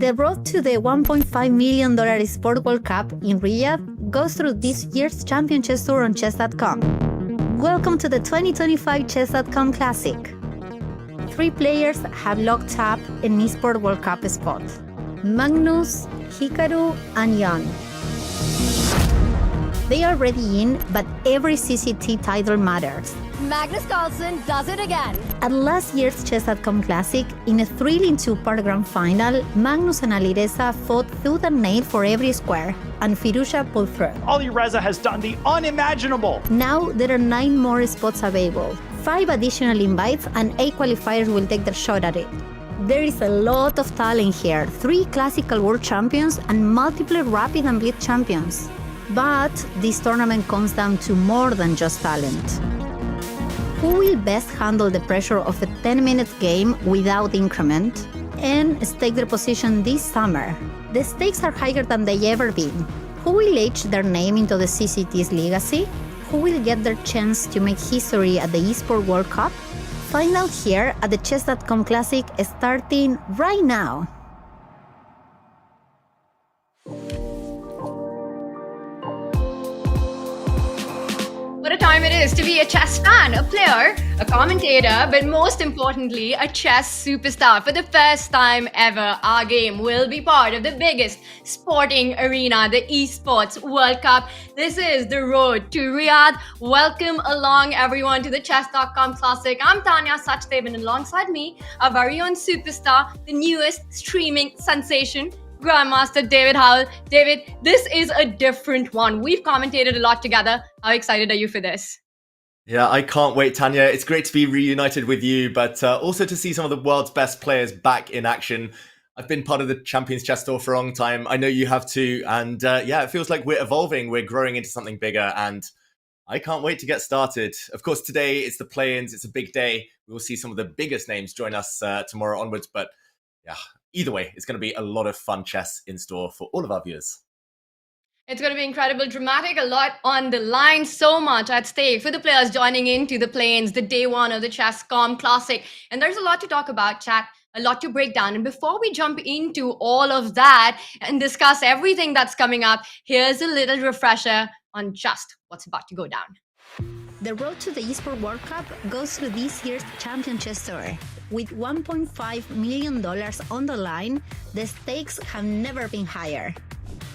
The road to the $1.5 million Esports World Cup in Riyadh goes through this year's Champion Chess Tour on Chess.com. Welcome to the 2025 Chess.com Classic. 3 players have locked up an Esports World Cup spot: Magnus, Hikaru, and Jan. They are already in, but every CCT title matters. Magnus Carlsen does it again. At last year's Chess.com Classic, in a thrilling 2-part grand final, Magnus and Alireza fought tooth and nail for every square, and Firuzha pulled through. Alireza has done the unimaginable. Now there are 9 more spots available, 5 additional invites, and 8 qualifiers will take their shot at it. There is a lot of talent here, 3 classical world champions and multiple rapid and blitz champions. But this tournament comes down to more than just talent. Who will best handle the pressure of a 10-minute game without increment and stake their position this summer? The stakes are higher than they ever been. Who will etch their name into the CCT's legacy? Who will get their chance to make history at the Esports World Cup? Find out here at the Chess.com Classic starting right now. What a time it is to be a chess fan, a player, a commentator, but most importantly, a chess superstar. For the first time ever, our game will be part of the biggest sporting arena, the Esports World Cup. This is the road to Riyadh. Welcome along, everyone, to the Chess.com Classic. I'm Tanya Sachdev, and alongside me, our very own superstar, the newest streaming sensation, Grandmaster David Howell. David, this is a different one. We've commentated a lot together. How excited are you for this? Yeah, I can't wait, Tanya. It's great to be reunited with you, but also to see some of the world's best players back in action. I've been part of the Champions Chess Tour for a long time. I know you have too. And yeah, it feels like we're evolving. We're growing into something bigger. And I can't wait to get started. Of course, today it's the play-ins. It's a big day. We will see some of the biggest names join us tomorrow onwards. But yeah, either way, it's going to be a lot of fun chess in store for all of our viewers. It's going to be incredible, dramatic, a lot on the line, so much at stake for the players joining into the planes, the day one of the Chess.com Classic. And there's a lot to talk about, chat, a lot to break down. And before we jump into all of that and discuss everything that's coming up, here's a little refresher on just what's about to go down. The road to the Esports World Cup goes through this year's Champion Chess Tour. With $1.5 million on the line, the stakes have never been higher.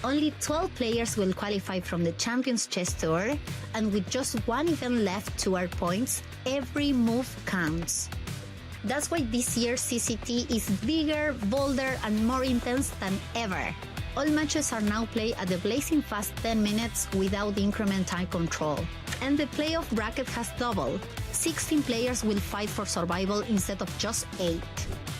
Only 12 players will qualify from the Champions Chess Tour, and with just one event left to earn points, every move counts. That's why this year's CCT is bigger, bolder, and more intense than ever. All matches are now played at the blazing fast 10 minutes without increment time control. And the playoff bracket has doubled. 16 players will fight for survival instead of just 8.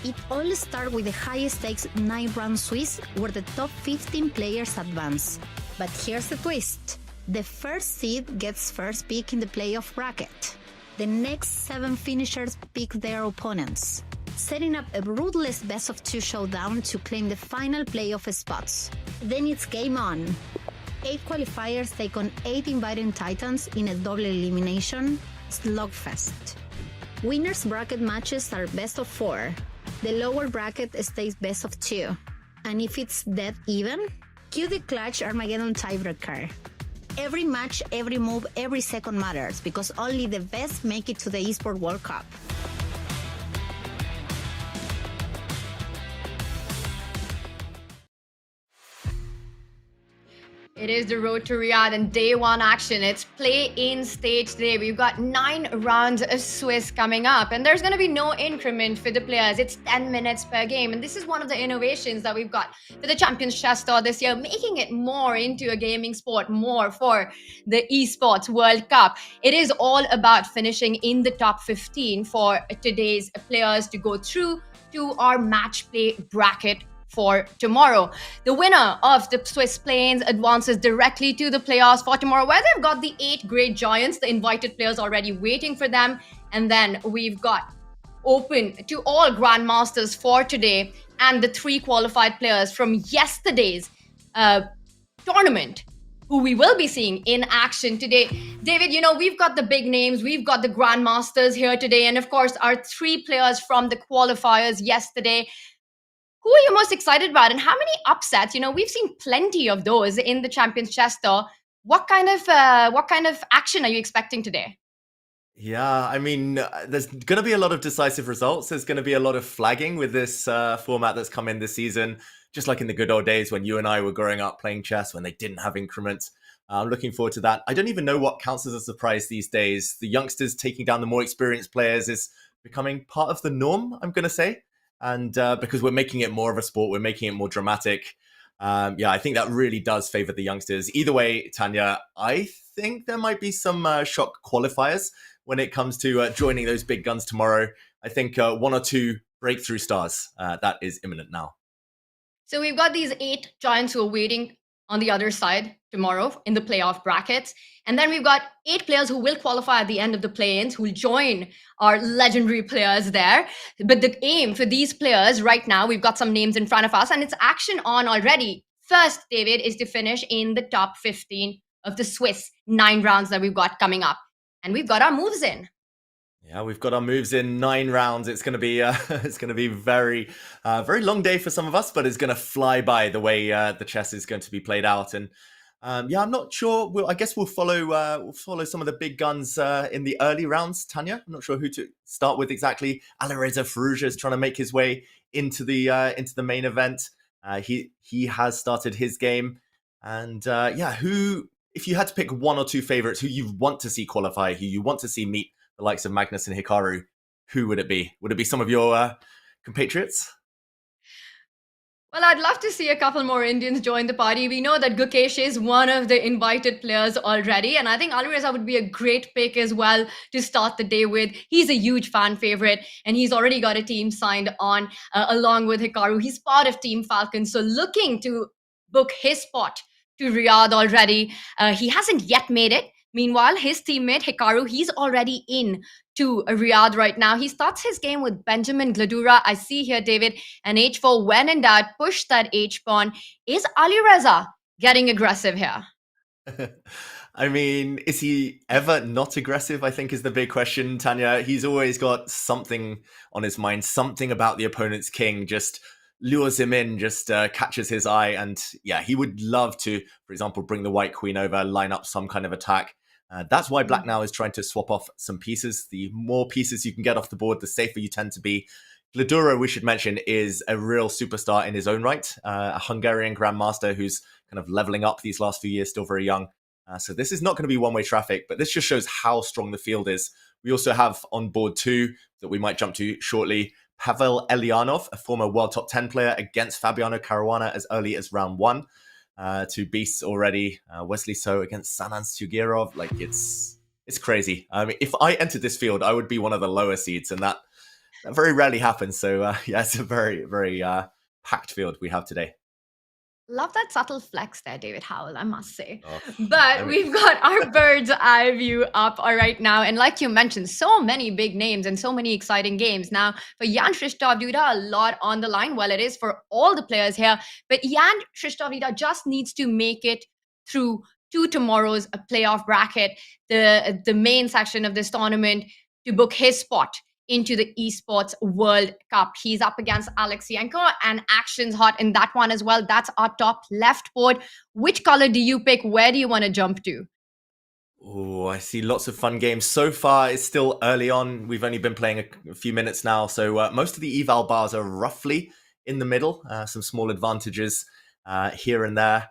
It all starts with the high-stakes 9-round Swiss, where the top 15 players advance. But here's the twist. The first seed gets first pick in the playoff bracket. The next 7 finishers pick their opponents, setting up a ruthless best-of-2 showdown to claim the final playoff spots. Then it's game on. 8 qualifiers take on 8 invited titans in a double elimination slugfest. Winners bracket matches are best of 4. The lower bracket stays best of 2. And if it's dead even, cue the clutch Armageddon tiebreaker. Every match, every move, every second matters, because only the best make it to the Esports World Cup. It is the road to Riyadh and day one action. It's play-in stage today. We've got 9 rounds of Swiss coming up, and there's going to be no increment for the players. It's 10 minutes per game, and this is one of the innovations that we've got for the Champions Chess Tour this year, making it more into a gaming sport, more for the Esports World Cup. It is all about finishing in the top 15 for today's players to go through to our match play bracket for tomorrow. The winner of the Swiss Plains advances directly to the playoffs for tomorrow, where they've got the 8 great giants, the invited players already waiting for them. And then we've got open to all grandmasters for today and the 3 qualified players from yesterday's tournament who we will be seeing in action today. David, we've got the big names, we've got the grandmasters here today, and of course our 3 players from the qualifiers yesterday. Who are you most excited about, and how many upsets? We've seen plenty of those in the Champions Chess Tour. What kind of action are you expecting today? Yeah, I mean, there's going to be a lot of decisive results. There's going to be a lot of flagging with this format that's come in this season, just like in the good old days when you and I were growing up playing chess when they didn't have increments. I'm looking forward to that. I don't even know what counts as a surprise these days. The youngsters taking down the more experienced players is becoming part of the norm, I'm going to say. And because we're making it more of a sport, we're making it more dramatic. I think that really does favor the youngsters. Either way, Tanya, I think there might be some shock qualifiers when it comes to joining those big guns tomorrow. I think 1 or 2 breakthrough stars, that is imminent now. So we've got these 8 giants who are waiting on the other side tomorrow in the playoff brackets. And then we've got 8 players who will qualify at the end of the play-ins, who will join our legendary players there. But the aim for these players right now, we've got some names in front of us, and it's action on already. First, David, is to finish in the top 15 of the Swiss 9 rounds that we've got coming up. And we've got our moves in. Yeah, we've got our moves in 9 rounds. It's going to be very long day for some of us, but it's going to fly by the way the chess is going to be played out. And I'm not sure. I guess we'll follow some of the big guns in the early rounds. Tanya, I'm not sure who to start with exactly. Alireza Firouzja is trying to make his way into the main event. He has started his game, and who, if you had to pick 1 or 2 favorites who you want to see qualify, who you want to see meet the likes of Magnus and Hikaru, who would it be? Would it be some of your compatriots? Well, I'd love to see a couple more Indians join the party. We know that Gukesh is one of the invited players already, and I think Alireza would be a great pick as well to start the day with. He's a huge fan favorite, and he's already got a team signed on along with Hikaru. He's part of Team Falcon, so looking to book his spot to Riyadh already. He hasn't yet made it. Meanwhile, his teammate Hikaru, he's already in to Riyadh right now. He starts his game with Benjamin Gladura. I see here, David, an h4. When in doubt, push that h-pawn. Is Alireza getting aggressive here? I mean, is he ever not aggressive? I think is the big question, Tanya. He's always got something on his mind, something about the opponent's king just lures him in, just catches his eye. And yeah, he would love to, for example, bring the white queen over, line up some kind of attack. That's why Black now is trying to swap off some pieces. The more pieces you can get off the board, the safer you tend to be. Gladuro, we should mention, is a real superstar in his own right, a Hungarian grandmaster who's kind of leveling up these last few years, still very young. So this is not going to be one-way traffic, but this just shows how strong the field is. We also have on board two that we might jump to shortly, Pavel Elyanov, a former world top 10 player, against Fabiano Caruana as early as round one. Two beasts already. Wesley So against Sanan Sugirov. Like, it's crazy. I mean, if I entered this field, I would be one of the lower seeds, and that very rarely happens. So yeah, it's a very, very packed field we have today. Love that subtle flex there, David Howell, I must say. Oh, But I mean, we've got our bird's eye view up right now. And like you mentioned, so many big names and so many exciting games. Now, for Jan Krzysztof Duda, a lot on the line. Well, it is for all the players here. But Jan Krzysztof Duda just needs to make it through to tomorrow's playoff bracket, the main section of this tournament, to book his spot into the Esports World Cup. He's up against Alexienko, and action's hot in that one as well. That's our top left board. Which color do you pick? Where do you want to jump to? oh, I see lots of fun games. So far, it's still early on. We've only been playing a few minutes now. So most of the eval bars are roughly in the middle. Some small advantages here and there.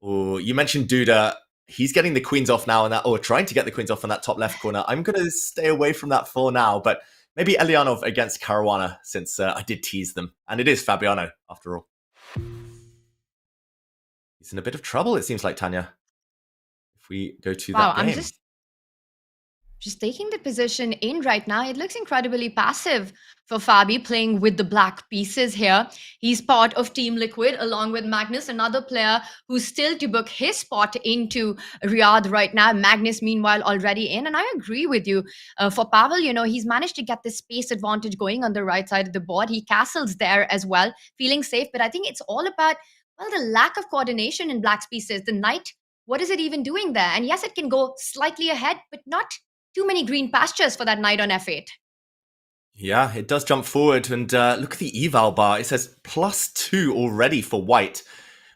Oh, you mentioned Duda. He's getting the queens off now, or trying to get the queens off in that top left corner. I'm going to stay away from that for now, but maybe Elyanov against Caruana, since I did tease them. And it is Fabiano, after all. He's in a bit of trouble, it seems like, Tanya. If we go to Wow, that game. I'm just taking the position in right now. It looks incredibly passive for Fabi, playing with the black pieces here. He's part of Team Liquid along with Magnus, another player who's still to book his spot into Riyadh right now. Magnus, meanwhile, already in. And I agree with you. For Pavel, he's managed to get the space advantage going on the right side of the board. He castles there as well, feeling safe. But I think it's all about, well, the lack of coordination in black's pieces. The knight, what is it even doing there? And yes, it can go slightly ahead, but not too many green pastures for that knight on f8. Yeah, it does jump forward. And look at the eval bar. It says +2 already for white.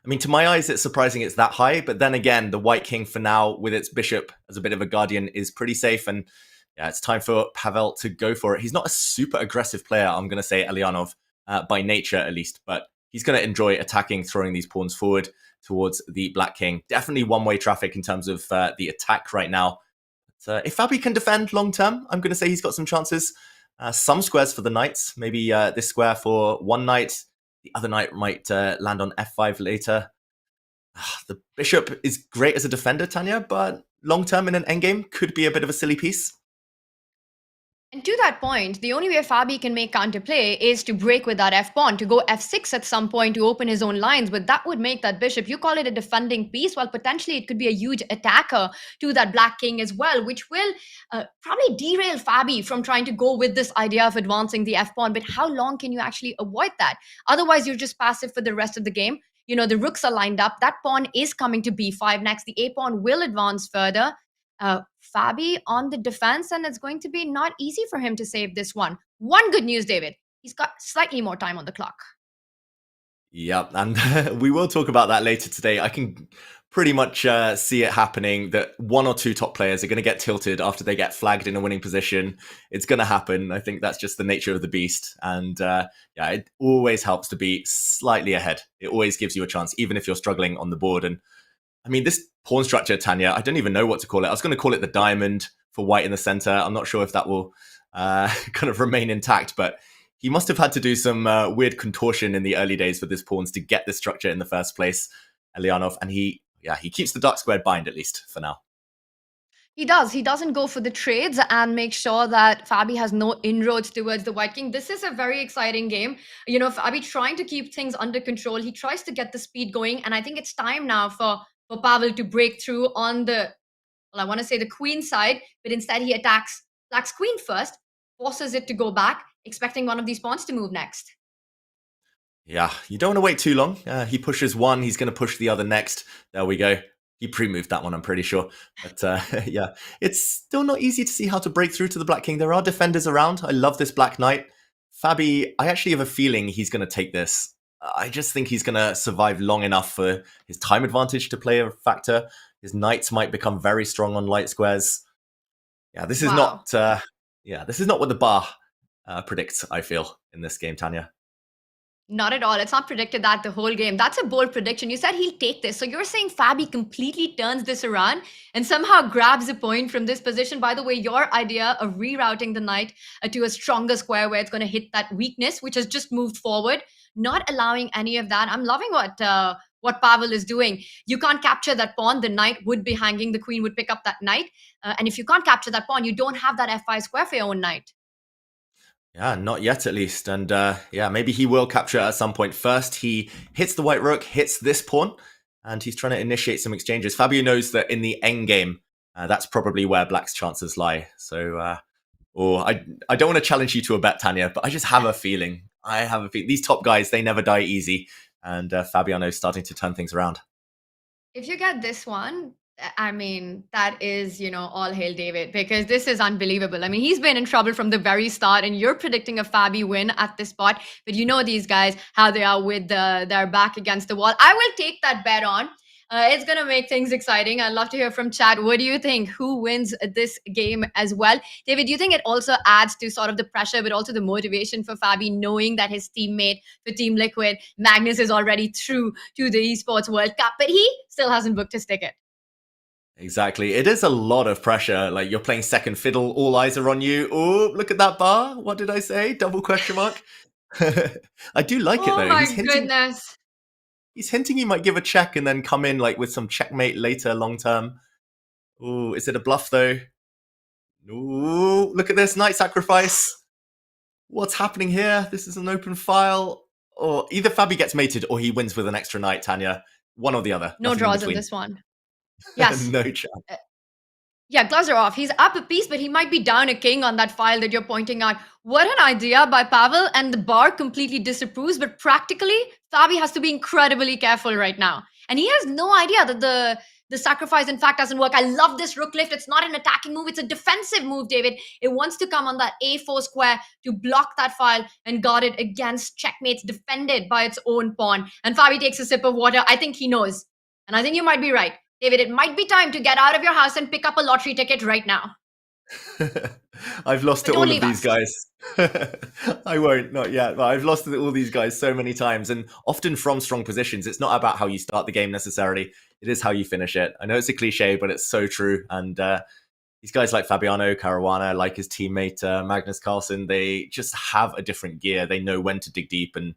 I mean, to my eyes, it's surprising it's that high. But then again, the white king for now, with its bishop as a bit of a guardian, is pretty safe. And yeah, it's time for Pavel to go for it. He's not a super aggressive player, I'm going to say, Elyanov, by nature at least. But he's going to enjoy attacking, throwing these pawns forward towards the black king. Definitely one-way traffic in terms of the attack right now. If Fabi can defend long term, I'm going to say he's got some chances. Some squares for the knights. Maybe this square for one knight. The other knight might land on f5 later. The bishop is great as a defender, Tanya, but long term in an endgame could be a bit of a silly piece. And to that point, the only way Fabi can make counterplay is to break with that f-pawn, to go f6 at some point to open his own lines. But that would make that bishop, you call it a defending piece, well, potentially it could be a huge attacker to that black king as well, which will probably derail Fabi from trying to go with this idea of advancing the f-pawn. But how long can you actually avoid that? Otherwise, you're just passive for the rest of the game. The rooks are lined up. That pawn is coming to b5 next. The a-pawn will advance further. Fabi on the defense, and it's going to be not easy for him to save this one. One good news, David. He's got slightly more time on the clock. Yeah, and we will talk about that later today. I can pretty much see it happening that one or two top players are going to get tilted after they get flagged in a winning position. It's going to happen. I think that's just the nature of the beast. And yeah, it always helps to be slightly ahead. It always gives you a chance, even if you're struggling on the board. And I mean, this pawn structure, Tanya, I don't even know what to call it. I was going to call it the diamond for white in the center. I'm not sure if that will kind of remain intact, but he must have had to do some weird contortion in the early days for this pawns to get this structure in the first place, Elyanov. And he keeps the dark squared bind, at least for now. He does. He doesn't go for the trades and make sure that Fabi has no inroads towards the White King. This is a very exciting game. Fabi trying to keep things under control. He tries to get the speed going. And I think it's time now for Pavel to break through on I want to say the queen side, but instead he attacks black's queen first, forces it to go back, expecting one of these pawns to move next. Yeah, you don't want to wait too long. He pushes one, he's going to push the other next. There we go. He pre-moved that one, I'm pretty sure. But yeah, it's still not easy to see how to break through to the Black King. There are defenders around. I love this Black Knight. Fabi, I actually have a feeling he's going to take this. I just think he's going to survive long enough for his time advantage to play a factor. His knights might become very strong on light squares. Yeah, this is Wow. not. This is not what the bar predicts. I feel in this game, Tanya. Not at all. It's not predicted that the whole game. That's a bold prediction. You said he'll take this. So you're saying Fabi completely turns this around and somehow grabs a point from this position. By the way, your idea of rerouting the knight to a stronger square where it's going to hit that weakness, which has just moved forward, not allowing any of that. I'm loving what Pavel is doing. You can't capture that pawn. The knight would be hanging. The queen would pick up that knight. And if you can't capture that pawn, you don't have that f5 square for your own knight. Yeah, not yet at least. And maybe he will capture at some point. First, he hits the white rook, hits this pawn, and he's trying to initiate some exchanges. Fabio knows that in the endgame, that's probably where Black's chances lie. So, I don't want to challenge you to a bet, Tanya, but I just have a feeling. These top guys, they never die easy. And Fabiano's starting to turn things around. If you get this one, I mean, that is, all hail David, because this is unbelievable. I mean, he's been in trouble from the very start, and you're predicting a Fabi win at this spot. But you know these guys, how they are with their back against the wall. I will take that bet on. It's going to make things exciting. I'd love to hear from chat. What do you think? Who wins this game as well? David, do you think it also adds to sort of the pressure, but also the motivation for Fabi, knowing that his teammate for Team Liquid, Magnus, is already through to the Esports World Cup, but he still hasn't booked his ticket? Exactly. It is a lot of pressure. Like, you're playing second fiddle, all eyes are on you. Oh, look at that bar. What did I say? Double question mark. I do like it Oh though. my goodness. He's hinting he might give a check and then come in like with some checkmate later, long term. Ooh, is it a bluff though? Ooh, look at this knight sacrifice. What's happening here? This is an open file. Or either Fabi gets mated or he wins with an extra knight, Tanya. One or the other. No Nothing draws in between. this one. Yes. No chance. Yeah, gloves are off. He's up a piece, but he might be down a king on that file that you're pointing out. What an idea by Pavel, and the bar completely disapproves. But practically, Fabi has to be incredibly careful right now. And he has no idea that the sacrifice, in fact, doesn't work. I love this rook lift. It's not an attacking move. It's a defensive move, David. It wants to come on that a4 square to block that file and guard it against checkmates defended by its own pawn. And Fabi takes a sip of water. I think he knows. And I think you might be right. David, it might be time to get out of your house and pick up a lottery ticket right now. I've lost to all of these guys. I won't, not yet. But I've lost to all these guys so many times, and often from strong positions. It's not about how you start the game necessarily. It is how you finish it. I know it's a cliche, but it's so true. And these guys like Fabiano Caruana, like his teammate Magnus Carlsen, they just have a different gear. They know when to dig deep and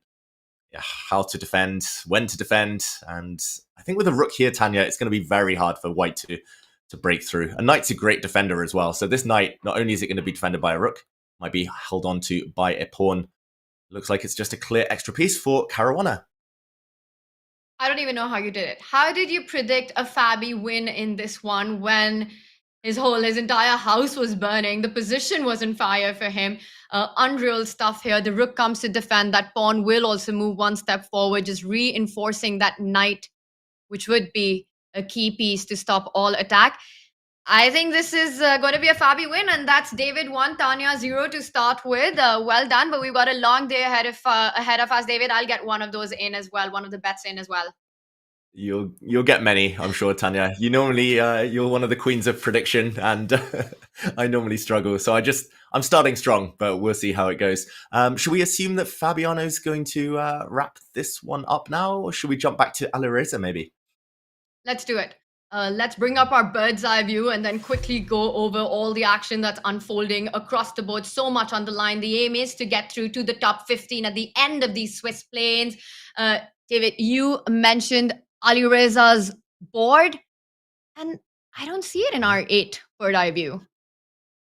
how to defend, when to defend. And I think with a rook here, Tanya, it's going to be very hard for white to break through. A knight's a great defender as well. So this knight, not only is it going to be defended by a rook, might be held on to by a pawn. Looks like it's just a clear extra piece for caruana. I don't even know how you did it. How did you predict a Fabi win in this one when his entire house was burning? The position was on fire for him. Unreal stuff here. The rook comes to defend. That pawn will also move one step forward, just reinforcing that knight, which would be a key piece to stop all attack. I think this is going to be a Fabi win, and that's David 1, Tanya 0 to start with. Well done, but we've got a long day ahead of us, David. I'll get one of those in as well, one of the bets in as well. You'll get many, I'm sure, Tanya. You normally you're one of the queens of prediction, and I normally struggle. So I'm starting strong, but we'll see how it goes. Should we assume that Fabiano's going to wrap this one up now, or should we jump back to Alireza maybe? Let's do it. Let's bring up our bird's eye view and then quickly go over all the action that's unfolding across the board. So much on the line. The aim is to get through to the top 15 at the end of these Swiss plains. David, you mentioned Alireza's board, and I don't see it in our 8 bird eye view.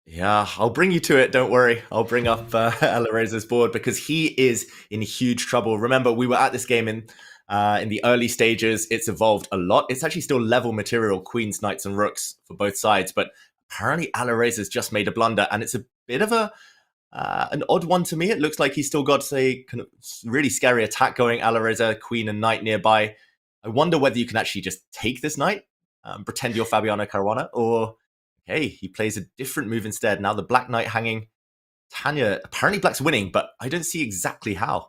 Yeah, I'll bring you to it. Don't worry. I'll bring up Alireza's board because he is in huge trouble. Remember, we were at this game in the early stages. It's evolved a lot. It's actually still level material, queens, knights, and rooks for both sides. But apparently Alireza's just made a blunder, and it's a bit of a An odd one to me. It looks like he's still got a kind of really scary attack going. Alireza, queen and knight nearby. I wonder whether you can actually just take this knight, pretend you're Fabiano Caruana, or hey, he plays a different move instead. Now the black knight hanging. Tanya, apparently black's winning, but I don't see exactly how.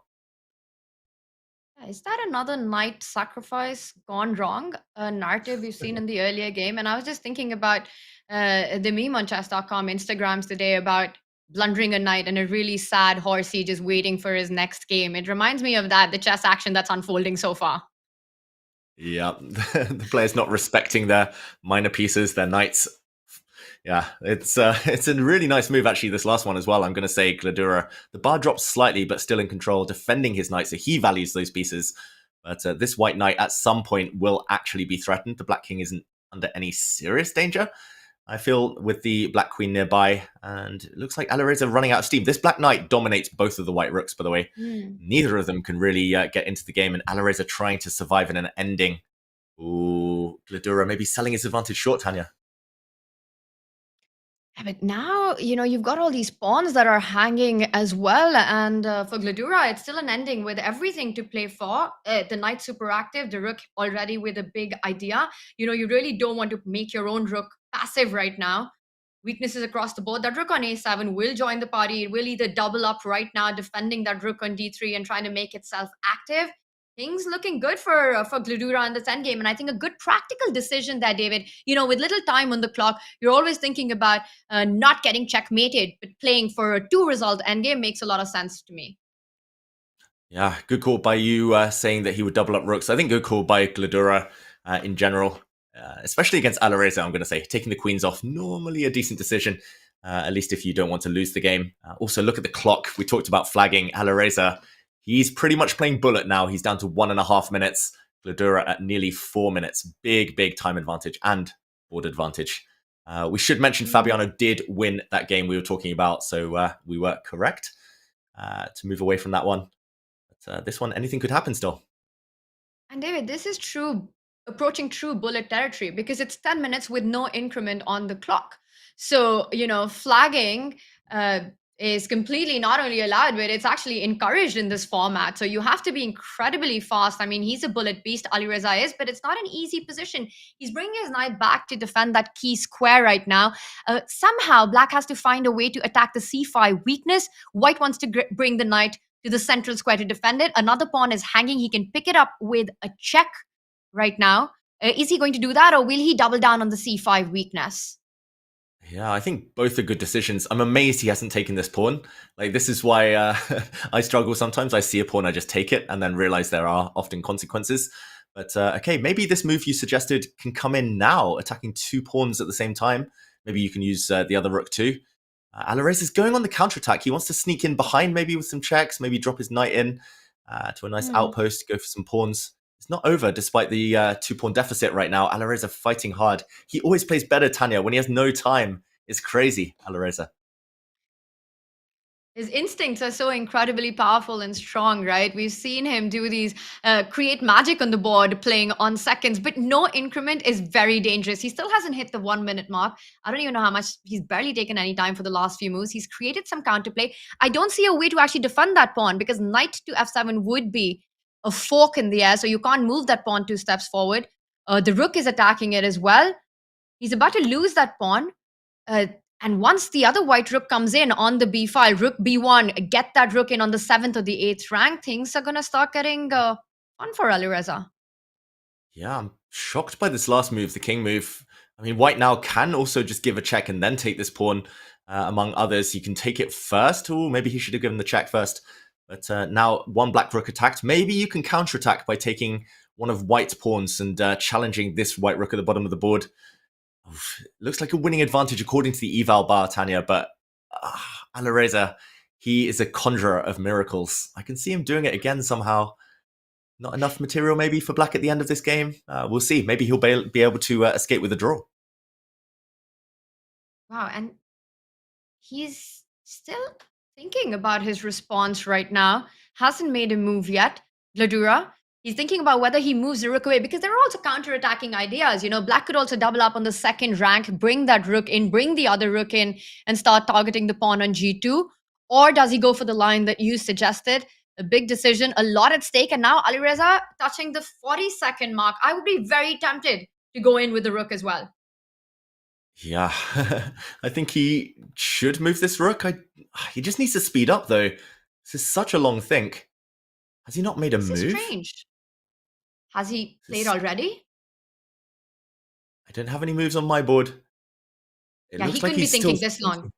Is that another knight sacrifice gone wrong? A narrative we've seen in the earlier game. And I was just thinking about the meme on Chess.com Instagrams today about blundering a knight and a really sad horsey just waiting for his next game. It reminds me of that, the chess action that's unfolding so far. Yeah, the players not respecting their minor pieces, their knights. Yeah, it's a really nice move, actually, this last one as well. I'm going to say Gladura. The bar drops slightly, but still in control, defending his knight, so he values those pieces. But this white knight at some point will actually be threatened. The black king isn't under any serious danger, I feel, with the black queen nearby. And it looks like Alireza running out of steam. This black knight dominates both of the white rooks, by the way. Neither of them can really get into the game, and Alireza trying to survive in an ending. Ooh, Gladura maybe selling his advantage short, Tanya. Yeah, but now, you've got all these pawns that are hanging as well. And for Gladura, it's still an ending with everything to play for. The knight super active, the rook already with a big idea. You really don't want to make your own rook passive right now. Weaknesses across the board. That rook on a7 will join the party. It will either double up right now, defending that rook on d3 and trying to make itself active. Things looking good for Gladura in this endgame. And I think a good practical decision there, David. With little time on the clock, you're always thinking about not getting checkmated, but playing for a 2-result endgame makes a lot of sense to me. Yeah, good call by you saying that he would double up rooks. I think good call by Gladura in general, especially against Alireza, I'm going to say. Taking the queens off, normally a decent decision, at least if you don't want to lose the game. Also, look at the clock. We talked about flagging. Alireza, he's pretty much playing bullet now. He's down to 1.5 minutes. Gladura at nearly 4 minutes. Big time advantage and board advantage. We should mention Fabiano did win that game we were talking about, so we were correct to move away from that one. But this one, anything could happen still. And David, this is approaching true bullet territory because it's 10 minutes with no increment on the clock. So, flagging is completely not only allowed, but it's actually encouraged in this format. So you have to be incredibly fast. I mean, he's a bullet beast, Alireza is, but it's not an easy position. He's bringing his knight back to defend that key square right now. Somehow, black has to find a way to attack the c5 weakness. White wants to bring the knight to the central square to defend it. Another pawn is hanging. He can pick it up with a check right now. Is he going to do that, or will he double down on the c5 weakness? Yeah, I think both are good decisions. I'm amazed he hasn't taken this pawn. This is why I struggle sometimes. I see a pawn, I just take it, and then realize there are often consequences. But okay, maybe this move you suggested can come in now, attacking 2 pawns at the same time. Maybe you can use the other rook too. Alireza is going on the counterattack. He wants to sneak in behind, maybe with some checks, maybe drop his knight in to a nice outpost, go for some pawns. It's not over despite the 2-pawn deficit right now. Alireza fighting hard. He always plays better, Tanya, when he has no time. It's crazy, Alireza. His instincts are so incredibly powerful and strong, right? We've seen him do these, create magic on the board, playing on seconds, but no increment is very dangerous. He still hasn't hit the 1-minute mark. I don't even know how much. He's barely taken any time for the last few moves. He's created some counterplay. I don't see a way to actually defend that pawn because knight to f7 would be a fork in the air, so you can't move that pawn 2 steps forward. The rook is attacking it as well. He's about to lose that pawn. And once the other white rook comes in on the b file, rook b1, get that rook in on the 7th or the 8th rank, things are going to start getting fun for Alireza. Yeah, I'm shocked by this last move, the king move. I mean, white now can also just give a check and then take this pawn, among others. He can take it first. Or maybe he should have given the check first. But now one black rook attacked. Maybe you can counterattack by taking one of white's pawns and challenging this white rook at the bottom of the board. Looks like a winning advantage according to the eval bar, Tanya, but Alireza, he is a conjurer of miracles. I can see him doing it again somehow. Not enough material maybe for black at the end of this game. We'll see. Maybe he'll be able to escape with a draw. Wow, and he's still thinking about his response right now. Hasn't made a move yet. Gladura, he's thinking about whether he moves the rook away because there are also counter-attacking ideas. Black could also double up on the 2nd rank, bring that rook in, bring the other rook in, and start targeting the pawn on g2. Or does he go for the line that you suggested? A big decision, a lot at stake. And now Alireza touching the 40-second mark. I would be very tempted to go in with the rook as well. Yeah, I think he should move this rook. He just needs to speed up, though. This is such a long think. Has he not made a move? This is strange. Has he played already? I don't have any moves on my board. It Yeah, looks he like couldn't be he's thinking still this long.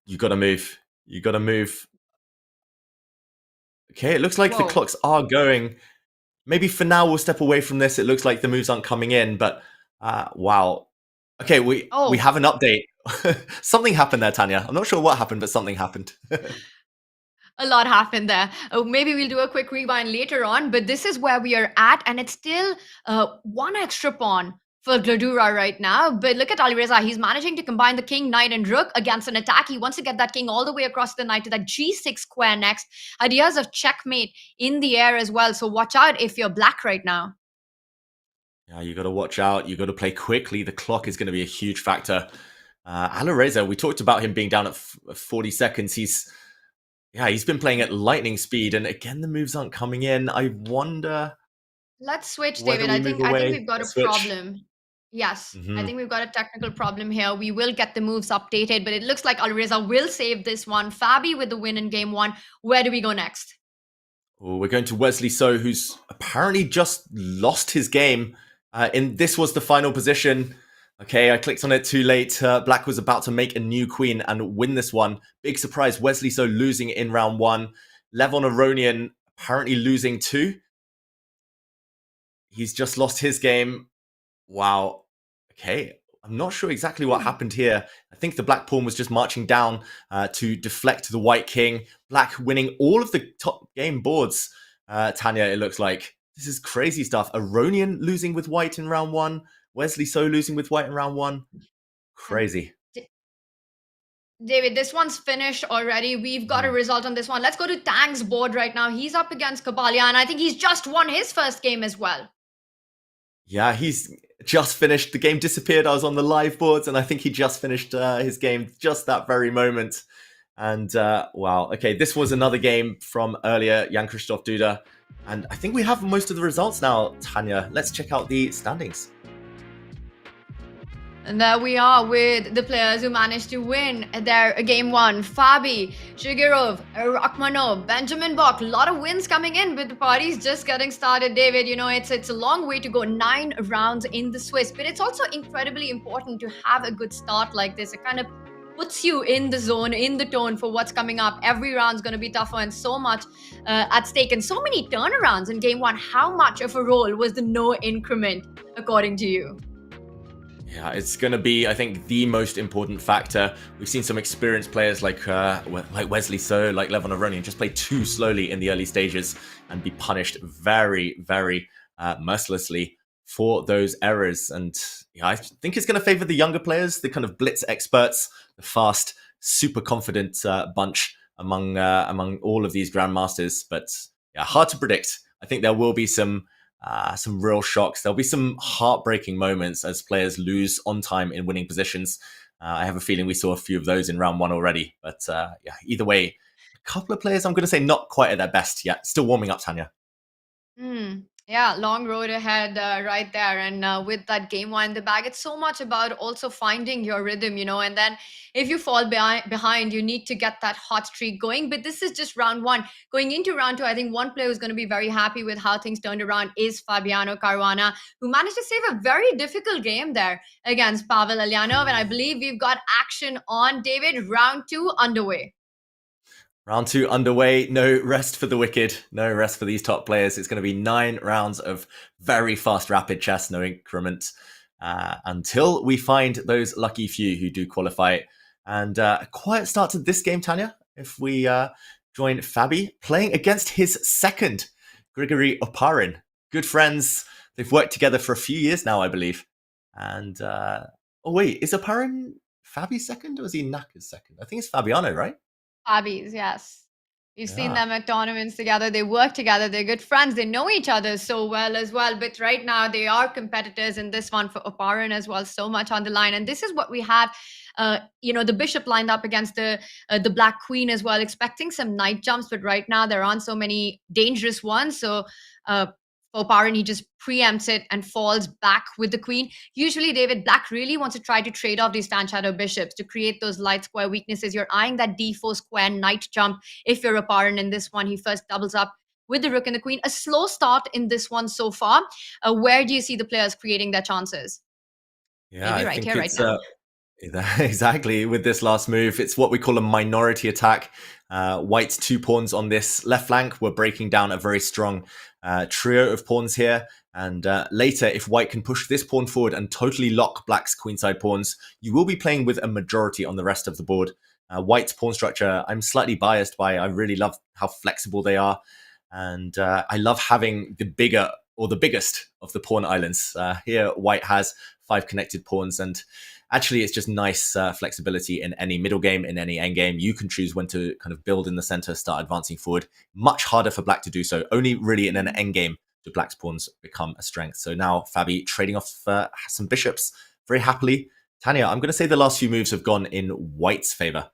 You gotta move. You gotta move. Okay, it looks like the Whoa. clocks are going. Maybe for now we'll step away from this. It looks like the moves aren't coming in, but wow. Okay, we have an update. Something happened there, Tanya. I'm not sure what happened, but something happened. A lot happened there. Maybe we'll do a quick rewind later on, but this is where we are at, and it's still one extra pawn for Gladura right now. But look at Alireza. He's managing to combine the king, knight, and rook against an attack. He wants to get that king all the way across the knight to that g6 square next. Ideas of checkmate in the air as well. So watch out if you're black right now. Yeah, you got to watch out. You got to play quickly. The clock is going to be a huge factor. Alireza, we talked about him being down at 40 seconds. He's been playing at lightning speed, and again, the moves aren't coming in. I wonder. Let's switch, David. I think we've got a problem. Yes, I think we've got a technical problem here. We will get the moves updated, but it looks like Alireza will save this one. Fabi with the win in game one. Where do we go next? Oh, we're going to Wesley So, who's apparently just lost his game. This was the final position. Okay, I clicked on it too late. Black was about to make a new queen and win this one. Big surprise, Wesley So losing in round one. Levon Aronian apparently losing too. He's just lost his game. Wow. Okay, I'm not sure exactly what happened here. I think the black pawn was just marching down to deflect the white king. Black winning all of the top game boards, Tanya, it looks like. This is crazy stuff. Aronian losing with white in round one. Wesley So losing with white in round one. Crazy. David, this one's finished already. We've got a result on this one. Let's go to Tang's board right now. He's up against Kabalia, and I think he's just won his first game as well. Yeah, he's just finished. The game disappeared. I was on the live boards, and I think he just finished his game just that very moment. And wow, okay, this was another game from earlier, Jan Krzysztof Duda. And I think we have most of the results now, Tanya. Let's check out the standings. And there we are with the players who managed to win their game one. Fabi, Shigirov, Rakhmanov, Benjamin Bok. A lot of wins coming in, but the party's just getting started, David. You know, it's a long way to go. 9 rounds in the Swiss. But it's also incredibly important to have a good start like this. It kind of puts you in the zone, in the tone for what's coming up. Every round's going to be tougher and so much at stake. And so many turnarounds in game one. How much of a role was the no increment, according to you? Yeah, it's going to be, I think, the most important factor. We've seen some experienced players like Wesley So, like Levon Aronian, just play too slowly in the early stages and be punished very, very mercilessly for those errors. And yeah, I think it's going to favor the younger players, the kind of blitz experts, the fast, super confident bunch among all of these grandmasters. But yeah, hard to predict. I think there will be some real shocks. There'll be some heartbreaking moments as players lose on time in winning positions. I have a feeling we saw a few of those in round one already. But yeah, either way, a couple of players I'm going to say not quite at their best yet. Still warming up, Tanya. Yeah, long road ahead right there. And with that game one in the bag, it's so much about also finding your rhythm, you know. And then if you fall behind, you need to get that hot streak going. But this is just round one. Going into round two, I think one player who's going to be very happy with how things turned around is Fabiano Caruana, who managed to save a very difficult game there against Pavel Alyanov. And I believe we've got action on, David. Round two underway. Round two underway. No rest for the wicked. No rest for these top players. It's going to be 9 rounds of very fast, rapid chess, no increment, until we find those lucky few who do qualify. And a quiet start to this game, Tanya, if we join Fabi playing against his second, Grigory Oparin. Good friends. They've worked together for a few years now, I believe. And, oh wait, is Oparin Fabi's second or is he Naka's second? I think it's Fabiano, right? Fabi's, yes. You've seen Yeah. them at tournaments together. They work together. They're good friends. They know each other so well as well. But right now, they are competitors in this one for Oparin as well. So much on the line, and this is what we have. The bishop lined up against the black queen as well, expecting some knight jumps. But right now, there aren't so many dangerous ones. So uh, for Oparin, he just preempts it and falls back with the queen. Usually, David, black really wants to try to trade off these fan shadow bishops to create those light square weaknesses. You're eyeing that d4 square knight jump. If you're Oparin in this one, he first doubles up with the rook and the queen. A slow start in this one so far. Where do you see the players creating their chances? Yeah, Maybe I right think here, right it's now. exactly with this last move. It's what we call a minority attack. White's 2 pawns on this left flank. We're breaking down a very strong trio of pawns here. And later, if White can push this pawn forward and totally lock Black's queenside pawns, you will be playing with a majority on the rest of the board. White's pawn structure, I'm slightly biased by. I really love how flexible they are. And I love having the bigger or the biggest of the pawn islands. Here, White has 5 connected pawns, and actually it's just nice flexibility in any middle game, in any end game. You can choose when to kind of build in the center, start advancing forward. Much harder for Black to do so. Only really in an end game do Black's pawns become a strength. So now Fabi trading off some bishops very happily. Tanya, I'm going to say the last few moves have gone in White's favor.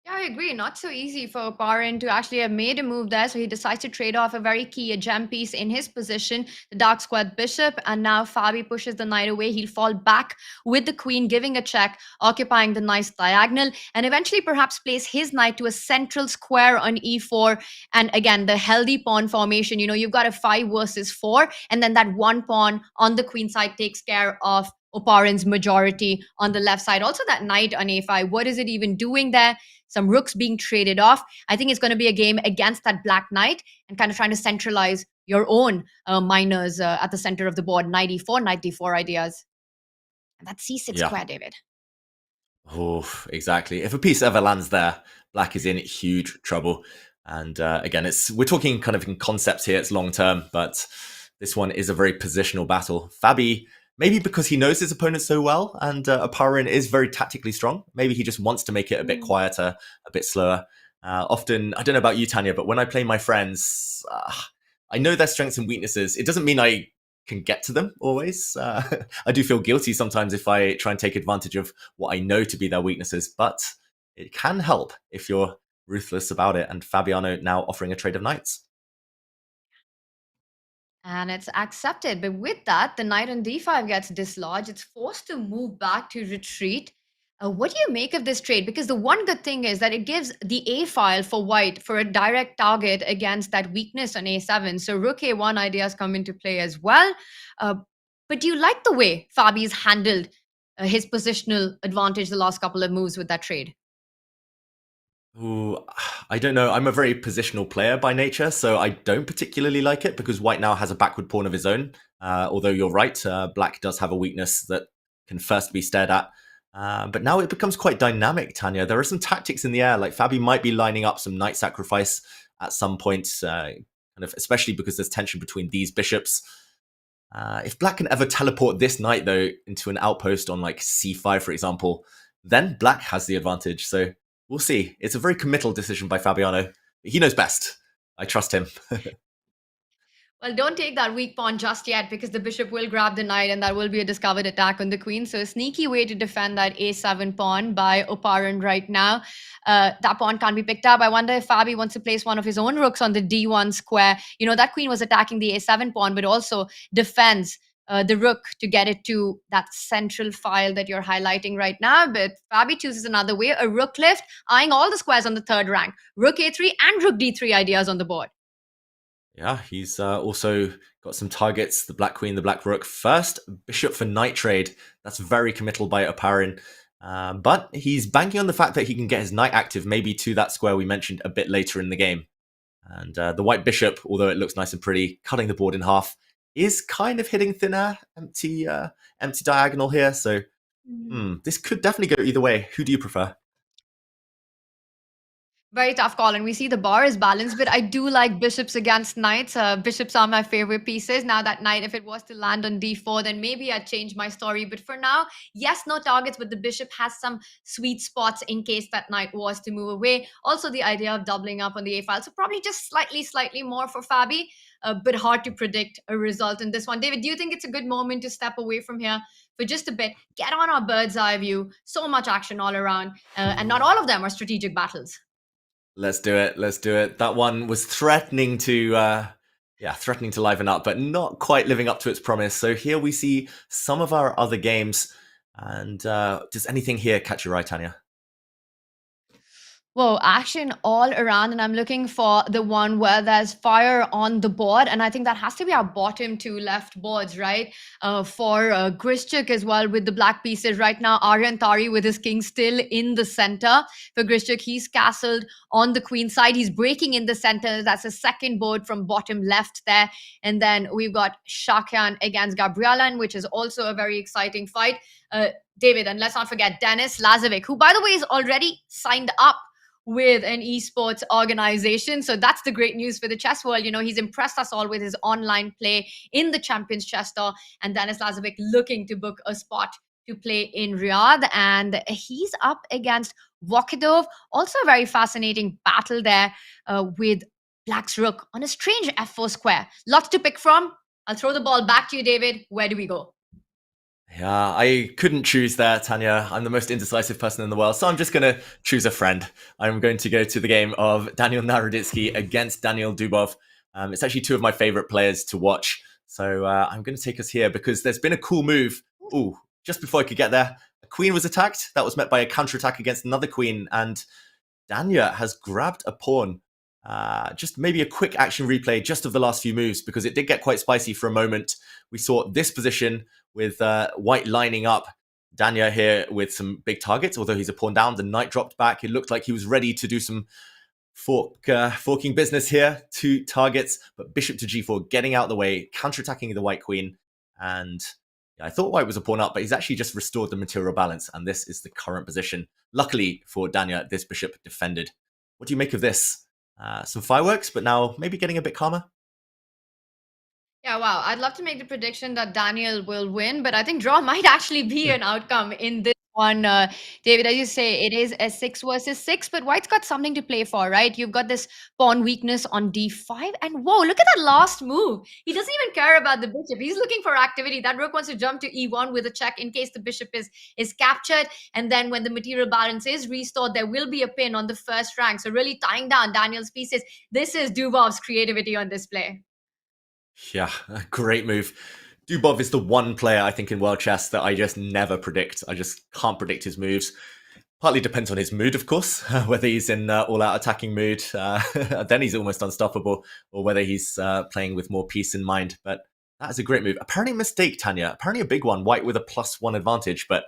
Yeah, I agree. Not so easy for Oparin to actually have made a move there. So he decides to trade off a very key, a gem piece in his position, the dark squared bishop. And now Fabi pushes the knight away. He'll fall back with the queen, giving a check, occupying the nice diagonal, and eventually perhaps place his knight to a central square on e4. And again, the healthy pawn formation, you've got a 5 versus 4. And then that one pawn on the queen side takes care of Oparin's majority on the left side. Also, that knight on a5, what is it even doing there? Some rooks being traded off. I think it's going to be a game against that black knight and kind of trying to centralize your own miners at the center of the board. Knight e4, knight d4 ideas. And that's c6 Yeah. square, David. Oh, exactly. If a piece ever lands there, Black is in huge trouble. And again, we're talking kind of in concepts here. It's long term, but this one is a very positional battle. Fabi, maybe because he knows his opponent so well, and Oparin is very tactically strong. Maybe he just wants to make it a bit quieter, a bit slower. Often, I don't know about you, Tanya, but when I play my friends, I know their strengths and weaknesses. It doesn't mean I can get to them always. I do feel guilty sometimes if I try and take advantage of what I know to be their weaknesses, but it can help if you're ruthless about it. And Fabiano now offering a trade of knights. And it's accepted. But with that, the knight on d5 gets dislodged. It's forced to move back to retreat. What do you make of this trade? Because the one good thing is that it gives the a file for white for a direct target against that weakness on a7. So rook a1 ideas come into play as well. But do you like the way Fabi's handled his positional advantage the last couple of moves with that trade? Ooh, I don't know. I'm a very positional player by nature, so I don't particularly like it because White now has a backward pawn of his own. Although you're right, Black does have a weakness that can first be stared at. But now it becomes quite dynamic, Tanya. There are some tactics in the air, like Fabi might be lining up some knight sacrifice at some point, kind of, especially because there's tension between these bishops. If Black can ever teleport this knight, though, into an outpost on like c5, for example, then Black has the advantage. So we'll see. It's a very committal decision by Fabiano. He knows best. I trust him. Well, don't take that weak pawn just yet because the bishop will grab the knight and that will be a discovered attack on the queen. So a sneaky way to defend that a7 pawn by Oparin right now. That pawn can't be picked up. I wonder if Fabi wants to place one of his own rooks on the d1 square. That queen was attacking the a7 pawn, but also defends the rook to get it to that central file that you're highlighting right now. But Fabi chooses another way, a rook lift, eyeing all the squares on the third rank. Rook a3 and rook d3 ideas on the board. Yeah, he's also got some targets. The black queen, the black rook. First, bishop for knight trade. That's very committal by Oparin. But he's banking on the fact that he can get his knight active, maybe to that square we mentioned a bit later in the game. And the white bishop, although it looks nice and pretty, cutting the board in half, is kind of hitting thin air, empty diagonal here. So this could definitely go either way. Who do you prefer? Very tough call, and we see the bar is balanced, but I do like bishops against knights. Bishops are my favorite pieces. Now that knight, if it was to land on d4, then maybe I'd change my story. But for now, yes, no targets, but the bishop has some sweet spots in case that knight was to move away. Also, the idea of doubling up on the a file, so probably just slightly more for Fabi, but hard to predict a result in this one. David, do you think it's a good moment to step away from here for just a bit, get on our bird's eye view? So much action all around, and not all of them are strategic battles. Let's do it. Let's do it. That one was threatening to liven up, but not quite living up to its promise. So here we see some of our other games. And does anything here catch your eye, Tanya? Whoa, action all around, and I'm looking for the one where there's fire on the board, and I think that has to be our bottom two left boards, right? For Grishchuk as well with the black pieces right now. Aryan Tari with his king still in the center. For Grishchuk, he's castled on the queen side. He's breaking in the center. That's a second board from bottom left there. And then we've got Shakyan against Gabrielan, which is also a very exciting fight. David, and let's not forget Denis Lazovic, who, by the way, is already signed up with an esports organization. So that's the great news for the chess world. You know, he's impressed us all with his online play in the Champions Chess Tour, and Denis Lazovic looking to book a spot to play in Riyadh. And he's up against Vokidov. Also a very fascinating battle there with Black's Rook on a strange f4 square. Lots to pick from. I'll throw the ball back to you, David. Where do we go? Yeah, I couldn't choose there, Tanya. I'm the most indecisive person in the world, so I'm just going to choose a friend. I'm going to go to the game of Daniel Naroditsky against Daniel Dubov. It's actually two of my favorite players to watch. So I'm going to take us here because there's been a cool move. Ooh, just before I could get there, a queen was attacked. That was met by a counterattack against another queen, and Danya has grabbed a pawn. Just maybe a quick action replay just of the last few moves, because it did get quite spicy for a moment. We saw this position with white lining up. Danya here with some big targets, although he's a pawn down. The knight dropped back. It looked like he was ready to do some forking business here. Two targets, but bishop to g4, getting out of the way, counterattacking the white queen. And yeah, I thought white was a pawn up, but he's actually just restored the material balance. And this is the current position. Luckily for Danya, this bishop defended. What do you make of this? Some fireworks, but now maybe getting a bit calmer. Yeah, wow. I'd love to make the prediction that Daniel will win, but I think draw might actually be an outcome in this one. David, as you say, it is a 6 versus 6, but white's got something to play for, right? You've got this pawn weakness on d5, and whoa, look at that last move. He doesn't even care about the bishop. He's looking for activity. That rook wants to jump to e1 with a check in case the bishop is captured, and then when the material balance is restored, there will be a pin on the first rank. So really tying down Daniel's pieces. This is Dubov's creativity on display. Yeah, a great move. Dubov is the one player I think in world chess that I just never predict. I just can't predict his moves. Partly depends on his mood, of course, whether he's in all-out attacking mood, then he's almost unstoppable, or whether he's playing with more peace in mind. But that is a great move. Apparently a mistake, Tanya. Apparently a big one, white with a +1 advantage. But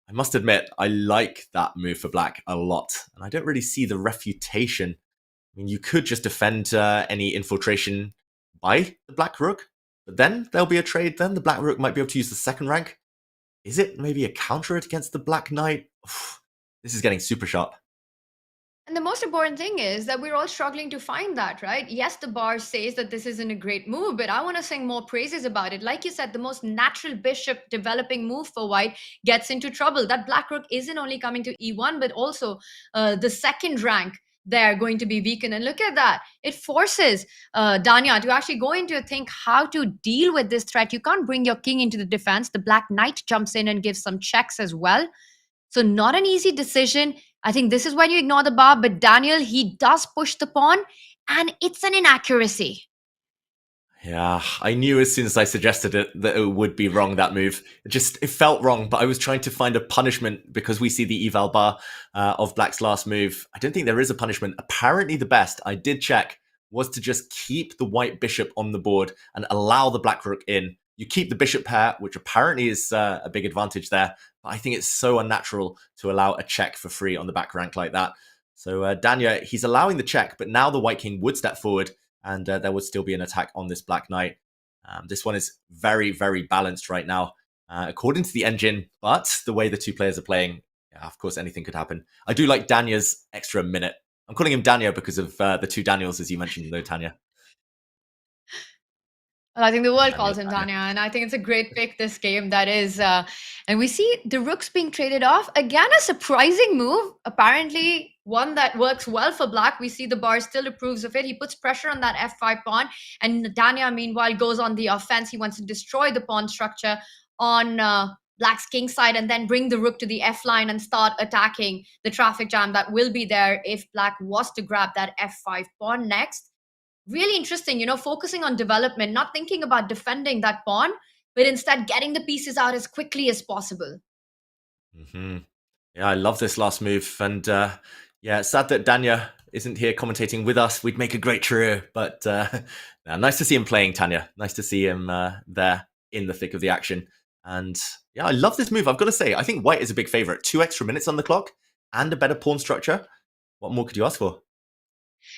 I must admit, I like that move for black a lot. And I don't really see the refutation. I mean, you could just defend any infiltration by the black rook, but then there'll be a trade. Then the black rook might be able to use the second rank. Is it maybe a counter against the black knight? This is getting super sharp. And the most important thing is that we're all struggling to find that, right? Yes, the bar says that this isn't a great move, but I want to sing more praises about it. Like you said, the most natural bishop developing move for white gets into trouble. That black rook isn't only coming to e1, but also the second rank they're going to be weakened. And look at that. It forces Danya to actually go into think how to deal with this threat. You can't bring your king into the defense. The black knight jumps in and gives some checks as well. So not an easy decision. I think this is when you ignore the bar, but Daniel, he does push the pawn, and it's an inaccuracy. Yeah, I knew as soon as I suggested it that it would be wrong, that move. It felt wrong, but I was trying to find a punishment because we see the eval bar of black's last move. I don't think there is a punishment. Apparently the best, I did check, was to just keep the white bishop on the board and allow the black rook in. You keep the bishop pair, which apparently is a big advantage there, but I think it's so unnatural to allow a check for free on the back rank like that. So Danya, he's allowing the check, but now the white king would step forward, and there would still be an attack on this black knight. This one is very, very balanced right now, according to the engine, but the way the two players are playing, yeah, of course, anything could happen. I do like Danya's extra minute. I'm calling him Daniel because of the two Daniels, as you mentioned, though, Tanya. Well, I think the world Daniel, calls him Tanya, and I think it's a great pick this game. That is, and we see the rooks being traded off again. A surprising move, apparently one that works well for Black. We see the bar still approves of it. He puts pressure on that f5 pawn, and Danya meanwhile goes on the offense. He wants to destroy the pawn structure on Black's king side, and then bring the rook to the f line and start attacking the traffic jam that will be there if Black was to grab that f5 pawn next. Really interesting, focusing on development, not thinking about defending that pawn, but instead getting the pieces out as quickly as possible. Mm-hmm. Yeah, I love this last move. And yeah, sad that Danya isn't here commentating with us. We'd make a great trio. But nice to see him playing, Tanya. Nice to see him there in the thick of the action. And yeah, I love this move. I've got to say, I think white is a big favorite. 2 extra minutes on the clock and a better pawn structure. What more could you ask for?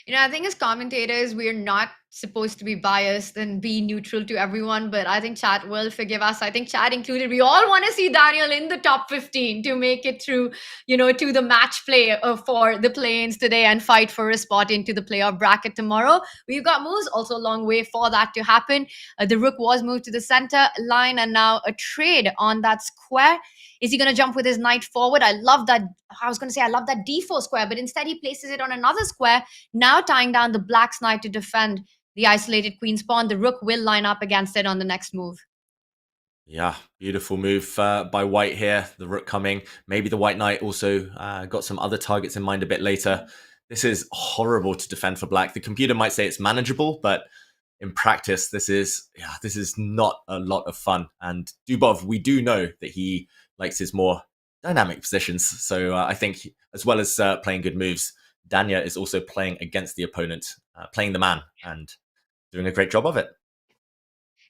I think as commentators, we're not supposed to be biased and be neutral to everyone, but I think chat will forgive us. I think chat included, we all want to see Daniel in the top 15 to make it through, to the match play for the play-ins today and fight for a spot into the playoff bracket tomorrow. We've got moves, also a long way for that to happen. The rook was moved to the center line, and now a trade on that square. Is he going to jump with his knight forward? I love that. I was going to say, I love that d4 square, but instead he places it on another square, now tying down the Black's knight to defend the isolated queen's pawn. The rook will line up against it on the next move. Yeah, beautiful move by white here. The rook coming. Maybe the white knight also got some other targets in mind a bit later. This is horrible to defend for Black. The computer might say it's manageable, but in practice, this is not a lot of fun. And Dubov, we do know that he likes his more dynamic positions. So I think as well as playing good moves, Danya is also playing against the opponent, playing the man, and doing a great job of it.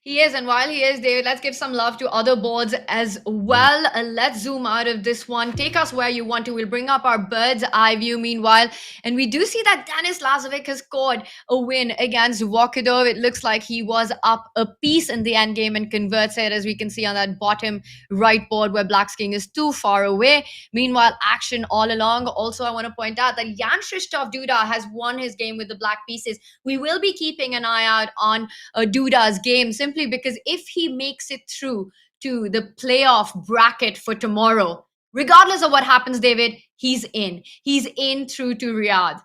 He is, and while he is, David, let's give some love to other boards as well. Let's zoom out of this one. Take us where you want to. We'll bring up our bird's eye view meanwhile. And we do see that Denis Lazovic has scored a win against Vachier-Lagrave. It looks like he was up a piece in the endgame and converts it, as we can see on that bottom right board where Black's king is too far away. Meanwhile, action all along. Also, I want to point out that Jan Krzysztof Duda has won his game with the black pieces. We will be keeping an eye out on Duda's game, simply because if he makes it through to the playoff bracket for tomorrow, regardless of what happens, David, he's in. He's in through to Riyadh.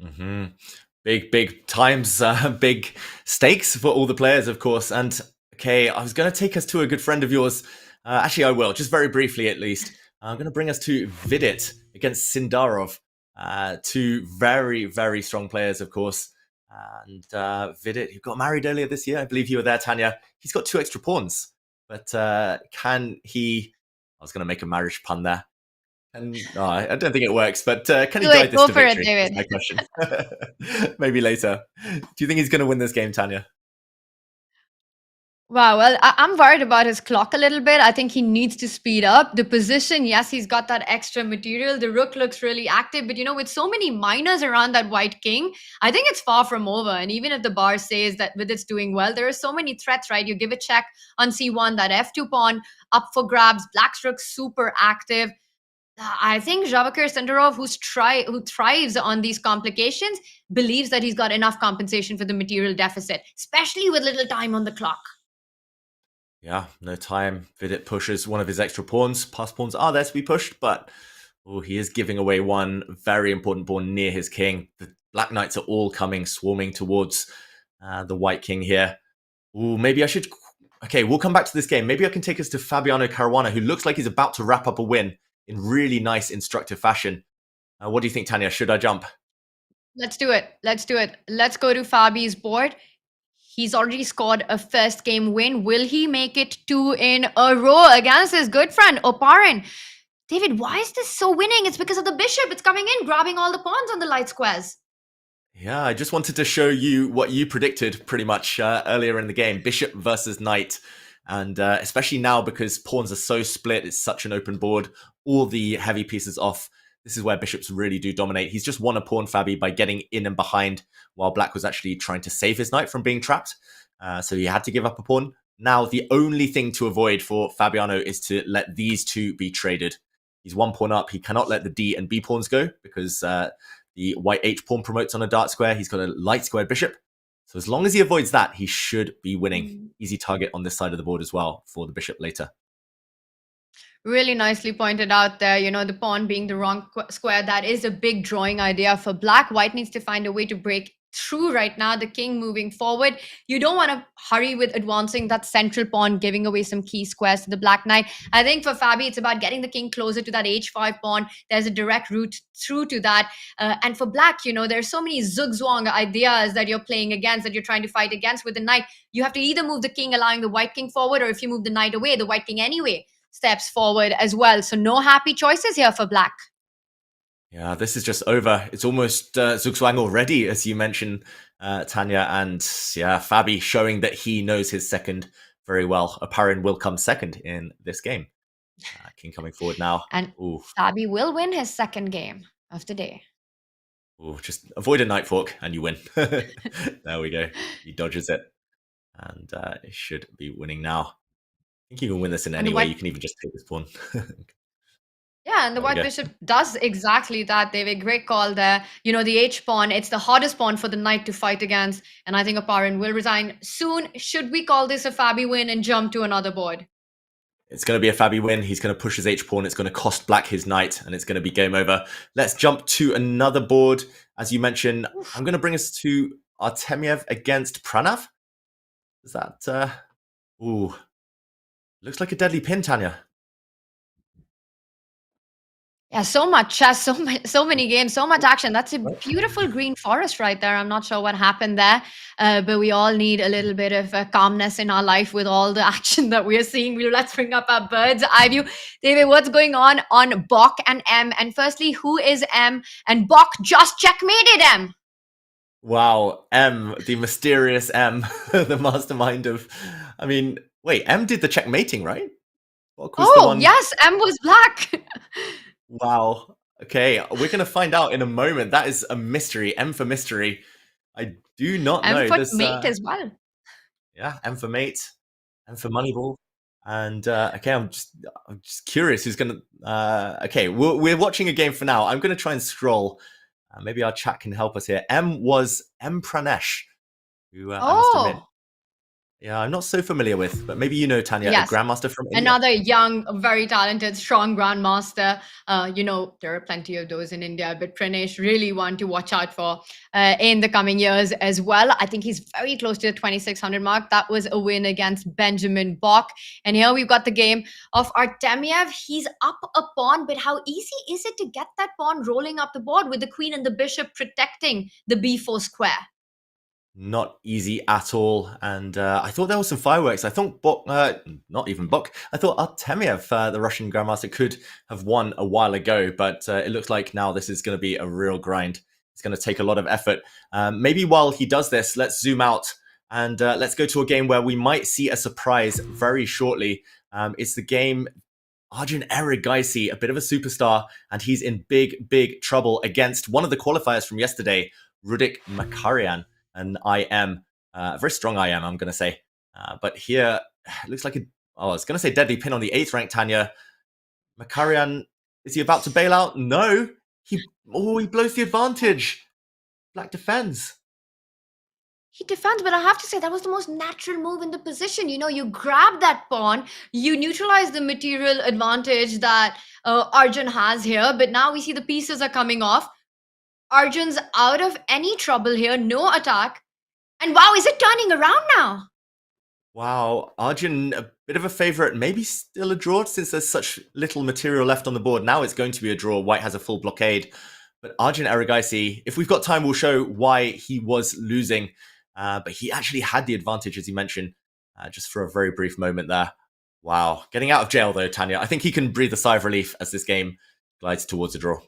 Mm-hmm. Big times, big stakes for all the players, of course. And okay, I was going to take us to a good friend of yours. Actually, I will, just very briefly at least. I'm going to bring us to Vidit against Sindarov. Two very, very strong players, of course. And Vidit, who got married earlier this year, I believe you were there, Tanya. He's got 2 extra pawns, but can he? I was going to make a marriage pun there, and I don't think it works. But can he guide this to victory? That's my question. Maybe later. Do you think he's going to win this game, Tanya? Wow, well, I'm worried about his clock a little bit. I think he needs to speed up. The position, yes, he's got that extra material. The rook looks really active, but with so many minors around that white king, I think it's far from over. And even if the bar says that Vidit's doing well, there are so many threats, right? You give a check on c1, that f2 pawn up for grabs, Black's rook super active. I think Jawakhir Sindarov, who thrives on these complications, believes that he's got enough compensation for the material deficit, especially with little time on the clock. Yeah, no time. Vidit pushes one of his extra pawns. Pass pawns are there to be pushed, but he is giving away one very important pawn near his king. The black knights are all coming, swarming towards the white king here. Maybe I should... Okay, we'll come back to this game. Maybe I can take us to Fabiano Caruana, who looks like he's about to wrap up a win in really nice, instructive fashion. What do you think, Tanya? Should I jump? Let's do it. Let's go to Fabi's board. He's already scored a first game win. Will he make it 2 in a row against his good friend, Oparin? David, why is this so winning? It's because of the bishop. It's coming in, grabbing all the pawns on the light squares. Yeah, I just wanted to show you what you predicted pretty much earlier in the game. Bishop versus knight. And especially now because pawns are so split, it's such an open board. All the heavy pieces off. This is where bishops really do dominate. He's just won a pawn, Fabi, by getting in and behind while Black was actually trying to save his knight from being trapped. So he had to give up a pawn. Now, the only thing to avoid for Fabiano is to let these two be traded. He's 1 pawn up. He cannot let the D and B pawns go because the The white h-pawn promotes on a dark square. He's got a light squared bishop. So as long as he avoids that, he should be winning. Easy target on this side of the board as well for the bishop later. Really nicely pointed out there, the pawn being the wrong square. That is a big drawing idea for black. White needs to find a way to break through right now. The king moving forward. You don't want to hurry with advancing that central pawn, giving away some key squares to the black knight. I think for Fabi, it's about getting the king closer to that h5 pawn. There's a direct route through to that. And for black, there's so many zugzwang ideas that you're playing against, that you're trying to fight against with the knight. You have to either move the king, allowing the white king forward, or if you move the knight away, the white king anyway steps forward as well. So no happy choices here for black. Yeah, this is just over. It's almost zugzwang already, as you mentioned, Tanya. And yeah, Fabi showing that he knows his second very well. Oparin will come second in this game. King coming forward now. And Fabi will win his second game of the day. Just avoid a knight fork and you win. There we go. He dodges it. And he should be winning now. I think you can win this in any way. You can even just take this pawn. Yeah, and the white bishop does exactly that, David. Great call there. The h-pawn, it's the hardest pawn for the knight to fight against. And I think Oparin will resign soon. Should we call this a Fabi win and jump to another board? It's going to be a Fabi win. He's going to push his h-pawn. It's going to cost black his knight, and it's going to be game over. Let's jump to another board. As you mentioned, I'm going to bring us to Artemiev against Pranav. Is that... Looks like a deadly pin, Tanya. Yeah, so much chess, so many games, so much action. That's a beautiful green forest right there. I'm not sure what happened there, but we all need a little bit of calmness in our life with all the action that we are seeing. Let's bring up our bird's eye view. David, what's going on Bok and M? And firstly, who is M? And Bok just checkmated M. Wow, M, the mysterious M, the mastermind of... Wait, M did the checkmating, right? Yes, M was black. Wow. Okay, we're going to find out in a moment. That is a mystery. M for mystery. I do not know. M for mate as well. Yeah, M for mate. M for Moneyball. And okay, I'm just curious who's going to... okay, we're watching a game for now. I'm going to try and scroll. Maybe our chat can help us here. M was M Pranesh, who I must admit... Yeah, I'm not so familiar with, but maybe Tanya, a grandmaster from India. Another young, very talented, strong grandmaster. There are plenty of those in India, but Pranesh really one to watch out for in the coming years as well. I think he's very close to the 2600 mark. That was a win against Benjamin Bok. And here we've got the game of Artemiev. He's up a pawn, but how easy is it to get that pawn rolling up the board with the queen and the bishop protecting the b4 square? Not easy at all. And I thought there was some fireworks. I thought Bok, not even Bok, I thought Artemiev, the Russian grandmaster, could have won a while ago. But it looks like now this is going to be a real grind. It's going to take a lot of effort. Maybe while he does this, let's zoom out and let's go to a game where we might see a surprise very shortly. It's the game Arjun Erigaisi, a bit of a superstar, and he's in big, big trouble against one of the qualifiers from yesterday, Rudik Makarian. An IM, a very strong IM, I'm going to say. But here, it looks like I was going to say deadly pin on the 8th rank, Tanya. Makarian, is he about to bail out? No. He blows the advantage. Black defends. He defends, but I have to say that was the most natural move in the position. You grab that pawn, you neutralize the material advantage that Arjun has here, but now we see the pieces are coming off. Arjun's out of any trouble here, no attack. And wow, is it turning around now? Wow, Arjun, a bit of a favorite, maybe still a draw since there's such little material left on the board. Now it's going to be a draw. White has a full blockade. But Arjun Erigaisi, if we've got time, we'll show why he was losing. But he actually had the advantage, as you mentioned, just for a very brief moment there. Wow, getting out of jail though, Tanya. I think he can breathe a sigh of relief as this game glides towards a draw.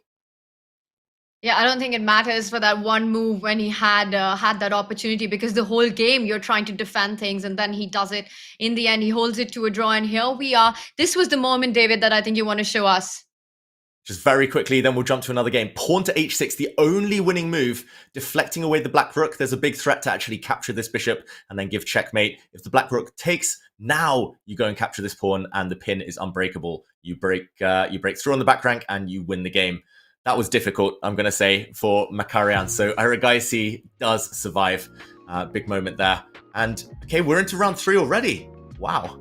Yeah, I don't think it matters for that one move when he had that opportunity, because the whole game you're trying to defend things and then he does it. In the end, he holds it to a draw, and here we are. This was the moment, David, that I think you want to show us. Just very quickly, then we'll jump to another game. Pawn to h6, the only winning move, deflecting away the black rook. There's a big threat to actually capture this bishop and then give checkmate. If the black rook takes, now you go and capture this pawn and the pin is unbreakable. You break through on the back rank and you win the game. that was difficult, I'm going to say, for Makarian. So Aragaisi does survive. Big moment there. And okay, we're into round 3 already. Wow.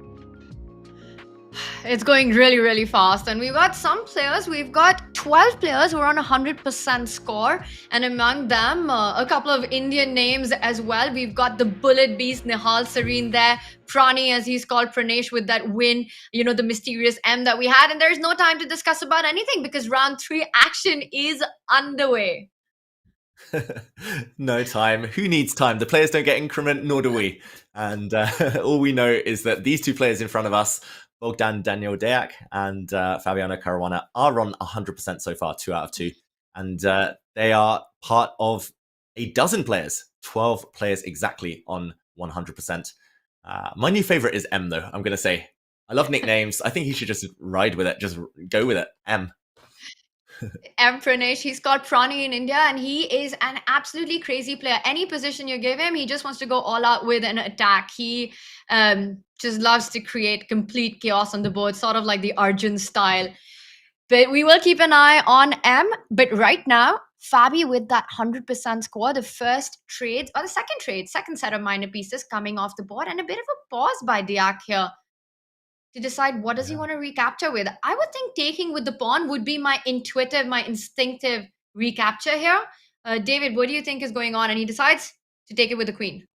It's going really, really fast. And we've got some players. We've got 12 players who are on 100% score. And among them, a couple of Indian names as well. We've got the Bullet Beast, Nihal Sareen there. Prani, as he's called, Pranesh, with that win, you know, the mysterious M that we had. And there's no time to discuss about anything because round 3 action is underway. No time. Who needs time? The players don't get increment, nor do we. And all we know is that these 2 players in front of us, Bogdan Daniel Deak and Fabiano Caruana, are on 100% so far, 2 out of 2. And they are part of a dozen players, 12 players exactly on 100%. My new favorite is M, though, I'm going to say. I love nicknames. I think he should just ride with it, just go with it. M. M. Pranesh, he's called Prani in India, and he is an absolutely crazy player. Any position you give him, he just wants to go all out with an attack. He just loves to create complete chaos on the board, sort of like the Arjun style. But we will keep an eye on M. But right now, Fabi with that 100% score, the first trade, or the second set of minor pieces coming off the board, and a bit of a pause by Diak here to decide what does he want to recapture with. I would think taking with the pawn would be my intuitive, my instinctive recapture here. David, what do you think is going on? And he decides to take it with the queen.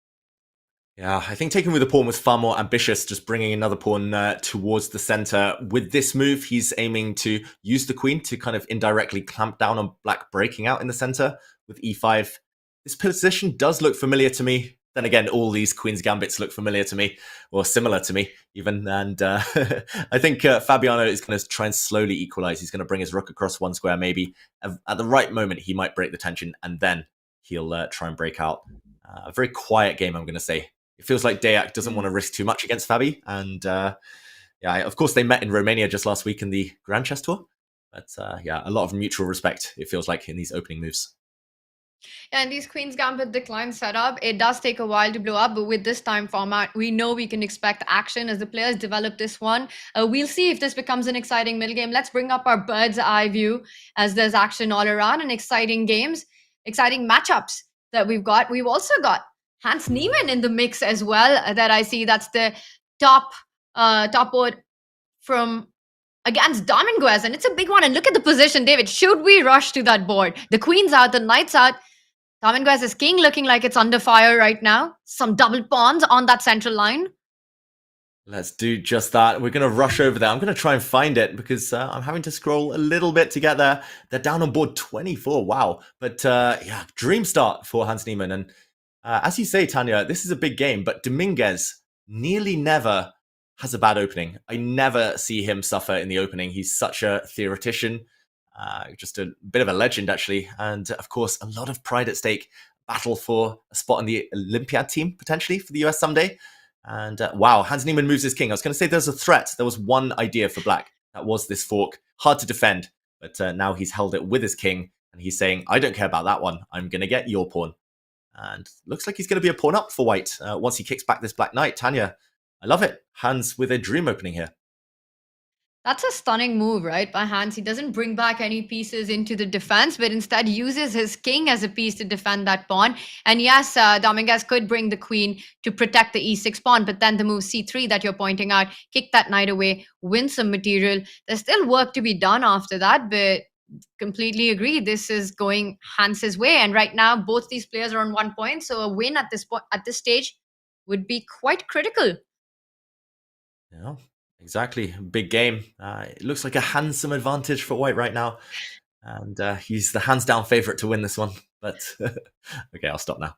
Yeah, I think taking with the pawn was far more ambitious, just bringing another pawn towards the center. With this move, he's aiming to use the queen to kind of indirectly clamp down on black breaking out in the center with e5. This position does look familiar to me. Then again, all these queen's gambits look familiar to me, or similar to me even. And I think Fabiano is going to try and slowly equalize. He's going to bring his rook across 1 square maybe. At the right moment, he might break the tension, and then he'll try and break out. A very quiet game, I'm going to say. It feels like Deak doesn't want to risk too much against Fabi. And yeah, of course, they met in Romania just last week in the Grand Chess Tour. But yeah, a lot of mutual respect, it feels like, in these opening moves. And these Queen's Gambit decline setup, it does take a while to blow up, but with this time format, we know we can expect action as the players develop this one. We'll see if this becomes an exciting middle game. Let's bring up our bird's eye view as there's action all around and exciting games, exciting matchups that we've got. We've also got Hans Niemann in the mix as well that I see. That's the top board from against Dominguez, and it's a big one. And look at the position, David. Should we rush to that board? The queen's out, the knight's out. Dominguez's king looking like it's under fire right now. Some double pawns on that central line. Let's do just that. We're going to rush over there. I'm going to try and find it because I'm having to scroll a little bit to get there. They're down on board 24. Wow. But yeah, dream start for Hans Niemann. And as you say, Tanya, this is a big game, but Dominguez nearly never has a bad opening. I never see him suffer in the opening. He's such a theoretician. Just a bit of a legend, actually. And of course, a lot of pride at stake. Battle for a spot in the Olympiad team, potentially, for the US someday. And wow, Hans Niemann moves his king. I was going to say there's a threat. There was one idea for black. That was this fork. Hard to defend. But now he's held it with his king. And he's saying, I don't care about that one. I'm going to get your pawn. And looks like he's going to be a pawn up for white once he kicks back this black knight. Tanya, I love it. Hans with a dream opening here. That's a stunning move, right, by Hans. He doesn't bring back any pieces into the defense, but instead uses his king as a piece to defend that pawn. And yes, Dominguez could bring the queen to protect the e6 pawn, but then the move c3 that you're pointing out, kick that knight away, win some material. There's still work to be done after that, but completely agree. This is going Hans's way. And right now, both these players are on 1 point, so a win at this point, at this stage, would be quite critical. Yeah. Exactly. Big game. It looks like a handsome advantage for white right now. And he's the hands down favorite to win this one. But okay, I'll stop now.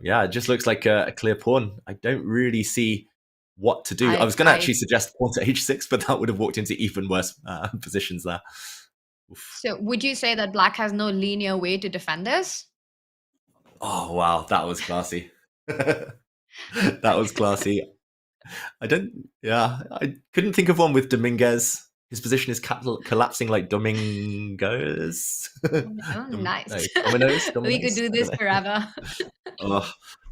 Yeah, it just looks like a clear pawn. I don't really see what to do. I was going to actually suggest pawn to h6, but that would have walked into even worse positions there. Oof. So would you say that black has no linear way to defend this? Oh, wow. That was classy. That was classy. I couldn't think of one with Dominguez. His position is collapsing like Dominguez. Oh, nice. No, Dominoes? We could do this forever.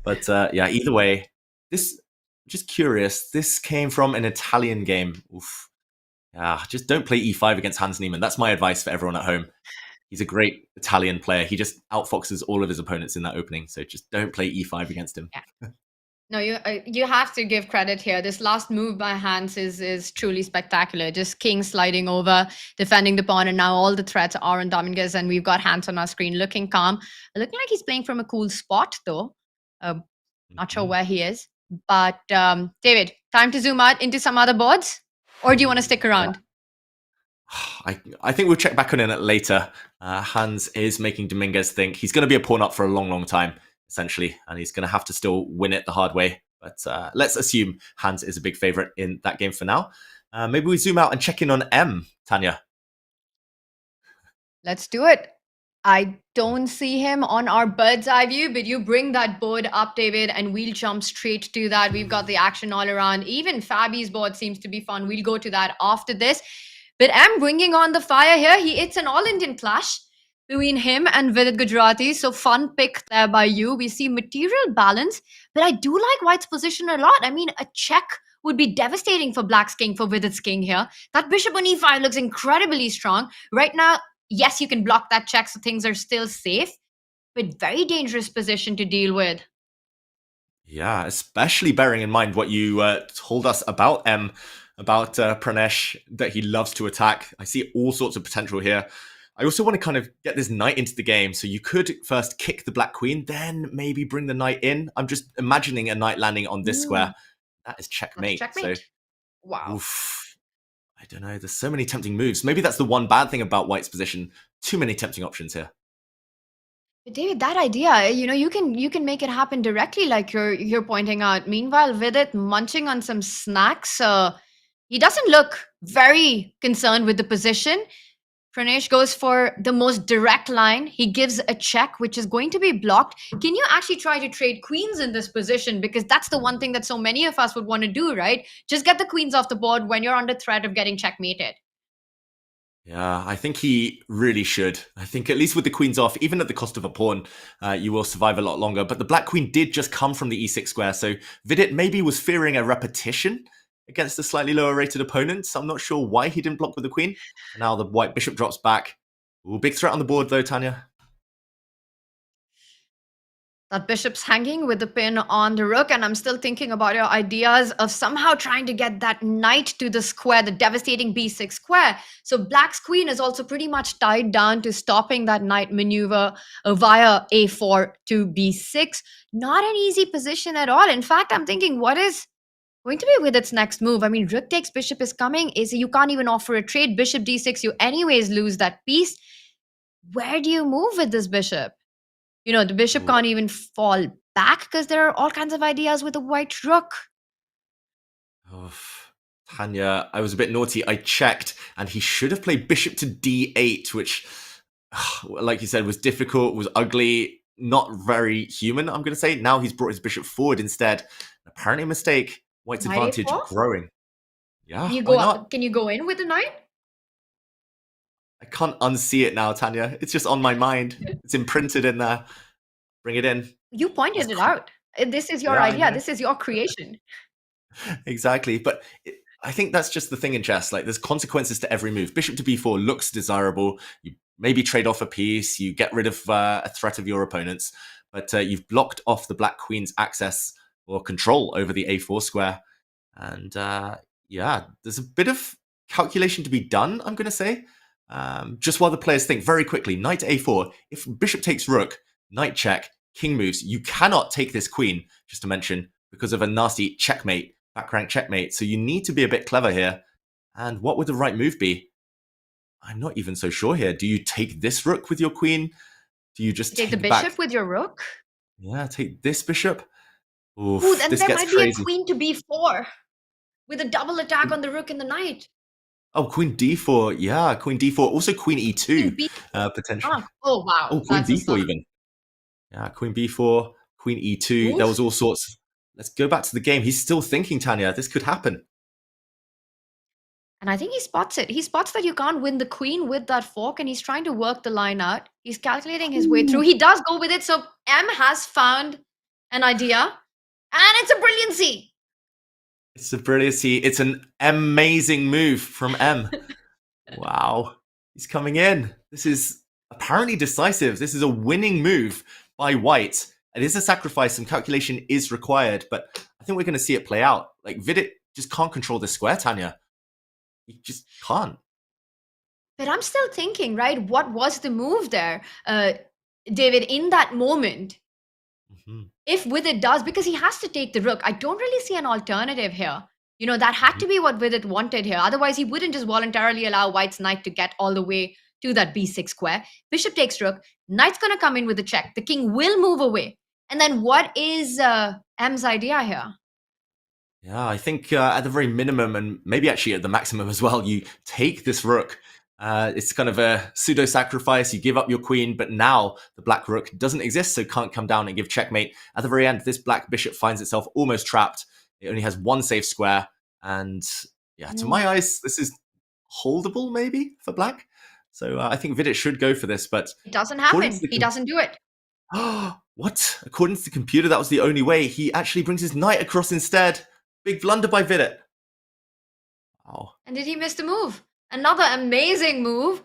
But yeah, either way, this, just curious, this came from an Italian game. Oof. Yeah, just don't play e5 against Hans Niemann. That's my advice for everyone at home. He's a great Italian player. He just outfoxes all of his opponents in that opening. So just don't play e5 against him. Yeah. No, you have to give credit here. This last move by Hans is truly spectacular. Just king sliding over, defending the pawn, and now all the threats are on Dominguez, and we've got Hans on our screen looking calm. Looking like he's playing from a cool spot, though. Not sure where he is. But David, time to zoom out into some other boards? Or do you want to stick around? I think we'll check back on it later. Hans is making Dominguez think he's going to be a pawn up for a long, long time, essentially, and he's going to have to still win it the hard way. But let's assume Hans is a big favorite in that game for now. Maybe we zoom out and check in on M, Tanya. Let's do it. I don't see him on our bird's eye view, but you bring that board up, David, and we'll jump straight to that. We've got the action all around. Even Fabi's board seems to be fun. We'll go to that after this. But M bringing on the fire here. It's an all-Indian clash between him and Vidit Gujarati. So fun pick there by you. We see material balance, but I do like White's position a lot. I mean, a check would be devastating for Black's king, for Vidit's king here. That bishop on e5 looks incredibly strong. Right now, yes, you can block that check, so things are still safe, but very dangerous position to deal with. Yeah, especially bearing in mind what you told us about M, about Pranesh, that he loves to attack. I see all sorts of potential here. I also want to kind of get this knight into the game. So you could first kick the black queen, then maybe bring the knight in. I'm just imagining a knight landing on this square. That is checkmate. That's checkmate. So, wow. Oof, I don't know. There's so many tempting moves. Maybe that's the one bad thing about White's position. Too many tempting options here. But David, that idea, you can make it happen directly, like you're pointing out. Meanwhile, Vidit munching on some snacks. He doesn't look very concerned with the position. Pranesh goes for the most direct line. He gives a check, which is going to be blocked. Can you actually try to trade queens in this position? Because that's the one thing that so many of us would want to do, right? Just get the queens off the board when you're under threat of getting checkmated. Yeah, I think he really should. I think at least with the queens off, even at the cost of a pawn, you will survive a lot longer. But the black queen did just come from the e6 square, so Vidit maybe was fearing a repetition against a slightly lower rated opponent. I'm not sure why he didn't block with the queen. And now the white bishop drops back. Ooh, big threat on the board though, Tanya. That bishop's hanging with the pin on the rook, and I'm still thinking about your ideas of somehow trying to get that knight to the square, the devastating b6 square. So black's queen is also pretty much tied down to stopping that knight maneuver via a4 to b6. Not an easy position at all. In fact, I'm thinking, what is going to be with its next move? I mean, rook takes bishop is coming. You can't even offer a trade. Bishop d6, you anyways lose that piece. Where do you move with this bishop? The bishop can't even fall back because there are all kinds of ideas with the white rook. Oh, Tanya, I was a bit naughty. I checked, and he should have played bishop to d8, which, like you said, was difficult, was ugly, not very human, I'm going to say. Now he's brought his bishop forward instead. Apparently a mistake. White's advantage growing. Yeah, Can you go in with the knight? I can't unsee it now, Tanya. It's just on my mind. It's imprinted in there. Bring it in. You pointed it out. This is your idea. This is your creation. Exactly. But I think that's just the thing in chess. Like, there's consequences to every move. Bishop to b4 looks desirable. You maybe trade off a piece. You get rid of a threat of your opponents. But you've blocked off the black queen's access or control over the a4 square. And there's a bit of calculation to be done, I'm going to say. Just while the players think very quickly, knight to a4, if bishop takes rook, knight check, king moves, you cannot take this queen, just to mention, because of a nasty checkmate, back rank checkmate. So you need to be a bit clever here. And what would the right move be? I'm not even so sure here. Do you take this rook with your queen? Do you just take the bishop with your rook? Yeah, take this bishop. Oof, ooh, then this there gets might crazy. be a queen to b4 with a double attack on the rook and the knight. Oh, queen d4. Yeah, queen d4. Also queen e2, potentially. Oh, wow. Oh, queen d4 even. Yeah, queen b4, queen e2. Oof. There was all sorts. Let's go back to the game. He's still thinking, Tanya. This could happen. And I think he spots it. He spots that you can't win the queen with that fork, and he's trying to work the line out. He's calculating his way through. He does go with it. So M has found an idea, and it's a brilliancy. It's a brilliancy. It's an amazing move from M. Wow. He's coming in. This is apparently decisive. This is a winning move by white. It is a sacrifice. Some calculation is required, but I think we're going to see it play out. Like, Vidit just can't control this square, Tanya. He just can't. But I'm still thinking, right? What was the move there, David, in that moment? If Vidit does, because he has to take the rook, I don't really see an alternative here. That had to be what Vidit wanted here. Otherwise, he wouldn't just voluntarily allow white's knight to get all the way to that b6 square. Bishop takes rook. Knight's going to come in with a check. The king will move away. And then what is M's idea here? Yeah, I think at the very minimum, and maybe actually at the maximum as well, you take this rook. It's kind of a pseudo-sacrifice. You give up your queen, but now the black rook doesn't exist, so can't come down and give checkmate. At the very end, this black bishop finds itself almost trapped. It only has one safe square. And yeah, to my eyes, this is holdable maybe for black. So I think Vidit should go for this, but... It doesn't happen. He doesn't do it. What? According to the computer, that was the only way. He actually brings his knight across instead. Big blunder by Vidit. Wow. And did he miss the move? Another amazing move,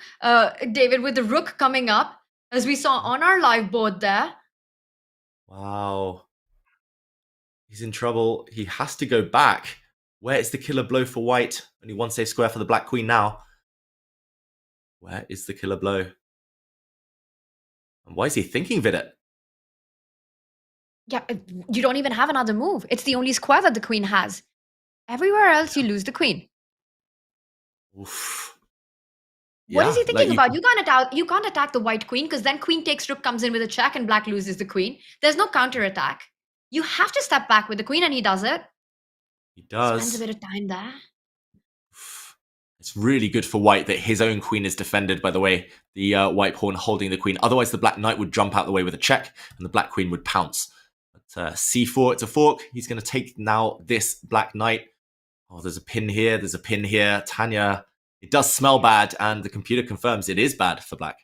David, with the rook coming up, as we saw on our live board there. Wow. He's in trouble. He has to go back. Where is the killer blow for white? Only one safe square for the black queen now. Where is the killer blow? And why is he thinking Vidit? Yeah, you don't even have another move. It's the only square that the queen has. Everywhere else, you lose the queen. Oof. What is he thinking about? You can't attack the white queen, because then queen takes rook, comes in with a check, and black loses the queen. There's no counter attack. You have to step back with the queen, and he does it. He does. Spends a bit of time there. It's really good for white that his own queen is defended, by the way. The white pawn holding the queen. Otherwise, the black knight would jump out the way with a check, and the black queen would pounce. But c4, it's a fork. He's going to take now this black knight. Oh, there's a pin here. There's a pin here. Tanya, it does smell bad, and the computer confirms it is bad for black.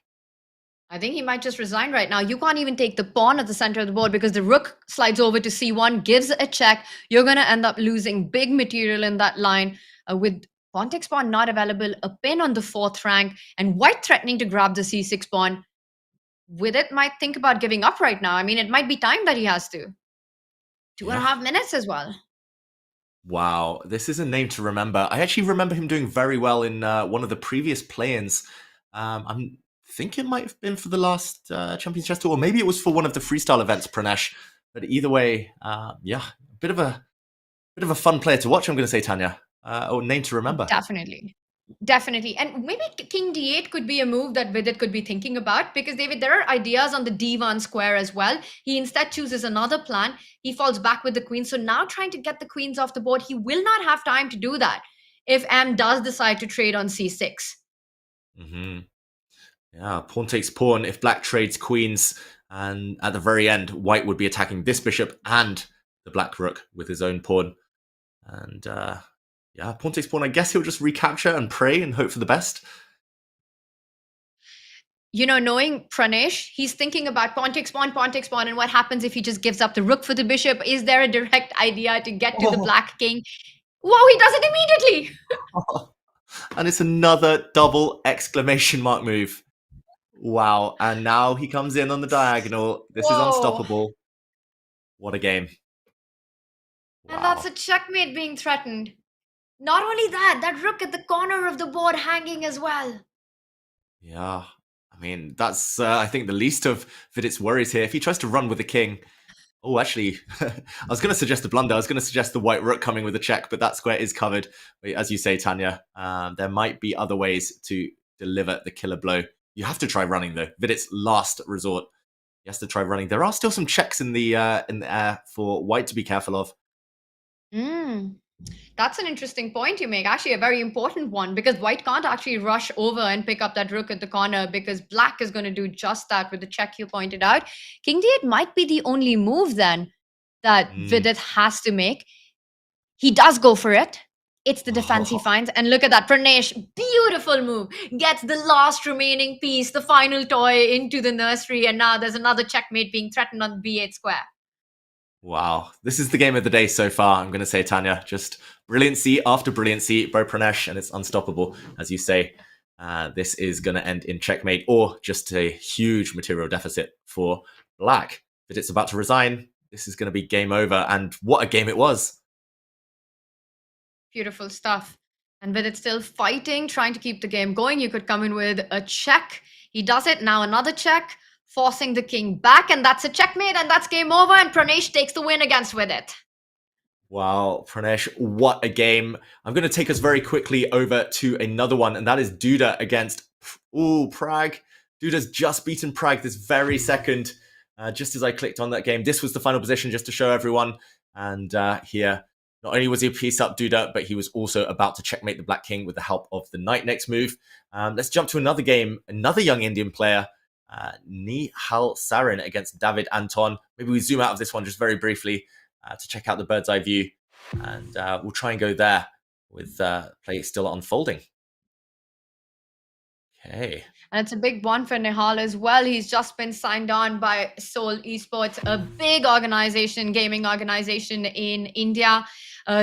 I think he might just resign right now. You can't even take the pawn at the center of the board because the rook slides over to c1, gives a check. You're going to end up losing big material in that line with pawn takes pawn not available, a pin on the 4th rank, and white threatening to grab the c6 pawn. Vidit might think about giving up right now. I mean, it might be time that he has to. 2.5 minutes as well. Wow, this is a name to remember. I actually remember him doing very well in one of the previous play-ins. I think it might have been for the last Champions Chess Tour, or maybe it was for one of the freestyle events, Pranesh. But either way, yeah, a bit of a fun player to watch, I'm going to say, Tanya. Or name to remember. Definitely. And maybe king d8 could be a move that Vidit could be thinking about, because David, there are ideas on the d1 square as well. He instead chooses another plan. He falls back with the queen. So now trying to get the queens off the board, he will not have time to do that if M does decide to trade on c6. Yeah, pawn takes pawn. If black trades queens, and at the very end, white would be attacking this bishop and the black rook with his own pawn. And yeah, pawn takes pawn. I guess he'll just recapture and pray and hope for the best. Knowing Pranesh, he's thinking about pawn takes pawn, and what happens if he just gives up the rook for the bishop? Is there a direct idea to get to the black king? Wow, he does it immediately! And it's another double exclamation mark move. Wow, and now he comes in on the diagonal. This is unstoppable. What a game. Wow. And that's a checkmate being threatened. Not only that rook at the corner of the board hanging as well. Yeah, I mean, that's, I think, the least of Vidit's worries here. If he tries to run with the king... Oh, actually, I was going to suggest a blunder. I was going to suggest the white rook coming with a check, but that square is covered. As you say, Tanya, there might be other ways to deliver the killer blow. You have to try running, though. Vidit's last resort. He has to try running. There are still some checks in the air for white to be careful of. That's an interesting point you make. Actually, a very important one, because white can't actually rush over and pick up that rook at the corner, because black is going to do just that with the check you pointed out. King d8 might be the only move then that Vidit has to make. He does go for it. It's the defense he finds. And look at that. Pranesh, beautiful move. Gets the last remaining piece, the final toy, into the nursery. And now there's another checkmate being threatened on the b8 square. Wow. This is the game of the day so far, I'm going to say, Tanya. Just brilliancy after brilliancy by Pranesh, and it's unstoppable, as you say. this is going to end in checkmate or just a huge material deficit for black. But it's about to resign. This is going to be game over. And what a game it was. Beautiful stuff. And with it still fighting, trying to keep the game going, you could come in with a check. He does it. Now another check, forcing the king back. And that's a checkmate. And that's game over. And Pranesh takes the win against with it. Wow, Pranesh, what a game. I'm going to take us very quickly over to another one, and that is Duda against, Prague. Duda's just beaten Prague this very second, just as I clicked on that game. This was the final position, just to show everyone. And here, not only was he a piece up Duda, but he was also about to checkmate the Black King with the help of the knight next move. Let's jump to another game, another young Indian player, Nihal Sarin against David Anton. Maybe we zoom out of this one just very briefly to check out the bird's eye view, and we'll try and go there with play still unfolding. Okay. And it's a big one for Nihal as well. He's just been signed on by Seoul Esports, a big organization, gaming organization in India.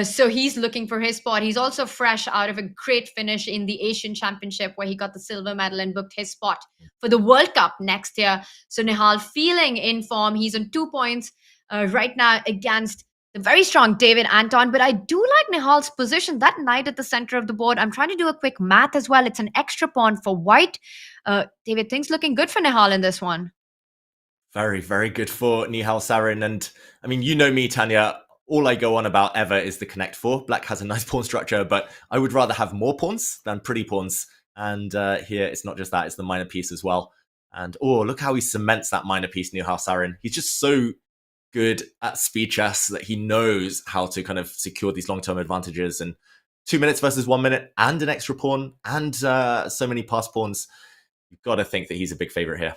So he's looking for his spot. He's also fresh out of a great finish in the Asian Championship where he got the silver medal and booked his spot for the World Cup next year. So Nihal feeling in form. He's on 2 points right now against the very strong David Anton. But I do like Nihal's position. That knight at the center of the board. I'm trying to do a quick math as well. It's an extra pawn for white. David, things looking good for Nihal in this one. Very, very good for Nihal Sarin. And I mean, you know me, Tanya. All I go on about ever is the connect four. Black has a nice pawn structure, but I would rather have more pawns than pretty pawns. And here, it's not just that, it's the minor piece as well. And look how he cements that minor piece, Nihal Sarin. He's just so good at speed chess that he knows how to kind of secure these long-term advantages. And 2 minutes versus 1 minute and an extra pawn and so many pass pawns. You've got to think that he's a big favorite here.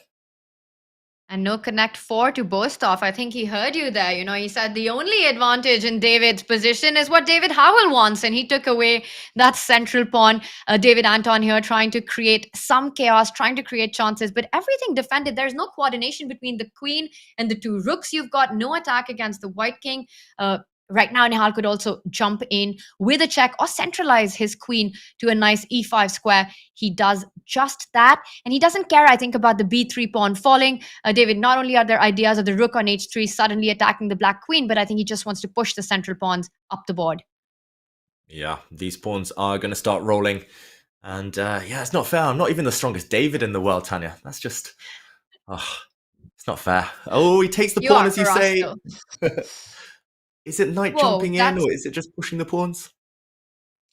And no connect four to boast off. I think he heard you there. You know, he said the only advantage in David's position is what David Howell wants. And he took away that central pawn. David Anton here trying to create some chaos, trying to create chances, but everything defended. There's no coordination between the queen and the two rooks. You've got no attack against the white king. Right now, Nihal could also jump in with a check or centralize his queen to a nice e5 square. He does just that. And he doesn't care, I think, about the b3 pawn falling. David, not only are there ideas of the rook on h3 suddenly attacking the black queen, but I think he just wants to push the central pawns up the board. Yeah, these pawns are going to start rolling. And yeah, it's not fair. I'm not even the strongest David in the world, Tanya. That's just, it's not fair. Oh, he takes the pawn, as you say. Is it knight jumping in, or is it just pushing the pawns?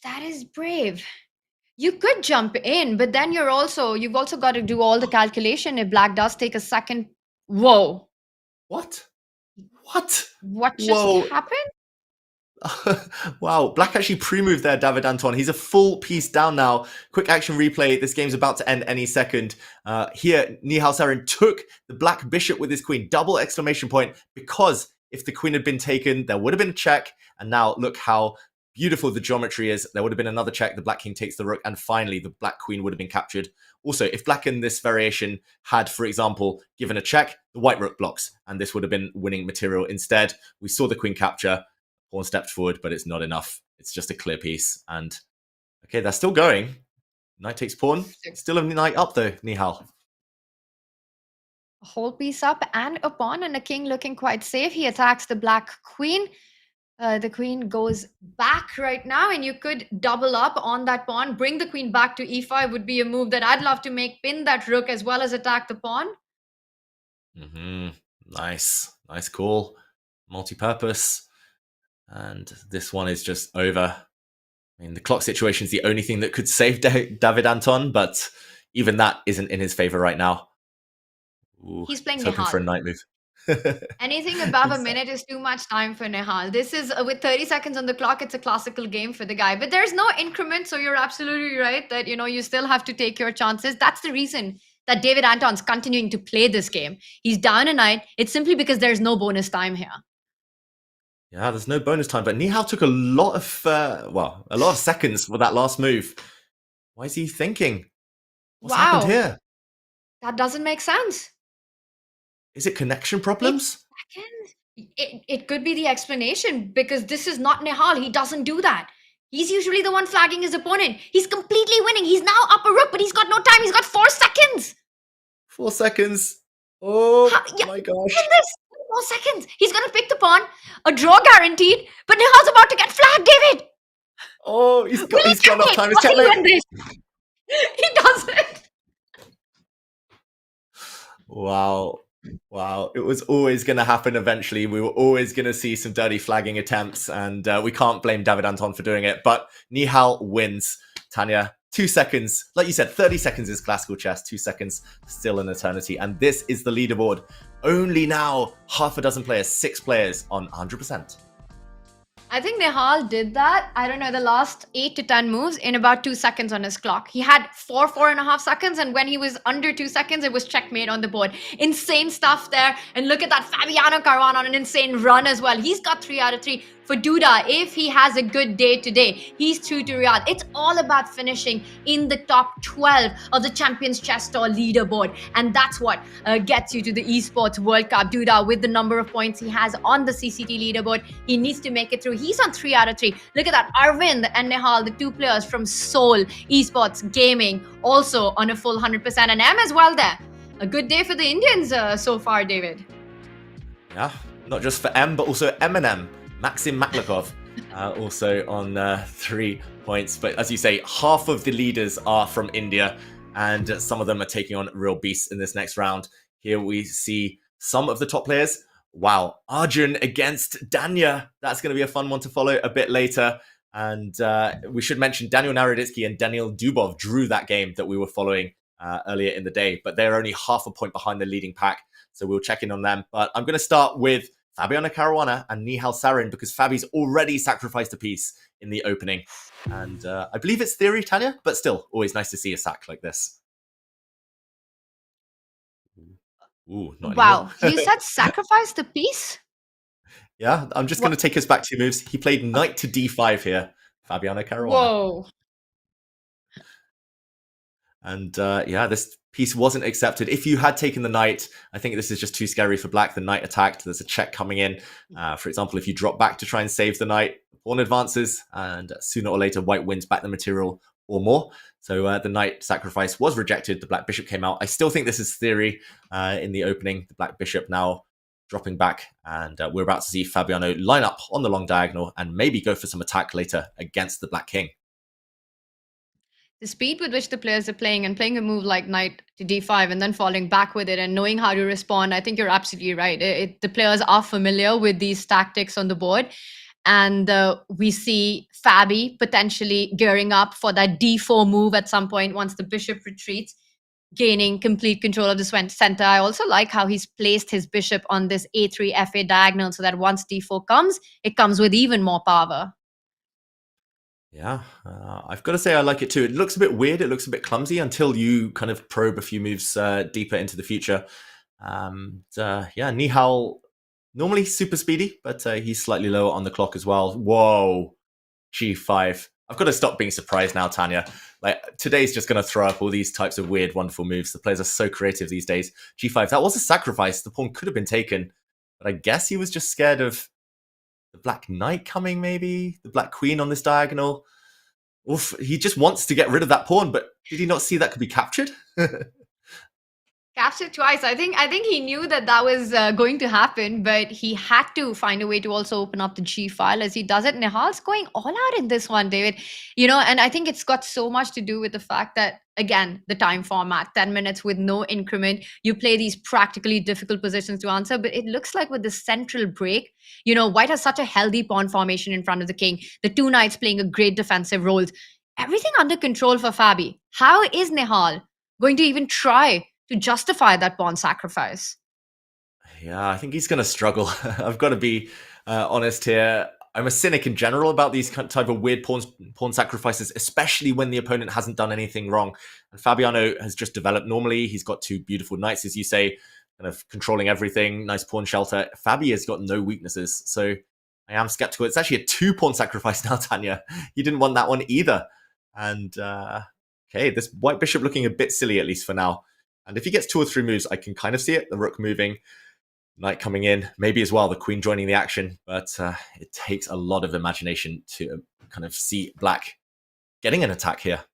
That is brave. You could jump in, but then you've also got to do all the calculation if black does take a second. Whoa. What? What just happened? Wow, black actually pre-moved there, David Anton. He's a full piece down now. Quick action replay. This game's about to end any second. Here, Nihal Sarin took the black bishop with his queen. Double exclamation point, because if the queen had been taken, there would have been a check. And now look how beautiful the geometry is. There would have been another check. The black king takes the rook. And finally, the black queen would have been captured. Also, if black in this variation had, for example, given a check, the white rook blocks. And this would have been winning material. Instead, we saw the queen capture. Pawn stepped forward, but it's not enough. It's just a clear piece. And okay, they're still going. Knight takes pawn. Still a knight up though, Nihal. A whole piece up and a pawn, and a king looking quite safe. He attacks the black queen. The queen goes back right now, and you could double up on that pawn. Bring the queen back to e5 would be a move that I'd love to make. Pin that rook as well as attack the pawn. Nice call. Multi-purpose. And this one is just over. I mean, the clock situation is the only thing that could save David Anton, but even that isn't in his favor right now. Ooh, he's playing hoping Nihal for a knight move. Anything above a minute is too much time for Nihal. This is with 30 seconds on the clock. It's a classical game for the guy, but there's no increment. So you're absolutely right that, you know, you still have to take your chances. That's the reason that David Anton's continuing to play this game. He's down a knight. It's simply because there's no bonus time here. Yeah, there's no bonus time, but Nihal took a lot of seconds for that last move. Why is he thinking? What's happened here? That doesn't make sense. Is it connection problems? It could be the explanation, because this is not Nihal. He doesn't do that. He's usually the one flagging his opponent. He's completely winning. He's now up a rook, but he's got time. He's got 4 seconds. 4 seconds. Oh Yeah, my gosh. look at this. 4 seconds. He's going to pick the pawn. A draw guaranteed. But Nihal's about to get flagged, David. Oh, he's got enough time. It's Will he checkmate. win this? He does it. Wow. It was always going to happen eventually. We were always going to see some dirty flagging attempts, and we can't blame David Anton for doing it. But Nihal wins. Tanya, 2 seconds. Like you said, 30 seconds is classical chess. 2 seconds, still an eternity. And this is the leaderboard. Only now, half a dozen players, 6 players on 100%. I think Nihal did that, I don't know, the last 8 to 10 moves in about 2 seconds on his clock. He had 4.5 seconds, and when he was under 2 seconds, it was checkmate on the board. Insane stuff there. And look at that, Fabiano Caruana on an insane run as well. He's got 3 out of 3. For Duda, if he has a good day today, he's through to Riyadh. It's all about finishing in the top 12 of the Champions Chess Tour leaderboard. And that's what gets you to the Esports World Cup. Duda, with the number of points he has on the CCT leaderboard, he needs to make it through. He's on 3 out of 3. Look at that. Arvind and Nihal, the 2 players from Seoul Esports Gaming, also on a full 100%. And M as well there. A good day for the Indians so far, David. Yeah, not just for M, but also Eminem. Maxim Maklakov also on 3 points. But as you say, half of the leaders are from India, and some of them are taking on real beasts in this next round. Here we see some of the top players. Wow, Arjun against Danya. That's going to be a fun one to follow a bit later. And we should mention Daniel Naroditsky and Daniel Dubov drew that game that we were following earlier in the day, but they're only half a point behind the leading pack. So we'll check in on them. But I'm going to start with Fabiano Caruana and Nihal Sarin, because Fabi's already sacrificed a piece in the opening. And I believe it's theory, Tanya, but still, always nice to see a sack like this. Ooh, not Wow, anymore. you said sacrifice the piece? Yeah, I'm just going to take us back 2 moves. He played knight to d5 here, Fabiano Caruana. Whoa. And yeah, this piece wasn't accepted. If you had taken the knight, I think this is just too scary for black. The knight attacked. There's a check coming in. For example, if you drop back to try and save the knight, pawn advances, and sooner or later, white wins back the material or more. So the knight sacrifice was rejected. The black bishop came out. I still think this is theory in the opening. The black bishop now dropping back, and we're about to see Fabiano line up on the long diagonal and maybe go for some attack later against the black king. The speed with which the players are playing and playing a move like knight to d5 and then falling back with it and knowing how to respond, I think you're absolutely right. The players are familiar with these tactics on the board. And we see Fabi potentially gearing up for that d4 move at some point once the bishop retreats, gaining complete control of the center. I also like how he's placed his bishop on this a3 fa diagonal so that once d4 comes, it comes with even more power. Yeah, I've got to say I like it too. It looks a bit weird. It looks a bit clumsy until you kind of probe a few moves deeper into the future. Yeah, Nihal, normally super speedy, but he's slightly lower on the clock as well. Whoa, G5. I've got to stop being surprised now, Tanya. Like, today's just going to throw up all these types of weird, wonderful moves. The players are so creative these days. G5, that was a sacrifice. The pawn could have been taken, but I guess he was just scared of the black knight coming, maybe the black queen on this diagonal. Oof, he just wants to get rid of that pawn, but did he not see that could be captured? Captured twice. I think he knew that was going to happen, but he had to find a way to also open up the G file as he does it. Nihal's going all out in this one, David. And I think it's got so much to do with the fact that, again, the time format, 10 minutes with no increment. You play these practically difficult positions to answer, but it looks like with the central break, white has such a healthy pawn formation in front of the king. The 2 knights playing a great defensive roles. Everything under control for Fabi. How is Nihal going to even try to justify that pawn sacrifice? Yeah, I think he's going to struggle. I've got to be honest here. I'm a cynic in general about these type of weird pawn sacrifices, especially when the opponent hasn't done anything wrong. And Fabiano has just developed normally. He's got 2 beautiful knights, as you say, kind of controlling everything, nice pawn shelter. Fabi has got no weaknesses, so I am skeptical. It's actually a 2 pawn sacrifice now, Tanya. You didn't want that one either. And okay, this white bishop looking a bit silly, at least for now. And if he gets 2 or 3 moves, I can kind of see it. The rook moving, knight coming in, maybe as well the queen joining the action. But it takes a lot of imagination to kind of see black getting an attack here.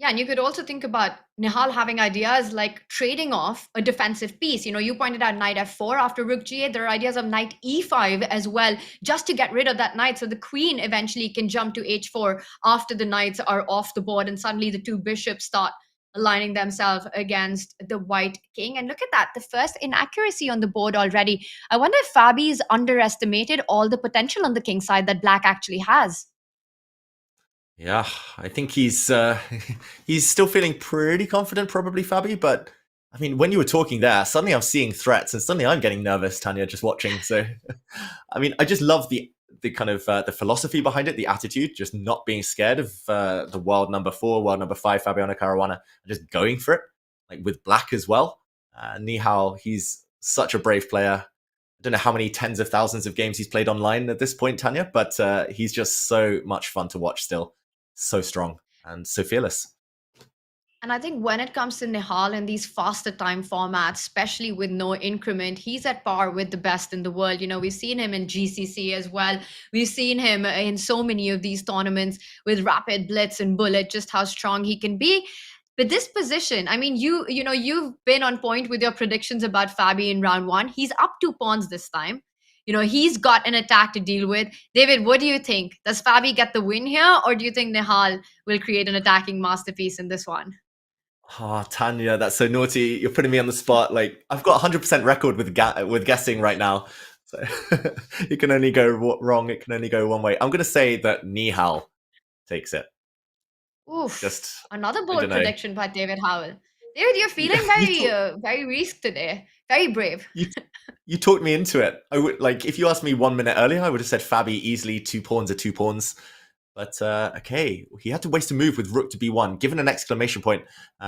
Yeah, and you could also think about Nihal having ideas like trading off a defensive piece. You pointed out knight f4 after rook g8. There are ideas of knight e5 as well, just to get rid of that knight. So the queen eventually can jump to h4 after the knights are off the board, and suddenly the two bishops start aligning themselves against the white king. And look at that, the first inaccuracy on the board already. I wonder if Fabi's underestimated all the potential on the king side that black actually has. Yeah, I think he's he's still feeling pretty confident, probably Fabi. But I mean, when you were talking there, suddenly I'm seeing threats, and suddenly I'm getting nervous, Tanya, just watching. So, I mean, I just love the kind of the philosophy behind it, the attitude, just not being scared of the world number 4, world number 5, Fabiano Caruana, and just going for it, like with black as well. Nihal, he's such a brave player. I don't know how many tens of thousands of games he's played online at this point, Tanya, but he's just so much fun to watch still. So strong and so fearless. And I think when it comes to Nihal in these faster time formats, especially with no increment, he's at par with the best in the world. We've seen him in GCC as well. We've seen him in so many of these tournaments with rapid blitz and bullet, just how strong he can be. But this position, I mean, you've been on point with your predictions about Fabi in round one. He's up 2 pawns this time. He's got an attack to deal with. David, what do you think? Does Fabi get the win here, or do you think Nihal will create an attacking masterpiece in this one? Oh, Tanya, that's so naughty. You're putting me on the spot. Like, I've got 100% record with guessing right now. So it can only go wrong. It can only go one way. I'm going to say that Nihal takes it. Oof, Just another I bold don't know. prediction by David Howell. David, you're feeling very risk today. Very brave. You talked me into it. I would like if you asked me 1 minute earlier, I would have said Fabi easily 2 pawns are 2 pawns. But okay, he had to waste a move with rook to b1. Given an exclamation point,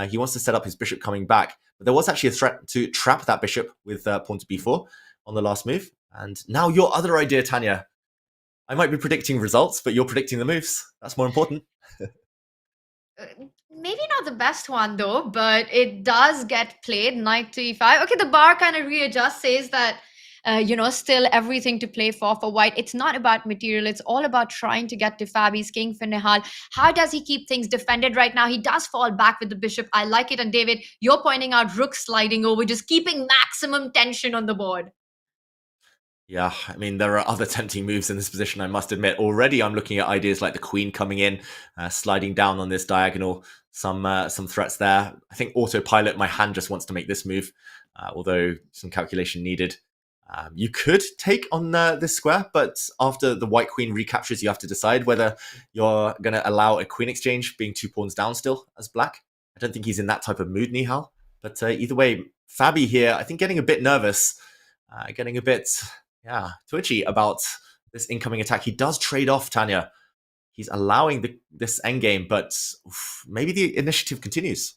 he wants to set up his bishop coming back. But there was actually a threat to trap that bishop with pawn to b4 on the last move. And now your other idea, Tanya. I might be predicting results, but you're predicting the moves. That's more important. Maybe not the best one though, but it does get played. Knight to e5. Okay, the bar kind of readjusts, says that still everything to play for white. It's not about material. It's all about trying to get to Fabi's king for Nihal. How does he keep things defended right now? He does fall back with the bishop. I like it. And David, you're pointing out rook sliding over, just keeping maximum tension on the board. Yeah, I mean, there are other tempting moves in this position, I must admit. Already I'm looking at ideas like the queen coming in, sliding down on this diagonal, some threats there. I think autopilot, my hand just wants to make this move, although some calculation needed. You could take on this square, but after the white queen recaptures, you have to decide whether you're going to allow a queen exchange, being 2 pawns down still as black. I don't think he's in that type of mood, Nihal. But either way, Fabi here, I think getting a bit nervous, getting a bit... twitchy about this incoming attack. He does trade off, Tanya. He's allowing this endgame, but maybe the initiative continues.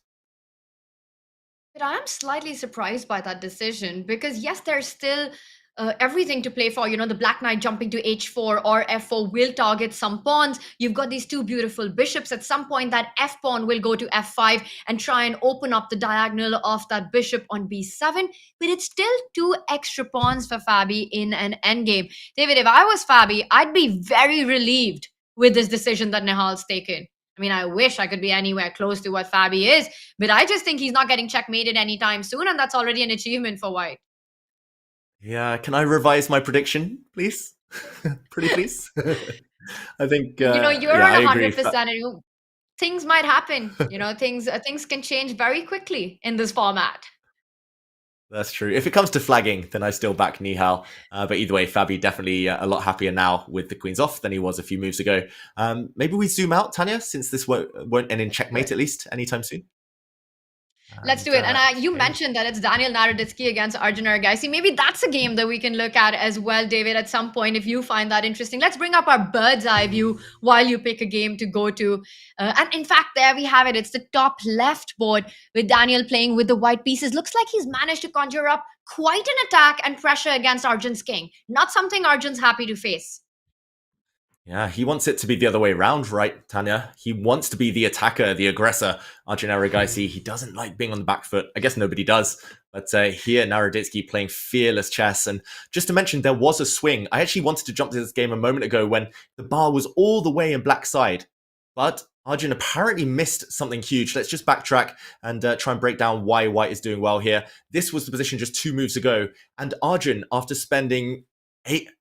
But I am slightly surprised by that decision because, yes, there's still everything to play for. The Black Knight jumping to h4 or f4 will target some pawns. You've got these 2 beautiful bishops. At some point, that f pawn will go to f5 and try and open up the diagonal of that bishop on b7. But it's still 2 extra pawns for Fabi in an endgame. David, if I was Fabi, I'd be very relieved with this decision that Nihal's taken. I mean, I wish I could be anywhere close to what Fabi is, but I just think he's not getting checkmated anytime soon, and that's already an achievement for white. Yeah, can I revise my prediction, please? Pretty please? I think you're on I agree. 100%. Things might happen. Things can change very quickly in this format. That's true. If it comes to flagging, then I still back Nihal. But either way, Fabi definitely a lot happier now with the queens off than he was a few moves ago. Maybe we zoom out, Tanya, since this won't end in checkmate at least anytime soon. Let's do it. And you mentioned that it's Daniel Naroditsky against Arjun Argaisi. Maybe that's a game that we can look at as well, David, at some point, if you find that interesting. Let's bring up our bird's eye view while you pick a game to go to. And in fact, there we have it. It's the top left board with Daniel playing with the white pieces. Looks like he's managed to conjure up quite an attack and pressure against Arjun's king. Not something Arjun's happy to face. Yeah, he wants it to be the other way around, right, Tanya? He wants to be the attacker, the aggressor. Arjun Argaisi, he doesn't like being on the back foot. I guess nobody does. But here, Naroditsky playing fearless chess. And just to mention, there was a swing. I actually wanted to jump to this game a moment ago when the bar was all the way in black side. But Arjun apparently missed something huge. Let's just backtrack and try and break down why white is doing well here. This was the position just 2 moves ago. And Arjun, after spending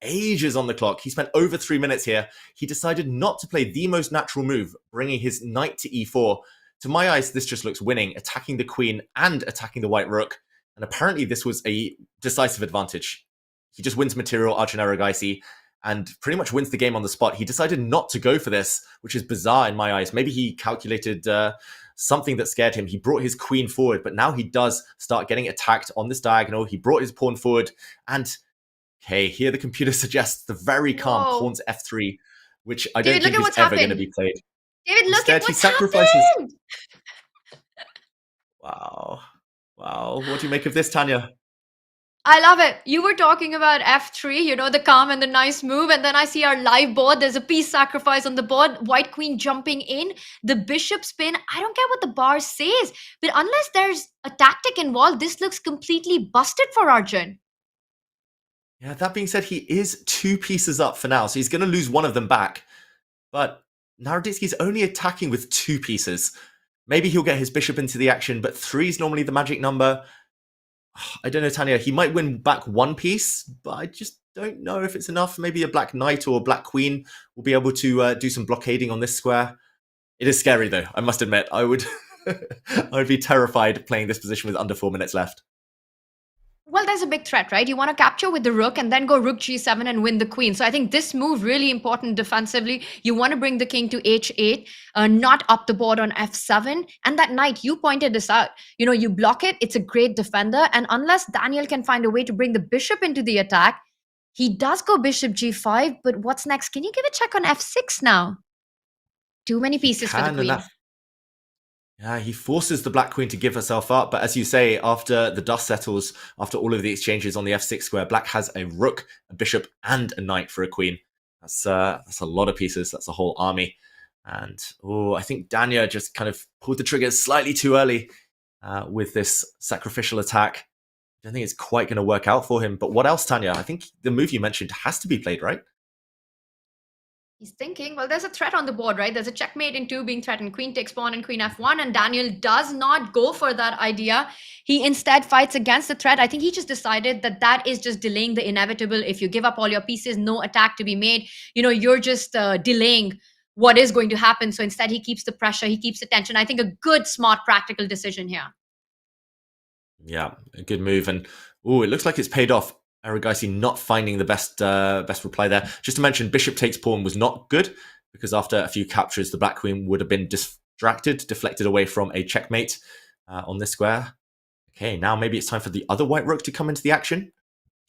ages on the clock, he spent over 3 minutes here. He decided not to play the most natural move, bringing his knight to e4. To my eyes, this just looks winning, attacking the queen and attacking the white rook. And apparently this was a decisive advantage. He just wins material, Arjun Erigaisi, and pretty much wins the game on the spot. He decided not to go for this, which is bizarre in my eyes. Maybe he calculated something that scared him. He brought his queen forward, but now he does start getting attacked on this diagonal. He brought his pawn forward, and okay, here the computer suggests the very calm pawns f3, which I don't think is ever going to be played. David, look Instead, at what's he sacrifices. happened! Wow. What do you make of this, Tanya? I love it. You were talking about f3, the calm and the nice move. And then I see our live board. There's a piece sacrifice on the board. White queen jumping in. The bishop spin. I don't care what the bar says. But unless there's a tactic involved, this looks completely busted for Arjun. Yeah, that being said, he is 2 pieces up for now. So he's going to lose one of them back. But Naroditsky's only attacking with 2 pieces. Maybe he'll get his bishop into the action, but 3 is normally the magic number. I don't know, Tanya. He might win back 1 piece, but I just don't know if it's enough. Maybe a black knight or a black queen will be able to do some blockading on this square. It is scary, though. I must admit, I would be terrified playing this position with under 4 minutes left. Well, there's a big threat, right? You want to capture with the rook and then go rook g7 and win the queen. So I think this move really important defensively. You want to bring the king to h8, not up the board on f7. And that knight, you pointed this out. You block it. It's a great defender. And unless Daniel can find a way to bring the bishop into the attack, he does go bishop g5. But what's next? Can you give a check on f6 now? Too many pieces for the queen. Yeah, he forces the black queen to give herself up. But as you say, after the dust settles, after all of the exchanges on the f6 square, black has a rook, a bishop, and a knight for a queen. That's a lot of pieces. That's a whole army. And I think Danya just kind of pulled the trigger slightly too early with this sacrificial attack. I don't think it's quite going to work out for him. But what else, Tanya? I think the move you mentioned has to be played, right? He's thinking, well, there's a threat on the board, right? There's a checkmate in 2 being threatened. Queen takes pawn and queen f1. And Daniel does not go for that idea. He instead fights against the threat. I think he just decided that is just delaying the inevitable. If you give up all your pieces, no attack to be made. You're just delaying what is going to happen. So instead, he keeps the pressure. He keeps the tension. I think a good, smart, practical decision here. Yeah, a good move. And it looks like it's paid off. Erigaisi not finding the best reply there. Just to mention, bishop takes pawn was not good because after a few captures, the black queen would have been deflected away from a checkmate on this square. Okay, now maybe it's time for the other white rook to come into the action.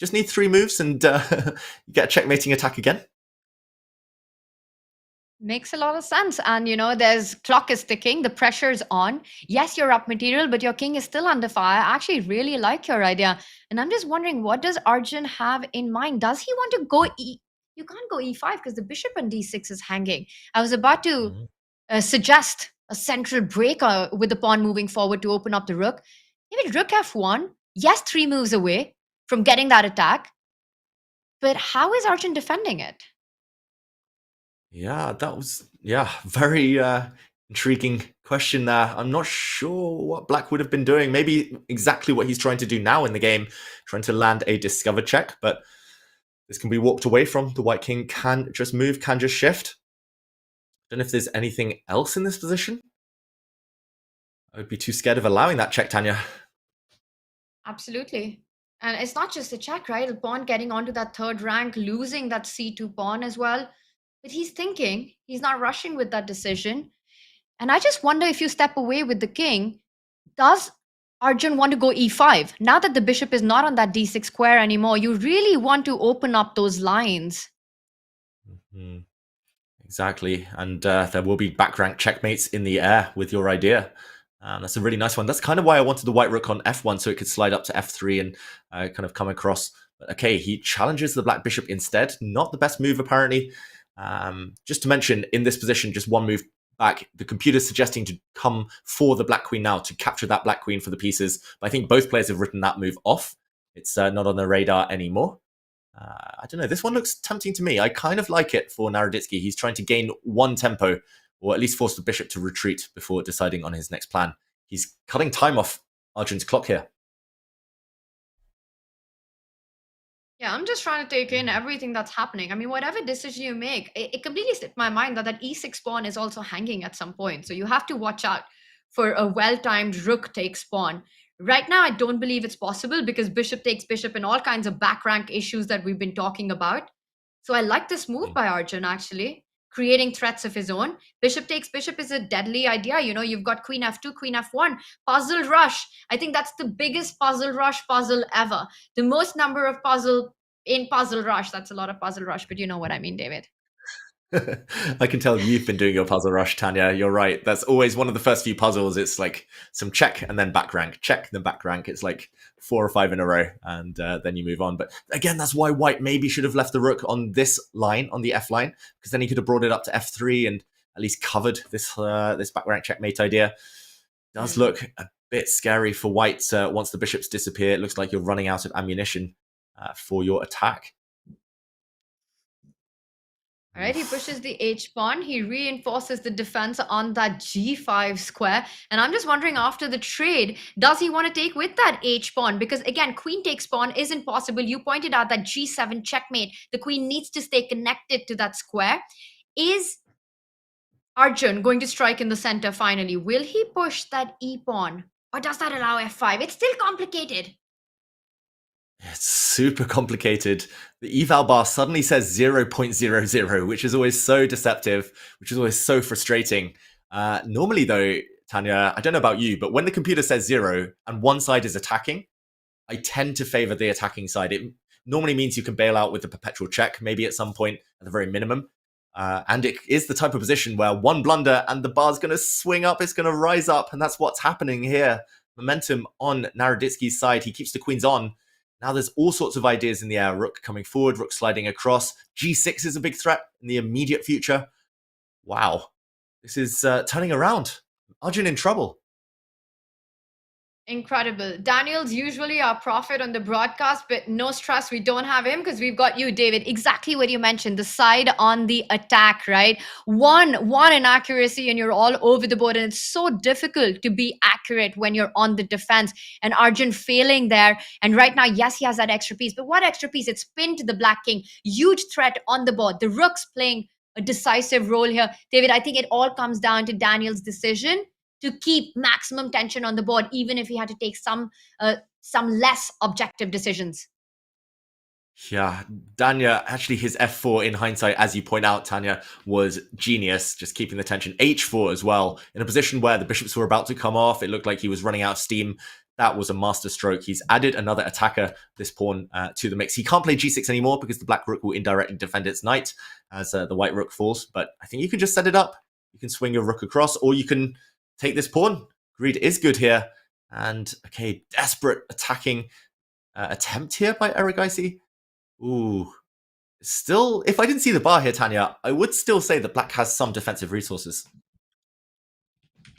Just need 3 moves and you get a checkmating attack again. Makes a lot of sense. And, there's clock is ticking. The pressure is on. Yes, you're up material, but your king is still under fire. I actually really like your idea. And I'm just wondering, what does Arjun have in mind? Does he want to go You can't go e5 because the bishop on d6 is hanging. I was about to suggest a central break with the pawn moving forward to open up the rook. Maybe rook f1. Yes, 3 moves away from getting that attack. But how is Arjun defending it? Yeah, that was very intriguing question there. I'm not sure what black would have been doing. Maybe exactly what he's trying to do now in the game, trying to land a discovered check, but this can be walked away from. The white king can just move, can just shift. Don't know if there's anything else in this position. I would be too scared of allowing that check, Tanya. Absolutely. And it's not just a check, right? The pawn getting onto that 3rd rank, losing that c2 pawn as well. But he's thinking, he's not rushing with that decision. And I just wonder, if you step away with the king, does Arjun want to go e5? Now that the bishop is not on that d6 square anymore, you really want to open up those lines. Mm-hmm. Exactly. And there will be back rank checkmates in the air with your idea. That's a really nice one. That's kind of why I wanted the white rook on f1, so it could slide up to f3 and kind of come across. But okay, he challenges the black bishop instead. Not the best move, apparently. Just to mention, in this position, just 1 move back, the computer's suggesting to come for the black queen now to capture that black queen for the pieces. But I think both players have written that move off. It's not on the radar anymore. I don't know. This one looks tempting to me. I kind of like it for Naroditsky. He's trying to gain 1 tempo or at least force the bishop to retreat before deciding on his next plan. He's cutting time off Arjun's clock here. Yeah, I'm just trying to take in everything that's happening. I mean, whatever decision you make, it completely slipped my mind that e6 pawn is also hanging at some point. So you have to watch out for a well-timed rook takes pawn. Right now, I don't believe it's possible because bishop takes bishop and all kinds of back rank issues that we've been talking about. So I like this move by Arjun, actually, creating threats of his own. Bishop takes bishop is a deadly idea. You know, you've got queen f2, queen f1, puzzle rush. I think that's the biggest puzzle rush puzzle ever. The most number of puzzle in puzzle rush. That's a lot of puzzle rush, but you know what I mean, David. I can tell you've been doing your puzzle rush, Tanya. You're right. That's always one of the first few puzzles. It's like some check and then back rank, check, then back rank. It's like 4 or 5 in a row, and then you move on. But again, that's why white maybe should have left the rook on this line, on the f line, because then he could have brought it up to f3 and at least covered this this back rank checkmate idea. Does look a bit scary for white once the bishops disappear. It looks like you're running out of ammunition for your attack. All right, he pushes the h pawn. He reinforces the defense on that g5 square. And I'm just wondering, after the trade, does he want to take with that h pawn? Because again, queen takes pawn isn't possible. You pointed out that g7 checkmate. The queen needs to stay connected to that square. Is Arjun going to strike in the center finally? Will he push that e pawn? Or does that allow f5? It's still complicated. It's super complicated. The eval bar suddenly says 0.00, which is always so deceptive, which is always so frustrating. Normally, though, Tanya, I don't know about you, but when the computer says 0 and one side is attacking, I tend to favor the attacking side. It normally means you can bail out with the perpetual check, maybe at some point at the very minimum. And it is the type of position where one blunder and the bar's going to swing up, it's going to rise up, and that's what's happening here. Momentum on Naroditsky's side. He keeps the queens on. Now there's all sorts of ideas in the air. Rook coming forward, rook sliding across. G6 is a big threat in the immediate future. Wow. This is turning around. Arjun in trouble. Incredible. Daniel's usually our prophet on the broadcast, but no stress. We don't have him because we've got you, David. Exactly what you mentioned, the side on the attack, right? One inaccuracy and you're all over the board. And it's so difficult to be accurate when you're on the defense. And Arjun failing there. And right now, yes, he has that extra piece. But what extra piece? It's pinned to the black king. Huge threat on the board. The rook's playing a decisive role here. David, I think it all comes down to Daniel's decision to keep maximum tension on the board, even if he had to take some less objective decisions. Yeah, Danya, actually his f4 in hindsight, as you point out, Tanya, was genius, just keeping the tension. h4 as well, in a position where the bishops were about to come off. It looked like he was running out of steam. That was a master stroke. He's added another attacker, this pawn, to the mix. He can't play g6 anymore because the black rook will indirectly defend its knight as the white rook falls. But I think you can just set it up. You can swing your rook across, or you can take this pawn. Greed is good here. And, okay, desperate attacking attempt here by Erigaisi. Ooh. Still, if I didn't see the bar here, Tanya, I would still say that black has some defensive resources.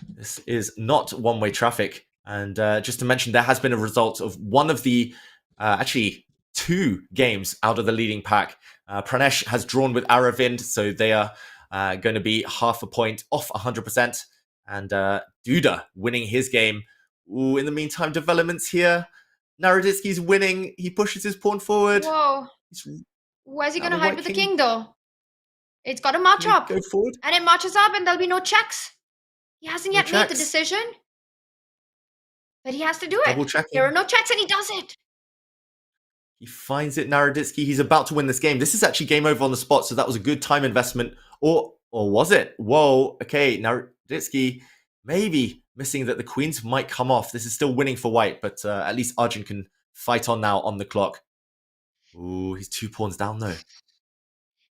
This is not one-way traffic. And just to mention, there has been a result of one of the, actually, 2 games out of the leading pack. Pranesh has drawn with Aravind, so they are going to be half a point off 100%. And Duda winning his game. Ooh, in the meantime, developments here. Naroditsky's winning. He pushes his pawn forward. Whoa. Where's he going to hide with the king, though? It's got to march up. Go forward. And it marches up, and there'll be no checks. He hasn't yet made the decision. But he has to do it. Double checking. There are no checks, and he does it. He finds it, Naroditsky. He's about to win this game. This is actually game over on the spot, so that was a good time investment. Or was it? Whoa. Okay, Naroditsky maybe missing that the queens might come off. This is still winning for white, but at least Arjun can fight on now on the clock. Ooh, he's 2 pawns down though.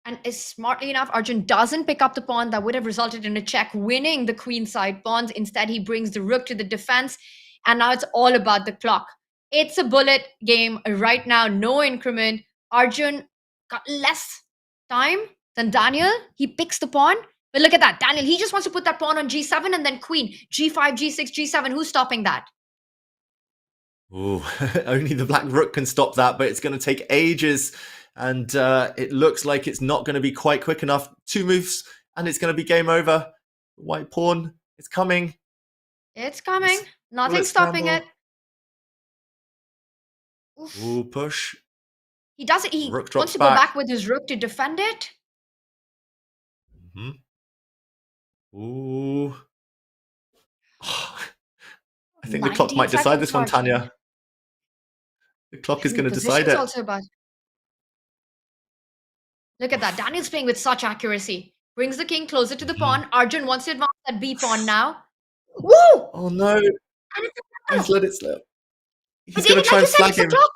And smartly enough, Arjun doesn't pick up the pawn that would have resulted in a check, winning the queenside pawns. Instead, he brings the rook to the defense, and now it's all about the clock. It's a bullet game right now, no increment. Arjun got less time than Daniel. He picks the pawn. But look at that. Daniel, he just wants to put that pawn on g7 and then queen. g5, g6, g7. Who's stopping that? Ooh, only the black rook can stop that, but it's going to take ages. And it looks like it's not going to be quite quick enough. 2 moves, and it's going to be game over. White pawn is coming. It's coming. Will Nothing's it stopping it. scramble? Oof. Ooh, push. He does it. He Rook wants drops to go back. back with his rook to defend it. Ooh. I think the clock 19 might decide seconds, this one, Arjun. Tanya. The clock is Ooh, going to decide position's it. also about. Look at that. Daniel's playing with such accuracy. Brings the king closer to the pawn. Arjun wants to advance that b pawn now. Woo! Oh no, And it's a he's battle. let it slip. But He's going David, to try like you and said, flag it's the him. clock.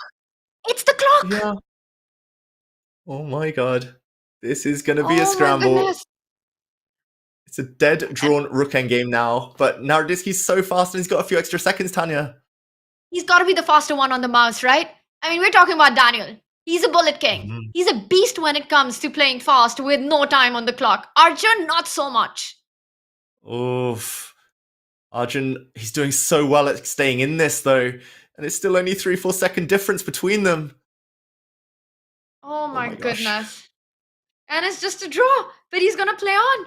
It's the clock. Yeah. Oh my god. This is going to be a Oh my scramble. goodness. It's a dead drawn rook endgame now, but Naroditsky's so fast and he's got a few extra seconds, Tanya. He's got to be the faster one on the mouse, right? I mean, we're talking about Daniel. He's a bullet king. He's a beast when it comes to playing fast with no time on the clock. Arjun, not so much. Oof. Arjun, he's doing so well at staying in this though, and it's still only 3-4 second difference between them. Oh my gosh. goodness. And it's just a draw, but he's going to play on.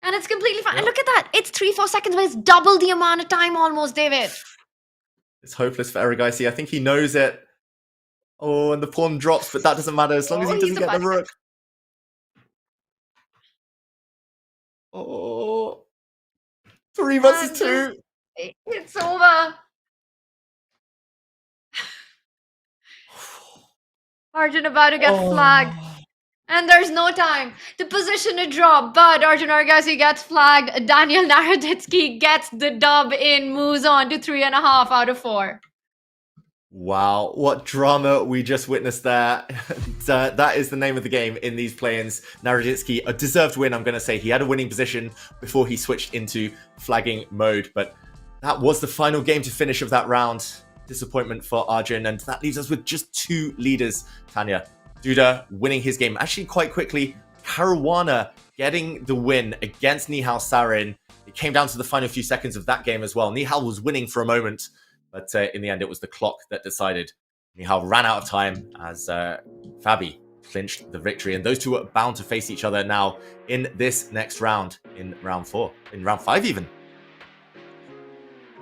And it's completely fine. Yeah. And look at that. It's 3-4 seconds, but it's double the amount of time almost, David. It's hopeless for Erigaisi. I think he knows it. Oh, and the pawn drops, but that doesn't matter as long as he doesn't get the rook. Oh. 3 versus 2. It's over. Arjun about to get flagged. And there's no time. The position to drop, but Arjun Erigaisi gets flagged. Daniel Naroditsky gets the dub in, moves on to 3.5 out of 4. Wow, what drama we just witnessed there. That is the name of the game in these play-ins. Naroditsky, a deserved win, I'm going to say. He had a winning position before he switched into flagging mode, but that was the final game to finish of that round. Disappointment for Arjun, and that leaves us with just 2 leaders, Tanya. Duda winning his game actually quite quickly. Caruana getting the win against Nihal Sarin. It came down to the final few seconds of that game as well. Nihal was winning for a moment, but in the end, it was the clock that decided. Nihal ran out of time as Fabi clinched the victory. And those two are bound to face each other now in this next round, in round 4, in round 5 even.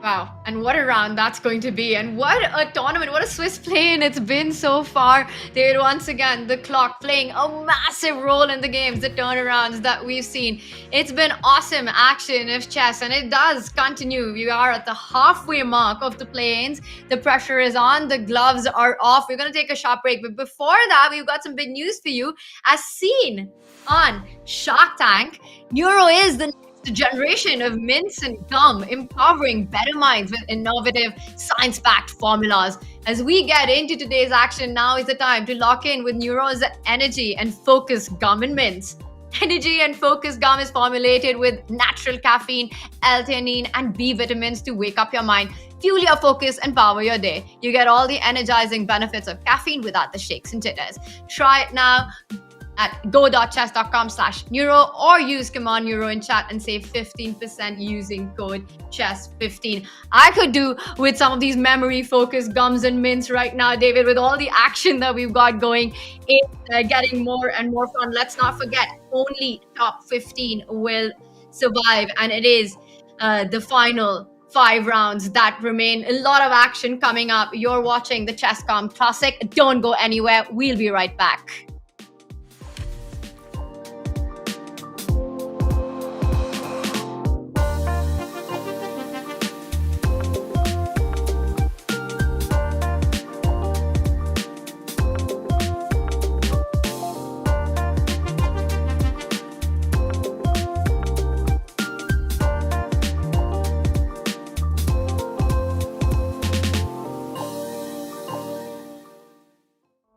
Wow, and what a round that's going to be, and what a tournament, what a Swiss play-in it's been so far. David, once again, the clock playing a massive role in the games, the turnarounds that we've seen. It's been awesome action of chess, and it does continue. We are at the halfway mark of the play-ins. The pressure is on, the gloves are off. We're going to take a short break, but before that, we've got some big news for you. As seen on Shark Tank, Neuro is the generation of mints and gum, empowering better minds with innovative, science-backed formulas. As we get into today's action, now is the time to lock in with Neuro's Energy and Focus Gum and Mints. Energy and Focus Gum is formulated with natural caffeine, L-theanine, and B vitamins to wake up your mind, fuel your focus, and power your day. You get all the energizing benefits of caffeine without the shakes and jitters. Try it now at go.chess.com/neuro or use command neuro in chat and save 15% using code chess15. I could do with some of these memory focused gums and mints right now, David, with all the action that we've got going. It's getting more and more fun. Let's not forget, only top 15 will survive, and it is the final 5 rounds that remain. A lot of action coming up. You're watching the Chess.com Classic. Don't go anywhere. We'll be right back.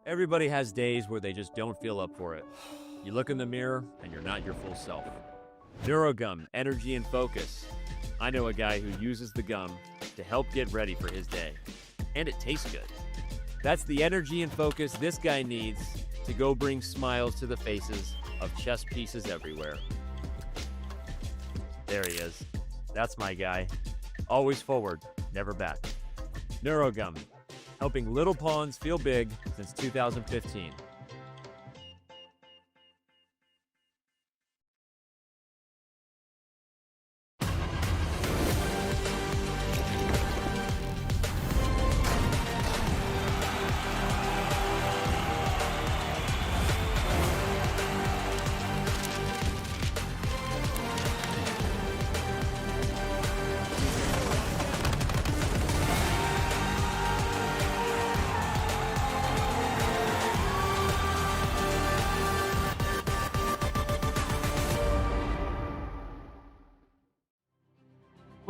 Everybody has days where they just don't feel up for it. You look in the mirror and you're not your full self. Neurogum, energy and focus. I know a guy who uses the gum to help get ready for his day. And it tastes good. That's the energy and focus this guy needs to go bring smiles to the faces of chess pieces everywhere. There he is. That's my guy. Always forward, never back. Neurogum, helping little pawns feel big since 2015.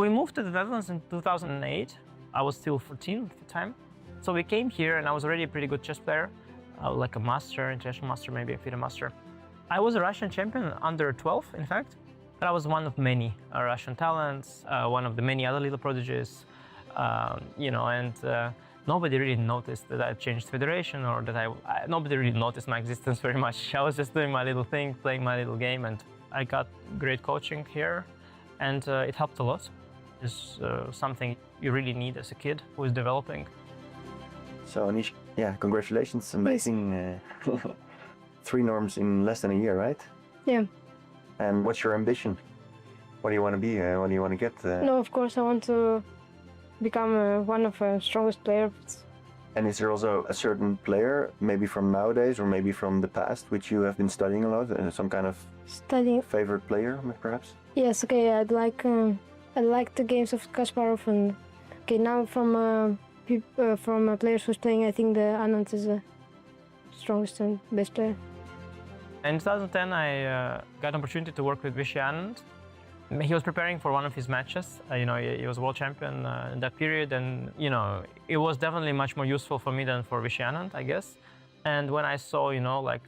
we moved to the Netherlands in 2008. I was still 14 at the time. So we came here and I was already a pretty good chess player, like a master, international master, maybe a FIDE master. I was a Russian champion under 12, in fact, but I was one of many Russian talents, one of the many other little prodigies, nobody really noticed that I changed federation or that nobody really noticed my existence very much. I was just doing my little thing, playing my little game, and I got great coaching here, and it helped a lot. It's something you really need as a kid who is developing. So Anish, yeah, congratulations, amazing 3 norms in less than a year, right? Yeah. And what's your ambition? What do you want to be? What do you want to get? No, of course I want to become one of the strongest players. And is there also a certain player, maybe from nowadays or maybe from the past, which you have been studying a lot? Some kind of favorite player, perhaps? Yes, okay, I like the games of Kasparov, and okay, now from players who's playing, I think the Anand is the strongest and best player. In 2010, I got an opportunity to work with Vachier-Lagrave. He was preparing for one of his matches. He was world champion in that period, and it was definitely much more useful for me than for Vachier-Lagrave, I guess. And when I saw, like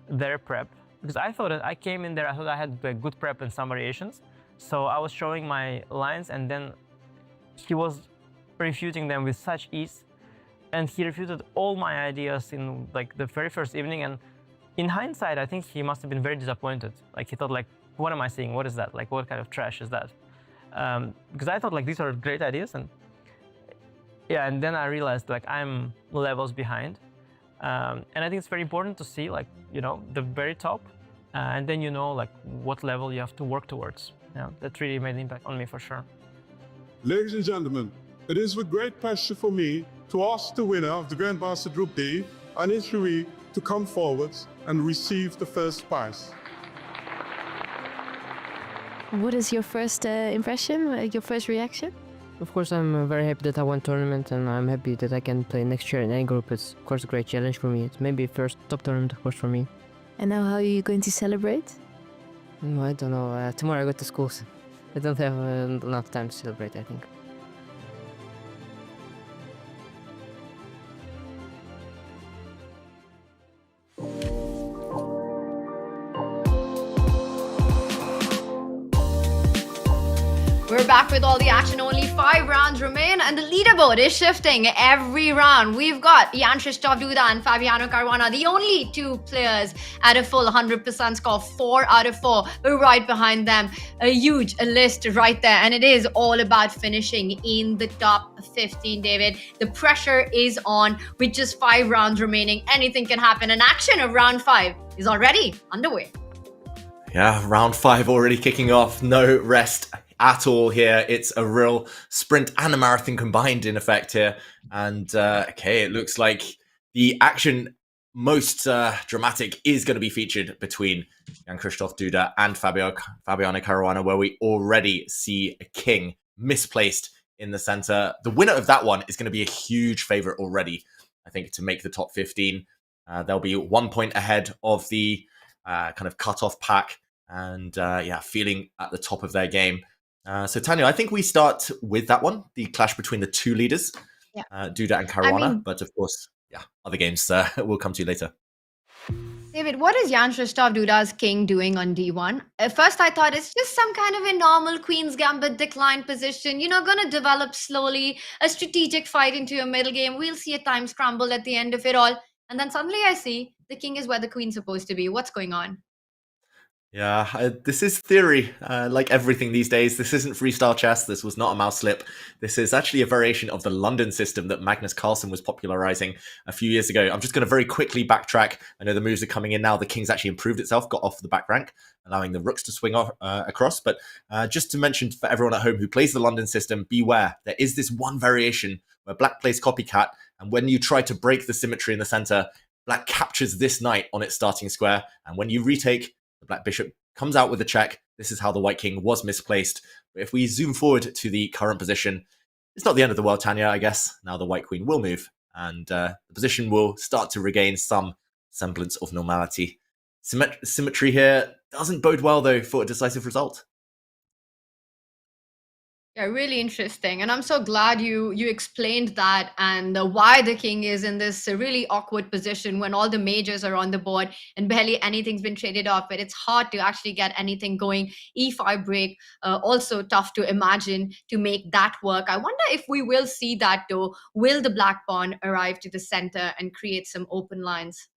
their prep, because I thought that I came in there, I thought I had a good prep and some variations. So I was showing my lines, and then he was refuting them with such ease, and he refuted all my ideas in like the very first evening. And in hindsight, I think he must have been very disappointed. Like he thought, like, what am I seeing? What is that? Like, what kind of trash is that? Because I thought like these are great ideas, and yeah, and then I realized like I'm levels behind, and I think it's very important to see like the very top, and then like what level you have to work towards. Yeah, that really made an impact on me for sure. Ladies and gentlemen, it is with great pleasure for me to ask the winner of the Grandmaster Group D, Anish, to come forward and receive the first prize. What is your first impression, your first reaction? Of course, I'm very happy that I won tournament, and I'm happy that I can play next year in any group. It's of course a great challenge for me. It's maybe first top tournament, of course, for me. And now how are you going to celebrate? I don't know. Tomorrow I go to school, so I don't have enough time to celebrate, I think. We're back with all the action. Only 5 rounds remain, and the leaderboard is shifting every round. We've got Jan Krzysztof Duda and Fabiano Caruana, the only 2 players at a full 100% score, 4 out of 4. But right behind them, a huge list right there, and it is all about finishing in the top 15, David. The pressure is on with just 5 rounds remaining. Anything can happen, and action of round 5 is already underway. Yeah, round 5 already kicking off. No rest at all here. It's a real sprint and a marathon combined in effect here. And okay, it looks like the action most dramatic is going to be featured between Jan Krzysztof Duda and Fabiano Caruana, where we already see a king misplaced in the center. The winner of that one is going to be a huge favorite already, I think, to make the top 15. They'll be 1 point ahead of the kind of cutoff pack, and feeling at the top of their game. So Tanya, I think we start with that one, the clash between the 2 leaders, Duda and Caruana. But of course, other games we'll come to later. David, what is Jan Krzysztof Duda's king doing on D1? At first, I thought it's just some kind of a normal Queen's Gambit decline position, going to develop slowly, a strategic fight into a middle game. We'll see a time scramble at the end of it all. And then suddenly I see the king is where the queen's supposed to be. What's going on? Yeah, this is theory. Like everything these days, this isn't freestyle chess. This was not a mouse slip. This is actually a variation of the London system that Magnus Carlsen was popularizing a few years ago. I'm just going to very quickly backtrack. I know the moves are coming in now. The king's actually improved itself, got off the back rank, allowing the rooks to swing off, across. But just to mention for everyone at home who plays the London system, beware. There is this one variation where black plays copycat, and when you try to break the symmetry in the center, black captures this knight on its starting square, and when you retake, the black bishop comes out with a check. This is how the white king was misplaced. But if we zoom forward to the current position, it's not the end of the world, Tanya, I guess. Now the white queen will move, and the position will start to regain some semblance of normality. Symmetry here doesn't bode well, though, for a decisive result. Yeah, really interesting. And I'm so glad you explained that and why the king is in this really awkward position when all the majors are on the board and barely anything's been traded off. But it's hard to actually get anything going. E5 break, also tough to imagine to make that work. I wonder if we will see that though. Will the black pawn arrive to the center and create some open lines?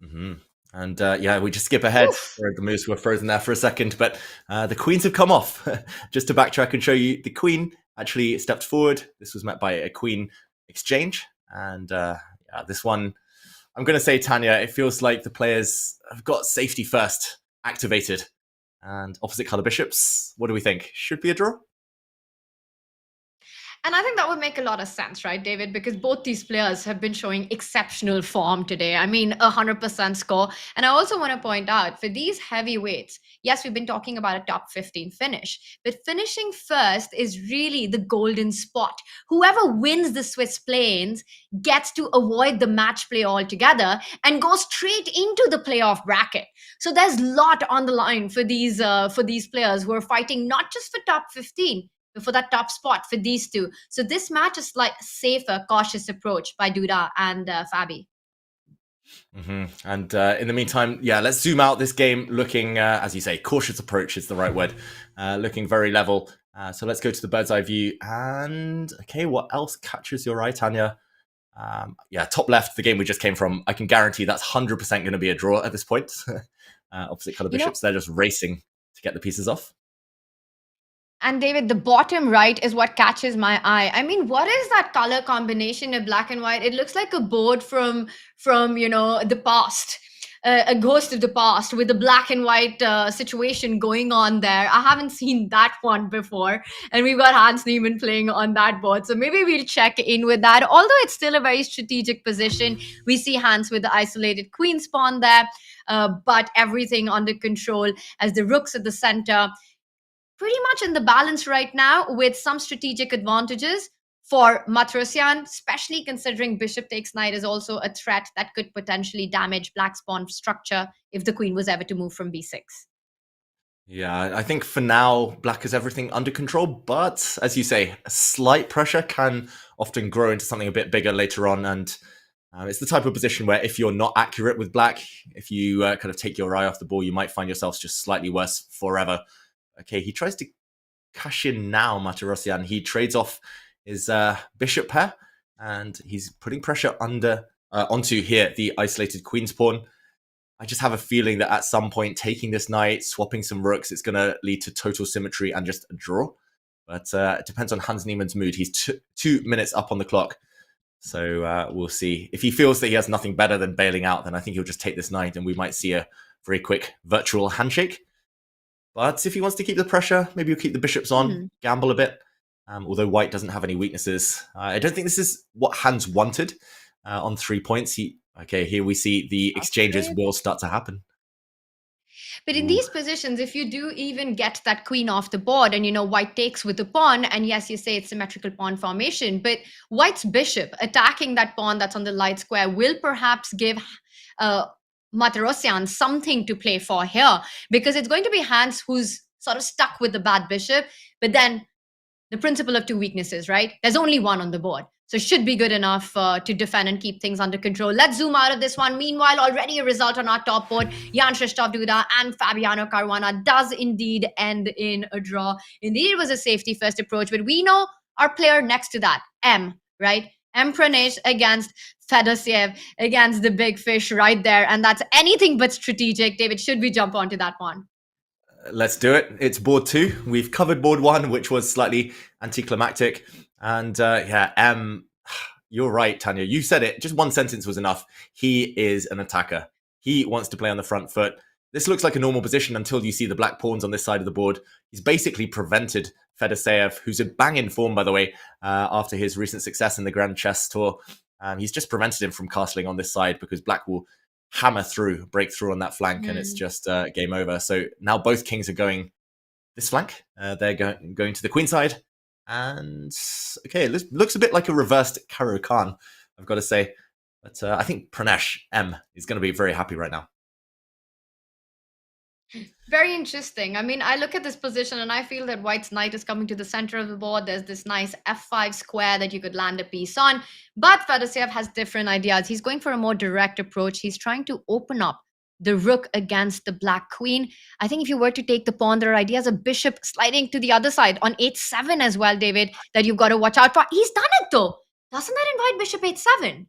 Mm-hmm. And yeah, we just skip ahead where the moves were frozen there for a second, but the queens have come off. Just to backtrack and show you, the queen actually stepped forward. This was met by a queen exchange. And yeah, this one, I'm going to say, Tanya, it feels like the players have got safety first activated. And opposite color bishops, what do we think? Should be a draw? And I think that would make a lot of sense, right, David? Because both these players have been showing exceptional form today. I mean, 100% score. And I also want to point out for these heavyweights, yes, we've been talking about a top 15 finish, but finishing first is really the golden spot. Whoever wins the Swiss Plains gets to avoid the match play altogether and go straight into the playoff bracket. So there's a lot on the line for these players who are fighting not just for top 15, for that top spot for these two. So this match is like a safer, cautious approach by Duda and Fabi. Mm-hmm. And in the meantime, yeah, let's zoom out this game looking, as you say, cautious approach is the right word, looking very level. So let's go to the bird's eye view. And okay, what else catches your eye, Tanya? Yeah, top left, the game we just came from. I can guarantee that's 100% going to be a draw at this point. Opposite color bishops, they're just racing to get the pieces off. And David, the bottom right is what catches my eye. I mean, what is that color combination of black and white? It looks like a board from the past, a ghost of the past with the black and white situation going on there. I haven't seen that one before. And we've got Hans Niemann playing on that board. So maybe we'll check in with that. Although it's still a very strategic position. We see Hans with the isolated queen's pawn there, but everything under control as the rook's at the center. Pretty much in the balance right now with some strategic advantages for Matrosyan, especially considering bishop takes knight is also a threat that could potentially damage black's pawn structure if the queen was ever to move from b6. Yeah, I think for now, black has everything under control, but as you say, a slight pressure can often grow into something a bit bigger later on, and it's the type of position where if you're not accurate with black, if you kind of take your eye off the ball, you might find yourselves just slightly worse forever. Okay, he tries to cash in now, Matrosyan. He trades off his bishop pair, and he's putting pressure onto here the isolated queen's pawn. I just have a feeling that at some point, taking this knight, swapping some rooks, it's going to lead to total symmetry and just a draw. But it depends on Hans Niemann's mood. He's 2 minutes up on the clock. So we'll see. If he feels that he has nothing better than bailing out, then I think he'll just take this knight, and we might see a very quick virtual handshake. But if he wants to keep the pressure, maybe he'll keep the bishops on, gamble a bit. Although white doesn't have any weaknesses. I don't think this is what Hans wanted on 3 points. Okay, here we see the exchanges will start to happen. But in these positions, if you do even get that queen off the board and, white takes with the pawn, and yes, you say it's symmetrical pawn formation, but white's bishop attacking that pawn that's on the light square will perhaps give Matrosyan something to play for here, because it's going to be Hans who's sort of stuck with the bad bishop, but then the principle of two weaknesses, right? There's only one on the board. So it should be good enough to defend and keep things under control. Let's zoom out of this one. Meanwhile, already a result on our top board. Jan Krzysztof Duda and Fabiano Caruana does indeed end in a draw. Indeed, it was a safety first approach, but we know our player next to that, M, right? M Pranesh against Fedosiev, against the big fish right there. And that's anything but strategic. David, should we jump onto that one? Let's do it. It's board 2. We've covered board 1, which was slightly anticlimactic. And yeah, M, you're right, Tanya. You said it. Just one sentence was enough. He is an attacker. He wants to play on the front foot. This looks like a normal position until you see the black pawns on this side of the board. He's basically prevented Fedosiev, who's a banging form, by the way, after his recent success in the Grand Chess Tour. He's just prevented him from castling on this side because black will hammer through, break through on that flank, and it's just game over. So now both kings are going this flank. They're going to the queen side. And okay, it looks a bit like a reversed Karo Khan, I've got to say. But I think Pranesh, M, is going to be very happy right now. Very interesting. I mean, I look at this position and I feel that White's knight is coming to the center of the board. There's this nice f5 square that you could land a piece on. But Fedoshev has different ideas. He's going for a more direct approach. He's trying to open up the rook against the black queen. I think if you were to take the pawn, there are ideas of bishop sliding to the other side on h7 as well, David, that you've got to watch out for. He's done it though. Doesn't that invite bishop h7?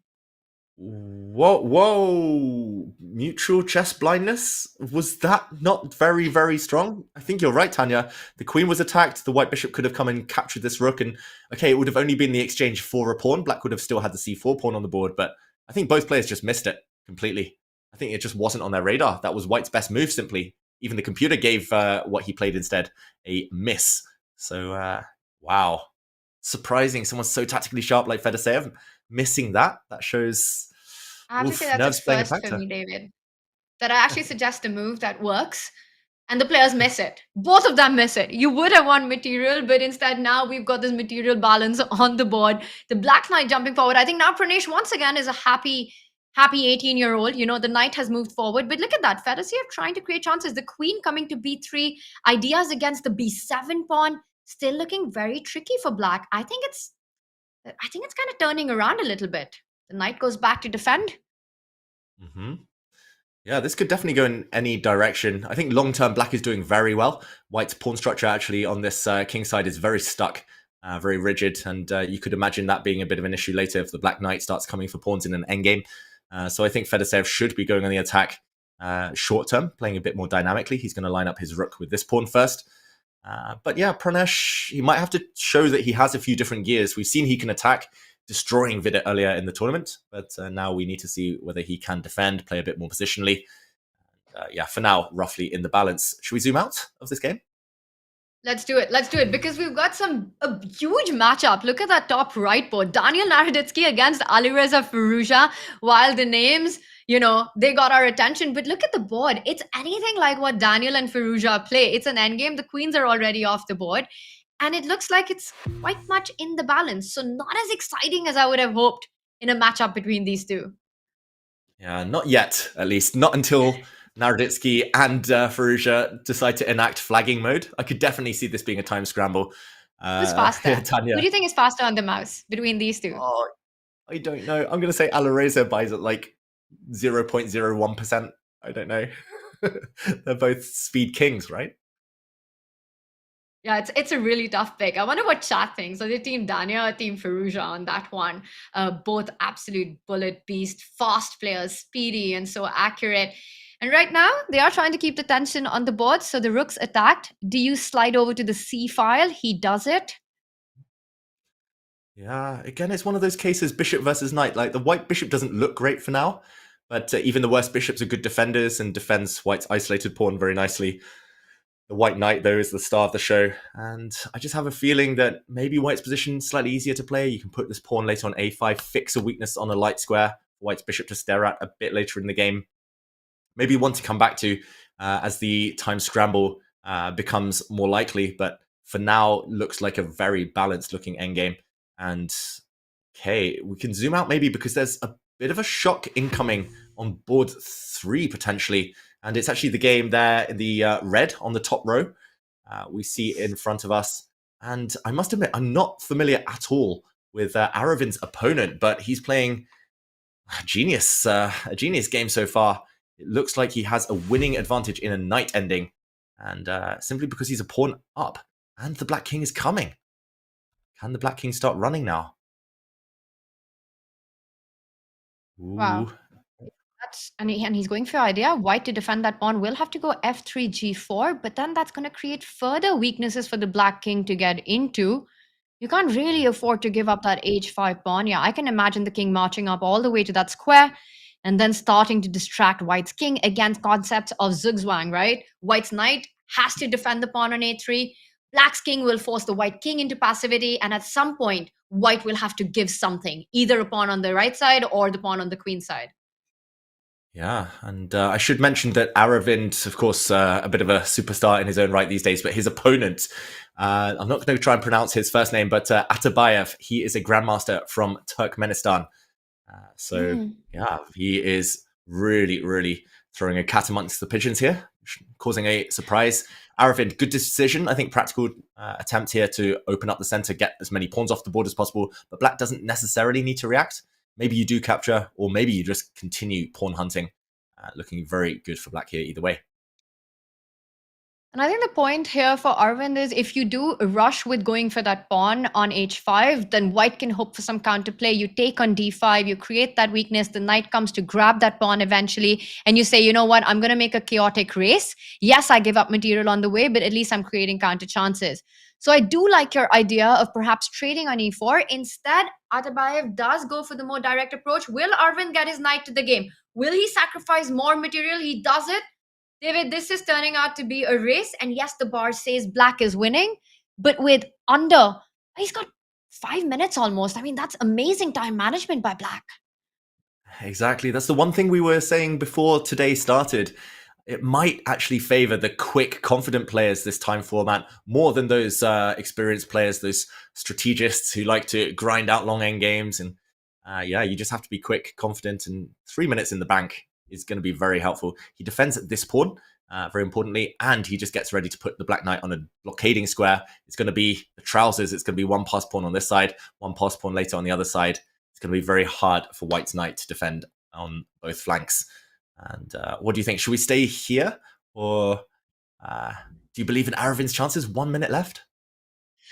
Whoa, mutual chess blindness? Was that not very, very strong? I think you're right, Tanya. The queen was attacked. The white bishop could have come and captured this rook. And okay, it would have only been the exchange for a pawn. Black would have still had the c4 pawn on the board. But I think both players just missed it completely. I think it just wasn't on their radar. That was White's best move, simply. Even the computer gave what he played instead a miss. So, wow. Surprising. Someone so tactically sharp like Fedoshev missing that. That shows... I have to say that's a first for me, David. That I actually suggest a move that works and the players miss it. Both of them miss it. You would have won material, but instead now we've got this material balance on the board. The black knight jumping forward. I think now Pranesh once again is a happy 18-year-old. You know, the knight has moved forward. But look at that. Fedoshev trying to create chances. The queen coming to b3. Ideas against the b7 pawn. Still looking very tricky for black. I think it's kind of turning around a little bit. The knight goes back to defend. Mm-hmm. Yeah, this could definitely go in any direction. I think long-term black is doing very well. White's pawn structure actually on this king side is very stuck, very rigid. And you could imagine that being a bit of an issue later if the black knight starts coming for pawns in an endgame. So I think Fedoshev should be going on the attack short-term, playing a bit more dynamically. He's going to line up his rook with this pawn first. But yeah, Pranesh, he might have to show that he has a few different gears. We've seen he can attack, destroying Vidit earlier in the tournament, but now we need to see whether he can defend, play a bit more positionally. Yeah, for now, roughly in the balance. Should we zoom out of this game? Let's do it because we've got a huge matchup. Look at that top right board. Daniel Naroditsky against Alireza Firouzja. While the names, you know, they got our attention, but look at the board. It's anything like what Daniel and Firouzja play. It's an endgame. The queens are already off the board. And it looks like it's quite much in the balance. So not as exciting as I would have hoped in a matchup between these two. Yeah, not yet, at least. Not until Naroditsky and Firouzja decide to enact flagging mode. I could definitely see this being a time scramble. Who's faster? Tanya. Who do you think is faster on the mouse between these two? Oh, I don't know. I'm going to say Alireza buys at like 0.01%. I don't know. They're both speed kings, right? Yeah, it's a really tough pick. I wonder what chat thinks. So the team Dania or team Firouzja on that one. Both absolute bullet beast, fast players, speedy and so accurate. And right now, they are trying to keep the tension on the board. So the rook's attacked. Do you slide over to the C file? He does it. Yeah, again, it's one of those cases, bishop versus knight. Like, the white bishop doesn't look great for now, but even the worst bishops are good defenders and defends white's isolated pawn very nicely. The white knight, though, is the star of the show. And I just have a feeling that maybe white's position is slightly easier to play. You can put this pawn later on a5, fix a weakness on a light square, white's bishop to stare at a bit later in the game. Maybe one to come back to as the time scramble becomes more likely. But for now, looks like a very balanced looking endgame. And okay, we can zoom out maybe because there's a bit of a shock incoming on board 3 potentially. And it's actually the game there in the red on the top row. We see in front of us. And I must admit, I'm not familiar at all with Aravin's opponent, but he's playing a genius game so far. It looks like he has a winning advantage in a knight ending. And simply because he's a pawn up. And the black king is coming. Can the black king start running now? Ooh. Wow. And he's going for idea. White to defend that pawn will have to go f3, g4, but then that's going to create further weaknesses for the black king to get into. You can't really afford to give up that h5 pawn. Yeah, I can imagine the king marching up all the way to that square and then starting to distract white's king against concepts of zugzwang, right? White's knight has to defend the pawn on a3. Black's king will force the white king into passivity, and at some point, white will have to give something, either a pawn on the right side or the pawn on the queen side. Yeah, and I should mention that Aravind, of course, a bit of a superstar in his own right these days, but his opponent, I'm not going to try and pronounce his first name, but Atabayev, he is a grandmaster from Turkmenistan. Yeah, he is really, really throwing a cat amongst the pigeons here, causing a surprise. Aravind, good decision. I think practical attempt here to open up the center, get as many pawns off the board as possible, but black doesn't necessarily need to react. Maybe you do capture, or maybe you just continue pawn hunting. Looking very good for black here either way. And I think the point here for Arvind is if you do rush with going for that pawn on h5, then white can hope for some counterplay. You take on d5, you create that weakness. The knight comes to grab that pawn eventually. And you say, you know what, I'm going to make a chaotic race. Yes, I give up material on the way, but at least I'm creating counter chances. So I do like your idea of perhaps trading on e4. Instead, Atabayev does go for the more direct approach. Will Arvind get his knight to the game? Will he sacrifice more material? He does it. David, this is turning out to be a race. And yes, the bar says black is winning, but with under, he's got 5 minutes almost. I mean, that's amazing time management by black. Exactly. That's the one thing we were saying before today started. It might actually favor the quick, confident players this time format more than those experienced players, those strategists who like to grind out long end games. And you just have to be quick, confident, and 3 minutes in the bank is going to be very helpful. He defends at this pawn, very importantly, and he just gets ready to put the black knight on a blockading square. It's going to be the trousers. It's going to be one pass pawn on this side, one pass pawn later on the other side. It's going to be very hard for white's knight to defend on both flanks. And what do you think? Should we stay here, or do you believe in Aravind's chances? 1 minute left.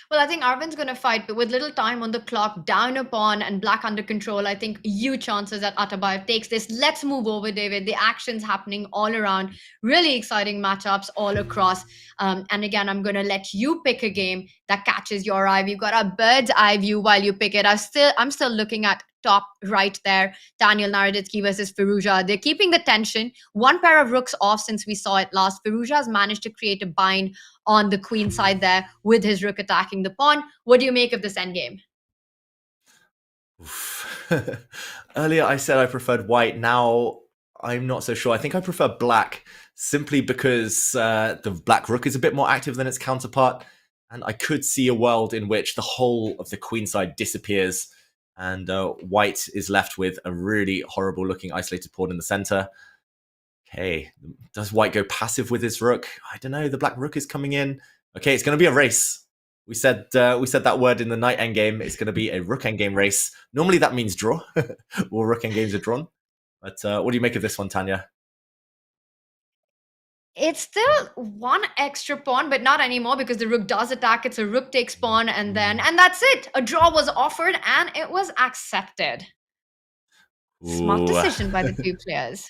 Well, I think Arvind's going to fight, but with little time on the clock, down a pawn and black under control, I think huge chances that Atabayev takes this. Let's move over, David. The action's happening all around. Really exciting matchups all across. And again, I'm going to let you pick a game that catches your eye. We've got a bird's eye view while you pick it. I'm still looking at top right there, Daniel Naroditsky versus Firouzja. They're keeping the tension. One pair of rooks off since we saw it last. Firouzja has managed to create a bind on the queen side there with his rook attacking the pawn. What do you make of this endgame? Earlier I said I preferred white. Now I'm not so sure. I think I prefer black simply because the black rook is a bit more active than its counterpart. And I could see a world in which the whole of the queen side disappears and white is left with a really horrible looking isolated pawn in the center. Okay, does white go passive with his rook? I don't know. The black rook is coming in. Okay, it's going to be a race. We said that word in the knight endgame. It's going to be a rook endgame race. Normally that means draw. All rook endgames are drawn. But what do you make of this one, Tanya? It's still one extra pawn, but not anymore because the rook does attack. It's a rook takes pawn, and that's it. A draw was offered, and it was accepted. Smart decision by the two players.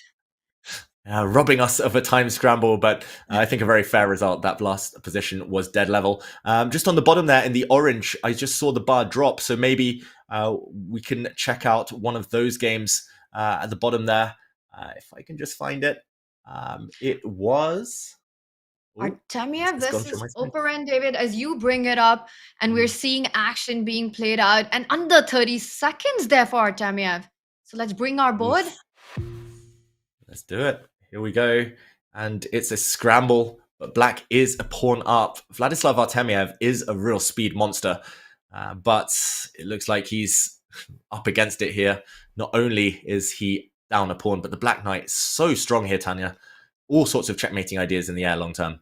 Robbing us of a time scramble, but I think a very fair result. That last position was dead level. Just on the bottom there in the orange, I just saw the bar drop, so maybe we can check out one of those games at the bottom there. If I can just find it. It was Artemiev versus Oparin, David, as you bring it up, and we're seeing action being played out, and under 30 seconds there for Artemiev. So let's bring our board. Let's do it. Here we go. And it's a scramble, but black is a pawn up. Vladislav Artemiev is a real speed monster, but it looks like he's up against it here. Not only is he down a pawn, but the black knight is so strong here, Tanya. All sorts of checkmating ideas in the air long term.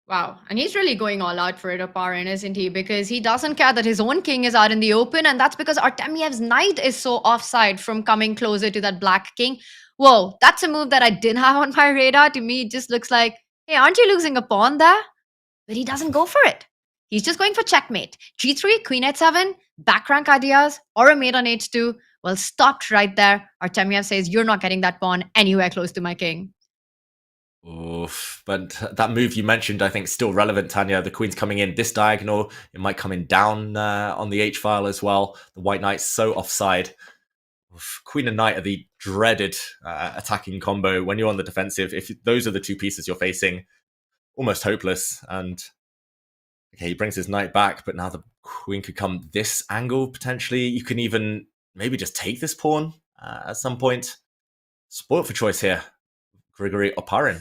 Wow. And he's really going all out for it, Oparin, isn't he? Because he doesn't care that his own king is out in the open, and that's because Artemiev's knight is so offside from coming closer to that black king. Whoa, that's a move that I didn't have on my radar. To me, it just looks like, hey, aren't you losing a pawn there? But he doesn't go for it. He's just going for checkmate. G3, queen h7, back rank ideas, or a mate on h2. Well, stopped right there. Artemiev says, you're not getting that pawn anywhere close to my king. Oof, but that move you mentioned, I think, still relevant, Tanya. The queen's coming in this diagonal. It might come in down on the h-file as well. The white knight's so offside. Oof, queen and knight are the dreaded attacking combo when you're on the defensive. If those are the two pieces you're facing, almost hopeless. And okay, he brings his knight back, but now the queen could come this angle, potentially. You can even maybe just take this pawn at some point. Spoiled for choice here, Grigory Oparin.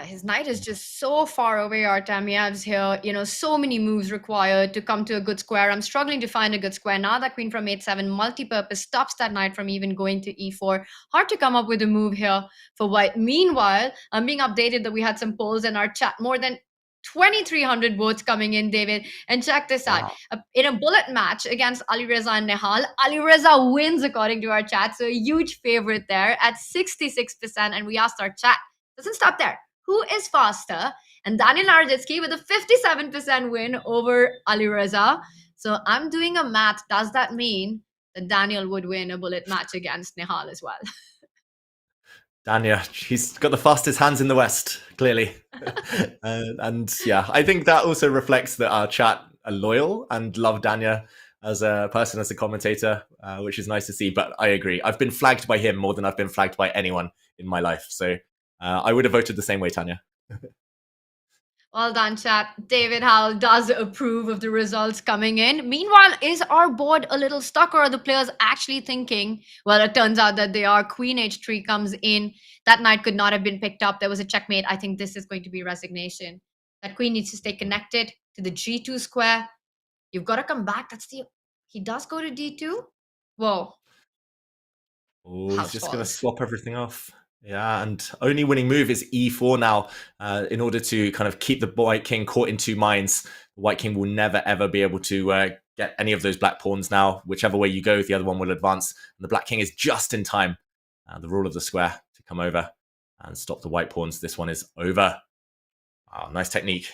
His knight is just so far away. Artemiev's here. So many moves required to come to a good square. I'm struggling to find a good square. Now that queen from h7 multi-purpose stops that knight from even going to e4. Hard to come up with a move here for white. Meanwhile, I'm being updated that we had some polls in our chat. More than 2,300 votes coming in, David. And check this out. In a bullet match against Alireza and Nehal, Alireza wins according to our chat. So a huge favorite there at 66%. And we asked our chat, doesn't stop there. Who is faster? And Daniel Naroditsky with a 57% win over Alireza. So I'm doing a math. Does that mean that Daniel would win a bullet match against Nehal as well? Daniel, he's got the fastest hands in the West, clearly. And yeah, I think that also reflects that our chat are loyal and love Daniel as a person, as a commentator, which is nice to see. But I agree. I've been flagged by him more than I've been flagged by anyone in my life. So I would have voted the same way, Tanya. Well done, chat. David Howell does approve of the results coming in. Meanwhile, is our board a little stuck, or are the players actually thinking, well, it turns out that they are. Queen h3 comes in. That knight could not have been picked up. There was a checkmate. I think this is going to be resignation. That queen needs to stay connected to the g2 square. You've got to come back. He does go to d2. Whoa. Oh, he's just going to swap everything off. Yeah, and only winning move is e4 now in order to kind of keep the white king caught in two minds. The white king will never, ever be able to get any of those black pawns now. Whichever way you go, the other one will advance. And the black king is just in time. The rule of the square to come over and stop the white pawns. This one is over. Oh, nice technique.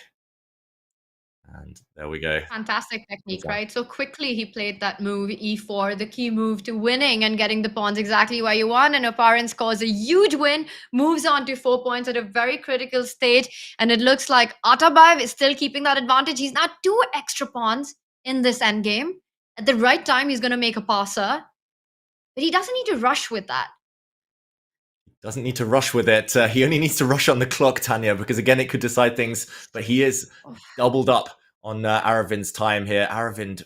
And there we go. Fantastic technique, right? So quickly he played that move, e4, the key move to winning and getting the pawns exactly where you want. And Oparin scores a huge win, moves on to 4 points at a very critical stage. And it looks like Atabayev is still keeping that advantage. He's now 2 extra pawns in this endgame. At the right time, he's going to make a passer. But he doesn't need to rush with that. Doesn't need to rush with it. He only needs to rush on the clock, Tanya, because again, it could decide things. But he is doubled up on Aravind's time here. Aravind,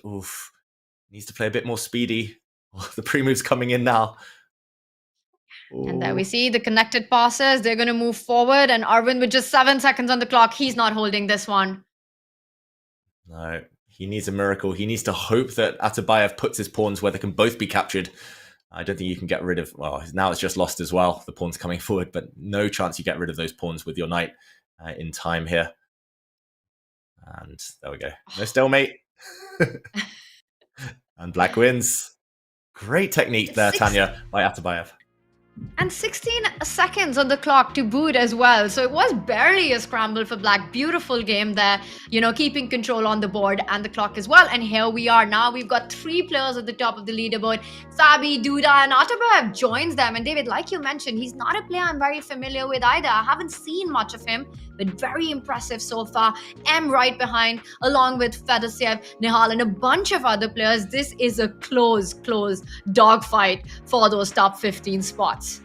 needs to play a bit more speedy. The pre-move's coming in now. Ooh. And there we see the connected passes. They're going to move forward. And Arvind with just 7 seconds on the clock, he's not holding this one. No, he needs a miracle. He needs to hope that Atabayev puts his pawns where they can both be captured. I don't think you can get rid of... Well, now it's just lost as well. The pawn's coming forward, but no chance you get rid of those pawns with your knight in time here. And there we go. No stalemate. And black wins. Great technique there, Tanya, by Atabayev. And 16 seconds on the clock to boot as well. So it was barely a scramble for black. Beautiful game there, keeping control on the board and the clock as well. And here we are now. We've got 3 players at the top of the leaderboard. Sabi, Duda, and Atabayev joins them. And David, like you mentioned, he's not a player I'm very familiar with either. I haven't seen much of him, but very impressive so far. M right behind, along with Fedosiev, Nehal, and a bunch of other players. This is a close dogfight for those top 15 spots.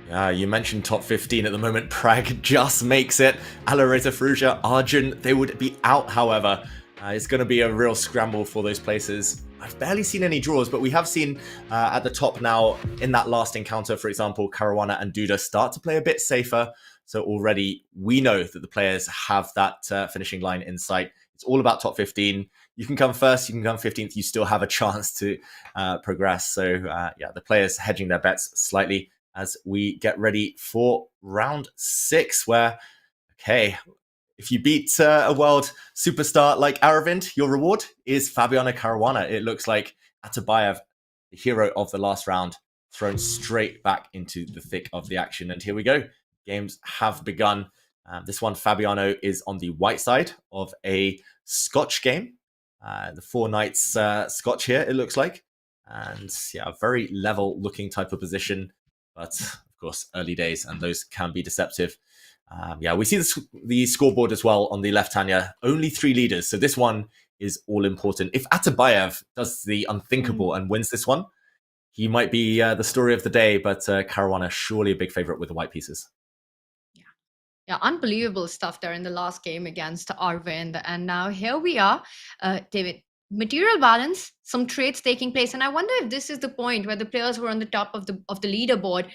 Yeah, you mentioned top 15 at the moment. Prague just makes it. Alireza, Fruja, Arjun, they would be out, however. It's going to be a real scramble for those places. I've barely seen any draws, but we have seen at the top now, in that last encounter, for example, Caruana and Duda start to play a bit safer. So already we know that the players have that finishing line in sight. It's all about top 15. You can come first, you can come 15th. You still have a chance to progress. So yeah, the players hedging their bets slightly as we get ready for round 6, where, okay, if you beat a world superstar like Aravind, your reward is Fabiano Caruana. It looks like Atabayev, the hero of the last round, thrown straight back into the thick of the action. And here we go. Games have begun. This one, Fabiano is on the white side of a Scotch game. The 4 knights Scotch here, it looks like. And yeah, a very level looking type of position. But of course, early days, and those can be deceptive. Yeah, we see the scoreboard as well on the left, Tanya. Only 3 leaders. So this one is all important. If Atabayev does the unthinkable and wins this one, he might be the story of the day. But Caruana, surely a big favorite with the white pieces. Yeah, unbelievable stuff there in the last game against Arvind. And now here we are, David. Material balance, some trades taking place. And I wonder if this is the point where the players who are on the top of the leaderboard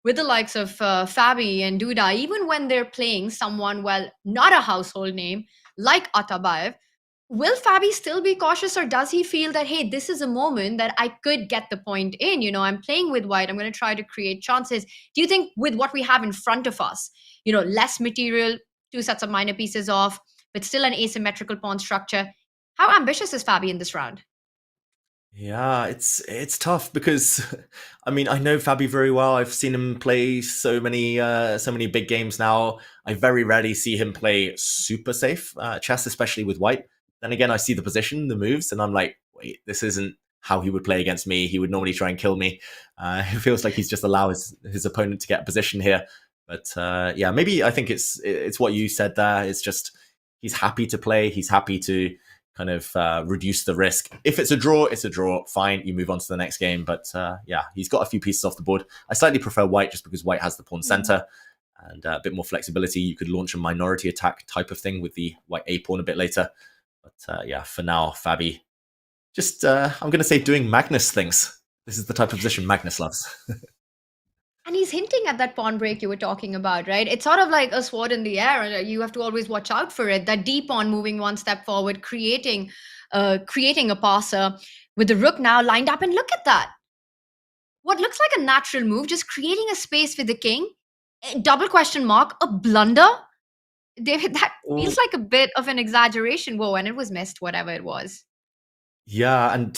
with the likes of Fabi and Duda, even when they're playing someone, well, not a household name like Atabayev, will Fabi still be cautious, or does he feel that, hey, this is a moment that I could get the point in? I'm playing with white. I'm going to try to create chances. Do you think with what we have in front of us, less material, 2 sets of minor pieces off, but still an asymmetrical pawn structure, how ambitious is Fabi in this round? Yeah, it's tough because I mean I know Fabi very well. I've seen him play so many big games now. I very rarely see him play super safe chess, especially with white. Then again, I see the position, the moves, and I'm like, wait, this isn't how he would play against me. He would normally try and kill me. It feels like he's just allowed his opponent to get a position here. But yeah, maybe I think it's what you said there. It's just he's happy to play. He's happy to kind of reduce the risk. If it's a draw, it's a draw. Fine, you move on to the next game. But yeah, he's got a few pieces off the board. I slightly prefer white just because white has the pawn center and a bit more flexibility. You could launch a minority attack type of thing with the white a pawn a bit later. But yeah, for now, Fabi, just I'm going to say doing Magnus things. This is the type of position Magnus loves. And he's hinting at that pawn break you were talking about, right? It's sort of like a sword in the air. You have to always watch out for it. That d pawn moving one step forward, creating a passer with the rook now lined up. And look at that. What looks like a natural move, just creating a space for the king. Double question mark, a blunder? David, that feels like a bit of an exaggeration. Whoa, and it was missed, whatever it was. Yeah, and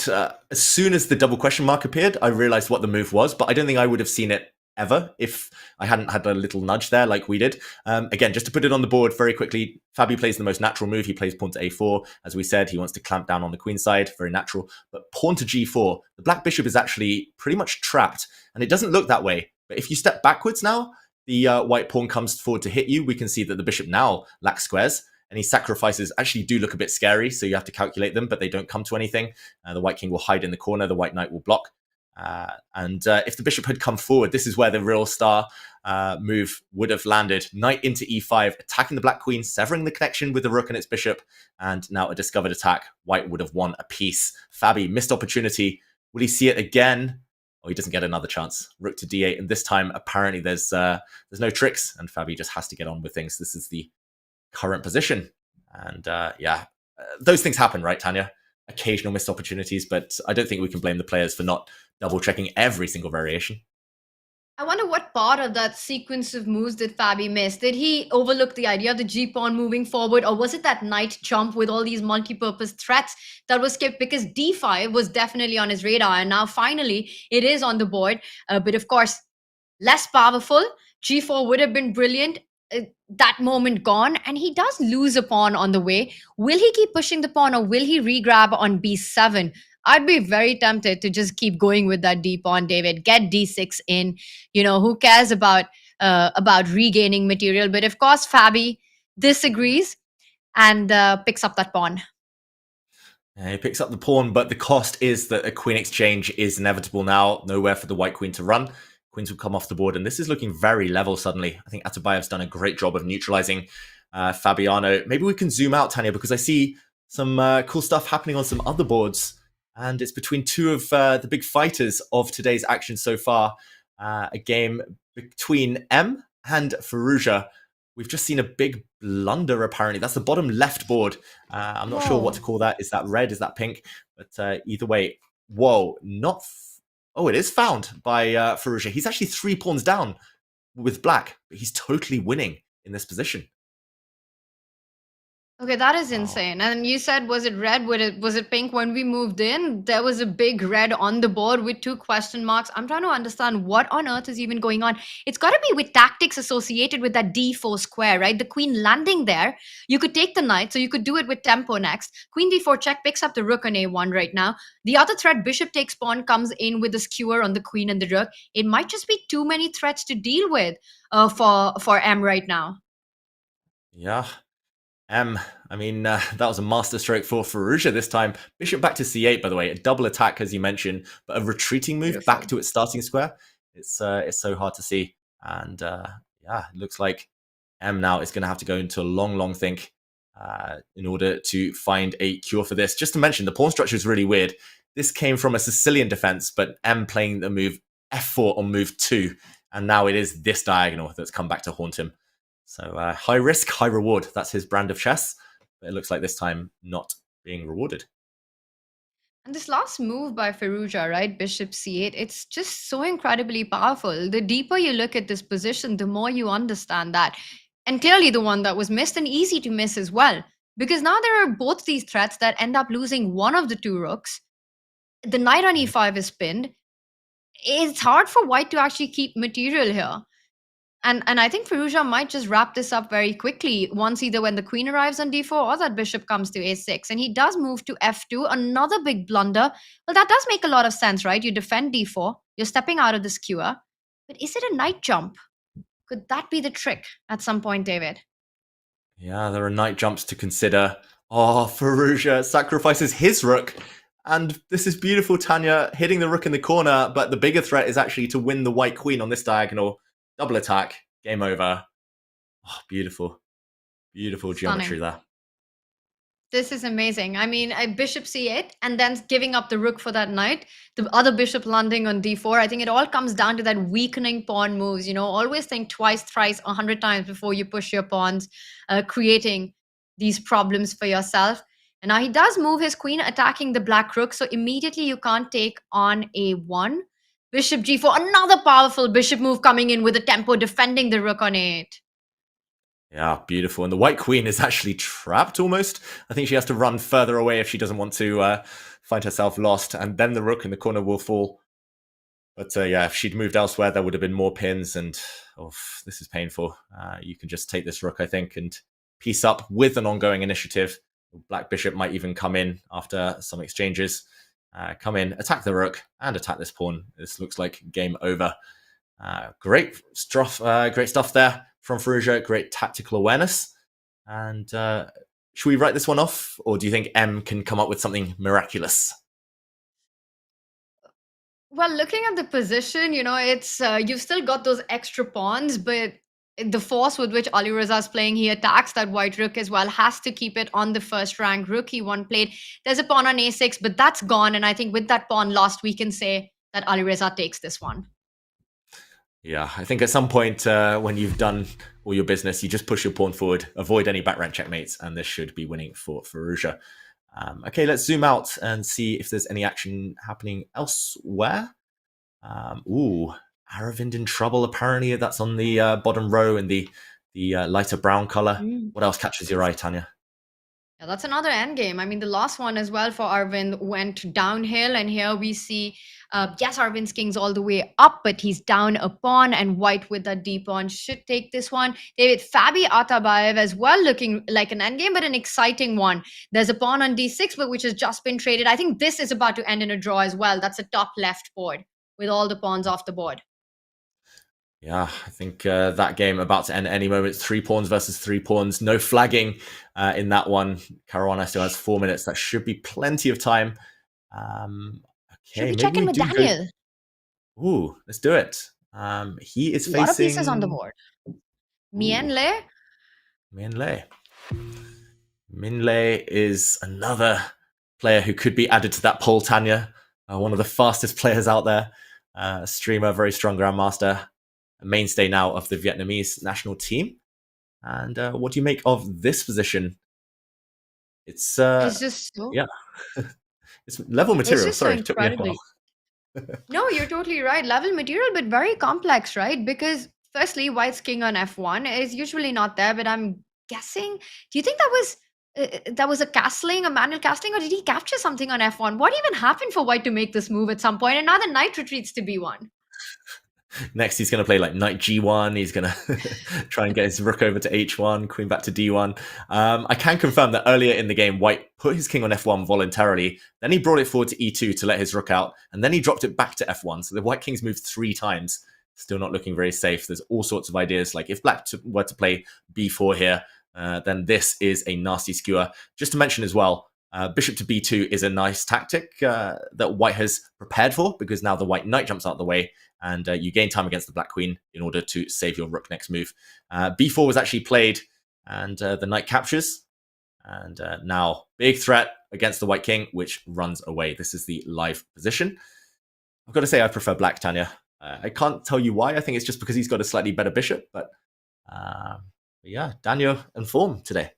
as soon as the double question mark appeared, I realized what the move was, but I don't think I would have seen it ever if I hadn't had a little nudge there like we did. Again, just to put it on the board very quickly, Fabi plays the most natural move. He plays pawn to a4. As we said, he wants to clamp down on the queen side, very natural. But pawn to g4, the black bishop is actually pretty much trapped, and it doesn't look that way. But if you step backwards now, the white pawn comes forward to hit you. We can see that the bishop now lacks squares. Any sacrifices actually do look a bit scary, so you have to calculate them, but they don't come to anything. The white king will hide in the corner, the white knight will block. And if the bishop had come forward, this is where the real star move would have landed. Knight into e5, attacking the black queen, severing the connection with the rook and its bishop, and now a discovered attack. White would have won a piece. Fabi, missed opportunity. Will he see it again? Oh, he doesn't get another chance. Rook to d8, and this time apparently there's no tricks, and Fabi just has to get on with things. This is the current position, and yeah, those things happen, right, Tanya? Occasional missed opportunities, but I don't think we can blame the players for not double checking every single variation. I wonder what part of that sequence of moves did Fabi miss? Did he overlook the idea of the g-pawn moving forward, or was it that knight jump with all these multi-purpose threats that was skipped? Because d5 was definitely on his radar, and now finally it is on the board, but of course less powerful. g4 would have been brilliant. That moment gone, and he does lose a pawn on the way. Will he keep pushing the pawn, or will he re-grab on b7? I'd be very tempted to just keep going with that d pawn, David. Get d6 in. Who cares about regaining material? But of course, Fabi disagrees and picks up that pawn. He picks up the pawn, but the cost is that a queen exchange is inevitable now. Nowhere for the white queen to run. Queens will come off the board, and this is looking very level suddenly. I think Atabayev's done a great job of neutralizing Fabiano. Maybe we can zoom out, Tanya, because I see some cool stuff happening on some other boards, and it's between two of the big fighters of today's action so far. A game between M and Firouzja. We've just seen a big blunder, apparently. That's the bottom left board. I'm not sure what to call that. Is that red? Is that pink? But either way, whoa, not... Oh, it is found by Firouzja. He's actually 3 pawns down with black, but he's totally winning in this position. Okay, that is insane. And you said, was it red? Was it pink? When we moved in, there was a big red on the board with 2 question marks. I'm trying to understand what on earth is even going on. It's got to be with tactics associated with that d4 square, right? The queen landing there. You could take the knight, so you could do it with tempo next. Queen d4 check picks up the rook on a1 right now. The other threat, bishop takes pawn, comes in with the skewer on the queen and the rook. It might just be too many threats to deal with for M right now. Yeah. I mean, that was a masterstroke for Firouzja this time. Bishop back to c8, by the way. A double attack, as you mentioned, but a retreating move back to its starting square. It's so hard to see. And yeah, it looks like M now is going to have to go into a long think in order to find a cure for this. Just to mention, the pawn structure is really weird. This came from a Sicilian defense, but M playing the move f4 on move 2. And now it is this diagonal that's come back to haunt him. So high risk, high reward. That's his brand of chess. But it looks like this time not being rewarded. And this last move by Firouzja, right, bishop c8, it's just so incredibly powerful. The deeper you look at this position, the more you understand that. And clearly the one that was missed and easy to miss as well. Because now there are both these threats that end up losing one of the two rooks. The knight on e5 is pinned. It's hard for white to actually keep material here. And I think Firouzja might just wrap this up very quickly once either when the queen arrives on d4 or that bishop comes to a6. And he does move to f2, another big blunder. Well, that does make a lot of sense, right? You defend d4, you're stepping out of the skewer. But is it a knight jump? Could that be the trick at some point, David? Yeah, there are knight jumps to consider. Oh, Firouzja sacrifices his rook. And this is beautiful, Tanya, hitting the rook in the corner. But the bigger threat is actually to win the white queen on this diagonal. Double attack, game over. Oh, beautiful. Beautiful geometry there. This is amazing. I mean, bishop c8 and then giving up the rook for that knight. The other bishop landing on d4. I think it all comes down to that weakening pawn moves. You know, always think twice, thrice, 100 times before you push your pawns, creating these problems for yourself. And now he does move his queen, attacking the black rook. So immediately you can't take on a1. Bishop g4, another powerful bishop move coming in with a tempo, defending the rook on a8. Yeah, beautiful. And the white queen is actually trapped almost. I think she has to run further away if she doesn't want to find herself lost. And then the rook in the corner will fall. But yeah, if she'd moved elsewhere, there would have been more pins. And oh, this is painful. You can just take this rook, I think, and piece up with an ongoing initiative. Black bishop might even come in after some exchanges. Come in, attack the rook, and attack this pawn. This looks like game over. Great stuff there from Firouzja. Great tactical awareness. And should we write this one off, or do you think M can come up with something miraculous? Well, looking at the position, you know, it's you've still got those extra pawns, but the force with which Alireza is playing, he attacks that white rook as well, has to keep it on the first rank rook he won played. There's a pawn on a6, but that's gone. And I think with that pawn lost, we can say that Alireza takes this one. Yeah, I think at some point when you've done all your business, you just push your pawn forward, avoid any back rank checkmates, and this should be winning for Firouzja. Okay, let's zoom out and see if there's any action happening elsewhere. Ooh, Aravind in trouble, apparently. That's on the bottom row in the lighter brown color. What else catches your eye, Tanya? Yeah, that's another endgame. I mean, the last one as well for Arvind went downhill. And here we see, yes, Arvind's king's all the way up, but he's down a pawn, and white with that d pawn should take this one. David, Fabi Atabayev as well, looking like an endgame, but an exciting one. There's a pawn on d6, but which has just been traded. I think this is about to end in a draw as well. That's a top left board with all the pawns off the board. Yeah, I think that game about to end any moment. 3 pawns versus 3 pawns. No flagging in that one. Caruana still has 4 minutes. That should be plenty of time. Okay, should we check in with Daniel? Ooh, let's do it. He is facing... A lot of pieces on the board. Mienle? Minle is another player who could be added to that poll, Tanya. One of the fastest players out there. Streamer, very strong grandmaster. A mainstay now of the Vietnamese national team. And what do you make of this position? It's just so... Yeah. It's level material. It's Sorry, so it took me a while. No, you're totally right. Level material, but very complex, right? Because firstly, white's king on f1 is usually not there, but I'm guessing, do you think that was a castling, a manual castling, or did he capture something on f1? What even happened for white to make this move at some point? And now the knight retreats to b1. Next, he's going to play like knight g1. He's going to try and get his rook over to h1, queen back to d1. I can confirm that earlier in the game, white put his king on f1 voluntarily. Then he brought it forward to e2 to let his rook out. And then he dropped it back to f1. So the white king's moved 3 times. Still not looking very safe. There's all sorts of ideas. Like if black were to play b4 here, then this is a nasty skewer. Just to mention as well, bishop to b2 is a nice tactic that white has prepared for, because now the white knight jumps out of the way and you gain time against the black queen in order to save your rook next move. b4 was actually played and the knight captures. And now big threat against the white king, which runs away. This is the live position. I've got to say I prefer black, Tanya. I can't tell you why. I think it's just because he's got a slightly better bishop. But yeah, Daniel in form today.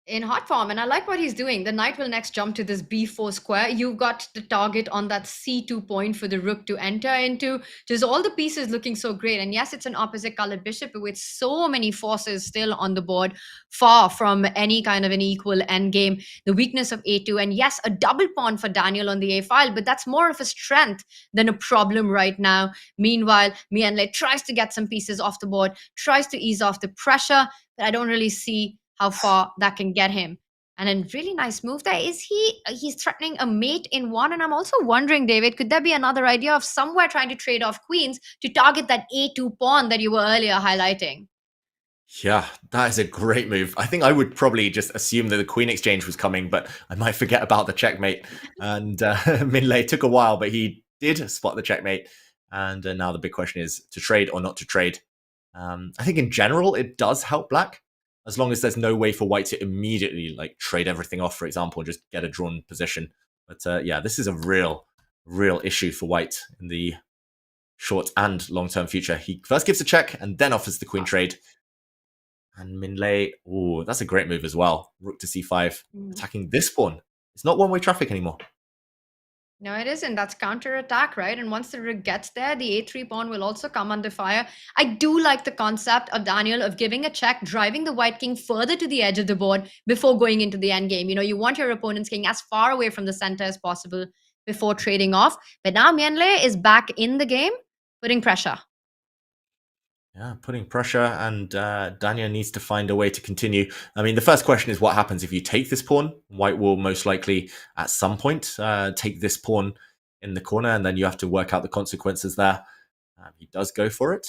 In hot form, and I like what he's doing. The knight will next jump to this b4 square. You've got the target on that c2 point for the rook to enter into. Just all the pieces looking so great. And yes, it's an opposite colored bishop, but with so many forces still on the board, far from any kind of an equal endgame. The weakness of a2, and yes, a double pawn for Daniel on the a file, but that's more of a strength than a problem right now. Meanwhile, Mianle tries to get some pieces off the board, tries to ease off the pressure, but I don't really see how far that can get him. And a really nice move there is he's threatening a mate in one. And I'm also wondering, David, could there be another idea of somewhere trying to trade off queens to target that a2 pawn that you were earlier highlighting? Yeah, that is a great move. I think I would probably just assume that the queen exchange was coming, but I might forget about the checkmate. And Minlay took a while, but he did spot the checkmate. And now the big question is to trade or not to trade. I think in general, it does help black, as long as there's no way for white to immediately like trade everything off, for example, and just get a drawn position. But yeah, this is a real issue for white in the short and long-term future. He first gives a check and then offers the queen trade. And Minlay, oh, that's a great move as well. Rook to c5, attacking this pawn. It's not one-way traffic anymore. No, it isn't. That's counter-attack, right? And once the rook gets there, the a3 pawn will also come under fire. I do like the concept of Daniel of giving a check, driving the white king further to the edge of the board before going into the endgame. You know, you want your opponent's king as far away from the center as possible before trading off. But now Mianle is back in the game, putting pressure. Yeah, putting pressure, and Daniel needs to find a way to continue. I mean, the first question is what happens if you take this pawn? White will most likely, at some point, take this pawn in the corner, and then you have to work out the consequences there. He does go for it.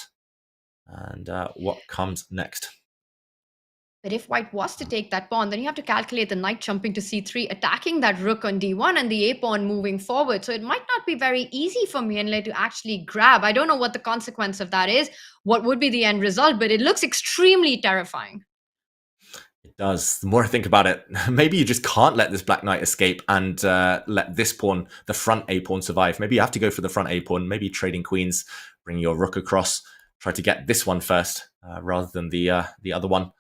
And what comes next? But if white was to take that pawn, then you have to calculate the knight jumping to c3, attacking that rook on d1 and the a pawn moving forward. So it might not be very easy for Mianle to actually grab. I don't know what the consequence of that is, what would be the end result, but it looks extremely terrifying. It does. The more I think about it, maybe you just can't let this black knight escape and let this pawn, the front a pawn, survive. Maybe you have to go for the front a pawn, maybe trading queens, bring your rook across, try to get this one first rather than the other one.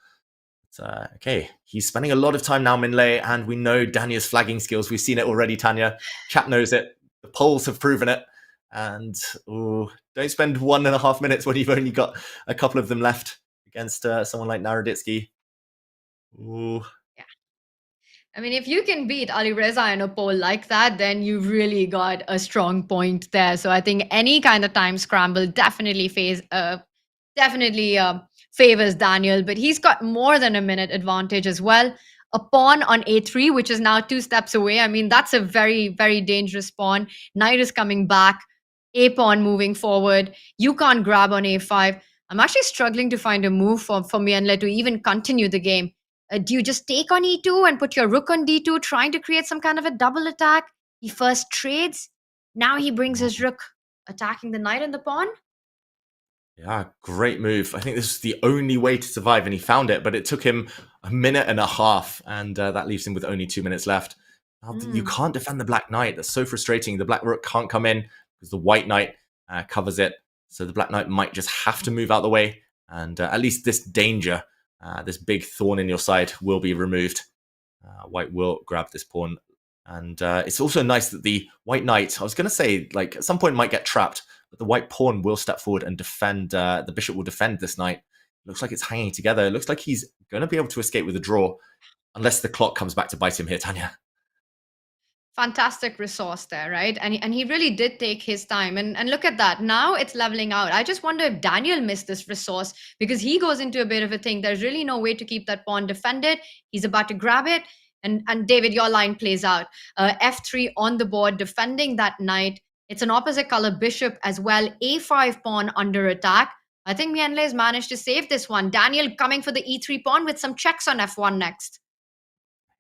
Okay, he's spending a lot of time now, Minlay, and we know Danya's flagging skills. We've seen it already, Tanya. Chat knows it. The polls have proven it. And don't spend 1.5 minutes when you've only got a couple of them left against someone like Naroditsky. Ooh. Yeah. I mean, if you can beat Alireza in a poll like that, then you've really got a strong point there. So I think any kind of time scramble definitely favors Daniel, but he's got more than a minute advantage as well. A pawn on a3, which is now 2 steps away. I mean, that's a very, very dangerous pawn. Knight is coming back. A pawn moving forward. You can't grab on a5. I'm actually struggling to find a move for Mianle to even continue the game. Do you just take on e2 and put your rook on d2, trying to create some kind of a double attack? He first trades. Now he brings his rook, attacking the knight and the pawn. Yeah, great move. I think this is the only way to survive, and he found it, but it took him 1.5 minutes, and that leaves him with only 2 minutes left. You can't defend the black knight. That's so frustrating. The black rook can't come in because the white knight covers it. So the black knight might just have to move out the way, and at least this danger, this big thorn in your side, will be removed. White will grab this pawn. And it's also nice that the white knight, I was going to say, like, at some point might get trapped, but the white pawn will step forward and defend. The bishop will defend this knight. Looks like it's hanging together. It looks like he's going to be able to escape with a draw, unless the clock comes back to bite him here, Tanya. Fantastic resource there, right? And he really did take his time. And look at that. Now it's leveling out. I just wonder if Daniel missed this resource, because he goes into a bit of a thing. There's really no way to keep that pawn defended. He's about to grab it. And David, your line plays out. F3 on the board, defending that knight. It's an opposite color bishop as well. A5 pawn under attack. I think Mianle has managed to save this one. Daniel coming for the E3 pawn with some checks on F1 next.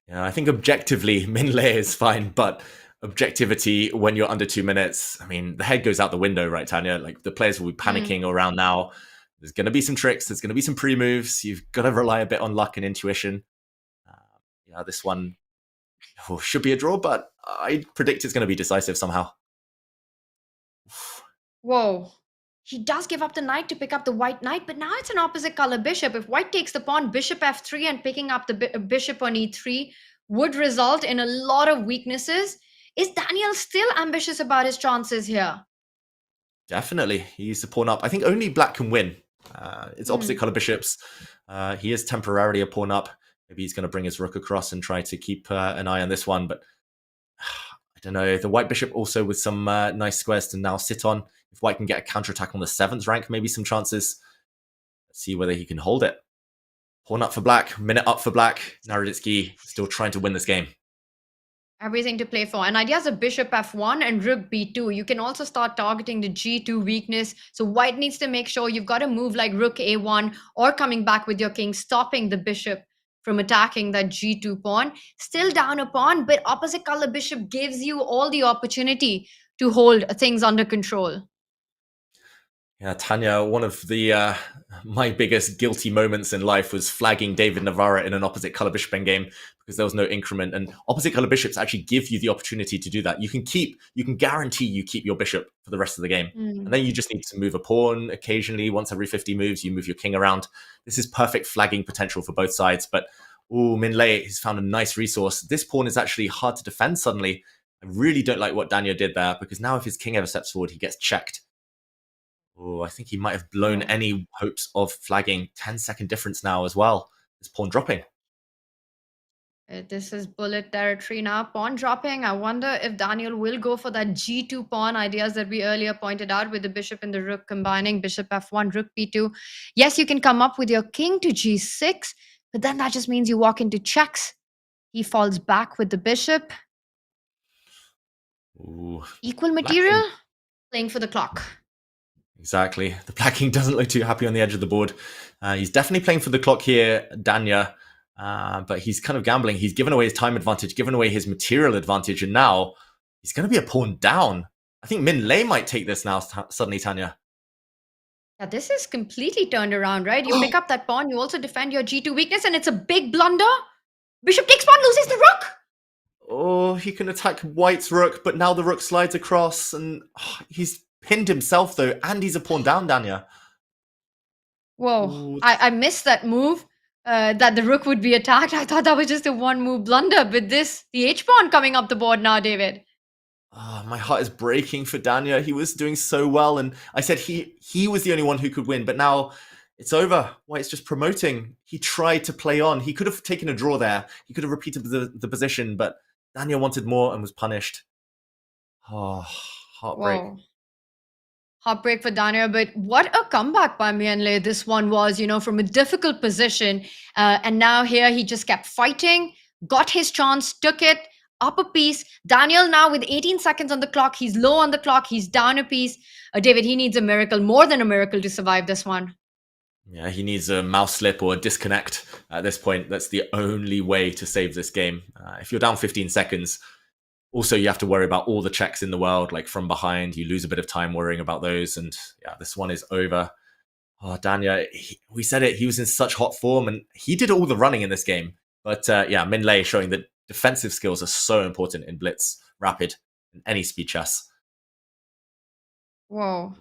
Yeah, I think objectively, Minlay is fine, but objectivity when you're under 2 minutes, I mean, the head goes out the window, right, Tanya? Like, the players will be panicking around now. There's going to be some tricks. There's going to be some pre-moves. You've got to rely a bit on luck and intuition. Yeah, this one should be a draw, but I predict it's going to be decisive somehow. Whoa. He does give up the knight to pick up the white knight, but now it's an opposite color bishop. If white takes the pawn, bishop f3 and picking up the bishop on e3 would result in a lot of weaknesses. Is Daniel still ambitious about his chances here? Definitely. He used to pawn up. I think only black can win. It's opposite color bishops. He is temporarily a pawn up. Maybe he's going to bring his rook across and try to keep an eye on this one. But I don't know. The white bishop also with some nice squares to now sit on. If white can get a counterattack on the 7th rank, maybe some chances. Let's see whether he can hold it. Pawn up for black. Minute up for black. Naroditsky still trying to win this game. Everything to play for. And ideas of bishop f1 and rook b2. You can also start targeting the g2 weakness. So white needs to make sure you've got a move like rook a1 or coming back with your king, stopping the bishop from attacking that g2 pawn. Still down a pawn, but opposite color bishop gives you all the opportunity to hold things under control. Yeah, Tanya, one of the my biggest guilty moments in life was flagging David Navarra in an opposite color bishop endgame because there was no increment. And opposite color bishops actually give you the opportunity to do that. You can guarantee you keep your bishop for the rest of the game. And then you just need to move a pawn occasionally. Once every 50 moves, you move your king around. This is perfect flagging potential for both sides. But Min Lei has found a nice resource. This pawn is actually hard to defend suddenly. I really don't like what Daniel did there because now if his king ever steps forward, he gets checked. Oh, I think he might have blown any hopes of flagging. 10-second difference now as well. This pawn dropping. This is bullet territory now. Pawn dropping. I wonder if Daniel will go for that g2 pawn ideas that we earlier pointed out with the bishop and the rook combining. Bishop f1, rook b2. Yes, you can come up with your king to g6, but then that just means you walk into checks. He falls back with the bishop. Ooh, equal material, playing for the clock. Exactly. The black king doesn't look too happy on the edge of the board. He's definitely playing for the clock here, Danya. But he's kind of gambling. He's given away his time advantage, given away his material advantage, and now he's going to be a pawn down. I think Min Lei might take this now, suddenly, Tanya. Yeah, this is completely turned around, right? You pick up that pawn, you also defend your g2 weakness, and it's a big blunder. Bishop takes pawn, loses the rook. Oh, he can attack white's rook, but now the rook slides across, and he's pinned himself, though, and he's a pawn down, Danya. Whoa, I missed that move, that the rook would be attacked. I thought that was just a one-move blunder, but this, the h-pawn coming up the board now, David. Oh, my heart is breaking for Danya. He was doing so well, and I said he was the only one who could win, but now it's over. White's just promoting. He tried to play on. He could have taken a draw there. He could have repeated the position, but Danya wanted more and was punished. Oh, heartbreak. Whoa. Heartbreak for Dania, but what a comeback by Min Lei this one was, you know, from a difficult position. And now here he just kept fighting, got his chance, took it, up a piece. Daniel now with 18 seconds on the clock. He's low on the clock. He's down a piece. David, he needs a miracle, more than a miracle to survive this one. Yeah, he needs a mouse slip or a disconnect at this point. That's the only way to save this game. If you're down 15 seconds, also you have to worry about all the checks in the world, like from behind. You lose a bit of time worrying about those. And yeah, this one is over. Oh, Danya, we said it. He was in such hot form and he did all the running in this game. But yeah, Min Lei showing that defensive skills are so important in blitz, rapid, and any speed chess. Whoa.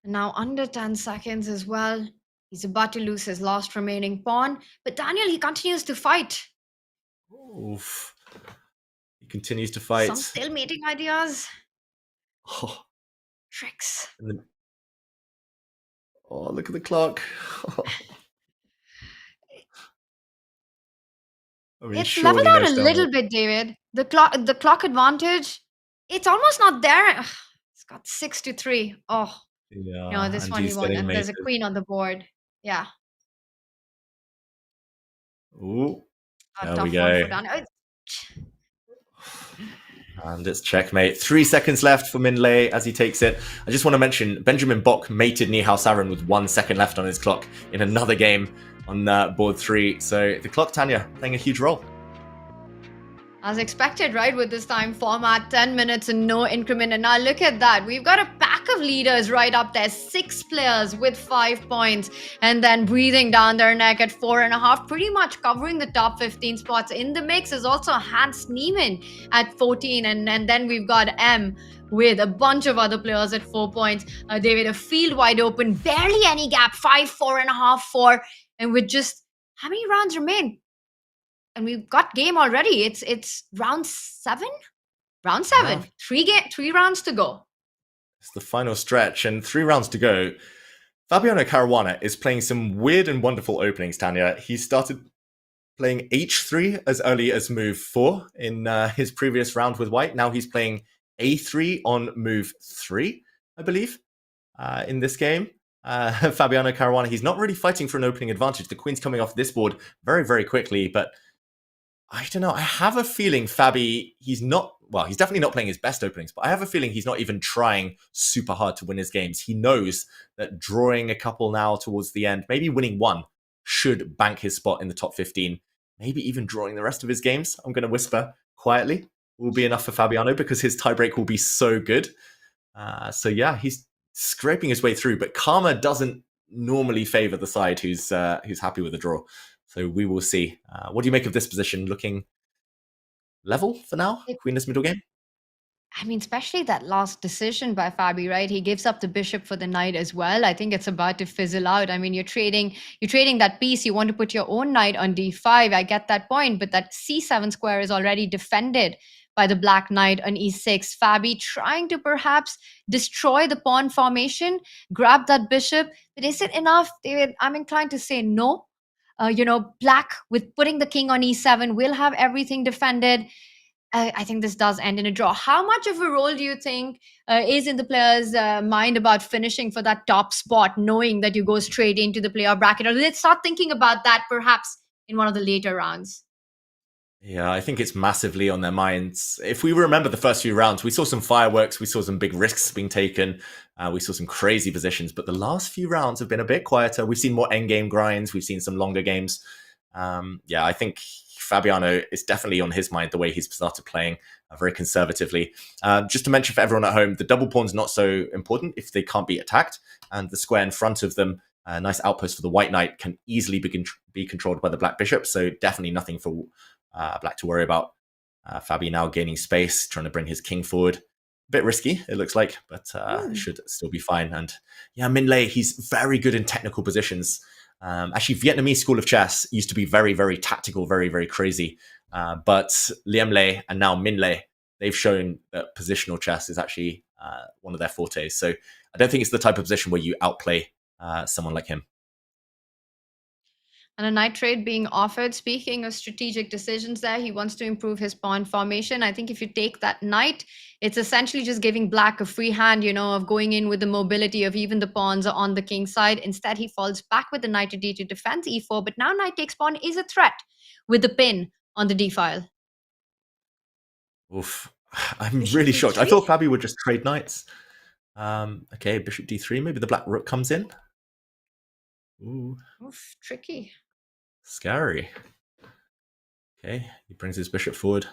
Now under 10 seconds as well. He's about to lose his last remaining pawn. But Daniel, he continues to fight. Oof. He continues to fight. Some still mating ideas. Oh. Tricks. Oh, look at the clock. I mean, it's leveled out a little bit, David. The clock advantage, it's almost not there. Ugh, it's got 6-3. Oh, yeah. No, this one he won. And there's a queen on the board. Yeah. Ooh. There we go. And it's checkmate. 3 seconds left for Min Lei as he takes it. I just want to mention Benjamin Bok mated Nihao Sarin with 1 second left on his clock in another game on board 3. So the clock, Tanya, playing a huge role. As expected, right, with this time format, 10 minutes and no increment. And now look at that. We've got a pack stack of leaders right up there, 6 players with 5 points, and then breathing down their neck at 4.5, pretty much covering the top 15 spots. In the mix is also Hans Niemann at 14, and then we've got M with a bunch of other players at 4 points. David, a field wide open, barely any gap, 5, 4.5, 4, and with just how many rounds remain? And we've got game already. It's round 7. Round 7. Yeah. 3 rounds to go. It's the final stretch and 3 rounds to go. Fabiano Caruana is playing some weird and wonderful openings, Tanya. He started playing h3 as early as move 4 in his previous round with white. Now he's playing a3 on move 3, I believe, in this game. Fabiano Caruana, he's not really fighting for an opening advantage. The queen's coming off this board very, very quickly, but I don't know. I have a feeling Fabi, he's definitely not playing his best openings, but I have a feeling he's not even trying super hard to win his games. He knows that drawing a couple now towards the end, maybe winning one, should bank his spot in the top 15. Maybe even drawing the rest of his games, I'm going to whisper quietly, will be enough for Fabiano because his tiebreak will be so good. So yeah, he's scraping his way through, but karma doesn't normally favor the side who's happy with the draw. So we will see. What do you make of this position? Looking level for now? Queenless middle game? I mean, especially that last decision by Fabi, right? He gives up the bishop for the knight as well. I think it's about to fizzle out. I mean, you're trading that piece. You want to put your own knight on d5. I get that point, but that c7 square is already defended by the black knight on e6. Fabi trying to perhaps destroy the pawn formation, grab that bishop. But is it enough, David? I'm inclined to say no. Black with putting the king on e7 will have everything defended. I think this does end in a draw. How much of a role do you think is in the player's mind about finishing for that top spot, knowing that you go straight into the playoff bracket? Or let's start thinking about that perhaps in one of the later rounds. Yeah, I think it's massively on their minds. If we remember the first few rounds, we saw some fireworks, we saw some big risks being taken, we saw some crazy positions, but the last few rounds have been a bit quieter. We've seen more endgame grinds, we've seen some longer games. I think Fabiano is definitely on his mind the way he's started playing very conservatively. Just to mention for everyone at home, the double pawn's not so important if they can't be attacked, and the square in front of them, a nice outpost for the white knight, can easily be controlled by the black bishop, so definitely nothing for black to worry about. Fabi now gaining space, trying to bring his king forward. A bit risky, it looks like, but should still be fine. And yeah, Min Lei, he's very good in technical positions. Actually, Vietnamese school of chess used to be very, very tactical, very, very crazy. But Liam Lei and now Min Lei, they've shown that positional chess is actually one of their fortes. So I don't think it's the type of position where you outplay someone like him. And a knight trade being offered. Speaking of strategic decisions there, he wants to improve his pawn formation. I think if you take that knight, it's essentially just giving black a free hand, of going in with the mobility of even the pawns on the king side. Instead, he falls back with the knight to d2, defends e4, but now knight takes pawn is a threat with the pin on the d file. Oof. I'm really shocked. I thought Fabi would just trade knights. Okay, bishop d3. Maybe the black rook comes in. Ooh. Oof, tricky. Scary. Okay, he brings his bishop forward.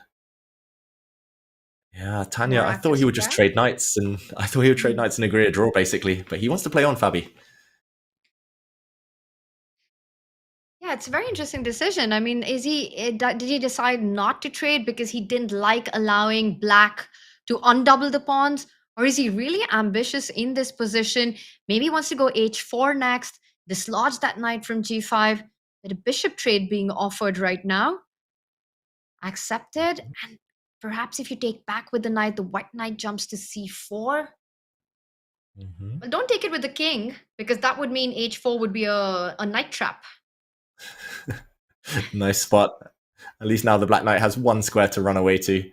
Yeah, Tanya, I thought he would just trade knights, and I thought he would trade knights and agree a draw, basically. But he wants to play on, Fabi. Yeah, it's a very interesting decision. I mean, did he decide not to trade because he didn't like allowing black to undouble the pawns? Or is he really ambitious in this position? Maybe he wants to go h4 next, dislodge that knight from g5. With a bishop trade being offered right now. Accepted. And perhaps if you take back with the knight, the white knight jumps to c4. Well, don't take it with the king, because that would mean h4 would be a knight trap. Nice spot. At least now the black knight has one square to run away to.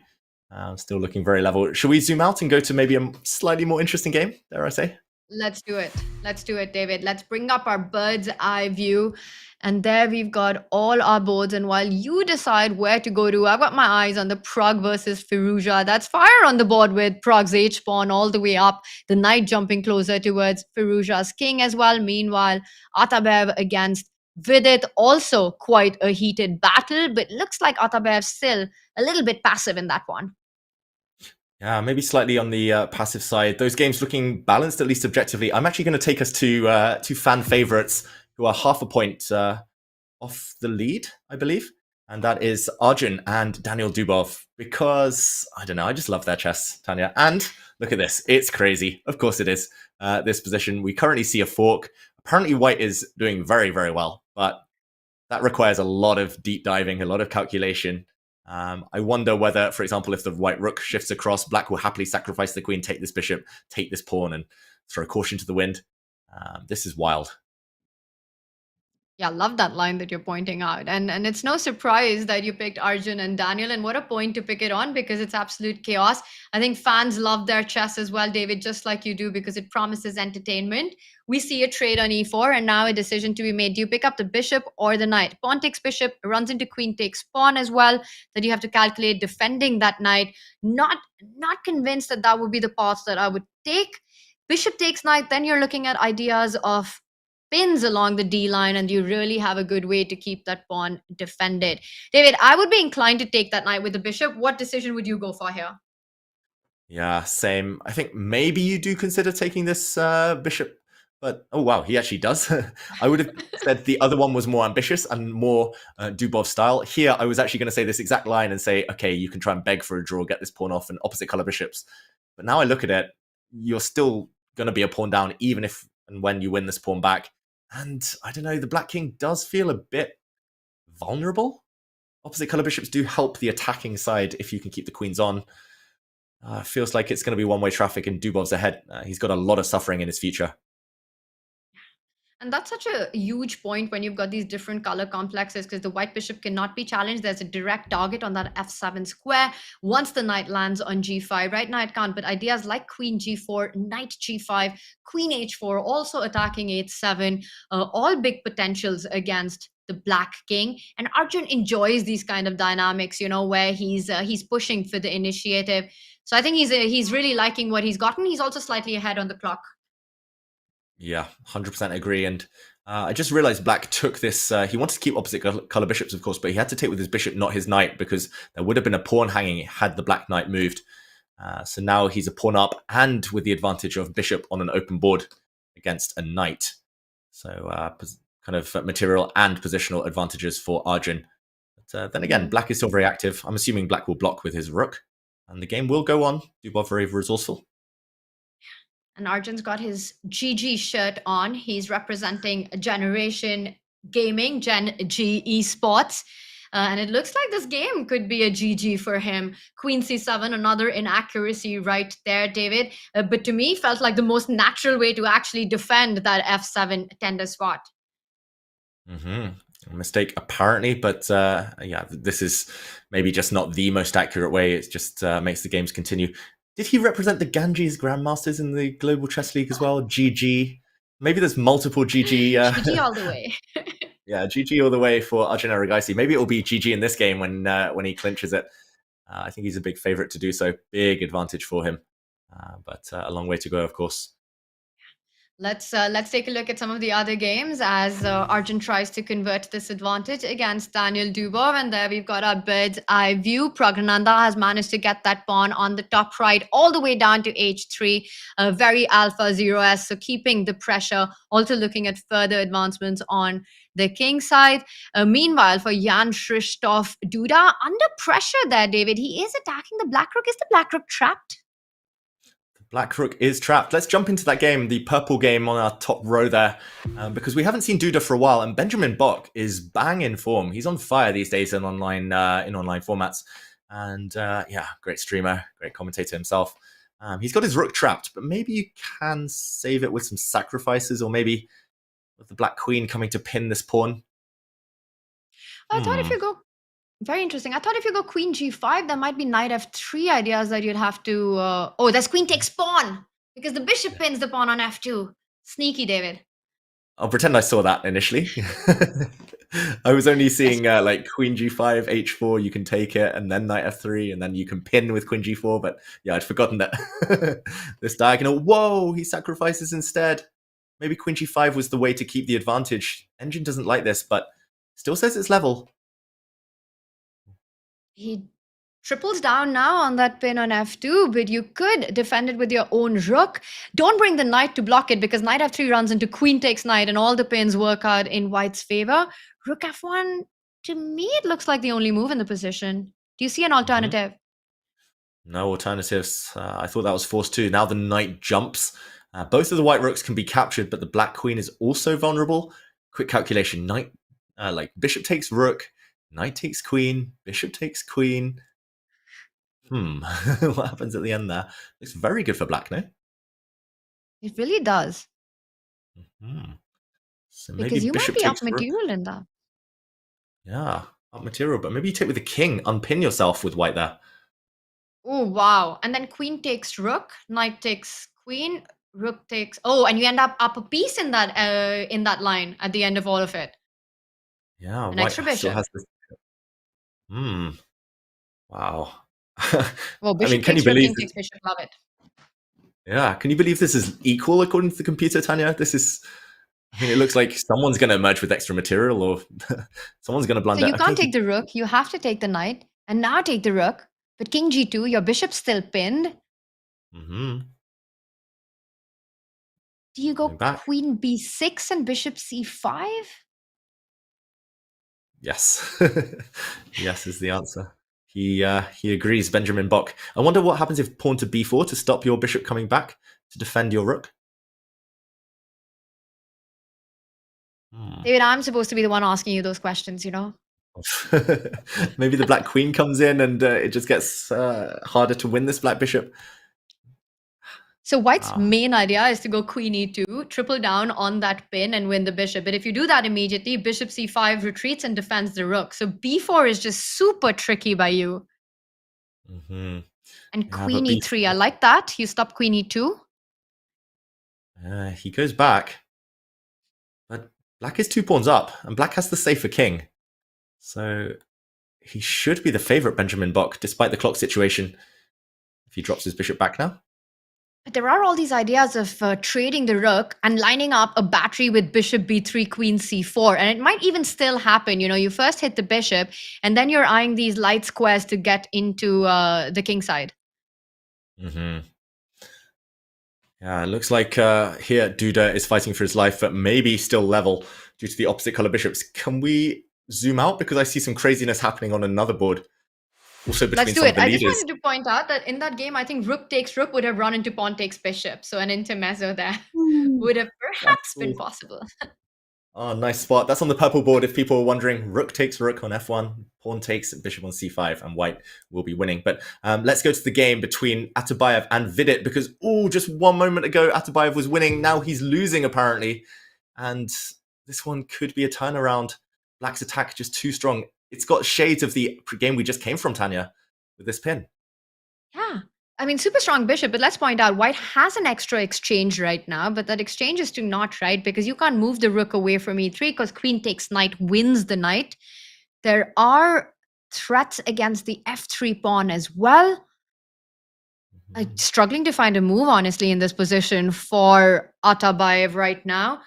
Still looking very level. Should we zoom out and go to maybe a slightly more interesting game, dare I say? Let's do it. Let's do it, David. Let's bring up our bird's eye view. And there we've got all our boards. And while you decide where to go to, I've got my eyes on the Prague versus Firouzja. That's fire on the board with Prague's h-pawn all the way up. The knight jumping closer towards Firouzja's king as well. Meanwhile, Atabev against Vidit, also quite a heated battle. But looks like Atabev still a little bit passive in that one. Yeah, maybe slightly on the passive side. Those games looking balanced, at least objectively. I'm actually going to take us to two fan favorites who are half a point off the lead, I believe. And that is Arjun and Daniel Dubov, because, I don't know, I just love their chess, Tanya. And look at this. It's crazy. Of course it is. This position. We currently see a fork. Apparently white is doing very, very well, but that requires a lot of deep diving, a lot of calculation. I wonder whether, for example, if the white rook shifts across, black will happily sacrifice the queen, take this bishop, take this pawn, and throw caution to the wind. This is wild. Yeah, love that line that you're pointing out. And it's no surprise that you picked Arjun and Daniel, and what a point to pick it on, because it's absolute chaos. I think fans love their chess as well, David, just like you do, because it promises entertainment. We see a trade on e4 and now a decision to be made. Do you pick up the bishop or the knight? Pawn takes bishop, runs into queen takes pawn as well, that you have to calculate defending that knight. Not convinced that that would be the path that I would take. Bishop takes knight, then you're looking at ideas of pins along the D line, and you really have a good way to keep that pawn defended. David, I would be inclined to take that knight with the bishop. What decision would you go for here? Yeah, same. I think maybe you do consider taking this bishop, but oh wow, he actually does. I would have said the other one was more ambitious and more Dubov style. Here, I was actually going to say this exact line and say, okay, you can try and beg for a draw, get this pawn off, and opposite color bishops. But now I look at it, you're still going to be a pawn down, even if and when you win this pawn back. And I don't know, the black king does feel a bit vulnerable. Opposite color bishops do help the attacking side if you can keep the queens on. Feels like it's going to be one-way traffic and Dubov's ahead. He's got a lot of suffering in his future. And that's such a huge point when you've got these different color complexes, because the white bishop cannot be challenged. There's a direct target on that f7 square once the knight lands on g5. Right now it can't, but ideas like queen g4, knight g5, queen h4, also attacking h7, all big potentials against the black king. And Arjun enjoys these kind of dynamics, where he's pushing for the initiative. So I think he's really liking what he's gotten. He's also slightly ahead on the clock. Yeah, 100% agree. And I just realized black took this. He wanted to keep opposite color bishops, of course, but he had to take with his bishop, not his knight, because there would have been a pawn hanging had the black knight moved. So now he's a pawn up and with the advantage of bishop on an open board against a knight. So kind of material and positional advantages for Arjun. But then again, black is still very active. I'm assuming black will block with his rook. And the game will go on. Dubov very resourceful. And Arjun's got his GG shirt on. He's representing Generation Gaming, Gen G Esports. And it looks like this game could be a GG for him. Queen c7, another inaccuracy right there, David. But to me, felt like the most natural way to actually defend that f7 tender spot. A mistake apparently, but yeah, this is maybe just not the most accurate way. It just makes the games continue. Did he represent the Ganges Grandmasters in the Global Chess League as well? GG. Maybe there's multiple GG. GG all the way. Yeah, GG all the way for Arjun Erigaisi. Maybe it will be GG in this game when he clinches it. I think he's a big favorite to do so. Big advantage for him. But a long way to go, of course. Let's take a look at some of the other games as Arjun tries to convert this advantage against Daniel Dubov. And there we've got our bird's eye view. Praggnanandhaa has managed to get that pawn on the top right all the way down to h3. Very alpha 0s, so keeping the pressure. Also looking at further advancements on the king side. Meanwhile, for Jan Krzysztof Duda, under pressure there, David. He is attacking the black rook. Is the black rook trapped? Black rook is trapped. Let's jump into that game, the purple game on our top row there, because we haven't seen Duda for a while, and Benjamin Bok is bang in form. He's on fire these days in online formats, and yeah, great streamer, great commentator himself. He's got his rook trapped, but maybe you can save it with some sacrifices, or maybe with the black queen coming to pin this pawn. I thought if you go... Very interesting. I thought if you go queen g5, there might be knight f3 ideas that you'd have to... Oh, there's queen takes pawn, because the bishop pins the pawn on f2. Sneaky, David. I'll pretend I saw that initially. I was only seeing like queen g5, h4, you can take it, and then knight f3, and then you can pin with queen g4. But yeah, I'd forgotten that. This diagonal, whoa, he sacrifices instead. Maybe queen g5 was the way to keep the advantage. Engine doesn't like this, but still says it's level. He Triples down now on that pin on f2, but you could defend it with your own rook. Don't bring the knight to block it because knight f3 runs into queen takes knight and all the pins work out in white's favor. Rook f1, to me, it looks like the only move in the position. Do you see an alternative? No alternatives. I thought that was force 2. Now the knight jumps. Both of the white rooks can be captured, but the black queen is also vulnerable. Quick calculation. Knight, bishop takes rook, knight takes queen, bishop takes queen. What happens at the end there? Looks very good for black, no? It really does. So because maybe you bishop might be up takes rook. material in that. Yeah, up material, but maybe you take with the king, unpin yourself with white there. Oh, wow. And then queen takes rook, knight takes queen, rook takes... Oh, and you end up a piece in that line at the end of all of it. Yeah, An white extra still bishop. has this. Wow. Well, I bishop mean, can you takes rook, believe king this? takes bishop. Love it. Yeah, can you believe this is equal according to the computer, Tanya? This is... I mean, it looks like someone's going to emerge with extra material or someone's going to blunder. So you can't take the rook. You have to take the knight. And now take the rook. But king g2, your bishop's still pinned. Mm-hmm. Do you go queen b6 and bishop c5? Yes. Yes is the answer. He agrees, Benjamin Bock. I wonder what happens if pawn to b4 to stop your bishop coming back to defend your rook. David, I'm supposed to be the one asking you those questions, you know? Maybe the black queen comes in and it just gets harder to win this black bishop. So white's main idea is to go queen e2, triple down on that pin and win the bishop. But if you do that immediately, bishop c5 retreats and defends the rook. So b4 is just super tricky by you. And queen e3, I like that. You stop queen e2. He goes back. But black is 2 pawns up, and black has the safer king. So he should be the favorite, Benjamin Bock, despite the clock situation. If he drops his bishop back now. But there are all these ideas of trading the rook and lining up a battery with bishop b3, queen c4. And it might even still happen. You know, you first hit the bishop, and then you're eyeing these light squares to get into the king side. Yeah, it looks like here Duda is fighting for his life, but maybe still level due to the opposite color bishops. Can we zoom out? Because I see some craziness happening on another board. Also between Let's do some it. of the I leaders. just wanted to point out that in that game, I think rook takes rook would have run into pawn takes bishop. So an intermezzo there would have perhaps been possible. Oh, nice spot. That's on the purple board. If people are wondering, rook takes rook on f1, pawn takes bishop on c5, and white will be winning. But let's go to the game between Atabayev and Vidit, because, just 1 moment ago, Atabayev was winning. Now he's losing, apparently. And this one could be a turnaround. Black's attack just too strong. It's got shades of the game we just came from, Tanya, with this pin. Yeah. I mean, super strong bishop, but let's point out white has an extra exchange right now, but that exchange is to not, right? Because you can't move the rook away from e3 because queen takes knight wins the knight. There are threats against the f3 pawn as well. I'm struggling to find a move, honestly, in this position for Atabayev right now.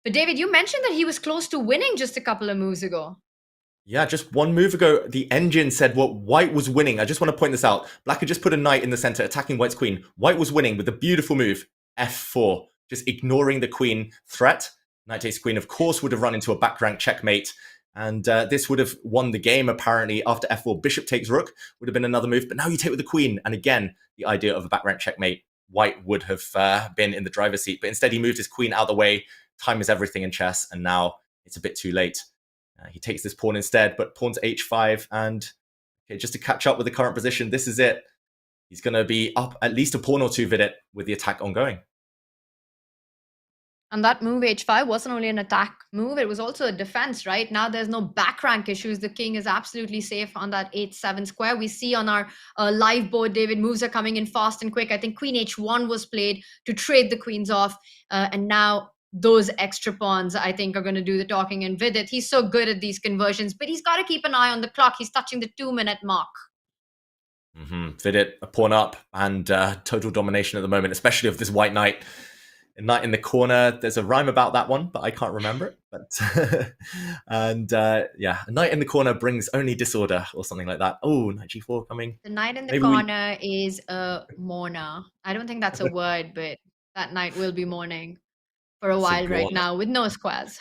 But David, you mentioned that he was close to winning just a couple of moves ago. Yeah, just 1 move ago, the engine said what white was winning. I just want to point this out. Black had just put a knight in the center, attacking white's queen. White was winning with a beautiful move, f4, just ignoring the queen threat. Knight takes queen, of course, would have run into a back rank checkmate. And this would have won the game, apparently, after f4. Bishop takes rook would have been another move. But now you take with the queen. And again, the idea of a back rank checkmate, white would have been in the driver's seat. But instead, he moved his queen out of the way. Time is everything in chess. And now it's a bit too late. He takes this pawn instead, but pawn to h5. And just to catch up with the current position, this is it. He's going to be up at least a pawn or two, Vidit, with the attack ongoing. And that move h5 wasn't only an attack move, it was also a defense, right? Now there's no back rank issues. The king is absolutely safe on that h7 square. We see on our live board, David, moves are coming in fast and quick. I think queen h1 was played to trade the queens off. And now those extra pawns, I think, are going to do the talking. And Vidit, he's so good at these conversions, but he's got to keep an eye on the clock. He's touching the 2-minute mark. Vidit, a pawn up and total domination at the moment, especially of this white knight. Knight in the corner. There's a rhyme about that one, but I can't remember it. But and yeah, a knight in the corner brings only disorder or something like that. Oh, knight g4 coming. The knight in the Maybe corner is a mourner. I don't think that's a word, but that knight will be mourning for a while right now with no squares.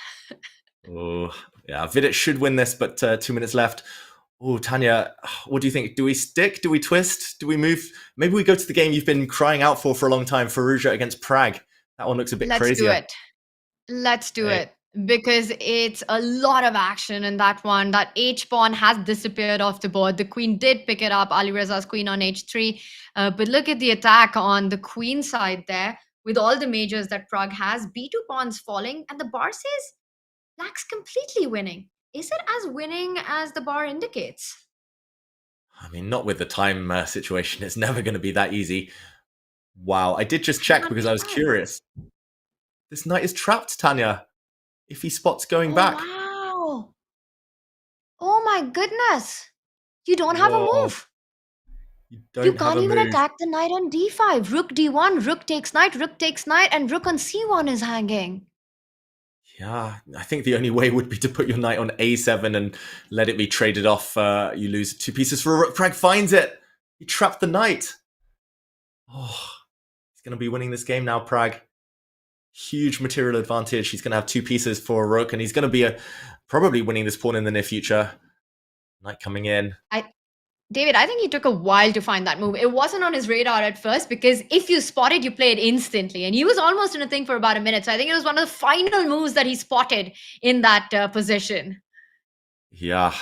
Oh, yeah. Vidit should win this, but 2 minutes left. Oh, Tanya, what do you think? Do we stick? Do we twist? Do we move? Maybe we go to the game you've been crying out for a long time, Faruja against Prague. That one looks a bit crazier. Let's do it. Because it's a lot of action in that one. That h-pawn has disappeared off the board. The queen did pick it up, Alireza's queen on h3. But look at the attack on the queen side there. With all the majors that Prague has, b2 pawns falling, and the bar says Black's completely winning. Is it as winning as the bar indicates? I mean, not with the time situation. It's never going to be that easy. Wow, I did just check because I was curious. This knight is trapped, Tanya. If he spots going back. Wow. Oh my goodness. You don't have a move. You can't even attack the knight on d5. Rook d1, rook takes knight, and rook on c1 is hanging. Yeah, I think the only way would be to put your knight on a7 and let it be traded off. You lose 2 pieces for a rook. Prague finds it. He trapped the knight. Oh, he's going to be winning this game now, Prague. Huge material advantage. He's going to have 2 pieces for a rook, and he's going to be probably winning this pawn in the near future. Knight coming in. David, I think he took a while to find that move. It wasn't on his radar at first because if you spot it, you play it instantly. And he was almost in a thing for about a minute. So I think it was one of the final moves that he spotted in that position. Yeah,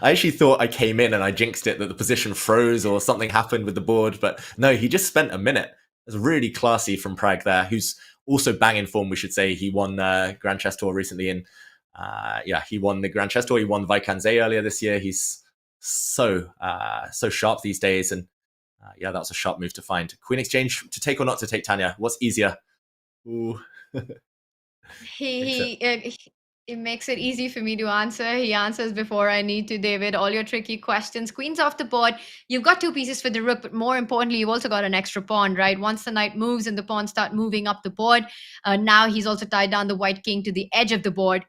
I actually thought I came in and I jinxed it, that the position froze or something happened with the board. But no, he just spent a minute. It was really classy from Prague there, who's also banging form, we should say. He won Grand Chess Tour recently. And yeah, he won the Grand Chess Tour. He won Vachier-Lagrave earlier this year. He's so sharp these days, and yeah, that was a sharp move to find. Queen exchange, to take or not to take, Tanya? What's easier? Ooh. It makes it easy for me to answer. He answers before I need to, David. All your tricky questions. Queen's off the board. You've got 2 pieces for the rook, but more importantly, you've also got an extra pawn, right? Once the knight moves and the pawns start moving up the board, now he's also tied down the white king to the edge of the board,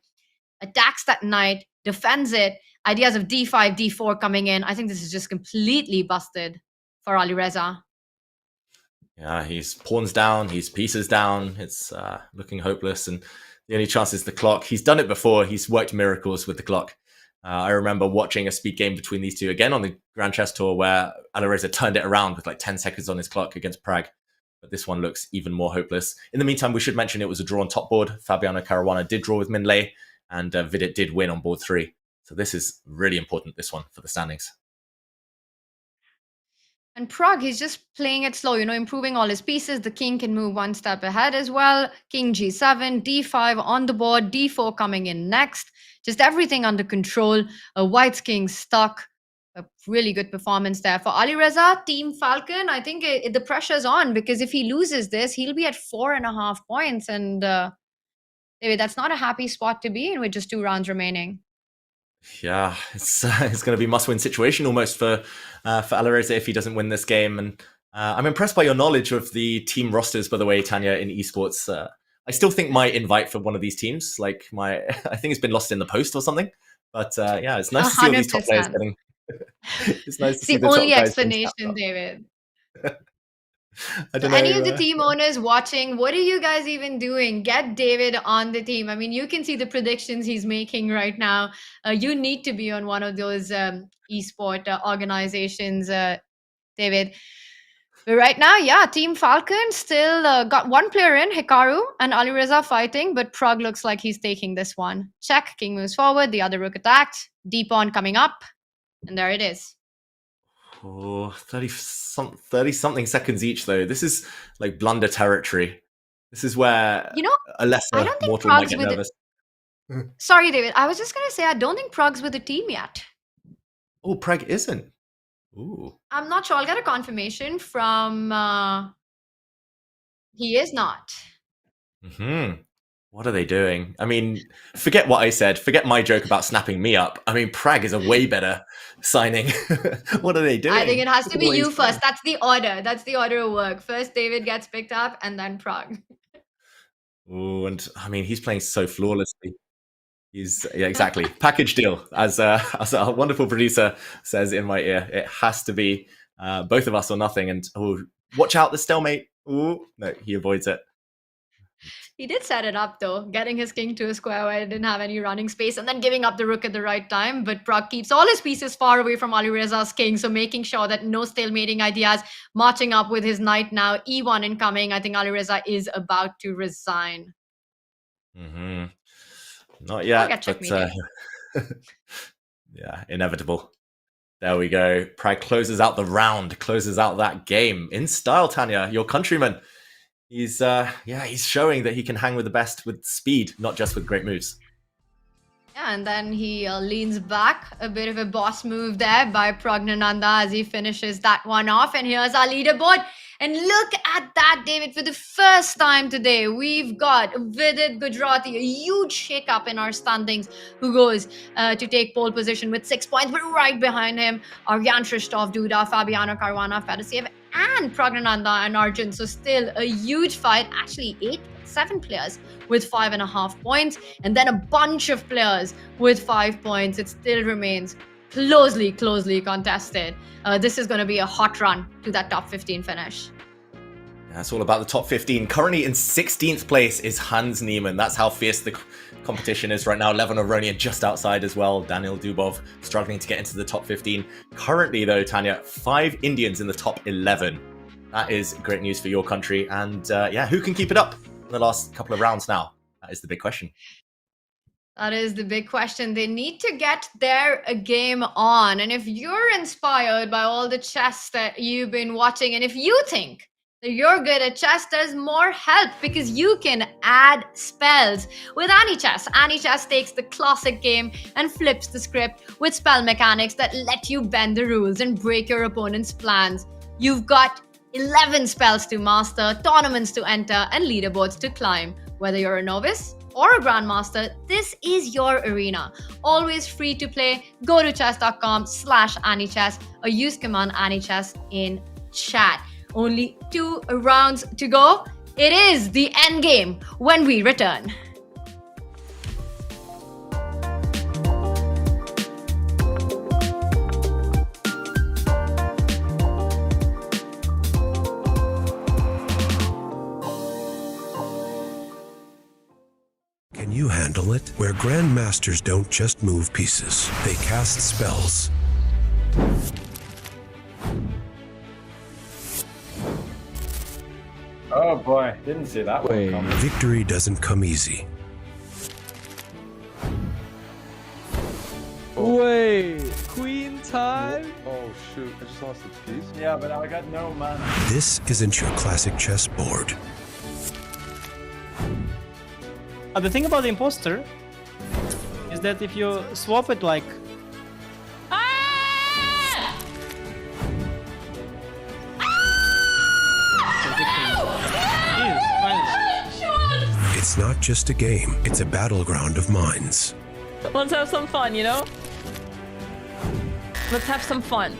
attacks that knight, defends it. Ideas of d5, d4 coming in. I think this is just completely busted for Alireza. Yeah, he's pawns down, he's pieces down. It's looking hopeless, and the only chance is the clock. He's done it before. He's worked miracles with the clock. I remember watching a speed game between these two, again on the Grand Chess Tour, where Alireza turned it around with like 10 seconds on his clock against Prague. But this one looks even more hopeless. In the meantime, we should mention it was a draw on top board. Fabiano Caruana did draw with Minlay, and Vidit did win on board 3. So this is really important, this one, for the standings. And Prague, he's just playing it slow, improving all his pieces. The king can move 1 step ahead as well. King g7, d5 on the board, d4 coming in next. Just everything under control. White's king stuck. A really good performance there. For Alireza, Team Falcon, I think the pressure's on, because if he loses this, he'll be at 4.5 points. And David, that's not a happy spot to be in with just 2 rounds remaining. Yeah, it's going to be a must-win situation almost for Alireza if he doesn't win this game. And I'm impressed by your knowledge of the team rosters, by the way, Tanya, in esports. I still think my invite for one of these teams, I think it's been lost in the post or something. But yeah, it's nice to see all these top players getting. It's nice to see the only explanation, David. I don't know. Any of the team owners watching, what are you guys even doing? Get David on the team. I mean, you can see the predictions he's making right now. You need to be on one of those esport organizations, David. But right now, yeah, Team Falcon still got 1 player in, Hikaru, and Alireza fighting, but Prague looks like he's taking this one. Check, king moves forward, the other rook attacked, d-pawn coming up, and there it is. Oh, 30-something seconds each, though. This is like blunder territory. This is where a lesser mortal might get nervous. Sorry, David. I was just going to say, I don't think Prague's with the team yet. Oh, Prague isn't. Ooh. I'm not sure. I'll get a confirmation from... He is not. What are they doing? I mean, forget what I said. Forget my joke about snapping me up. I mean, Prague is a way better signing. What are they doing? I think it has to be you first. That's the order. That's the order of work. First, David gets picked up, and then Prague. Oh, and I mean, he's playing so flawlessly. Yeah, exactly. Package deal, as our wonderful producer says in my ear. It has to be both of us or nothing. And watch out, the stalemate. Oh, no, he avoids it. He did set it up though, getting his king to a square where it didn't have any running space and then giving up the rook at the right time. But Pragg keeps all his pieces far away from Alireza's king, so making sure that no stalemating ideas, marching up with his knight now, e1 incoming. I think Alireza is about to resign. Not yet, but yeah, inevitable. There we go. Pragg closes out the round, closes out that game in style. Tanya, your countryman, he's showing that he can hang with the best with speed, not just with great moves. Yeah, and then he leans back, a bit of a boss move there by Pragnananda as he finishes that one off. And here's our leaderboard. And look at that, David. For the first time today, we've got Vidit Gujarati, a huge shake-up in our standings, who goes to take pole position with 6 points. But right behind him are Jan Shristov, Duda, Fabiano Caruana, Fedosiev, and Pragnananda and Arjun. So still a huge fight. Actually, 7 players with 5.5 points. And then a bunch of players with 5 points. It still remains closely contested. This is going to be a hot run to that top 15 finish. Yeah, it's all about the top 15. Currently in 16th place is Hans Niemann. That's how fierce the competition is right now. Levon Aronian just outside as well. Daniel Dubov struggling to get into the top 15. Currently though, Tanya, 5 Indians in the top 11. That is great news for your country. And who can keep it up in the last couple of rounds now? That is the big question. That is the big question. They need to get their game on. And if you're inspired by all the chess that you've been watching, and if you think that you're good at chess, there's more help because you can add spells with AniChess. AniChess takes the classic game and flips the script with spell mechanics that let you bend the rules and break your opponent's plans. You've got 11 spells to master, tournaments to enter, and leaderboards to climb. Whether you're a novice or a grandmaster, this is your arena. Always free to play. Go to chess.com/AniChess or use command AniChess in chat. Only 2 rounds to go. It is the end game when we return. Can you handle it? Where grandmasters don't just move pieces, they cast spells. Oh boy, didn't see that one coming. Victory doesn't come easy. Wait, queen time? Oh shoot, I just lost the piece. Yeah, but I got no mana. This isn't your classic chessboard. The thing about the imposter is that if you swap it like It's not just a game, it's a battleground of minds. Let's have some fun, you know? Let's have some fun.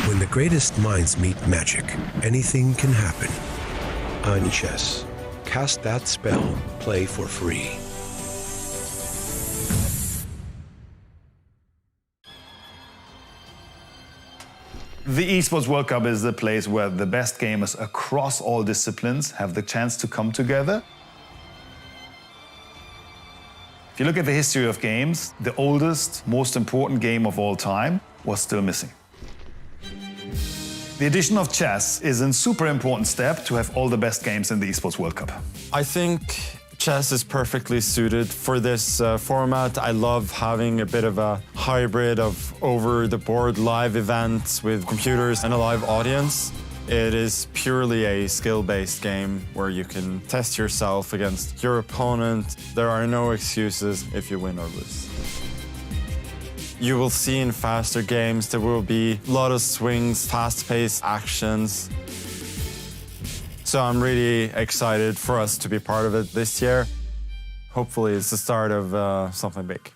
When the greatest minds meet magic, anything can happen. AniChess. Cast that spell, play for free. The Esports World Cup is the place where the best gamers across all disciplines have the chance to come together. If you look at the history of games, the oldest, most important game of all time was still missing. The addition of chess is a super important step to have all the best games in the Esports World Cup. I think chess is perfectly suited for this format. I love having a bit of a hybrid of over-the-board live events with computers and a live audience. It is purely a skill-based game where you can test yourself against your opponent. There are no excuses if you win or lose. You will see in faster games there will be a lot of swings, fast-paced actions. So I'm really excited for us to be part of it this year. Hopefully it's the start of something big.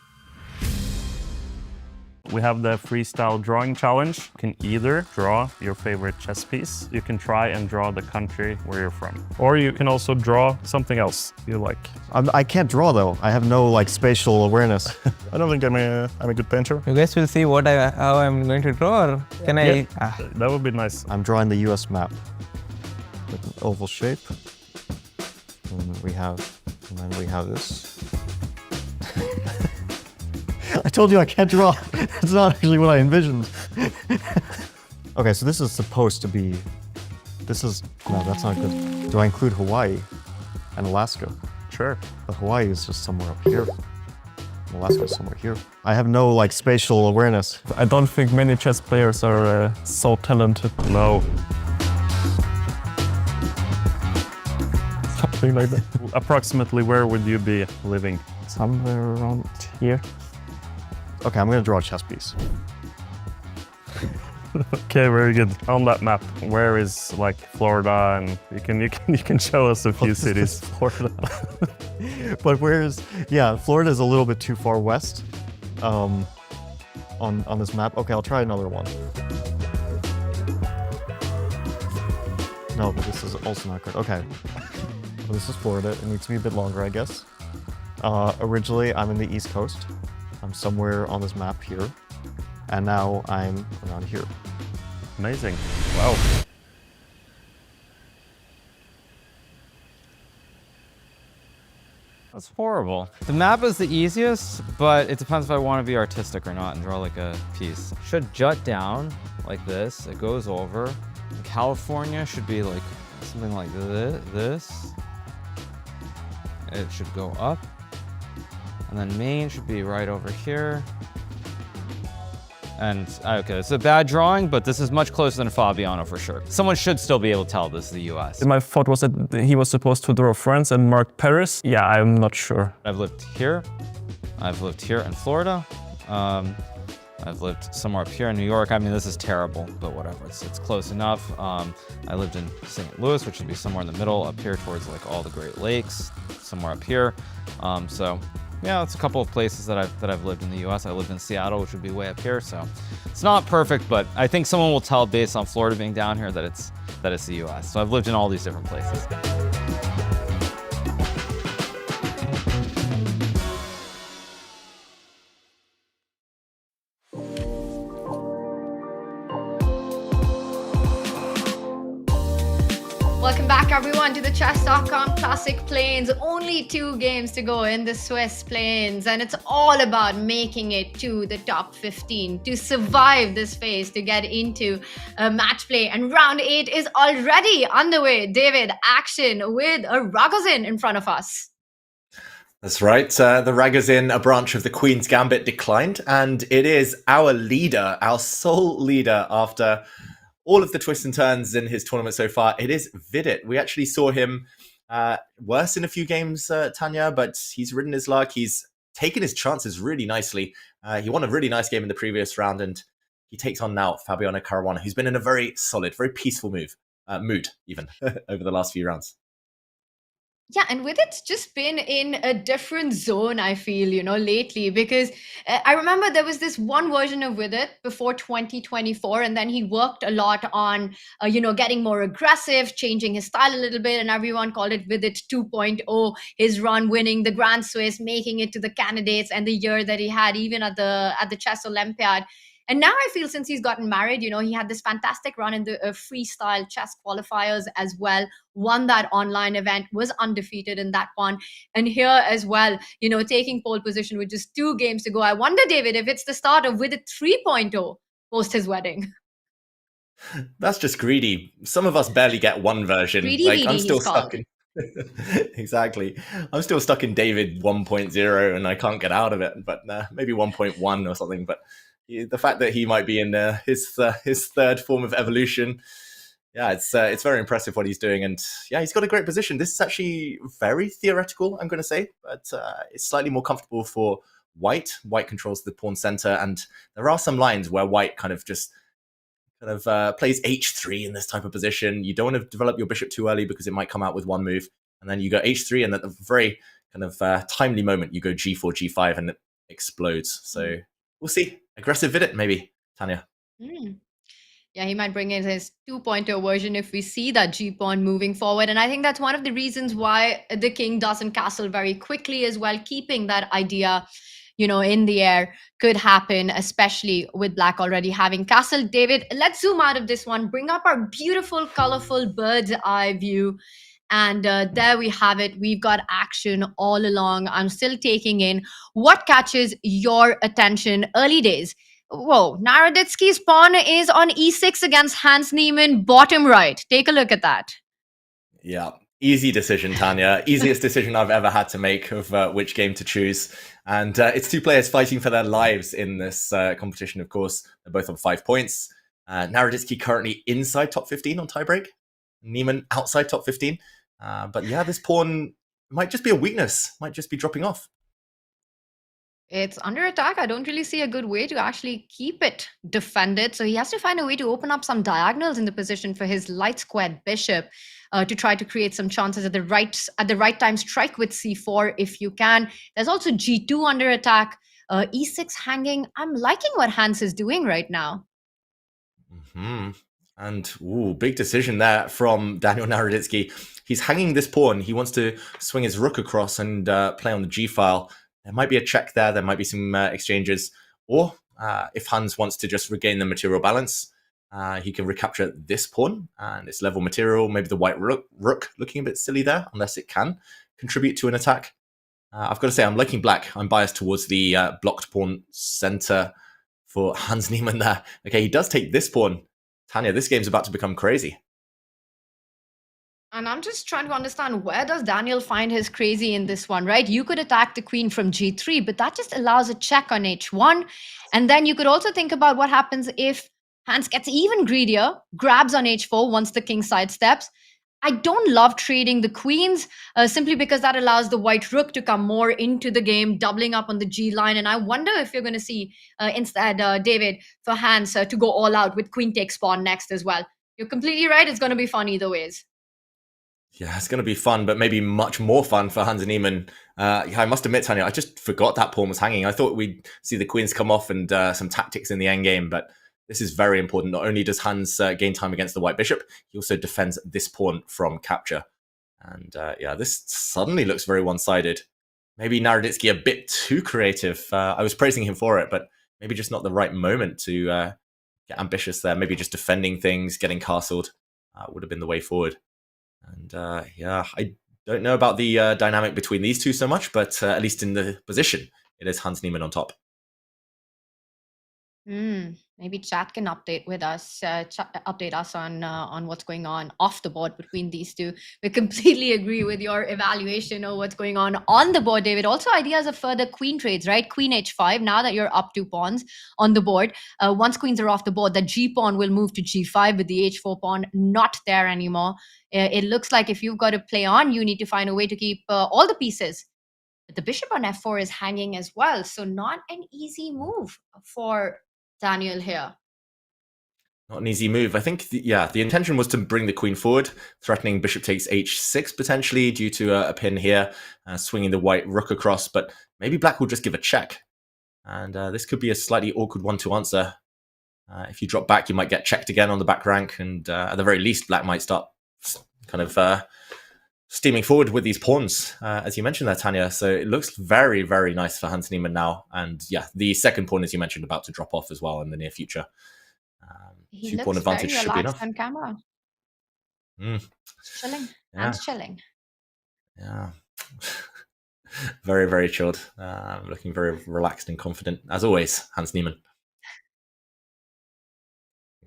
We have the freestyle drawing challenge. You can either draw your favorite chess piece, you can try and draw the country where you're from, or you can also draw something else you like. I can't draw though. I have no like spatial awareness. I don't think I'm a good painter. You guys will see how I'm going to draw, or can I? Yeah, that would be nice. I'm drawing the US map with an oval shape. And then we have this. I told you I can't draw. That's not actually what I envisioned. Okay, so this is supposed to be... No, that's not good. Do I include Hawaii and Alaska? Sure. But Hawaii is just somewhere up here. Alaska is somewhere here. I have no like spatial awareness. I don't think many chess players are so talented. No. Something like that. Approximately where would you be living? Somewhere around here. Okay, I'm gonna draw a chess piece. Okay, very good. On that map, where is like Florida, and you can show us a few cities. Florida. But where is? Yeah, Florida is a little bit too far west. On this map. Okay, I'll try another one. No, but this is also not good. Okay. Well, this is Florida. It needs to be a bit longer, I guess. Originally, I'm in the East Coast. I'm somewhere on this map here. And now I'm around here. Amazing. Wow. That's horrible. The map is the easiest, but it depends if I want to be artistic or not and draw like a piece. Should jut down like this. It goes over. California should be like something like this. It should go up. And then Maine should be right over here. And, okay, it's a bad drawing, but this is much closer than Fabiano for sure. Someone should still be able to tell this is the US. My thought was that he was supposed to draw France and mark Paris. Yeah, I'm not sure. I've lived here. I've lived here in Florida. I've lived somewhere up here in New York. I mean, this is terrible, but whatever, it's close enough. I lived in St. Louis, which would be somewhere in the middle, up here towards like all the Great Lakes, somewhere up here. So yeah, it's a couple of places that I've lived in the US. I lived in Seattle, which would be way up here, so it's not perfect, but I think someone will tell based on Florida being down here that it's the US. So I've lived in all these different places. Welcome back, everyone, to the Chess.com Classic Plains. Only 2 games to go in the Swiss Plains, and it's all about making it to the top 15 to survive this phase, to get into match play. And round 8 is already underway. David, action with a Ragozin in front of us. That's right. The Ragozin, a branch of the Queen's Gambit, declined, and it is our leader, our sole leader after all of the twists and turns in his tournament so far. It is Vidit. We actually saw him worse in a few games, Tanya, but he's ridden his luck. He's taken his chances really nicely. He won a really nice game in the previous round, and he takes on now Fabiano Caruana, who's been in a very solid, very peaceful mood, even, over the last few rounds. Yeah, and with it's just been in a different zone, I feel, lately, because I remember there was this one version of With It before 2024, and then he worked a lot on, getting more aggressive, changing his style a little bit, and everyone called it With It 2.0, his run winning the Grand Swiss, making it to the candidates, and the year that he had even at the Chess Olympiad. And now I feel since he's gotten married, he had this fantastic run in the freestyle chess qualifiers as well, won that online event, was undefeated in that one. And here as well, taking pole position with just 2 games to go. I wonder, David, if it's the start of With It 3.0 post his wedding. That's just greedy. Some of us barely get one version. Greedy, I'm still stuck in... Exactly. I'm still stuck in David 1.0 and I can't get out of it, but maybe 1.1 or something. But the fact that he might be in his third form of evolution, yeah, it's very impressive what he's doing. And yeah, he's got a great position. This is actually very theoretical, I'm going to say, but it's slightly more comfortable for White. White controls the pawn center, and there are some lines where White kind of plays h3 in this type of position. You don't want to develop your bishop too early because it might come out with one move, and then you go h3, and at the very kind of timely moment, you go g4, g5, and it explodes. So we'll see. aggressive Vidit, maybe, Tanya. Hmm. Yeah, he might bring in his 2-pointer version if we see that G pawn moving forward. And I think that's one of the reasons why the king doesn't castle very quickly as well. Keeping that idea, in the air could happen, especially with black already having castle. David, let's zoom out of this one, bring up our beautiful, colorful bird's eye view. And there we have it. We've got action all along. I'm still taking in what catches your attention early days. Whoa, Naroditsky's pawn is on e6 against Hans Niemann, bottom right. Take a look at that. Yeah, easy decision, Tanya. Easiest decision I've ever had to make of which game to choose. And it's two players fighting for their lives in this competition, of course. They're both on 5 points. Naroditsky currently inside top 15 on tiebreak. Niemann outside top 15. But yeah, this pawn might just be a weakness, might just be dropping off. It's under attack. I don't really see a good way to actually keep it defended. So he has to find a way to open up some diagonals in the position for his light squared bishop to try to create some chances at the right time. Strike with c4 if you can. There's also g2 under attack. E6 hanging. I'm liking what Hans is doing right now. And big decision there from Daniel Naroditsky. He's hanging this pawn. He wants to swing his rook across and play on the g file. There might be a check there. There might be some exchanges. Or if Hans wants to just regain the material balance, he can recapture this pawn and it's level material. Maybe the white rook looking a bit silly there, unless it can contribute to an attack. I've got to say, I'm liking black. I'm biased towards the blocked pawn center for Hans Niemann there. Okay, he does take this pawn. Tanya, this game's about to become crazy. And I'm just trying to understand, where does Daniel find his crazy in this one, right? You could attack the queen from g3, but that just allows a check on h1. And then you could also think about what happens if Hans gets even greedier, grabs on h4 once the king sidesteps. I don't love trading the queens simply because that allows the white rook to come more into the game, doubling up on the G line. And I wonder if you're going to see instead, David, for Hans to go all out with queen takes pawn next as well. You're completely right. It's going to be fun either ways. Yeah, it's going to be fun, but maybe much more fun for Hans Niemann. I must admit, Tanya, I just forgot that pawn was hanging. I thought we'd see the queens come off and some tactics in the endgame, but this is very important. Not only does Hans gain time against the white bishop, he also defends this pawn from capture. And yeah, this suddenly looks very one-sided. Maybe Naroditsky a bit too creative. I was praising him for it, but maybe just not the right moment to get ambitious there. Maybe just defending things, getting castled would have been the way forward. And yeah, I don't know about the dynamic between these two so much, but at least in the position, it is Hans Niemann on top. Maybe chat can update with us, update us on what's going on off the board between these two. We completely agree with your evaluation of what's going on the board, David. Also, ideas of further queen trades, right? Queen h5. Now that you're up 2 pawns on the board, once queens are off the board, the g pawn will move to g5 with the h4 pawn not there anymore. It looks like if you've got to play on, you need to find a way to keep all the pieces. But the bishop on f4 is hanging as well, so not an easy move for Daniel here. Not an easy move. I think, the intention was to bring the queen forward, threatening bishop takes h6 potentially due to a pin here, swinging the white rook across, but maybe black will just give a check. And this could be a slightly awkward one to answer. If you drop back, you might get checked again on the back rank, and at the very least, black might start kind of steaming forward with these pawns, as you mentioned there, Tanya. So it looks very, very nice for Hans Niemann now. And yeah, the second pawn, as you mentioned, about to drop off as well in the near future. He 2 pawn advantage very should be enough. on camera. Chilling. Yeah. Hans chilling. Yeah. Very, very chilled. Looking very relaxed and confident, as always, Hans Niemann.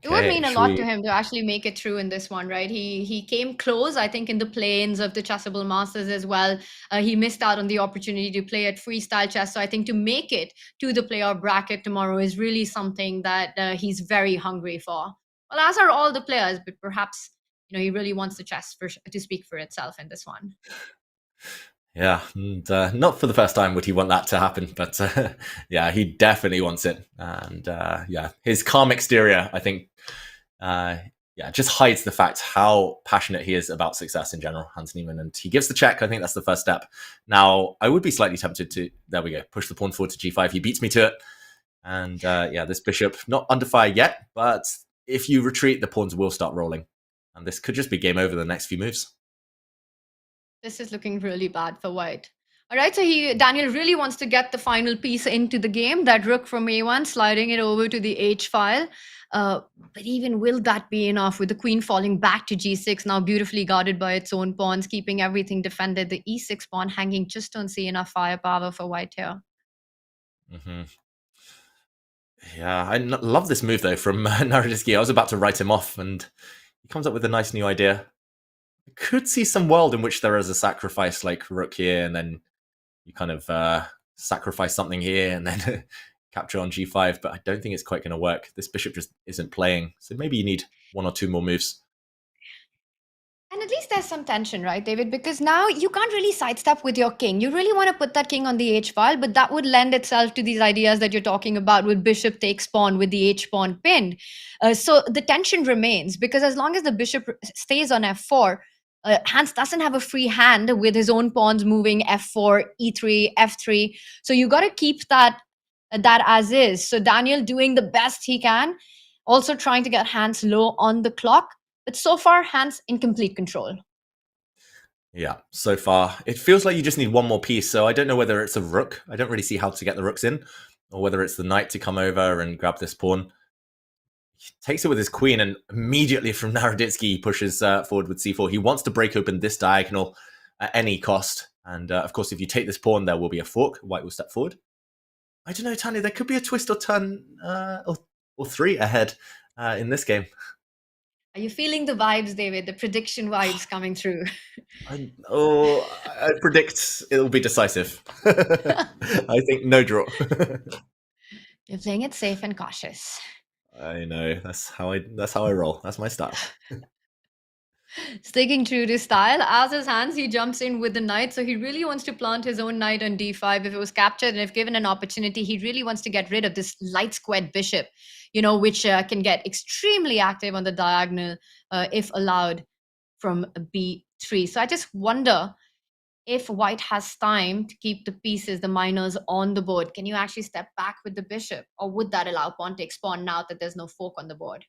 It would mean a lot to him to actually make it through in this one, right? He came close, I think, in the play-ins of the Chessable Masters as well. He missed out on the opportunity to play at freestyle chess. So I think to make it to the playoff bracket tomorrow is really something that he's very hungry for. Well, as are all the players, but perhaps he really wants the chess to speak for itself in this one. Yeah, and not for the first time would he want that to happen, but yeah, he definitely wants it. And yeah, his calm exterior, I think, just hides the fact how passionate he is about success in general, Hans Niemann. And he gives the check. I think that's the first step. Now, I would be slightly tempted to, there we go, push the pawn forward to g5. He beats me to it. And yeah, this bishop not under fire yet, but if you retreat, the pawns will start rolling. And this could just be game over the next few moves. This is looking really bad for white. All right, so Daniel really wants to get the final piece into the game, that rook from A1, sliding it over to the H file. But even will that be enough with the queen falling back to G6, now beautifully guarded by its own pawns, keeping everything defended, the E6 pawn hanging, just don't see enough firepower for white here. Mm-hmm. Yeah, I love this move, though, from naroditsky. I was about to write him off, and he comes up with a nice new idea. I could see some world in which there is a sacrifice like rook here, and then you kind of sacrifice something here, and then capture on G5, but I don't think it's quite going to work. This bishop just isn't playing, so maybe you need one or two more moves. And at least there's some tension, right, David? Because now you can't really sidestep with your king. You really want to put that king on the H file, but that would lend itself to these ideas that you're talking about with bishop takes pawn with the H pawn pinned. So the tension remains, because as long as the bishop stays on F4, Hans doesn't have a free hand with his own pawns moving F4, E3, F3. So you got to keep that as is. So Daniel doing the best he can, also trying to get Hans low on the clock. But so far, Hans in complete control. Yeah, so far. It feels like you just need one more piece, so I don't know whether it's a rook. I don't really see how to get the rooks in, or whether it's the knight to come over and grab this pawn. He takes it with his queen, and immediately from naroditsky, he pushes forward with c4. He wants to break open this diagonal at any cost. And of course, if you take this pawn, there will be a fork. White will step forward. I don't know, Tanya, there could be a twist or turn or three ahead in this game. Are you feeling the vibes, David? The prediction vibes coming through? I predict it'll be decisive. I think no draw. You're playing it safe and cautious. I know. That's how I roll. That's my style. Sticking true to style, as his hands, he jumps in with the knight. So he really wants to plant his own knight on d5. If it was captured and if given an opportunity, he really wants to get rid of this light squared bishop, which can get extremely active on the diagonal if allowed from b3. So I just wonder if white has time to keep the pieces, the minors on the board. Can you actually step back with the bishop? Or would that allow pawn takes pawn now that there's no fork on the board?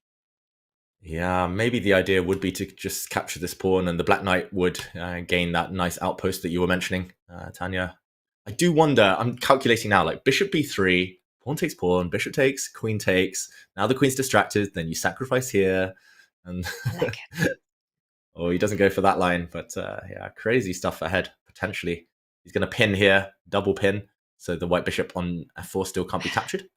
Yeah, maybe the idea would be to just capture this pawn, and the black knight would gain that nice outpost that you were mentioning, Tanya. I do wonder, I'm calculating now, like bishop b3, pawn takes pawn, bishop takes, queen takes. Now the queen's distracted, then you sacrifice here. And oh, he doesn't go for that line, but yeah, crazy stuff ahead, potentially. He's going to pin here, double pin, so the white bishop on f4 still can't be captured.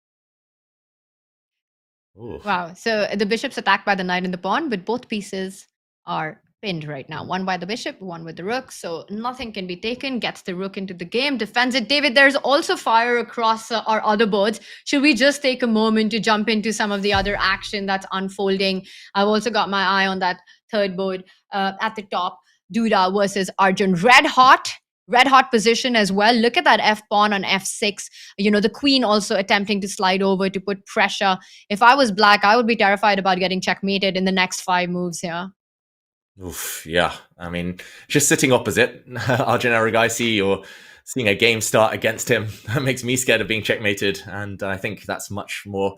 Ooh. Wow. So the bishop's attacked by the knight and the pawn, but both pieces are pinned right now. One by the bishop, one with the rook. So nothing can be taken. Gets the rook into the game, defends it. David, there's also fire across our other boards. Should we just take a moment to jump into some of the other action that's unfolding? I've also got my eye on that third board at the top. Duda versus Arjun. Red hot position as well. Look at that F pawn on F6. The queen also attempting to slide over to put pressure. If I was black, I would be terrified about getting checkmated in the next 5 moves here. Oof, yeah. I mean, just sitting opposite Arjun Aragaisi or seeing a game start against him, that makes me scared of being checkmated. And I think that's much more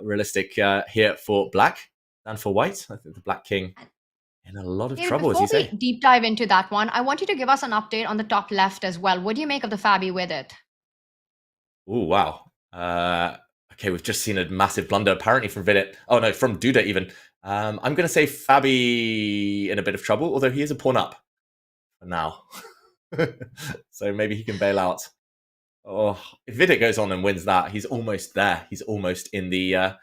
realistic here for black than for white. I think the black king in a lot of trouble, as you say. Before we deep dive into that one, I want you to give us an update on the top left as well. What do you make of the Fabi with it? Oh, wow. Okay, we've just seen a massive blunder, apparently from Vidit. Oh, no, from Duda even. I'm going to say Fabi in a bit of trouble, although he is a pawn up for now. So maybe he can bail out. Oh, if Vidit goes on and wins that, he's almost there. He's almost in the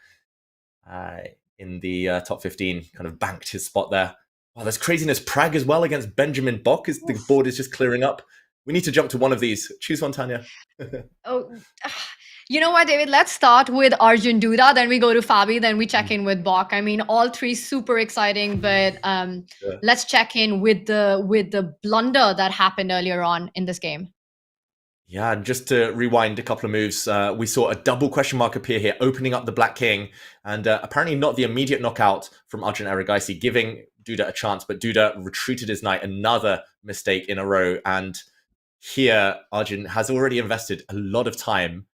top 15, kind of banked his spot there. Wow, there's craziness. Prague as well against Benjamin Bock as the board is just clearing up. We need to jump to one of these. Choose one, Tanya. You know what, David? Let's start with Arjun Duda, then we go to Fabi, then we check in with Bock. I mean, all three super exciting, but let's check in with the blunder that happened earlier on in this game. Yeah, and just to rewind a couple of moves, we saw a double question mark appear here, opening up the black king, and apparently not the immediate knockout from Arjun Aragaisi, giving Duda a chance, but Duda retreated his knight, another mistake in a row, and here Arjun has already invested a lot of time.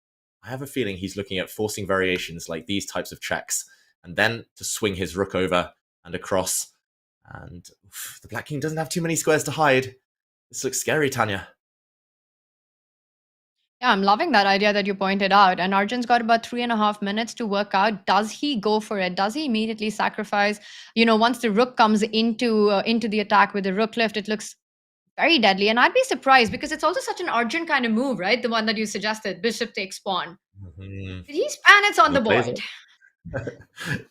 I have a feeling he's looking at forcing variations like these types of checks, and then to swing his rook over and across. And the Black King doesn't have too many squares to hide. This looks scary, Tanya. Yeah, I'm loving that idea that you pointed out. And Arjun's got about 3.5 minutes to work out. Does he go for it? Does he immediately sacrifice? Once the rook comes into the attack with the rook lift, it looks very deadly. And I'd be surprised because it's also such an Arjun kind of move, right? The one that you suggested, bishop takes pawn. Mm-hmm. He spans on the board.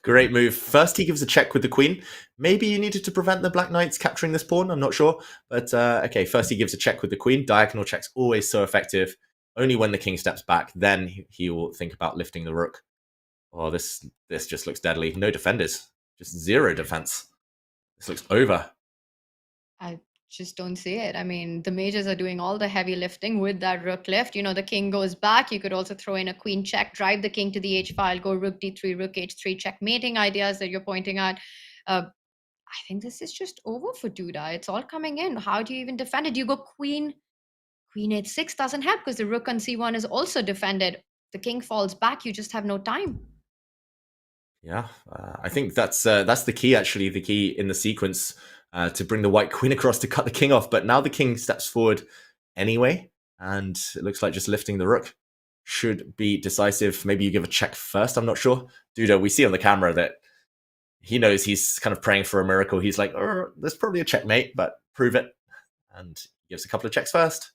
Great move. First, he gives a check with the queen. Maybe you needed to prevent the black knights capturing this pawn. I'm not sure. But okay, first he gives a check with the queen. Diagonal check's always so effective. Only when the king steps back, then he will think about lifting the rook. Oh, this just looks deadly. No defenders. Just zero defense. This looks over. I just don't see it. I mean, the majors are doing all the heavy lifting with that rook lift. The king goes back. You could also throw in a queen check, drive the king to the h file, go rook d3, rook h3, checkmating ideas that you're pointing out. I think this is just over for Duda. It's all coming in. How do you even defend it? Do you go queen h6? Doesn't help because the rook on c1 is also defended. The king falls back. You just have no time. Yeah, I think that's the key, actually, the key in the sequence to bring the white queen across to cut the king off. But now the king steps forward anyway, and it looks like just lifting the rook should be decisive. Maybe you give a check first, I'm not sure. Duda, we see on the camera that he knows he's kind of praying for a miracle. He's like, oh, there's probably a checkmate, but prove it. And he gives a couple of checks first.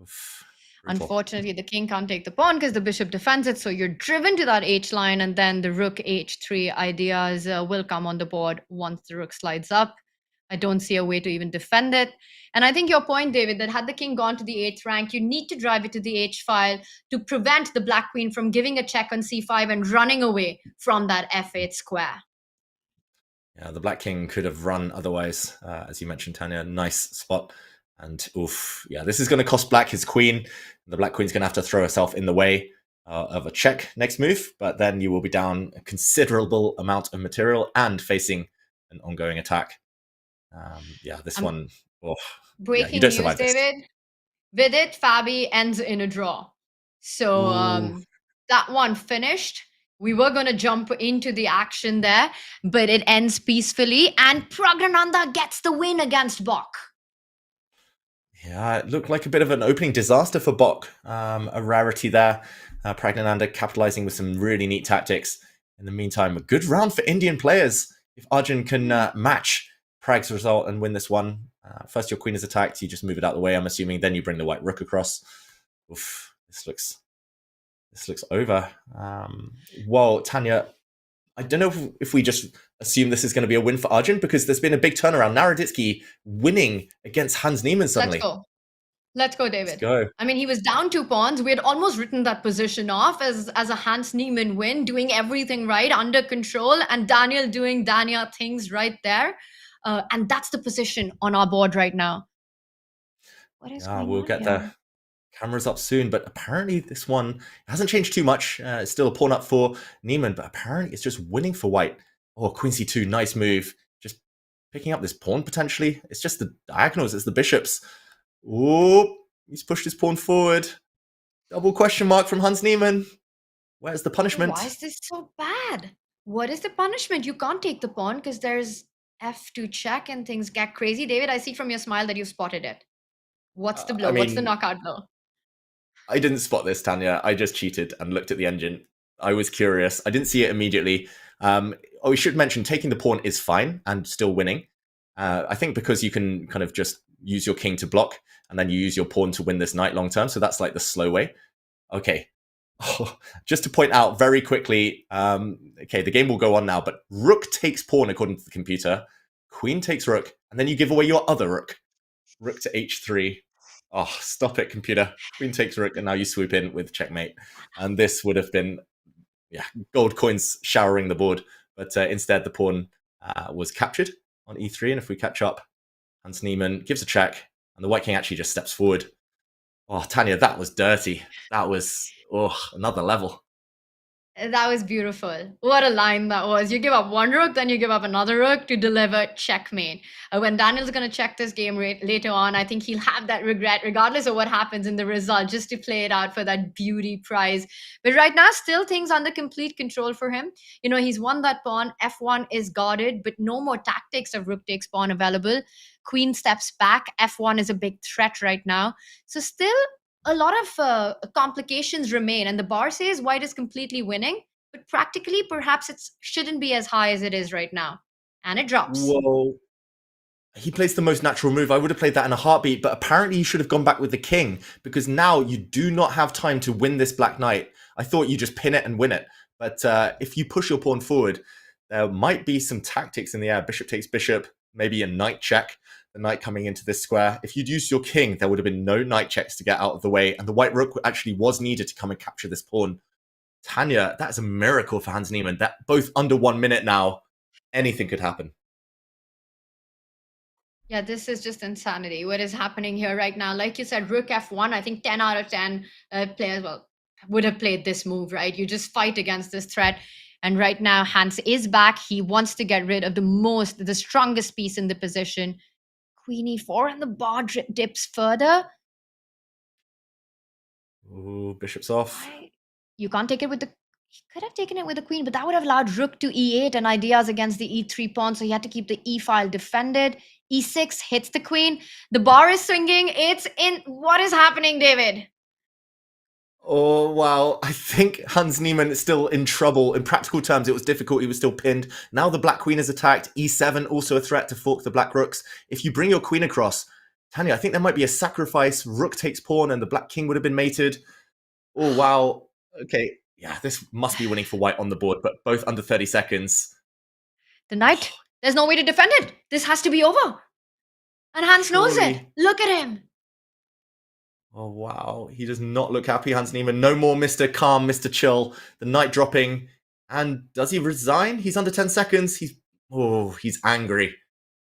Oof. Unfortunately, the king can't take the pawn because the bishop defends it. So you're driven to that h line, and then the rook h3 ideas will come on the board once the rook slides up. I don't see a way to even defend it. And I think your point, David, that had the king gone to the 8th rank, you need to drive it to the h file to prevent the black queen from giving a check on c5 and running away from that f8 square. Yeah, the black king could have run otherwise, as you mentioned, Tanya. Nice spot. And oof, yeah, this is going to cost black his queen. The black queen's going to have to throw herself in the way of a check next move, but then you will be down a considerable amount of material and facing an ongoing attack. Yeah, this one. Oh, breaking you don't news, survive this. David. Vidit Fabi ends in a draw. So that one finished. We were going to jump into the action there, but it ends peacefully, and Praggnanandhaa gets the win against Bok. Yeah, it looked like a bit of an opening disaster for Bok. A rarity there. Praggnanandhaa capitalizing with some really neat tactics. In the meantime, a good round for Indian players. If Arjun can match Prag's result and win this one, first your queen is attacked, you just move it out of the way, I'm assuming. Then you bring the white rook across. Oof, this looks over. Well, Tanya, I don't know if we just assume this is going to be a win for Arjun, because there's been a big turnaround. Naroditsky winning against Hans Niemann suddenly. Let's go, David. Let's go. I mean, he was down 2 pawns. We had almost written that position off as a Hans Niemann win, doing everything right, under control, and Daniel doing Daniel things right there. And that's the position on our board right now. What is going we'll on get here? the cameras up soon, but apparently this one hasn't changed too much. It's still a pawn up for Niemann, but apparently it's just winning for white. Oh, queen c2, nice move. Just picking up this pawn potentially. It's just the diagonals, it's the bishops. Oh, he's pushed his pawn forward. Double question mark from Hans Niemann. Where's the punishment? Why is this so bad? What is the punishment? You can't take the pawn because there's f2 check and things get crazy. David, I see from your smile that you spotted it. What's the blow? What's the knockout blow? I didn't spot this, Tanya. I just cheated and looked at the engine. I was curious. I didn't see it immediately. We should mention taking the pawn is fine and still winning. I think because you can kind of just use your king to block and then you use your pawn to win this knight long term. So that's like the slow way. Okay. Just to point out very quickly, okay, the game will go on now, but rook takes pawn according to the computer. Queen takes rook, and then you give away your other rook. Rook to h3. Oh, stop it, computer. Queen takes rook, and now you swoop in with checkmate. And this would have been, gold coins showering the board. But instead, the pawn was captured on e3. And if we catch up, Hans Niemann gives a check, and the white king actually just steps forward. Oh, Tanya, that was dirty. That was another level. That was beautiful. What a line that was. You give up one rook, then you give up another rook to deliver checkmate. When Daniel's going to check this game later on, I think he'll have that regret, regardless of what happens in the result, just to play it out for that beauty prize. But right now, still things under complete control for him. He's won that pawn. F1 is guarded, but no more tactics of rook takes pawn available. Queen steps back. F1 is a big threat right now. So still a lot of complications remain, and the bar says white is completely winning, but practically perhaps it shouldn't be as high as it is right now, and it drops. Whoa. He plays the most natural move. I would have played that in a heartbeat, but apparently you should have gone back with the king, because now you do not have time to win this black knight. I thought you just pin it and win it, but if you push your pawn forward, there might be some tactics in the air. Bishop takes bishop, maybe a knight check. The knight coming into this square. If you'd used your king, there would have been no knight checks to get out of the way, and the white rook actually was needed to come and capture this pawn. Tanya, that is a miracle for Hans Niemann. That both under 1 minute now, anything could happen. Yeah, this is just insanity. What is happening here right now? Like you said, rook f1, I think 10 out of 10 players would have played this move, right? You just fight against this threat. And right now, Hans is back. He wants to get rid of the strongest piece in the position. Queen e4, and the bar dips further. Ooh, bishop's off. You can't take it with the... He could have taken it with the queen, but that would have allowed rook to e8 and ideas against the e3 pawn, so he had to keep the e file defended. e6 hits the queen. The bar is swinging. It's in... What is happening, David? Oh, wow. I think Hans Niemann is still in trouble. In practical terms, it was difficult. He was still pinned. Now the black queen is attacked. e7, also a threat to fork the black rooks. If you bring your queen across, Tanya, I think there might be a sacrifice. Rook takes pawn and the black king would have been mated. Oh, wow. Okay. Yeah, this must be winning for white on the board, but both under 30 seconds. The knight. There's no way to defend it. This has to be over. And Hans knows it. Look at him. Oh, wow. He does not look happy, Hans Niemann. No more Mr. Calm, Mr. Chill. The knight dropping. And does he resign? He's under 10 seconds. He's angry.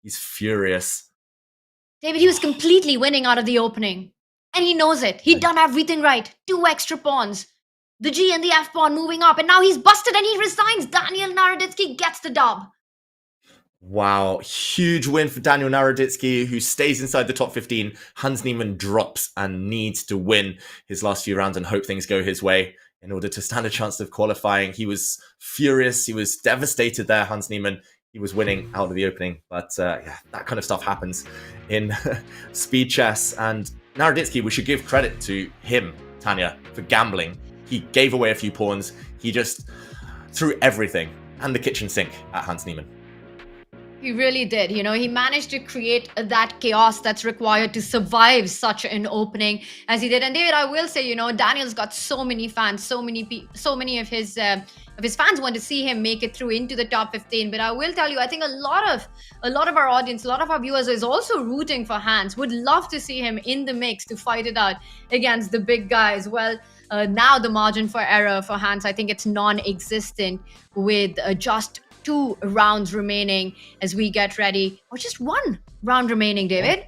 He's furious. David, he was completely winning out of the opening. And he knows it. He'd done everything right. 2 extra pawns. The G and the F pawn moving up. And now he's busted and he resigns. Daniel Naroditsky gets the dub. Wow, huge win for Daniel Naroditsky, who stays inside the top 15. Hans Niemann drops and needs to win his last few rounds and hope things go his way in order to stand a chance of qualifying. He was furious. He was devastated there, Hans Niemann. He was winning out of the opening. But yeah, that kind of stuff happens in speed chess. And Naroditsky, we should give credit to him, Tanya, for gambling. He gave away a few pawns. He just threw everything and the kitchen sink at Hans Niemann. He really did. He managed to create that chaos that's required to survive such an opening as he did. And David, I will say, Daniel's got so many fans, so many of his fans want to see him make it through into the top 15. But I will tell you, I think a lot of our audience, a lot of our viewers is also rooting for Hans. Would love to see him in the mix to fight it out against the big guys. Well, now the margin for error for Hans, I think it's non-existent with just 2 rounds remaining as we get ready, or just 1 round remaining, David.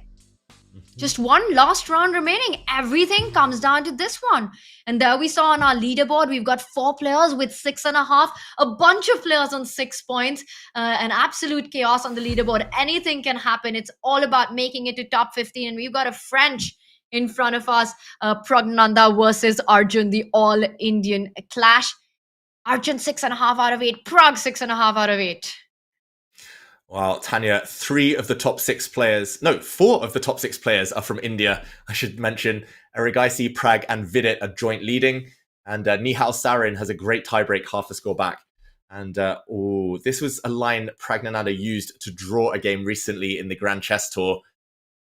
Just 1 last round remaining. Everything comes down to this one. And there we saw on our leaderboard, we've got 4 players with 6.5, a bunch of players on 6 points, an absolute chaos on the leaderboard. Anything can happen. It's all about making it to top 15. And we've got a French in front of us, Pragnanda versus Arjun, the all-Indian clash. Arjun 6.5 out of 8. Prag 6.5 out of 8. Wow, Tanya, 4 of the top 6 players are from India. I should mention Erigaisi, Prag, and Vidit are joint leading. And Nihal Sarin has a great tiebreak, half a score back. And this was a line Pragnananda used to draw a game recently in the Grand Chess Tour.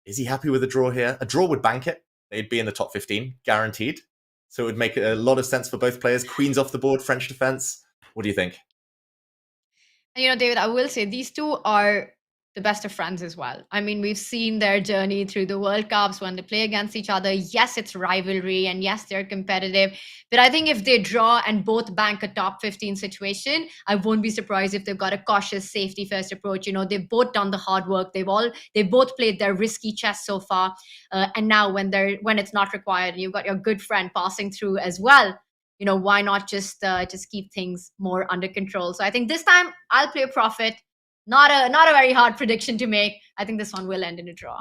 Is he happy with a draw here? A draw would bank it. They'd be in the top 15, guaranteed. So it would make a lot of sense for both players. Queen's off the board, French defense. What do you think? And David, I will say these 2 are the best of friends as well. I mean, we've seen their journey through the World Cups when they play against each other. Yes, it's rivalry and yes, they're competitive. But I think if they draw and both bank a top 15 situation, I won't be surprised if they've got a cautious safety first approach. They've both done the hard work. They both played their risky chess so far. And now when it's not required, and you've got your good friend passing through as well, why not just keep things more under control? So I think this time I'll play profit. Not a very hard prediction to make. I think this one will end in a draw.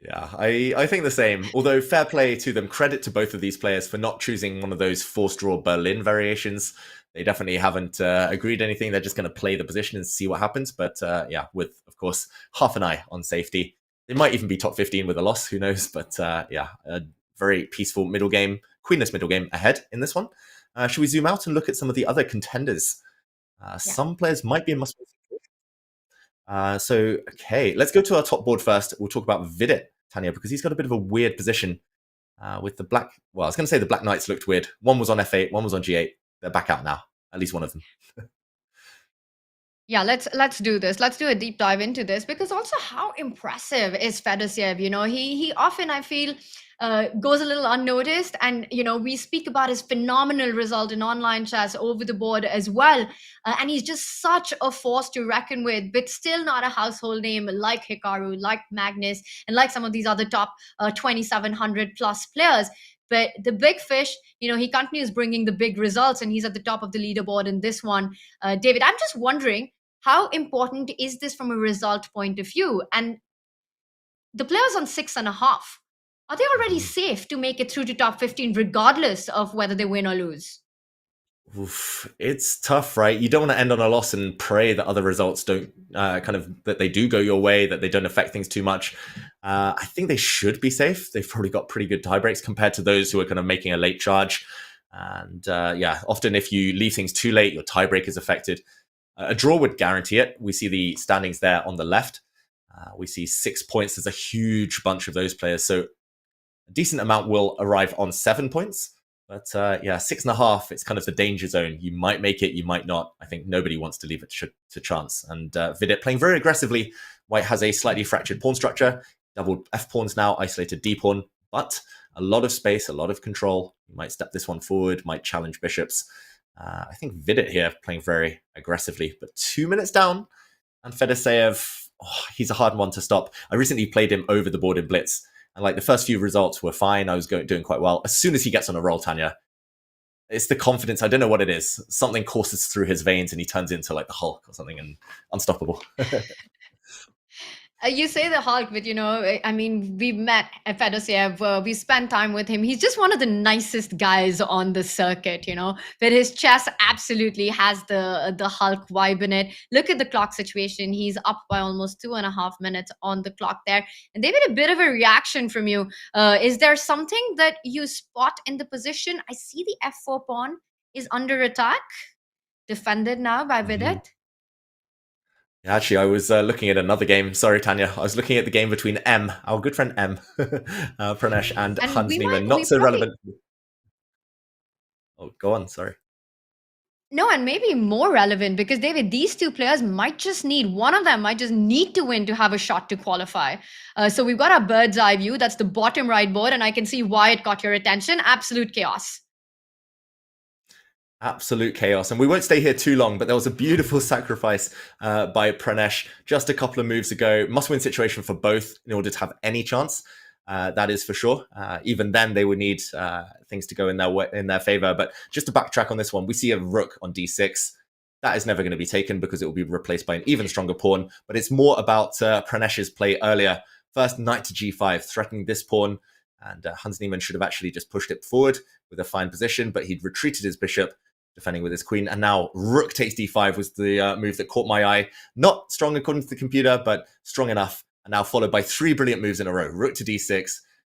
Yeah, I think the same. Although fair play to them, credit to both of these players for not choosing one of those forced draw Berlin variations. They definitely haven't agreed anything. They're just going to play the position and see what happens. But yeah, with, of course, half an eye on safety. They might even be top 15 with a loss, who knows? But yeah, a very peaceful middle game, queenless middle game ahead in this one. Should we zoom out and look at some of the other contenders? Some players might be in must-win situation. So, okay, let's go to our top board first. We'll talk about Vidit, Tanya, because he's got a bit of a weird position with the black. Well, I was going to say the black knights looked weird. One was on f8, one was on g8. They're back out now, at least one of them. Yeah, let's do this. Let's do a deep dive into this, because also how impressive is Fedosiev? He often, I feel, goes a little unnoticed, and we speak about his phenomenal result in online chess over the board as well, and he's just such a force to reckon with, but still not a household name like Hikaru, like Magnus, and like some of these other top 2700 plus players. But the big fish, he continues bringing the big results, and he's at the top of the leaderboard in this one. David, I'm just wondering, how important is this from a result point of view? And the players on 6.5, are they already safe to make it through to top 15 regardless of whether they win or lose? Oof, it's tough, right? You don't want to end on a loss and pray that other results don't that they do go your way, that they don't affect things too much. I think they should be safe. They've probably got pretty good tie breaks compared to those who are kind of making a late charge. And yeah, often if you leave things too late, your tie break is affected. A draw would guarantee it. We see the standings there on the left. We see 6 points. There's a huge bunch of those players. So a decent amount will arrive on 7 points. But yeah, 6.5, it's kind of the danger zone. You might make it, you might not. I think nobody wants to leave it to chance. And Vidit playing very aggressively. White has a slightly fractured pawn structure. Doubled f-pawns now, isolated d-pawn. But a lot of space, a lot of control. You might step this one forward, might challenge bishops. I think Vidit here playing very aggressively. But 2 minutes down. And Fedosiev, he's a hard one to stop. I recently played him over the board in Blitz. And like the first few results were fine. I was doing quite well. As soon as he gets on a roll, Tanya, it's the confidence. I don't know what it is. Something courses through his veins and he turns into like the Hulk or something and unstoppable. You say the Hulk, but I mean, we met Fedosiev. We spent time with him. He's just one of the nicest guys on the circuit, But his chess absolutely has the Hulk vibe in it. Look at the clock situation. He's up by almost 2.5 minutes on the clock there. And David, a bit of a reaction from you. Is there something that you spot in the position? I see the f4 pawn is under attack, defended now by Vidit. Yeah, actually, I was looking at another game. Sorry, Tanya. I was looking at the game between our good friend Pranesh, and Hans Niemann. Not so relevant. Oh, go on. Sorry. No, and maybe more relevant, because David, these two players might just need, one of them might just need to win to have a shot to qualify. So we've got our bird's eye view. That's the bottom right board, and I can see why it caught your attention. Absolute chaos. Absolute chaos. And we won't stay here too long, but there was a beautiful sacrifice by Pranesh just a couple of moves ago. Must-win situation for both in order to have any chance. That is for sure. Even then, they would need things to go in their favor. But just to backtrack on this one, we see a rook on d6. That is never going to be taken because it will be replaced by an even stronger pawn. But it's more about Pranesh's play earlier. First, knight to g5, threatening this pawn. And Hans Niemann should have actually just pushed it forward with a fine position, but he'd retreated his bishop, defending with his queen. And now rook takes d5 was the move that caught my eye. Not strong according to the computer, but strong enough. And now followed by 3 brilliant moves in a row. Rook to d6.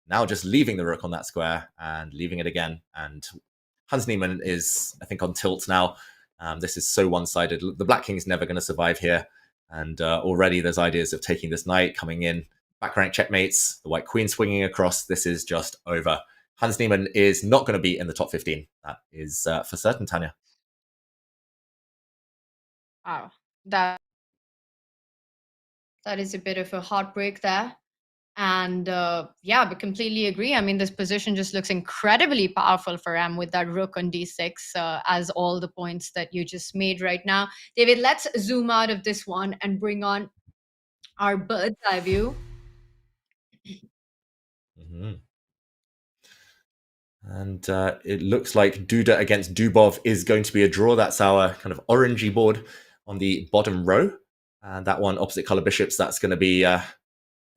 Now just leaving the rook on that square and leaving it again. And Hans Niemann is, I think, on tilt now. This is so one-sided. The black king's never going to survive here. And already there's ideas of taking this knight, coming in, back rank checkmates, the white queen swinging across. This is just over. Hans Niemann is not going to be in the top 15. That is for certain, Tanya. Wow. That is a bit of a heartbreak there. And yeah, but completely agree. I mean, this position just looks incredibly powerful for him with that rook on d6, as all the points that you just made right now. David, let's zoom out of this one and bring on our bird's eye view. Mm-hmm. And it looks like Duda against Dubov is going to be a draw. That's our kind of orangey board on the bottom row. And that one, opposite color bishops, that's going to be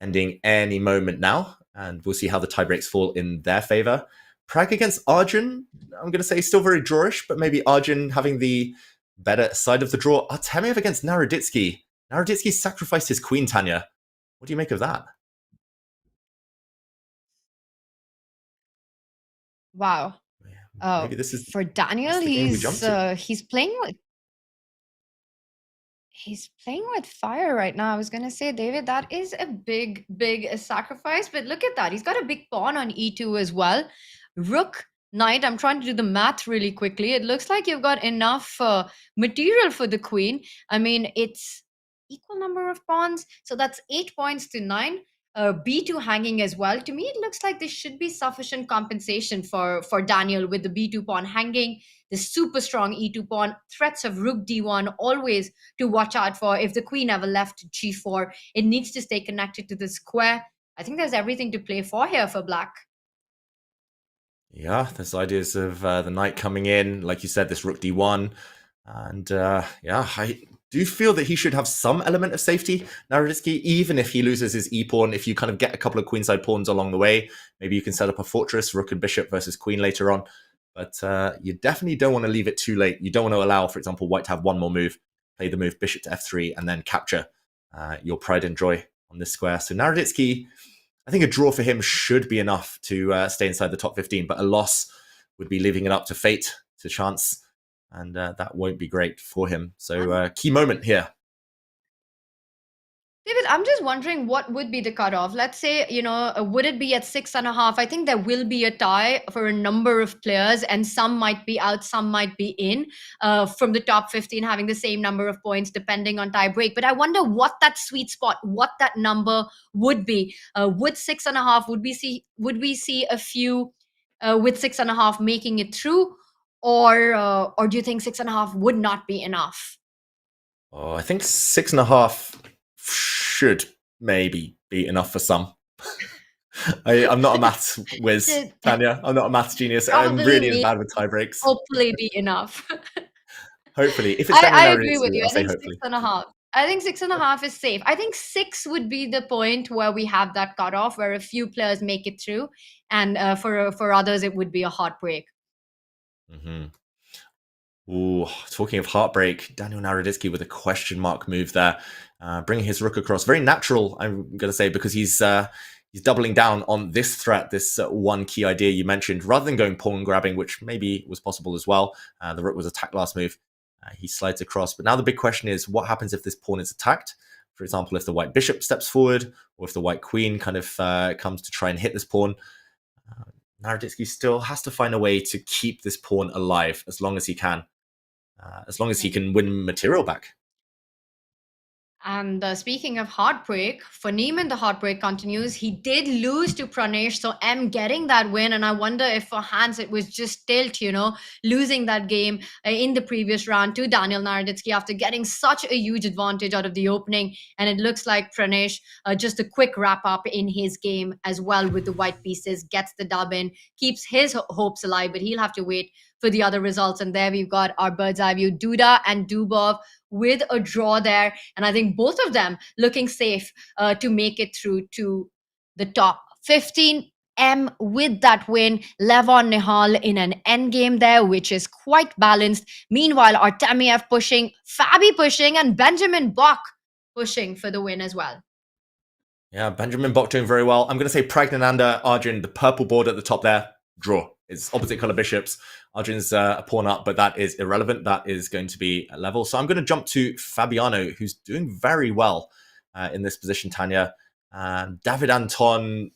ending any moment now. And we'll see how the tiebreaks fall in their favor. Prag against Arjun, I'm going to say still very drawish, but maybe Arjun having the better side of the draw. Artemiev against Naroditsky. Naroditsky sacrificed his queen, Tanya. What do you make of that? Wow. Maybe this is for Daniel, he's playing with fire right now. I was gonna say, David, that is a big sacrifice, but look at that. He's got a big pawn on e2 as well. Rook, knight. I'm trying to do the math really quickly. It looks like you've got enough material for the queen. I mean, it's equal number of pawns, so that's 8 points to 9. B2 hanging as well. To me, it looks like this should be sufficient compensation for Daniel with the B2 pawn hanging, the super strong E2 pawn, threats of rook D1 always to watch out for. If the queen ever left G4, it needs to stay connected to the square. I think there's everything to play for here for black. Yeah, there's ideas of the knight coming in, like you said, this rook D1. And yeah, I do feel that he should have some element of safety, Naroditsky, even if he loses his e-pawn. If you kind of get a couple of queenside pawns along the way, maybe you can set up a fortress, rook and bishop versus queen later on. But you definitely don't want to leave it too late. You don't want to allow, for example, white to have one more move, play the move bishop to f3, and then capture your pride and joy on this square. So Naroditsky, I think a draw for him should be enough to stay inside the top 15, but a loss would be leaving it up to fate, to chance, and that won't be great for him. So key moment here. David, I'm just wondering what would be the cutoff. Let's say, would it be at 6.5? I think there will be a tie for a number of players, and some might be out, some might be in from the top 15, having the same number of points depending on tie break. But I wonder what that sweet spot, what that number would be. Would 6.5? Would we see a few with 6.5 making it through, or do you think 6.5 would not be enough? Oh, I think 6.5 should maybe be enough for some. I'm not a maths whiz, Tanya. I'm not a maths genius. I'm really bad with tie breaks. Hopefully be enough. Hopefully. If it's I agree with you. I'll I think hopefully. 6.5. I think 6.5 is safe. I think 6 would be the point where we have that cutoff, where a few players make it through, and for others it would be a heartbreak. Mm-hmm. Ooh, talking of heartbreak, Daniel Naroditsky with a question mark move there, bringing his rook across. Very natural, I'm going to say, because he's doubling down on this threat, this one key idea you mentioned, rather than going pawn grabbing, which maybe was possible as well. The rook was attacked last move. He slides across. But now the big question is, what happens if this pawn is attacked? For example, if the white bishop steps forward, or if the white queen kind of comes to try and hit this pawn. Naroditsky still has to find a way to keep this pawn alive as long as he can. As long as he can win material back. And speaking of heartbreak, for Neiman, the heartbreak continues. He did lose to Pranesh, so M getting that win. And I wonder if for Hans it was just tilt, losing that game in the previous round to Daniel Naroditsky after getting such a huge advantage out of the opening. And it looks like Pranesh, just a quick wrap up in his game as well with the white pieces, gets the dub in, keeps his hopes alive, but he'll have to wait for the other results. And there we've got our bird's eye view, Duda and Dubov with a draw there. And I think both of them looking safe to make it through to the top 15. M with that win, Levon Nihal in an endgame there, which is quite balanced. Meanwhile, Artemiev pushing, Fabi pushing, and Benjamin Bok pushing for the win as well. Yeah, Benjamin Bok doing very well. I'm going to say Pragnananda, Arjun, the purple board at the top there, draw. It's opposite color bishops. Arjun's a pawn up, but that is irrelevant. That is going to be a level. So I'm going to jump to Fabiano, who's doing very well in this position, Tanya. David Anton,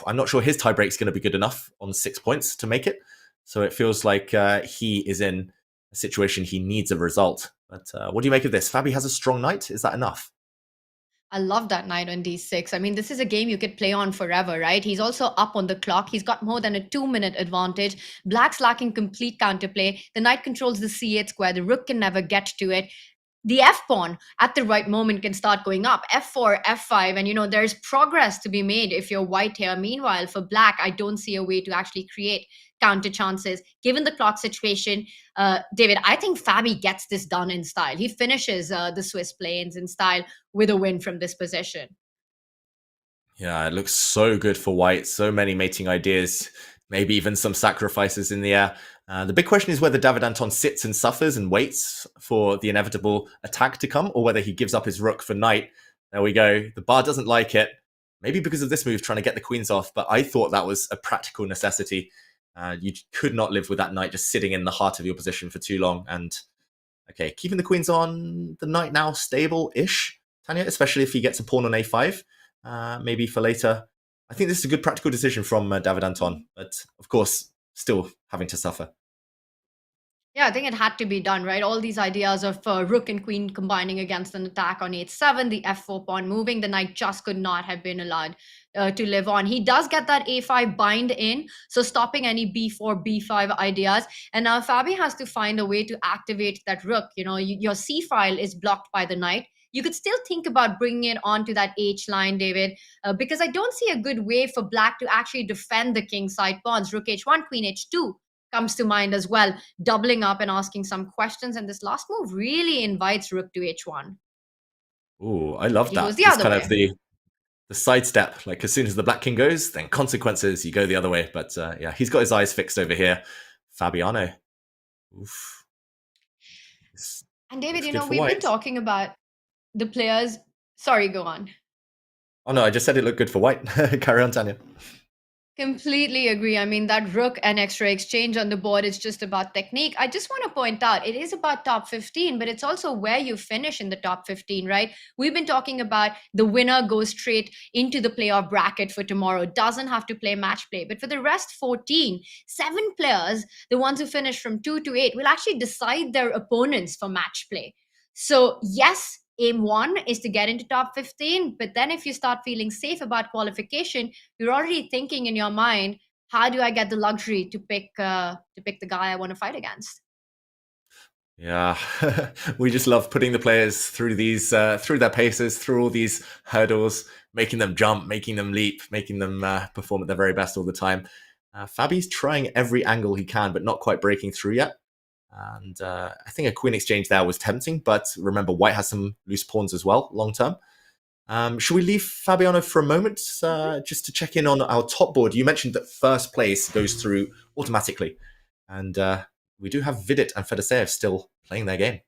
I'm not sure his tiebreak is going to be good enough on 6 points to make it. So it feels like he is in a situation he needs a result. But what do you make of this? Fabi has a strong knight. Is that enough? I love that knight on d6. I mean, this is a game you could play on forever, right? He's also up on the clock. He's got more than a 2-minute advantage. Black's lacking complete counterplay. The knight controls the c8 square. The rook can never get to it. the f pawn at the right moment can start going up, f4, f5, and there's progress to be made if you're white here. Meanwhile, for black, I don't see a way to actually create counter chances given the clock situation. David, I think Fabi gets this done in style. He finishes the Swiss plains in style with a win from this position. Yeah, it looks so good for white. So many mating ideas, maybe even some sacrifices in the air. The big question is whether David Anton sits and suffers and waits for the inevitable attack to come, or whether he gives up his rook for knight. There we go. The bar doesn't like it. Maybe because of this move, trying to get the queens off, but I thought that was a practical necessity. You could not live with that knight just sitting in the heart of your position for too long. And okay, keeping the queens on, the knight now stable-ish, Tanya, especially if he gets a pawn on a5, maybe for later. I think this is a good practical decision from David Anton, but of course, still having to suffer. Yeah, I think it had to be done, right? All these ideas of rook and queen combining against an attack on h7, the f4 pawn moving, the knight just could not have been allowed to live on. He does get that a5 bind in, so stopping any b4, b5 ideas. And now Fabi has to find a way to activate that rook. Your c file is blocked by the knight. You could still think about bringing it onto that h line, David, because I don't see a good way for black to actually defend the king side pawns. Rook h1, queen h2 comes to mind as well, doubling up and asking some questions. And this last move really invites rook to h1. Ooh, I love He that. goes the It's other kind way. of the sidestep. Like as soon as the black king goes, then consequences, you go the other way. But yeah, he's got his eyes fixed over here. Fabiano. Oof. And David, good for we've been white. talking about the players. Sorry, go on. Oh no, I just said it looked good for white. Carry on, Tanya. Completely agree. I mean, that rook and extra exchange on the board is just about technique. I just want to point out it is about top 15, but it's also where you finish in the top 15, right? We've been talking about the winner goes straight into the playoff bracket for tomorrow, doesn't have to play match play. But for the rest 14, 7 players, the ones who finish from 2 to 8, will actually decide their opponents for match play. So, yes, aim 1 is to get into top 15, but then if you start feeling safe about qualification, you're already thinking in your mind, how do I get the luxury to pick the guy I want to fight against? Yeah, we just love putting the players through these through their paces, through all these hurdles, making them jump, making them leap, making them perform at their very best all the time. Fabi's trying every angle he can, but not quite breaking through yet. And I think a queen exchange there was tempting, but remember, white has some loose pawns as well, long term. Should we leave Fabiano for a moment just to check in on our top board? You mentioned that first place goes through automatically. And we do have Vidit and Fedoseev still playing their game.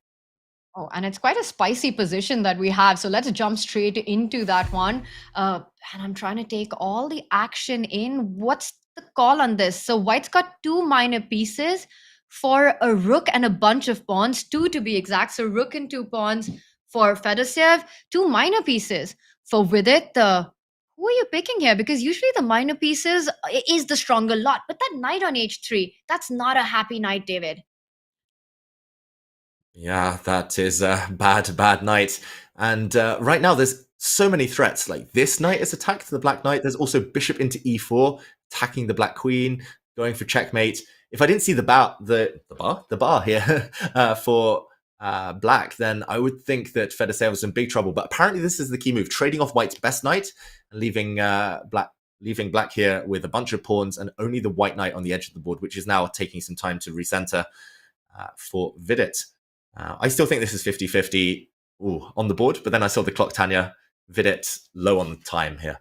Oh, and it's quite a spicy position that we have. So let's jump straight into that one. And I'm trying to take all the action in. What's the call on this? So white's got 2 minor pieces for a rook and a bunch of pawns, 2 to be exact. So rook and 2 pawns for Fedoseev, 2 minor pieces for Vidit. Who are you picking here? Because usually the minor pieces is the stronger lot. But that knight on h3, that's not a happy knight, David. Yeah, that is a bad knight. And right now there's so many threats. Like this knight is attacked, the black knight. There's also bishop into e4, attacking the black queen, going for checkmate. If I didn't see the bar here for black, then I would think that Fedoseev was in big trouble. But apparently this is the key move, trading off white's best knight and leaving black here with a bunch of pawns and only the white knight on the edge of the board, which is now taking some time to recenter for Vidit. I still think this is 50-50 on the board, but then I saw the clock, Tanya. Vidit low on the time here.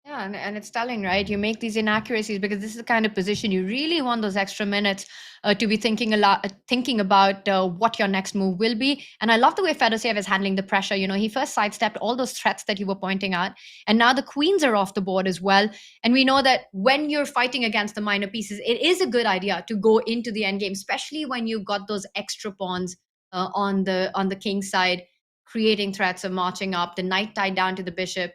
Yeah, and it's telling, right? You make these inaccuracies because this is the kind of position you really want those extra minutes to be thinking about what your next move will be. And I love the way Fedoseev is handling the pressure. He first sidestepped all those threats that you were pointing out, and now the queens are off the board as well. And we know that when you're fighting against the minor pieces, it is a good idea to go into the endgame, especially when you've got those extra pawns on the king side, creating threats of marching up, the knight tied down to the bishop.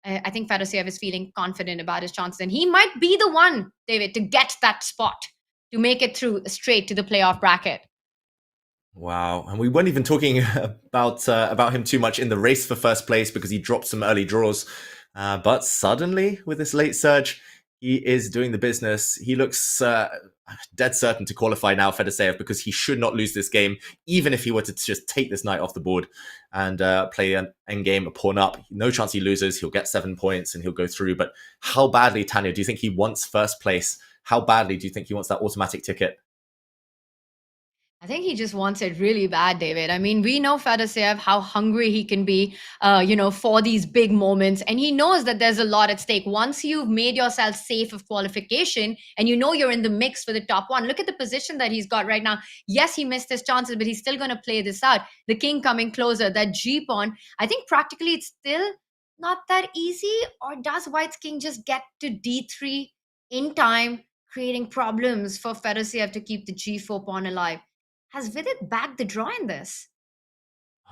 I think Fedoseev is feeling confident about his chances, and he might be the one, David, to get that spot to make it through straight to the playoff bracket. Wow, and we weren't even talking about him too much in the race for first place because he dropped some early draws. But suddenly, with this late surge, he is doing the business. He looks dead certain to qualify now, Fedorseev, because he should not lose this game, even if he were to just take this knight off the board and play an endgame, a pawn up. No chance he loses. He'll get 7 points and he'll go through. But how badly, Tanya, do you think he wants first place? How badly do you think he wants that automatic ticket? I think he just wants it really bad, David. I mean, we know Fedorseev, how hungry he can be, for these big moments. And he knows that there's a lot at stake. Once you've made yourself safe of qualification and you know you're in the mix for the top one, look at the position that he's got right now. Yes, he missed his chances, but he's still going to play this out. The king coming closer, that G pawn. I think practically it's still not that easy. Or does White's king just get to D3 in time, creating problems for Fedorseev to keep the G4 pawn alive? Has Vidit bagged the draw in this?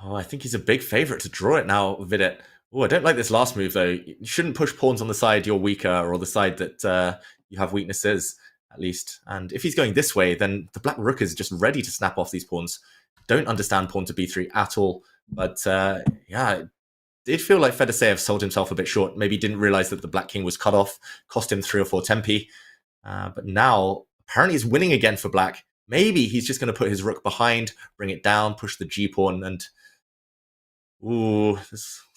Oh, I think he's a big favourite to draw it now, Vidit. Oh, I don't like this last move, though. You shouldn't push pawns on the side you're weaker or the side that you have weaknesses, at least. And if he's going this way, then the black rook is just ready to snap off these pawns. Don't understand pawn to b3 at all. But yeah, it did feel like Fedorseev sold himself a bit short. Maybe didn't realise that the black king was cut off, cost him 3 or 4 tempi. But now, apparently he's winning again for black. Maybe he's just going to put his rook behind, bring it down, push the g-pawn, and... Ooh,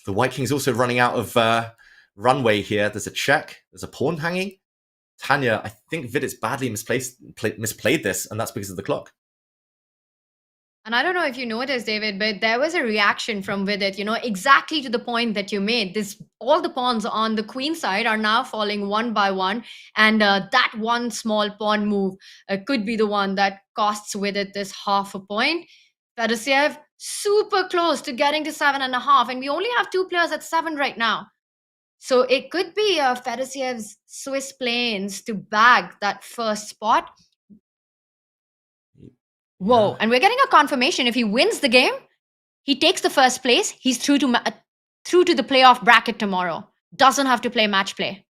the white king's also running out of runway here. There's a check. There's a pawn hanging. Tanya, I think Vidit's badly misplayed this, and that's because of the clock. And I don't know if you noticed, David, but there was a reaction from Vidit, exactly to the point that you made. All the pawns on the queen side are now falling one by one. And that one small pawn move could be the one that costs Vidit this half a point. Fedorseev, super close to getting to 7.5. And we only have 2 players at 7 right now. So it could be Fedorseev's Swiss planes to bag that first spot. Whoa, and we're getting a confirmation. If he wins the game, he takes the first place. He's through to the playoff bracket tomorrow. Doesn't have to play match play.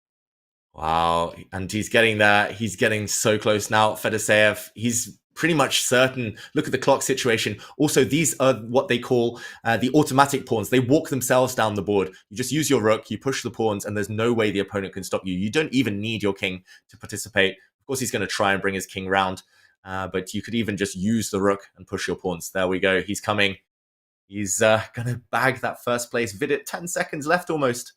Wow, and he's getting there. He's getting so close now. Fedorseev, he's pretty much certain. Look at the clock situation. Also, these are what they call the automatic pawns. They walk themselves down the board. You just use your rook, you push the pawns, and there's no way the opponent can stop you. You don't even need your king to participate. Of course, he's going to try and bring his king round. But you could even just use the rook and push your pawns. There we go. He's coming. He's going to bag that first place. Vidit, 10 seconds left almost.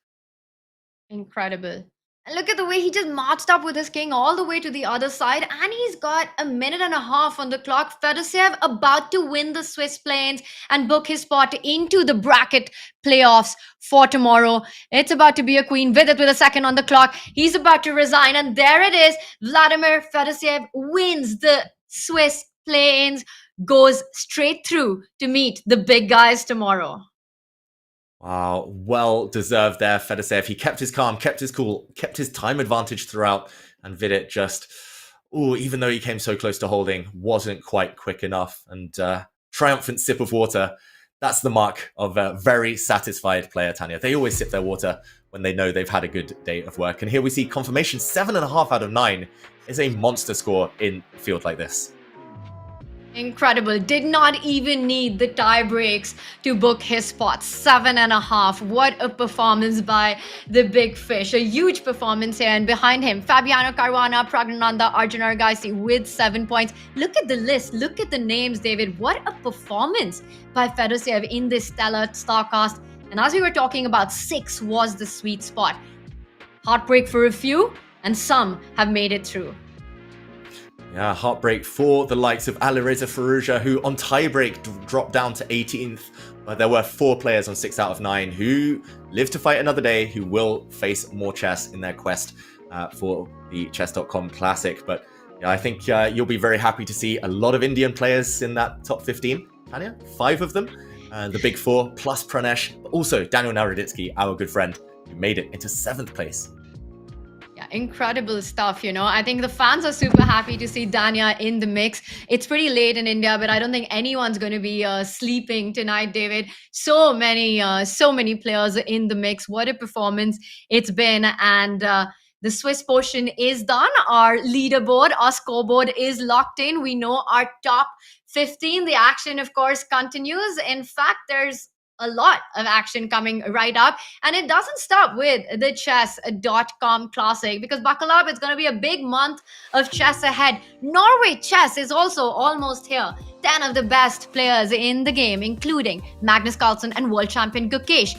Incredible. And look at the way he just marched up with his king all the way to the other side. And he's got 1.5 minutes on the clock. Fedorseev about to win the Swiss plains and book his spot into the bracket playoffs for tomorrow. It's about to be a queen. Vidit with a second on the clock. He's about to resign. And there it is. Vladimir Fedorseev wins the Swiss plains, goes straight through to meet the big guys tomorrow. Wow, well deserved there, Fedorseev. He kept his calm, kept his cool, kept his time advantage throughout, and Vidit just, even though he came so close to holding, wasn't quite quick enough. And triumphant sip of water. That's the mark of a very satisfied player, Tanya. They always sip their water when they know they've had a good day of work. And here we see confirmation, 7.5 out of 9 is a monster score in a field like this. Incredible. Did not even need the tie breaks to book his spot. 7.5. What a performance by the big fish. A huge performance here. And behind him, Fabiano Caruana, Pragnananda, Arjun Argaisi with 7 points. Look at the list. Look at the names, David. What a performance by Fedorseev in this stellar StarCast. And as we were talking about, 6 was the sweet spot. Heartbreak for a few, and some have made it through. Yeah, heartbreak for the likes of Alireza Firouzja, who on tiebreak dropped down to 18th. But there were 4 players on 6 out of 9 who live to fight another day, who will face more chess in their quest for the Chess.com Classic. But yeah, I think you'll be very happy to see a lot of Indian players in that top 15. Tanya, 5 of them. The big 4, plus Pranesh, but also Daniel Naroditsky, our good friend, who made it into 7th place. Yeah, incredible stuff, I think the fans are super happy to see Dania in the mix. It's pretty late in India, but I don't think anyone's going to be sleeping tonight, David. So many players in the mix. What a performance it's been. And the Swiss portion is done. Our leaderboard, our scoreboard is locked in. We know our top 15. The action, of course, continues. In fact, there's a lot of action coming right up. And it doesn't stop with the Chess.com Classic, because buckle up, it's going to be a big month of chess ahead. Norway Chess is also almost here. 10 of the best players in the game, including Magnus and world champion Gukesh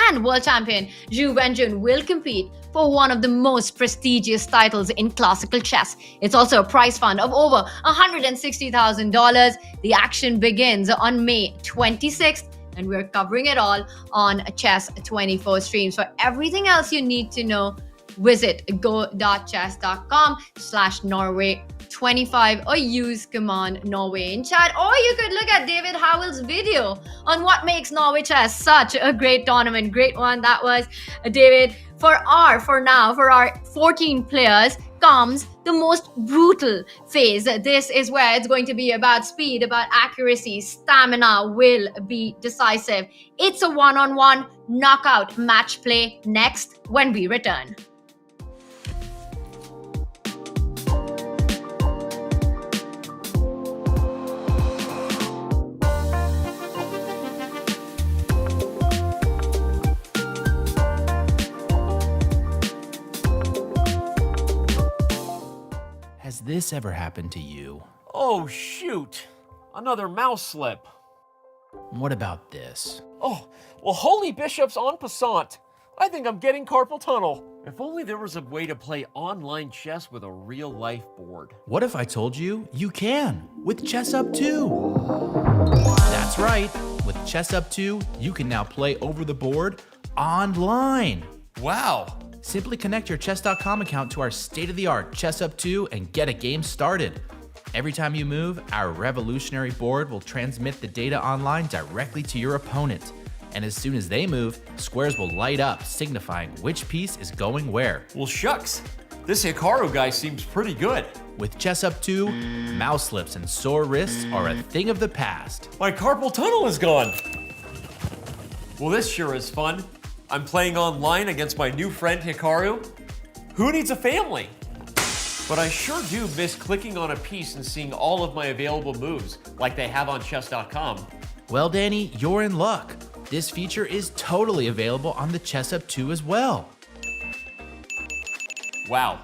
and world champion Zhu Wenjun, will compete for one of the most prestigious titles in classical chess. It's also a prize fund of over $160,000. The action begins on May 26th, and we're covering it all on Chess24 streams. For everything else you need to know, visit go.chess.com/Norway25 or use command Norway in chat. Or you could look at David Howell's video on what makes Norway chess such a great tournament. Great one that was, David. For our 14 players comes the most brutal phase. This is where it's going to be about speed, about accuracy. Stamina will be decisive. It's a one-on-one knockout match play next when we return. Has this ever happened to you? Oh, shoot. Another mouse slip. What about this? Oh, well, holy bishops en passant. I think I'm getting carpal tunnel. If only there was a way to play online chess with a real-life board. What if I told you you can with Chess Up 2? That's right. With Chess Up 2, you can now play over the board online. Wow. Simply connect your Chess.com account to our state-of-the-art Chess Up 2 and get a game started. Every time you move, our revolutionary board will transmit the data online directly to your opponent. And as soon as they move, squares will light up, signifying which piece is going where. Well, shucks. This Hikaru guy seems pretty good. With Chess Up 2, mouse slips and sore wrists are a thing of the past. My carpal tunnel is gone. Well, this sure is fun. I'm playing online against my new friend Hikaru. Who needs a family? But I sure do miss clicking on a piece and seeing all of my available moves, like they have on Chess.com. Well, Danny, you're in luck. This feature is totally available on the Chess Up 2 as well. Wow.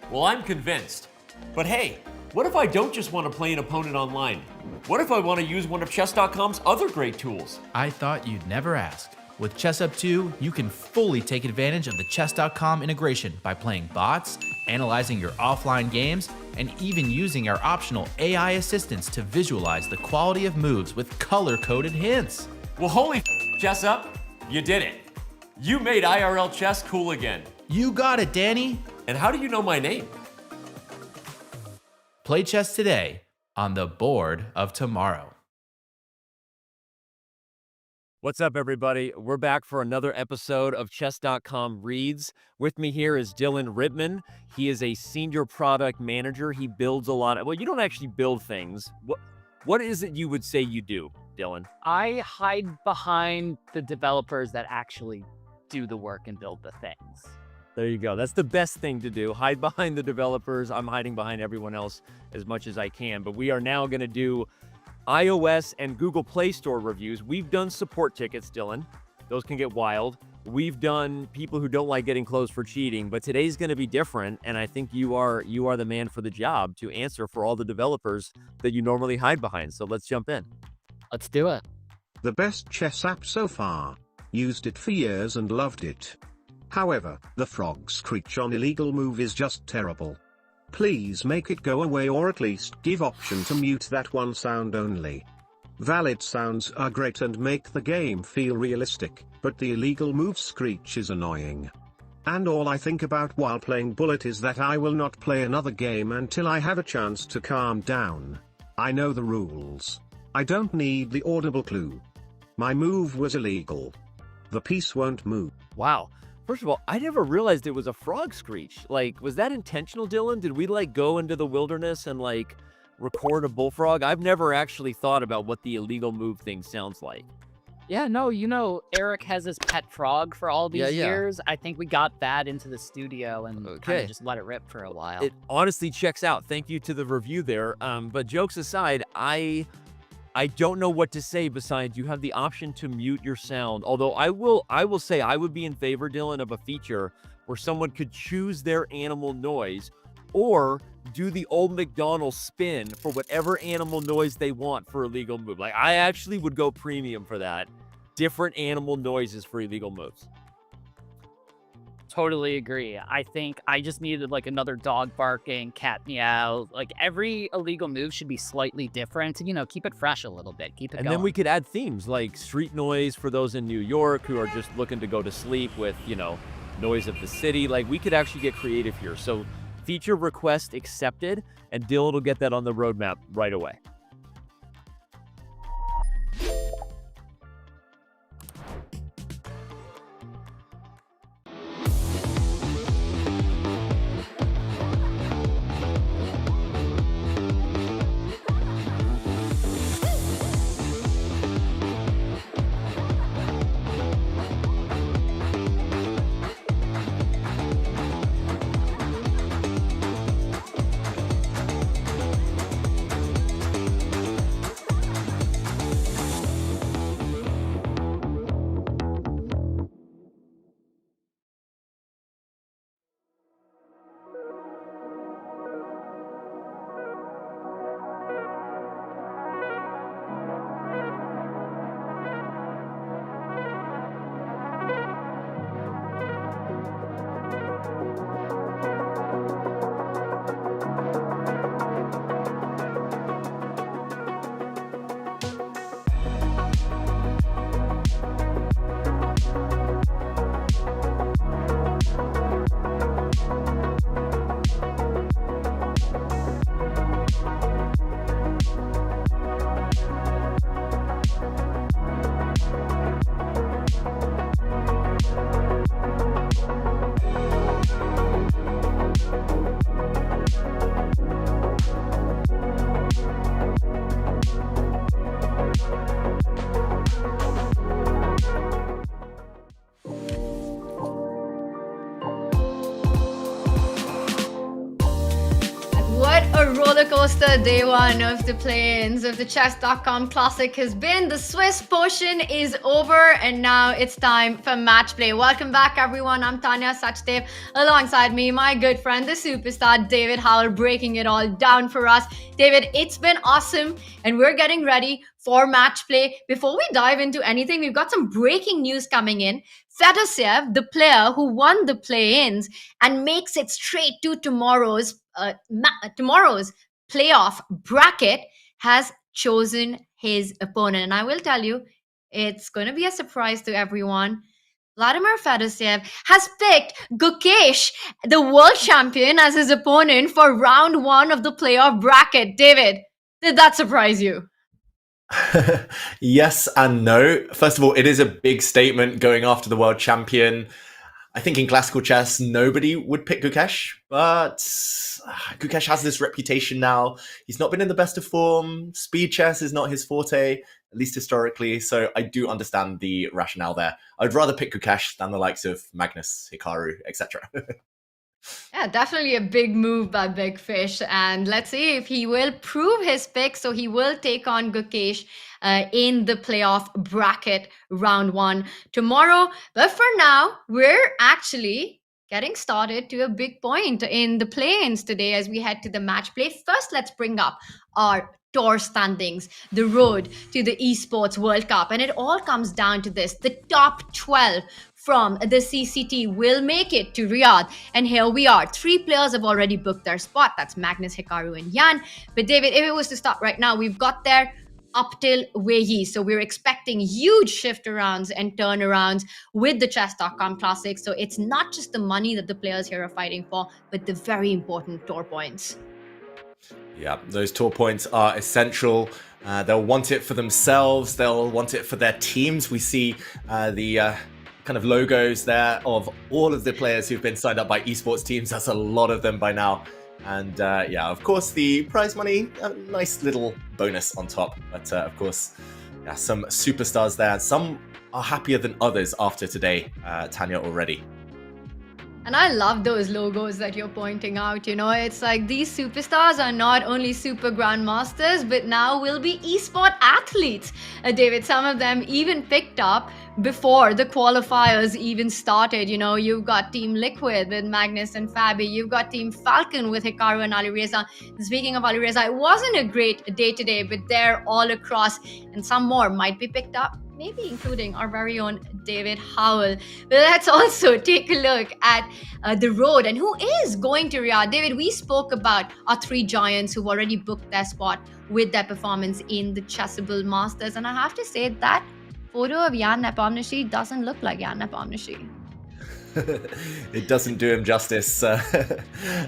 Well, I'm convinced. But hey, what if I don't just want to play an opponent online? What if I want to use one of Chess.com's other great tools? I thought you'd never ask. With Chess Up 2, you can fully take advantage of the Chess.com integration by playing bots, analyzing your offline games, and even using our optional AI assistants to visualize the quality of moves with color-coded hints. Well, holy Chess Up, you did it. You made IRL chess cool again. You got it, Danny. And how do you know my name? Play chess today on the board of tomorrow. What's up, everybody? We're back for another episode of Chess.com Reads. With me here is Dylan Ripman. He is a senior product manager. He builds a lot of, well, you don't actually build things. What is it you would say you do, Dylan? I hide behind the developers that actually do the work and build the things. There you go. That's the best thing to do. Hide behind the developers. I'm hiding behind everyone else as much as I can. But we are now going to do iOS and Google Play Store reviews. We've done support tickets, Dylan. Those can get wild. We've done people who don't like getting closed for cheating, but today's going to be different, and I think you are the man for the job to answer for all the developers that you normally hide behind. So let's jump in. Let's do it. The best chess app so far. Used it for years and loved it. However, the frog screech on illegal move is just terrible. Please make it go away, or at least give option to mute that one sound only. Valid sounds are great and make the game feel realistic, but the illegal move screech is annoying. And all I think about while playing Bullet is that I will not play another game until I have a chance to calm down. I know the rules. I don't need the audible clue. My move was illegal. The piece won't move. Wow. First of all, I never realized it was a frog screech. Like, was that intentional, Dylan? Did we, like, go into the wilderness and, like, record a bullfrog? I've never actually thought about what the illegal move thing sounds like. Yeah, no, you know, Eric has his pet frog for all these years. I think we got that into the studio and kind of just let it rip for a while. It honestly checks out. Thank you to the review there. But jokes aside, I I don't know what to say besides you have the option to mute your sound. Although I will say I would be in favor, Dylan, of a feature where someone could choose their animal noise or do the old McDonald's spin for whatever animal noise they want for a legal move. Like, I actually would go premium for that. Different animal noises for illegal moves. Totally agree. I think I just needed like another dog barking, cat meow. Like every illegal move should be slightly different. You know, keep it fresh a little bit. Keep it And going. then we could add themes like street noise for those in New York who are just looking to go to sleep with, you know, noise of the city. Like, we could actually get creative here. So feature request accepted, and Dylan will get that on the roadmap right away. What a roller coaster day one of the play-ins of the Chess.com Classic has been. The Swiss portion is over and now it's time for match play. Welcome back, everyone. I'm Tanya Sachdev. Alongside me, my good friend, the superstar David Howell, breaking it all down for us. David, it's been awesome and we're getting ready for match play. Before we dive into anything, we've got some breaking news coming in. Fedosiev, the player who won the play-ins and makes it straight to tomorrow's playoff bracket, has chosen his opponent. And I will tell you, it's going to be a surprise to everyone. Vladimir Fedosiev has picked Gukesh, the world champion, as his opponent for round one of the playoff bracket. David, did that surprise you? Yes and no. First of all, it is a big statement going after the world champion. I think in classical chess, nobody would pick Gukesh, but Gukesh has this reputation now. He's not been in the best of form. Speed chess is not his forte, at least historically. So I do understand the rationale there. I'd rather pick Gukesh than the likes of Magnus, Hikaru, etc. Yeah, definitely a big move by Big Fish. And let's see if he will prove his pick. So he will take on Gukesh in the playoff bracket round one tomorrow. But for now, we're actually getting started to a big point in the play-ins today as we head to the match play. First, let's bring up our tour standings, the road to the Esports World Cup. And it all comes down to this. The top 12 from the CCT will make it to Riyadh. And here we are. 3 players have already booked their spot. That's Magnus, Hikaru, and Jan. But David, if it was to start right now, we've got there up till Vachier. So we're expecting huge shift arounds and turnarounds with the Chess.com Classic. So it's not just the money that the players here are fighting for, but the very important tour points. Yeah, those tour points are essential. They'll want it for themselves. They'll want it for their teams. We see the kind of logos there of all of the players who've been signed up by esports teams. That's a lot of them by now. And yeah, of course, the prize money, a nice little bonus on top. But of course, yeah, some superstars there. Some are happier than others after today, Tanya, already. And I love those logos that you're pointing out. You know, it's like these superstars are not only super grandmasters, but now will be esport athletes. David, some of them even picked up before the qualifiers even started. You know, you've got Team Liquid with Magnus and Fabi. You've got Team Falcon with Hikaru and Alireza. Speaking of Alireza, it wasn't a great day today, but they're all across, and some more might be picked up, maybe including our very own David Howell. But let's also take a look at the road and who is going to Riyadh. David, we spoke about our three giants who've already booked their spot with their performance in the Chessable Masters. And I have to say that photo of Jan Nepomniachtchi doesn't look like Jan Nepomniachtchi. It doesn't do him justice. Jan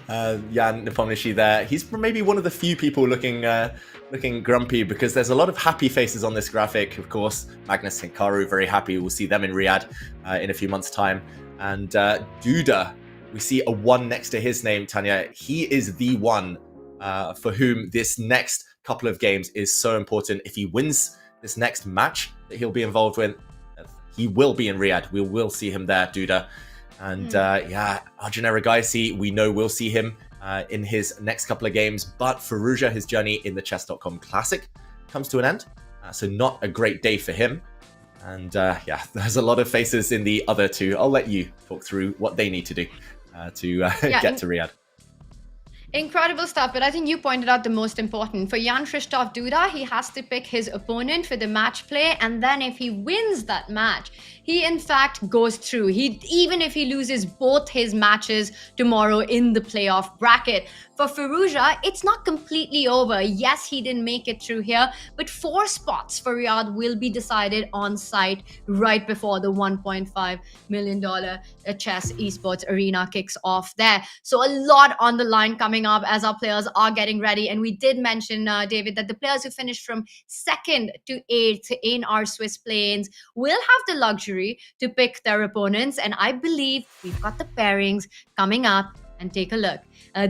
Nepomniachtchi there. He's maybe one of the few people looking grumpy, because there's a lot of happy faces on this graphic. Of course, Magnus and Hikaru, very happy. We'll see them in Riyadh in a few months' time. And Duda, we see a 1 next to his name, Tanya. He is the one for whom this next couple of games is so important. If he wins this next match that he'll be involved with, he will be in Riyadh. We will see him there, Duda. And Arjun Erigaisi, we know we'll see him in his next couple of games. But Firouzja, his journey in the Chess.com Classic comes to an end. So not a great day for him. And there's a lot of faces in the other two. I'll let you talk through what they need to do to get to Riyadh. Incredible stuff, but I think you pointed out the most important. For Jan Krzysztof Duda, he has to pick his opponent for the match play, and then if he wins that match, he in fact goes through. Even if he loses both his matches tomorrow in the playoff bracket. For Firouzja, it's not completely over. Yes, he didn't make it through here, but 4 spots for Riyadh will be decided on site right before the $1.5 million chess esports arena kicks off there. So a lot on the line coming up as our players are getting ready. And we did mention, David, that the players who finished from 2nd to 8th in our Swiss play-ins will have the luxury to pick their opponents. And I believe we've got the pairings coming up. And take a look.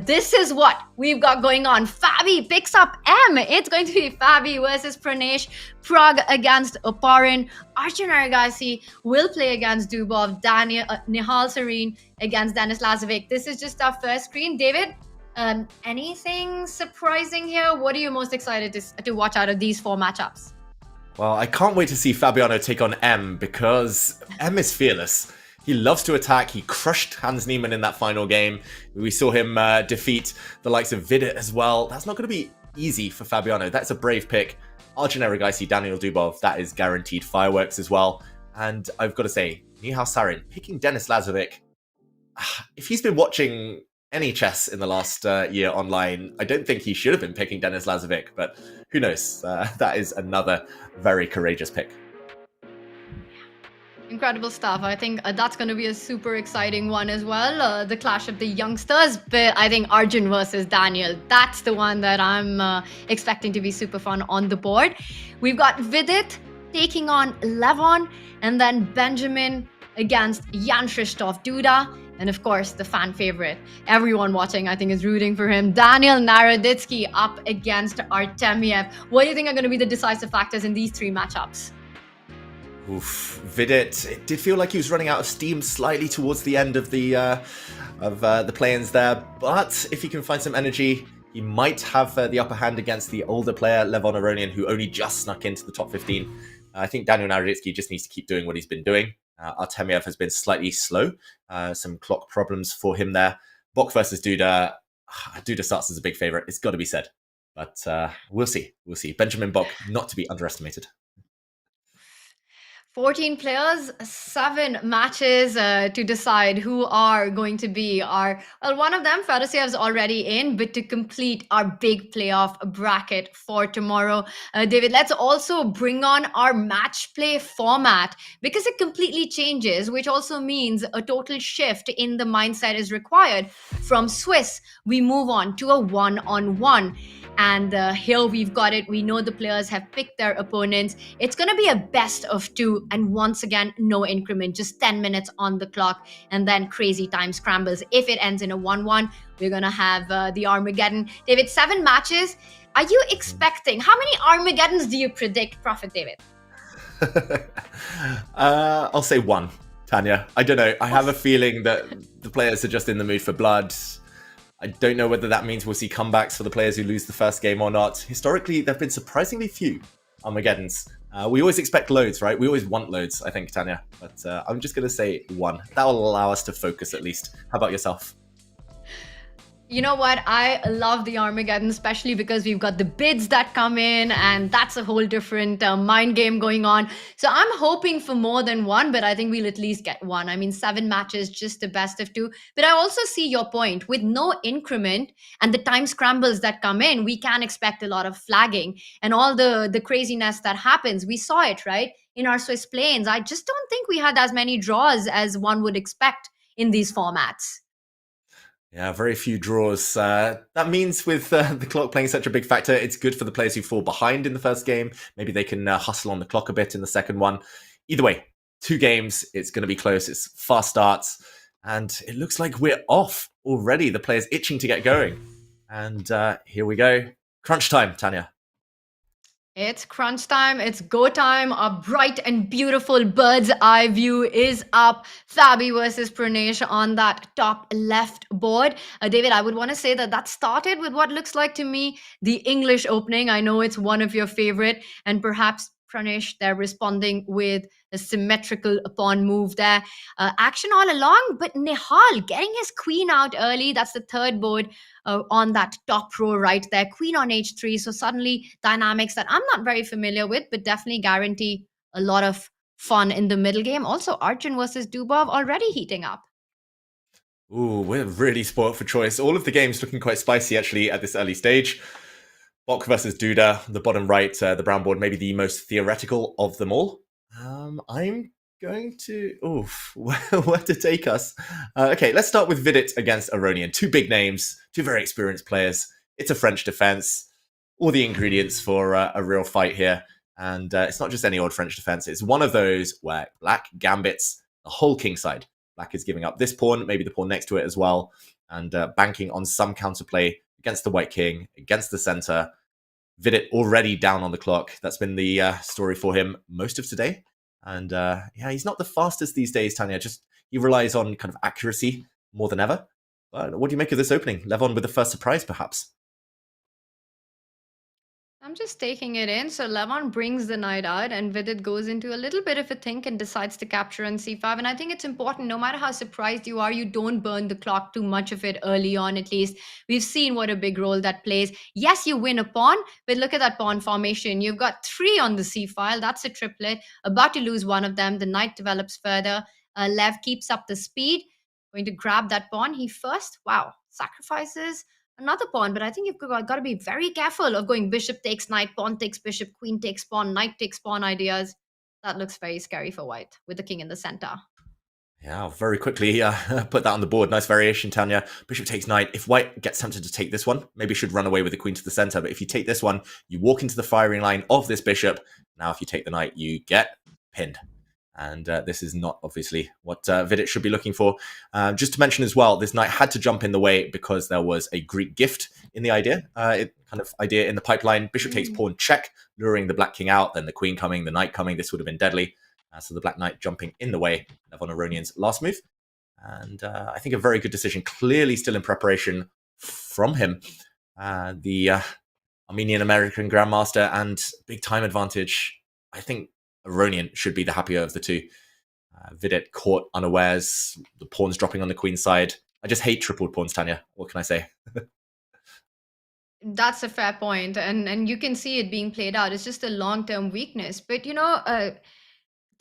This is what we've got going on. Fabi picks up M. It's going to be Fabi versus Pranesh. Prag against Oparin. Arjun Erigaisi will play against Dubov. Nihal Serene against Denis Lazovic. This is just our first screen. David, anything surprising here? What are you most excited to watch out of these 4 matchups? Well, I can't wait to see Fabiano take on M, because M is fearless. He loves to attack. He crushed Hans Niemann in that final game. We saw him defeat the likes of Vidit as well. That's not going to be easy for Fabiano. That's a brave pick. Arjun Erigaisi, Daniel Dubov, that is guaranteed fireworks as well. And I've got to say, Nihal Sarin picking Denis Lazovic. If he's been watching any chess in the last year online, I don't think he should have been picking Denis Lazovic, but who knows? That is another very courageous pick. Incredible stuff. I think that's going to be a super exciting one as well. The clash of the youngsters. But I think Arjun versus Daniel, that's the one that I'm expecting to be super fun on the board. We've got Vidit taking on Levon, and then Benjamin against Jan Krzysztof Duda. And of course, the fan favorite. Everyone watching, I think, is rooting for him. Daniel Naroditsky up against Artemiev. What do you think are going to be the decisive factors in these 3 matchups? Oof, Vidit, it did feel like he was running out of steam slightly towards the end of the play-ins there, but if he can find some energy, he might have the upper hand against the older player, Levon Aronian, who only just snuck into the top 15. I think Daniel Naroditsky just needs to keep doing what he's been doing. Artemiev has been slightly slow, some clock problems for him there. Bok versus Duda, Duda starts as a big favorite, it's got to be said, but we'll see. Benjamin Bok, not to be underestimated. 14 players, 7 matches to decide who are going to be our... Well, one of them, Fedosiev's already in, but to complete our big playoff bracket for tomorrow. David, let's also bring on our match play format, because it completely changes, which also means a total shift in the mindset is required. From Swiss, we move on to a one-on-one. And here we've got it. We know the players have picked their opponents. It's going to be a best of 2. And once again, no increment, just 10 minutes on the clock. And then crazy time scrambles. If it ends in a 1-1, we're going to have the Armageddon. David, 7 matches. Are you expecting? How many Armageddons do you predict, Prophet David? I'll say 1. Tanya. I don't know. I have a feeling that the players are just in the mood for blood. I don't know whether that means we'll see comebacks for the players who lose the first game or not. Historically, there have been surprisingly few Armageddons. We always expect loads, right? We always want loads, I think, Tanya. But I'm just going to say one. That will allow us to focus at least. How about yourself? You know what? I love the Armageddon, especially because we've got the bids that come in, and that's a whole different mind game going on. So I'm hoping for more than one, but I think we'll at least get one. I mean, 7 matches, just the best of 2. But I also see your point. With no increment and the time scrambles that come in, we can expect a lot of flagging and all the craziness that happens. We saw it, right? In our Swiss plains. I just don't think we had as many draws as one would expect in these formats. Yeah, very few draws. That means with the clock playing such a big factor, it's good for the players who fall behind in the first game. Maybe they can hustle on the clock a bit in the second one. Either way, 2 games, it's going to be close. It's fast starts. And it looks like we're off already. The players itching to get going. And here we go. Crunch time, Tanya. It's crunch time. It's go time. A bright and beautiful bird's eye view is up. Fabi versus Pranesh on that top left board. David, I would want to say that started with what looks like to me the English opening. I know it's one of your favorite, and perhaps Pranesh, they're responding with a symmetrical pawn move there. Action all along, but Nihal getting his queen out early. That's the third board on that top row right there. Queen on h3. So suddenly dynamics that I'm not very familiar with, but definitely guarantee a lot of fun in the middle game. Also, Arjun versus Dubov already heating up. Ooh, we're really spoiled for choice. All of the games looking quite spicy, actually, at this early stage. Bok versus Duda, the bottom right, the brown board, maybe the most theoretical of them all. I'm going to... Oof, where to take us? Okay, let's start with Vidit against Aronian. 2 big names, 2 very experienced players. It's a French defense. All the ingredients for a real fight here. And it's not just any old French defense. It's one of those where Black gambits the whole king side. Black is giving up this pawn, maybe the pawn next to it as well, and banking on some counterplay against the white king, against the center. Vidit already down on the clock. That's been the story for him most of today. And yeah, he's not the fastest these days, Tanya. Just he relies on kind of accuracy more than ever. But what do you make of this opening? Levon with the first surprise, perhaps? I'm just taking it in. So Levon brings the knight out, and Vidit goes into a little bit of a think and decides to capture on c5. And I think it's important, no matter how surprised you are, you don't burn the clock too much of it early on, at least. We've seen what a big role that plays. Yes, you win a pawn, but look at that pawn formation. You've got 3 on the c file. That's a triplet. About to lose one of them. The knight develops further. Lev keeps up the speed. Going to grab that pawn. He first, wow, sacrifices another pawn, but I think you've got to be very careful of going bishop takes knight, pawn takes bishop, queen takes pawn, knight takes pawn ideas. That looks very scary for white with the king in the center. Yeah, very quickly put that on the board. Nice variation, Tanya. Bishop takes knight. If white gets tempted to take this one, maybe should run away with the queen to the center. But if you take this one, you walk into the firing line of this bishop. Now, if you take the knight, you get pinned. And this is not obviously what Vidit should be looking for. Just to mention as well, this knight had to jump in the way because there was a Greek gift in the idea. Kind of idea in the pipeline. Bishop takes pawn check, luring the black king out. Then the queen coming, the knight coming. This would have been deadly. So the black knight jumping in the way of Aronian's last move. And I think a very good decision. Clearly still in preparation from him. The Armenian-American Grandmaster and big time advantage. I think Aronian should be the happier of the 2. Vidit caught unawares, the pawns dropping on the queen side. I just hate tripled pawns, Tanya. What can I say? That's a fair point, and you can see it being played out. It's just a long-term weakness. But you know,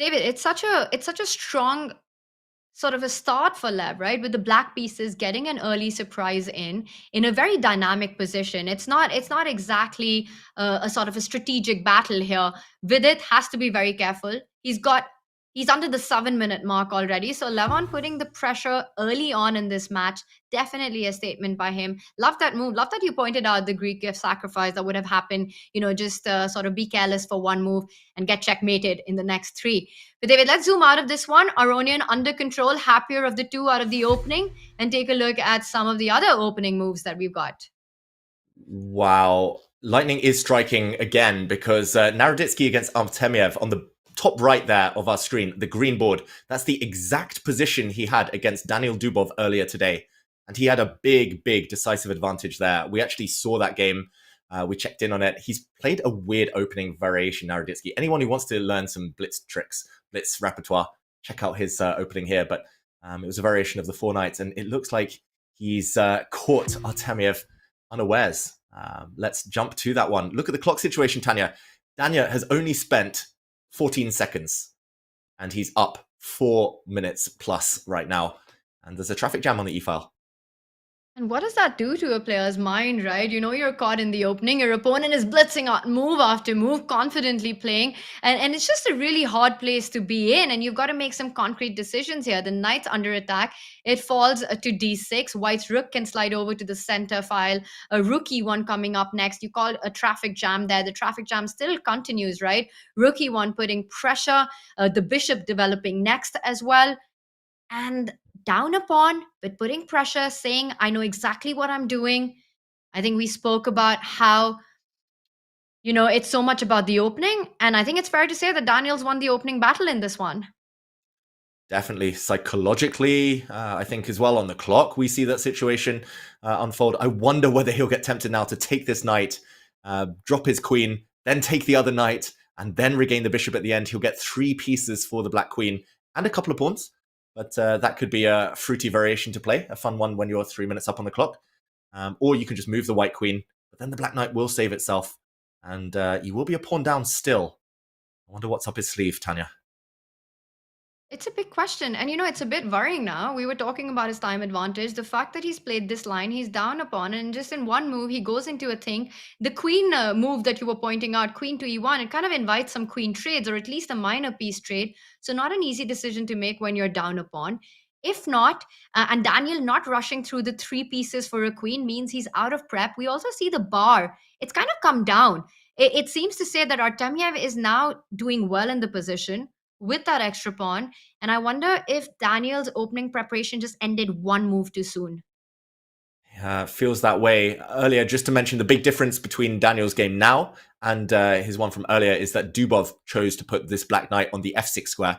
David, it's such a strong sort of a start for Lev, right? With the black pieces getting an early surprise in a very dynamic position. It's not exactly a sort of a strategic battle here. Vidit has to be very careful. He's under the 7-minute mark already. So Levon putting the pressure early on in this match. Definitely a statement by him. Love that move. Love that you pointed out the Greek gift sacrifice that would have happened. You know, just sort of be careless for one move and get checkmated in the next 3. But David, let's zoom out of this one. Aronian under control, happier of the 2 out of the opening, and take a look at some of the other opening moves that we've got. Wow. Lightning is striking again because Naroditsky against Artemiev on the top right there of our screen, the green board, that's the exact position he had against Daniel Dubov earlier today. And he had a big, big decisive advantage there. We actually saw that game. We checked in on it. He's played a weird opening variation, Naroditsky. Anyone who wants to learn some blitz tricks, blitz repertoire, check out his opening here. But it was a variation of the 4 knights, and it looks like he's caught Artemiev unawares. Let's jump to that one. Look at the clock situation, Tanya. Danya has only spent 14 seconds, and he's up 4 minutes plus right now. And there's a traffic jam on the e-file. And what does that do to a player's mind, right? You know, you're caught in the opening, your opponent is blitzing out move after move, confidently playing, and it's just a really hard place to be in, and you've got to make some concrete decisions here. The knight's under attack, it falls to d6, white's rook can slide over to the center file, a rook e1 coming up next. You call a traffic jam there, the traffic jam still continues, right? Rook e1 putting pressure, the bishop developing next as well, and down a pawn, but putting pressure, saying, I know exactly what I'm doing. I think we spoke about how, you know, it's so much about the opening. And I think it's fair to say that Daniel's won the opening battle in this one. Definitely psychologically, I think as well on the clock, we see that situation unfold. I wonder whether he'll get tempted now to take this knight, drop his queen, then take the other knight, and then regain the bishop at the end. He'll get 3 pieces for the black queen and a couple of pawns. But that could be a fruity variation to play, a fun one when you're 3 minutes up on the clock. Or you can just move the white queen, but then the black knight will save itself, and you will be a pawn down still. I wonder what's up his sleeve, Tanya. It's a big question. And, you know, it's a bit worrying now. We were talking about his time advantage. The fact that he's played this line, he's down a pawn, and just in one move, he goes into a thing. The queen move that you were pointing out, queen to e1, it kind of invites some queen trades, or at least a minor piece trade. So not an easy decision to make when you're down a pawn. If not, and Daniel not rushing through the 3 pieces for a queen means he's out of prep. We also see the bar. It's kind of come down. It seems to say that Artemiev is now doing well in the position with that extra pawn. And I wonder if Daniel's opening preparation just ended 1 move too soon. Feels that way. Earlier, just to mention the big difference between Daniel's game now and his one from earlier is that Dubov chose to put this black knight on the f6 square,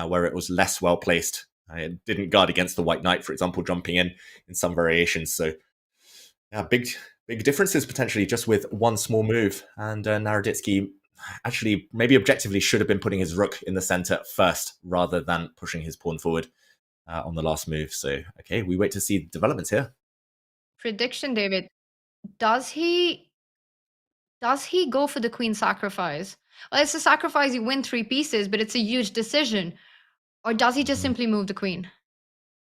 where it was less well placed. It didn't guard against the white knight, for example, jumping in some variations. So, yeah, big differences potentially just with one small move. And Naroditsky actually maybe objectively should have been putting his rook in the center first rather than pushing his pawn forward on the last move. So, okay, we wait to see developments here. Prediction, David. Does he go for the queen sacrifice? Well, it's a sacrifice, you win 3 pieces, but it's a huge decision. Or does he just simply move the queen?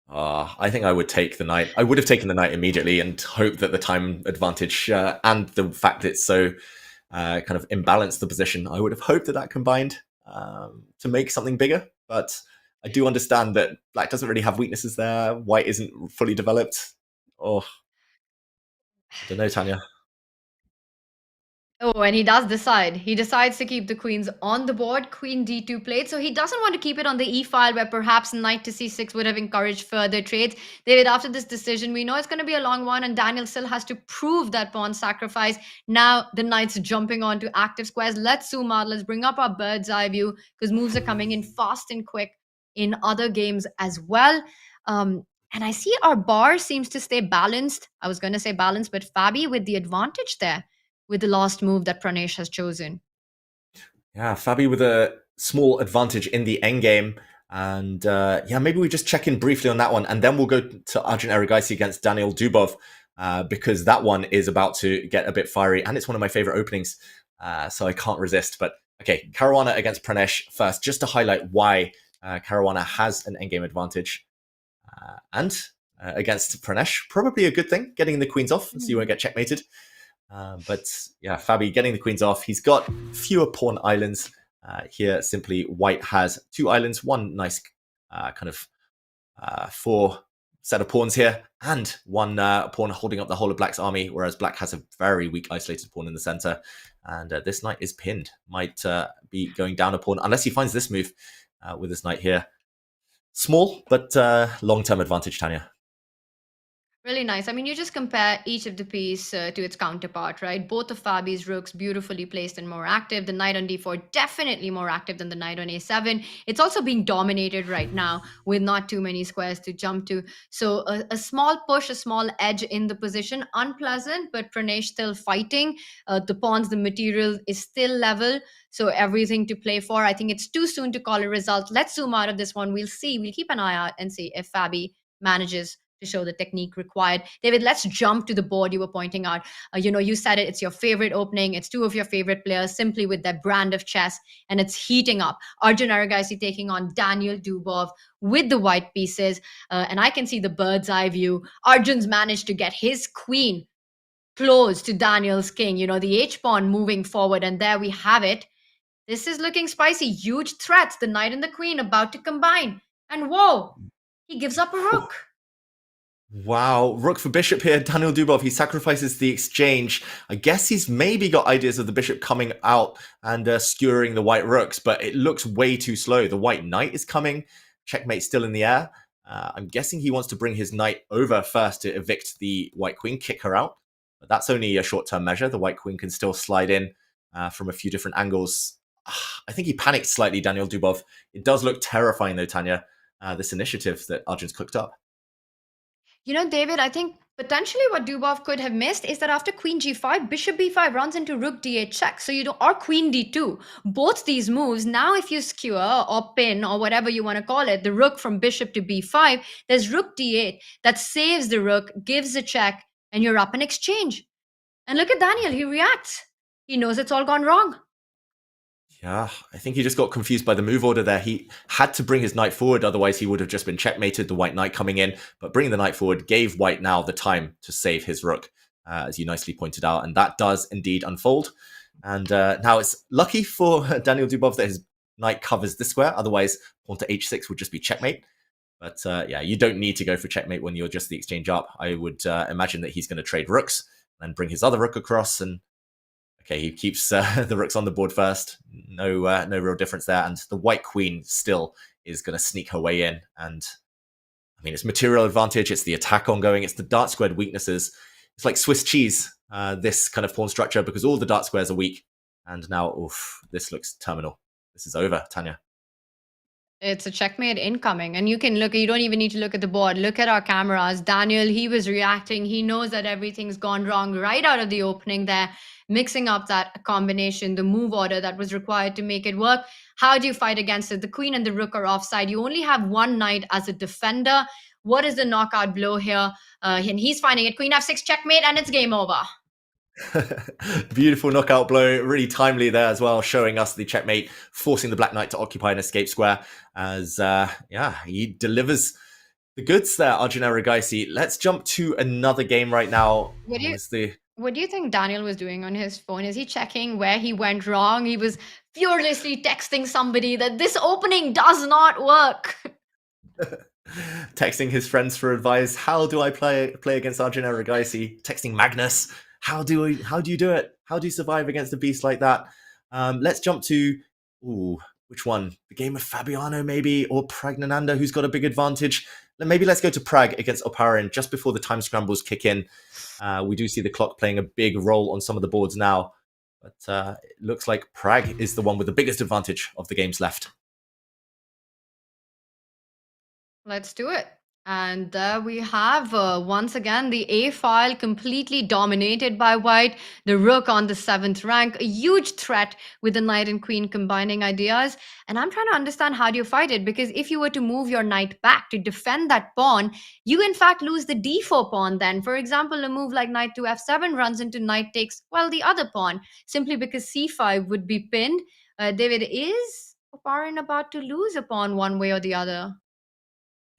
I think I would take the knight. I would have taken the knight immediately and hope that the time advantage and the fact that it's so kind of imbalanced the position, I would have hoped that combined to make something bigger. But I do understand that black doesn't really have weaknesses there. White isn't fully developed. Oh, I don't know, Tanya. Oh, and he does decide. He decides to keep the queens on the board, queen d2 played. So he doesn't want to keep it on the e-file where perhaps knight to c6 would have encouraged further trades. David, after this decision, we know it's going to be a long one, and Daniel still has to prove that pawn sacrifice. Now the knight's jumping onto active squares. Let's zoom out. Let's bring up our bird's eye view because moves are coming in fast and quick in other games as well. And I see our bar seems to stay balanced. I was going to say balanced, but Fabi with the advantage there, with the last move that Pranesh has chosen. Yeah, Fabi with a small advantage in the endgame. And yeah, maybe we just check in briefly on that one. And then we'll go to Arjun Erigaisi against Daniel Dubov, because that one is about to get a bit fiery. And it's one of my favorite openings, so I can't resist. But okay, Caruana against Pranesh first, just to highlight why Caruana has an endgame advantage. And against Pranesh, probably a good thing, getting the queens off, so you won't get checkmated. But yeah, Fabi getting the queens off. He's got fewer pawn islands here. Simply, white has 2 islands, one nice kind of 4 set of pawns here, and one pawn holding up the whole of black's army, whereas black has a very weak isolated pawn in the center. And this knight is pinned. Might be going down a pawn, unless he finds this move with this knight here. Small, but long-term advantage, Tanya. Really nice. I mean, you just compare each of the piece to its counterpart, right? Both of Fabi's rooks beautifully placed and more active. The knight on d4 definitely more active than the knight on a7. It's also being dominated right now with not too many squares to jump to. So a small push, a small edge in the position, unpleasant, but Pranesh still fighting. The pawns, the material is still level. So everything to play for. I think it's too soon to call a result. Let's zoom out of this one. We'll see. We'll keep an eye out and see if Fabi manages to show the technique required. David, let's jump to the board you were pointing out. You said it, it's your favorite opening. It's two of your favorite players simply with their brand of chess, and it's heating up. Arjun Aragaisi taking on Daniel Dubov with the white pieces. And I can see the bird's eye view. Arjun's managed to get his queen close to Daniel's king. The H-pawn moving forward, and there we have it. This is looking spicy. Huge threats. The knight and the queen about to combine. And whoa, he gives up a rook. Wow, rook for bishop here. Daniel Dubov, he sacrifices the exchange. I guess he's maybe got ideas of the bishop coming out and skewering the white rooks, but it looks way too slow. The white knight is coming. Checkmate still in the air. I'm guessing he wants to bring his knight over first to evict the white queen, kick her out. But that's only a short-term measure. The white queen can still slide in from a few different angles. I think he panicked slightly, Daniel Dubov. It does look terrifying, though, Tanya, this initiative that Arjun's cooked up. David, I think potentially what Dubov could have missed is that after queen g5, bishop b5 runs into rook d8 check. So or queen d2. Both these moves, now if you skewer or pin or whatever you want to call it, the rook from bishop to b5, there's rook d8 that saves the rook, gives a check, and you're up in exchange. And look at Daniel, he reacts. He knows it's all gone wrong. Yeah, I think he just got confused by the move order there. He had to bring his knight forward, otherwise he would have just been checkmated, the white knight coming in. But bringing the knight forward gave white now the time to save his rook, as you nicely pointed out. And that does indeed unfold. And now it's lucky for Daniel Dubov that his knight covers this square. Otherwise, pawn to h6 would just be checkmate. But yeah, you don't need to go for checkmate when you're just the exchange up. I would imagine that he's going to trade rooks and bring his other rook across. And okay, he keeps the rooks on the board first. No real difference there. And the white queen still is going to sneak her way in. And I mean, it's material advantage. It's the attack ongoing. It's the dart squared weaknesses. It's like Swiss cheese, this kind of pawn structure, because all the dart squares are weak. And now, oof, this looks terminal. This is over, Tanya. It's a checkmate incoming. And you can look, you don't even need to look at the board. Look at our cameras. Daniel, he was reacting. He knows that everything's gone wrong right out of the opening there, mixing up that combination, the move order that was required to make it work. How do you fight against it? The queen and the rook are offside. You only have one knight as a defender. What is the knockout blow here? And he's finding it. Queen f6 checkmate, and it's game over. Beautiful knockout blow, really timely there as well, showing us the checkmate, forcing the black knight to occupy an escape square as he delivers the goods there, Arjun Aragaisi. Let's jump to another game right now. What do you think Daniel was doing on his phone? Is he checking where he went wrong? He was furiously texting somebody that this opening does not work. Texting his friends for advice. How do I play against Arjun Aragaisi? Texting Magnus. How do you do it? How do you survive against a beast like that? Let's jump to which one? The game of Fabiano, maybe, or Pragnananda, who's got a big advantage. Maybe let's go to Prag against Oparin just before the time scrambles kick in. We do see the clock playing a big role on some of the boards now, but it looks like Prag is the one with the biggest advantage of the games left. Let's do it. And there we have, once again, the A file completely dominated by white. The rook on the 7th rank, a huge threat with the knight and queen combining ideas. And I'm trying to understand how do you fight it? Because if you were to move your knight back to defend that pawn, you in fact lose the d4 pawn then. For example, a move like knight to f7 runs into knight takes, well, the other pawn, simply because c5 would be pinned. David, is Oparin about to lose a pawn one way or the other?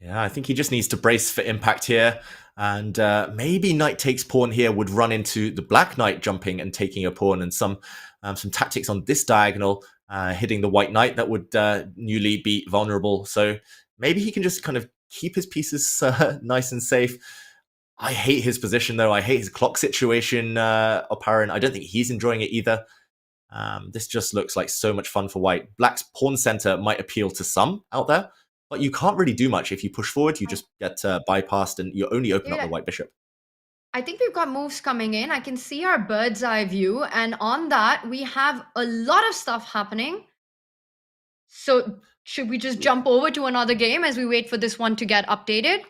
Yeah, I think he just needs to brace for impact here. And maybe knight takes pawn here would run into the black knight jumping and taking a pawn, and some tactics on this diagonal hitting the white knight that would newly be vulnerable. So maybe he can just kind of keep his pieces nice and safe. I hate his position, though. I hate his clock situation, Oparin. I don't think he's enjoying it either. This just looks like so much fun for white. Black's pawn center might appeal to some out there. but you can't really do much. If you push forward, you just get bypassed and you only open up the white bishop. I think we've got moves coming in. I can see our bird's eye view, and on that, we have a lot of stuff happening. So should we just jump over to another game as we wait for this one to get updated?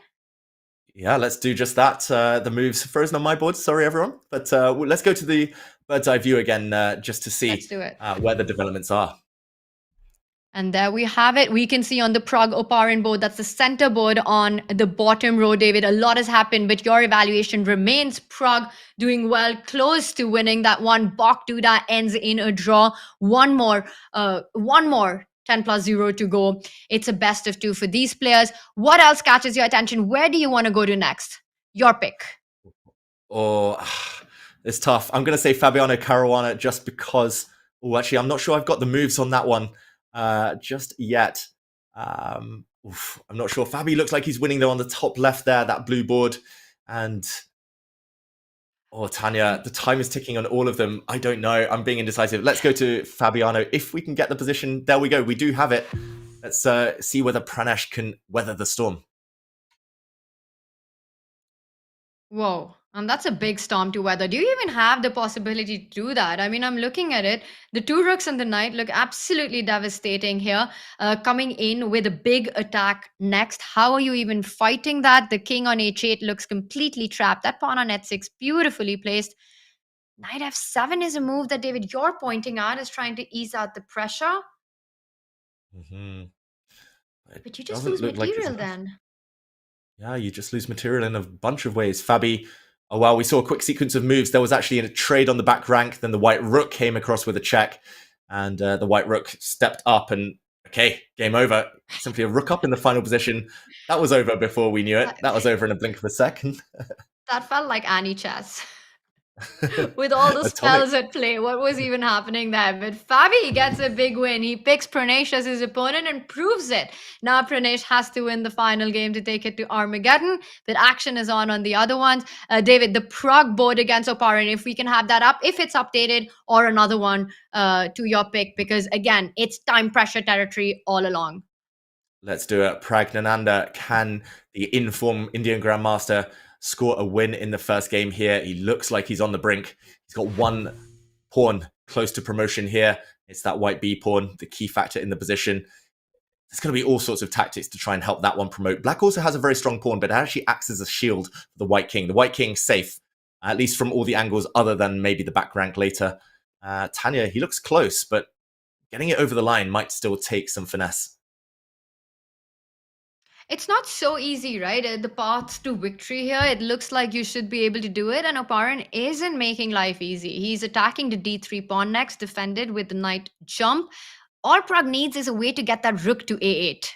Yeah, let's do just that. The move's frozen on my board. Sorry, everyone. But let's go to the bird's eye view again just to see Let's do it. Where the developments are. And there we have it. We can see on the Prague Oparin board, that's the center board on the bottom row, David. A lot has happened, but your evaluation remains Prague doing well, close to winning that one. Bok Duda ends in a draw. One more 10+0 to go. It's a best of 2 for these players. What else catches your attention? Where do you want to go to next? Your pick. Oh, it's tough. I'm going to say Fabiano Caruana just because... Oh, actually, I'm not sure I've got the moves on that one just yet. I'm not sure. Fabi looks like he's winning though on the top left there, that blue board. And... Oh, Tanya, the time is ticking on all of them. I don't know. I'm being indecisive. Let's go to Fabiano. If we can get the position, there we go. We do have it. Let's see whether Pranesh can weather the storm. Whoa. And that's a big storm to weather. Do you even have the possibility to do that? I mean, I'm looking at it. The 2 rooks and the knight look absolutely devastating here. Coming in with a big attack next. How are you even fighting that? The king on h8 looks completely trapped. That pawn on h6, beautifully placed. Knight f7 is a move that, David, you're pointing out is trying to ease out the pressure. But you just lose material then. Yeah, you just lose material in a bunch of ways. Fabi, oh wow, we saw a quick sequence of moves. There was actually a trade on the back rank. Then the white rook came across with a check. And the white rook stepped up and, okay, game over. Simply a rook up in the final position. That was over before we knew it. That was over in a blink of a second. That felt like Annie chess. With all the spells at play, what was even happening there? But Fabi gets a big win. He picks Pranesh as his opponent and proves it. Now Pranesh has to win the final game to take it to Armageddon. But action is on the other ones. David, the Prague board against Oparin, if we can have that up, if it's updated, or another one to your pick, because again, it's time pressure territory all along. Let's do it. Pragnananda, can the in-form Indian Grandmaster score a win in the first game here? He looks like he's on the brink. He's got one pawn close to promotion here. It's that white B pawn, the key factor in the position. There's going to be all sorts of tactics to try and help that one promote. Black also has a very strong pawn, but it actually acts as a shield for the white king. The white king's safe, at least from all the angles other than maybe the back rank later. Tanya, he looks close, but getting it over the line might still take some finesse. It's not so easy, right? The path to victory here, it looks like you should be able to do it. And Oparin isn't making life easy. He's attacking the d3 pawn next, defended with the knight jump. All Prague needs is a way to get that rook to a8.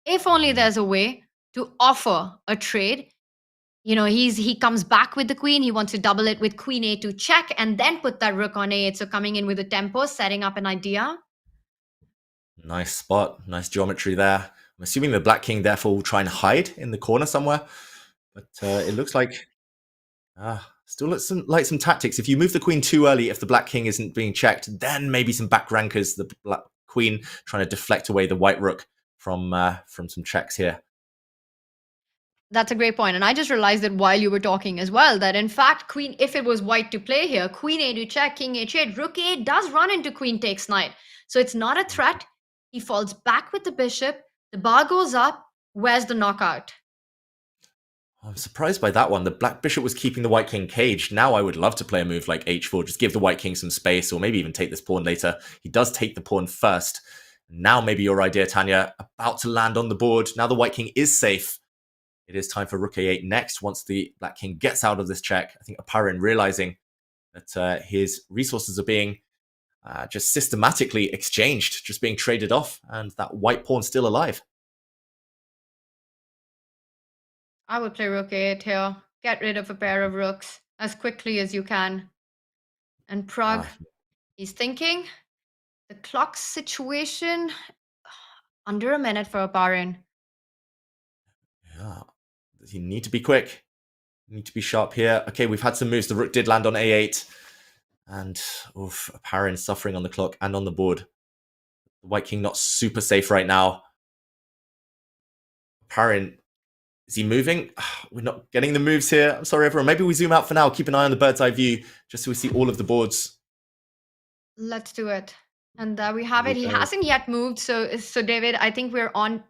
If only there's a way to offer a trade. You know, he comes back with the queen. He wants to double it with queen a2 check and then put that rook on a8. So coming in with a tempo, setting up an idea. Nice spot. Nice geometry there. I'm assuming the black king therefore will try and hide in the corner somewhere. But it looks like... still looks like some tactics. If you move the queen too early, if the black king isn't being checked, then maybe some back rankers, the black queen trying to deflect away the white rook from some checks here. That's a great point. And I just realized that while you were talking as well, that in fact, queen, if it was white to play here, queen a2 check, king h8, rook a8 does run into queen takes knight. So it's not a threat. He falls back with the bishop. The bar goes up. Where's the knockout? I'm surprised by that one. The black bishop was keeping the white king caged. Now I would love to play a move like h4, just give the white king some space, or maybe even take this pawn later. He does take the pawn first. Now maybe your idea, Tanya, about to land on the board. Now the white king is safe. It is time for rook a8 next. Once the black king gets out of this check, I think Oparin realizing that his resources are being just systematically exchanged, just being traded off, and that white pawn still alive. I would play rook a8 here. Get rid of a pair of rooks as quickly as you can. And Prague, he's thinking. The clock situation, under a minute for Oparin. Yeah, you need to be quick. You need to be sharp here. Okay, we've had some moves. The rook did land on a8. And Oparin suffering on the clock and on the board. The white king not super safe right now. Parin, is he moving? We're not getting the moves here. I'm sorry, everyone. Maybe we zoom out for now. Keep an eye on the bird's eye view just so we see all of the boards. Let's do it. And there we have it. He Okay. hasn't yet moved. So David, I think we're on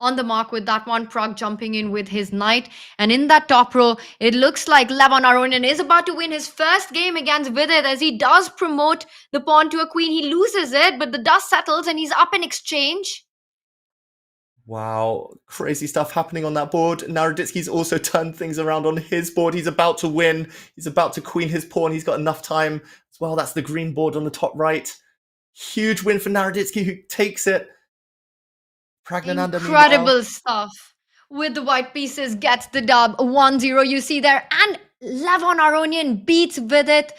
the mark with that one. Prog jumping in with his knight. And in that top row, it looks like Levon Aronian is about to win his first game against Vidit as he does promote the pawn to a queen. He loses it, but the dust settles and he's up in exchange. Wow, crazy stuff happening on that board. Naroditsky's also turned things around on his board. He's about to win. He's about to queen his pawn. He's got enough time as well. That's the green board on the top right. Huge win for Naroditsky, who takes it. Pragnananda, Incredible stuff. With the white pieces, gets the dub. 1-0 you see there. And Levon Aronian beats Vidit.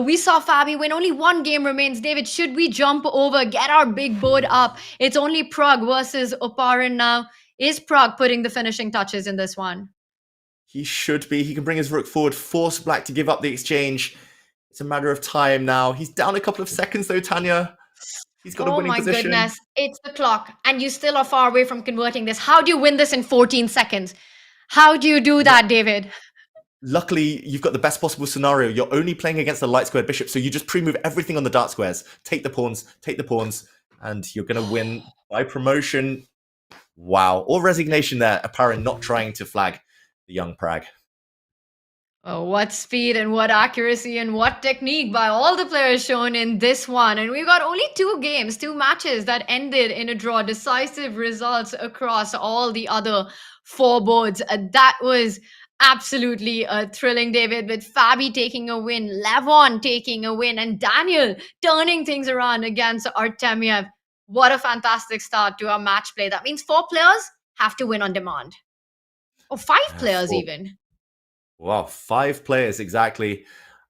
We saw Fabi win. Only one game remains. David, should we jump over, get our big board up? It's only Prog versus Oparin now. Is Prog putting the finishing touches in this one? He should be. He can bring his rook forward, force Black to give up the exchange. It's a matter of time now. He's down a couple of seconds though, Tanya. He's got a winning position. Oh my goodness. It's the clock. And you still are far away from converting this. How do you win this in 14 seconds? How do you do that, David? Luckily, you've got the best possible scenario. You're only playing against the light squared bishop, so you just pre-move everything on the dark squares. Take the pawns, and you're going to win by promotion. Wow. Or resignation there. Apparent not trying to flag the young Prag. Oh, what speed and what accuracy and what technique by all the players shown in this one. And we've got only two matches that ended in a draw. Decisive results across all the other four boards. That was absolutely thrilling, David, with Fabi taking a win, Levon taking a win, and Daniel turning things around against Artemiev. What a fantastic start to our match play. That means 4 players have to win on demand. Or 5 players even. Wow, 5 players exactly.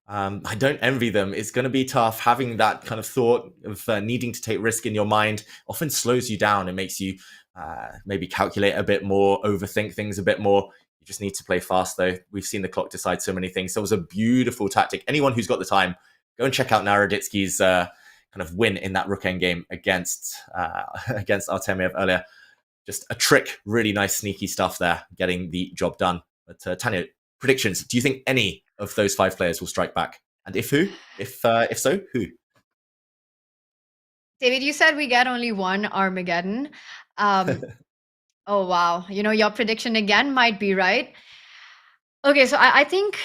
I don't envy them. It's going to be tough. Having that kind of thought of needing to take risk in your mind often slows you down. It makes you maybe calculate a bit more, overthink things a bit more. You just need to play fast, though. We've seen the clock decide so many things. So it was a beautiful tactic. Anyone who's got the time, go and check out Naroditsky's kind of win in that rook endgame against Artemiev earlier. Just a trick, really nice sneaky stuff there, getting the job done. But Tanya, predictions. Do you think any of those 5 players will strike back? And if who? If so, who? David, you said we get only one Armageddon. Oh, wow. Your prediction again might be right. Okay, so I think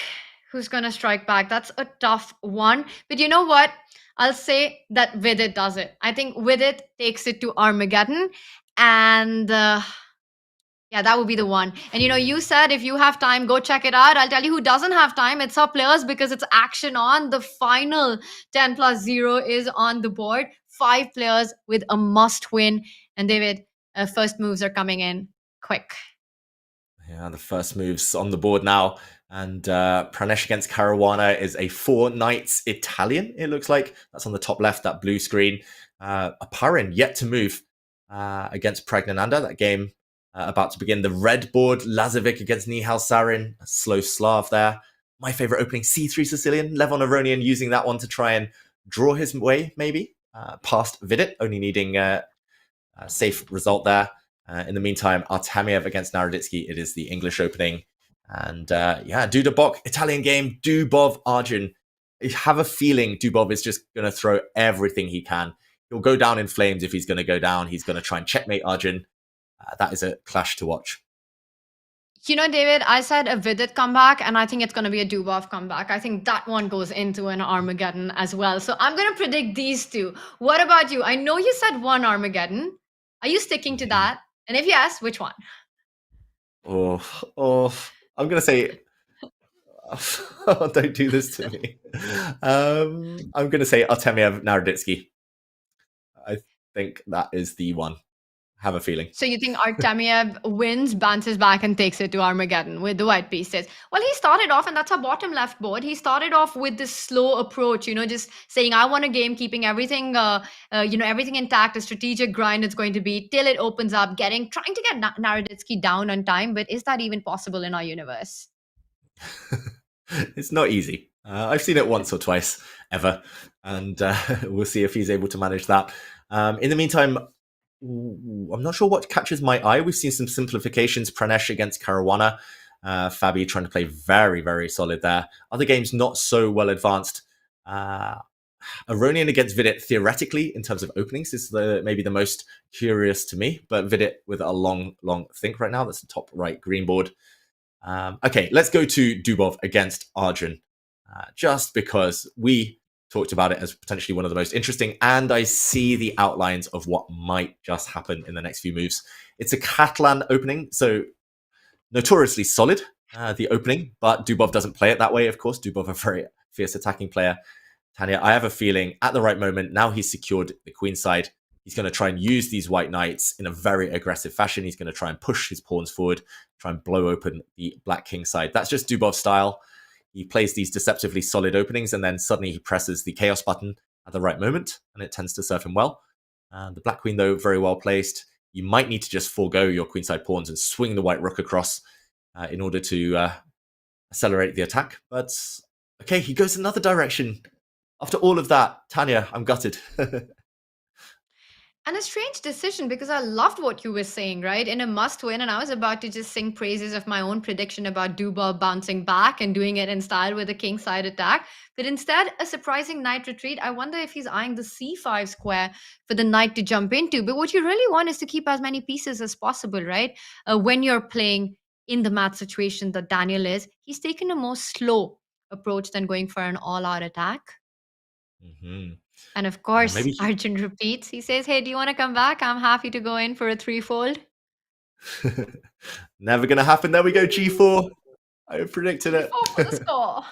who's going to strike back? That's a tough one. But you know what? I'll say that Vidit does it. I think Vidit takes it to Armageddon. And yeah, that would be the one. And you said if you have time, go check it out. I'll tell you who doesn't have time. It's our players, because it's action on. The final 10+0 is on the board. 5 players with a must win. And David, first moves are coming in quick. Yeah, the first moves on the board now. And Pranesh against Caruana is a 4 knights Italian, it looks like. That's on the top left, that blue screen. Aparin yet to move against Pragnananda. That game about to begin. The red board, Lazovic against Nihal Sarin. A slow Slav there. My favorite opening, C3 Sicilian. Levon Aronian using that one to try and draw his way, maybe, past Vidit, only needing a safe result there. In the meantime, Artemiev against Naroditsky. It is the English opening. And yeah, Dudabok, Italian game, Dubov, Arjun. I have a feeling Dubov is just going to throw everything he can. He'll go down in flames if he's going to go down. He's going to try and checkmate Arjun. That is a clash to watch. David, I said a Vidit comeback, and I think it's going to be a Dubov comeback. I think that one goes into an Armageddon as well. So I'm going to predict these two. What about you? I know you said one Armageddon. Are you sticking to that? And if yes, which one? Oh, I'm going to say... Oh, don't do this to me. I'm going to say Artemiev Naroditsky. I think that is the one. Have a feeling. So you think Artemiev wins, bounces back, and takes it to Armageddon with the white pieces? Well, he started off, and that's our bottom left board. He started off with this slow approach, just saying, I want a game, keeping everything, everything intact, a strategic grind it's going to be till it opens up, trying to get Naroditsky down on time. But is that even possible in our universe? It's not easy. I've seen it once or twice ever, and we'll see if he's able to manage that. In the meantime, I'm not sure what catches my eye. We've seen some simplifications. Pranesh against Caruana. Fabi trying to play very, very solid there. Other games not so well advanced. Aronian against Vidit, theoretically, in terms of openings, is maybe the most curious to me. But Vidit with a long, long think right now. That's the top right green board. Okay, let's go to Dubov against Arjun. Just because we talked about it as potentially one of the most interesting, and I see the outlines of what might just happen in the next few moves. It's a Catalan opening, so notoriously solid, the opening, but Dubov doesn't play it that way, of course. Dubov, a very fierce attacking player. Tanya, I have a feeling at the right moment, now he's secured the queen side, he's going to try and use these white knights in a very aggressive fashion. He's going to try and push his pawns forward, try and blow open the black king side. That's just Dubov's style. He plays these deceptively solid openings, and then suddenly he presses the chaos button at the right moment, and it tends to serve him well. The black queen, though, very well placed. You might need to just forego your queenside pawns and swing the white rook across in order to accelerate the attack. But, okay, he goes another direction. After all of that, Tanya, I'm gutted. And a strange decision because I loved what you were saying, right? In a must win, and I was about to just sing praises of my own prediction about Dubov bouncing back and doing it in style with a king side attack. But instead, a surprising knight retreat. I wonder if he's eyeing the c5 square for the knight to jump into. But what you really want is to keep as many pieces as possible, right? When you're playing in the match situation that Daniel is, he's taken a more slow approach than going for an all-out attack. Mm-hmm. And of course, maybe Arjun repeats. He says, hey, do you want to come back? I'm happy to go in for a threefold. Never going to happen. There we go, G4. I predicted it. G4 for the score.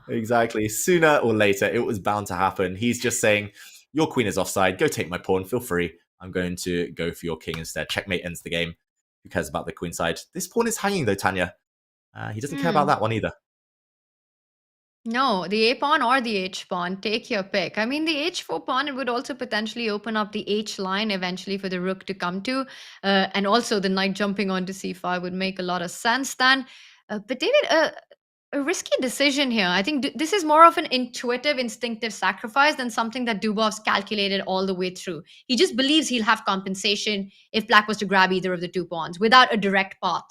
Exactly. Sooner or later, it was bound to happen. He's just saying, your queen is offside. Go take my pawn. Feel free. I'm going to go for your king instead. Checkmate ends the game. Who cares about the queen side? This pawn is hanging, though, Tanya. He doesn't care about that one either. No, the A pawn or the H pawn, take your pick. I mean, the H4 pawn, it would also potentially open up the H line eventually for the rook to come to. And also the knight jumping onto C5 would make a lot of sense then. But David, a risky decision here. I think this is more of an intuitive, instinctive sacrifice than something that Dubov's calculated all the way through. He just believes he'll have compensation if black was to grab either of the two pawns without a direct path.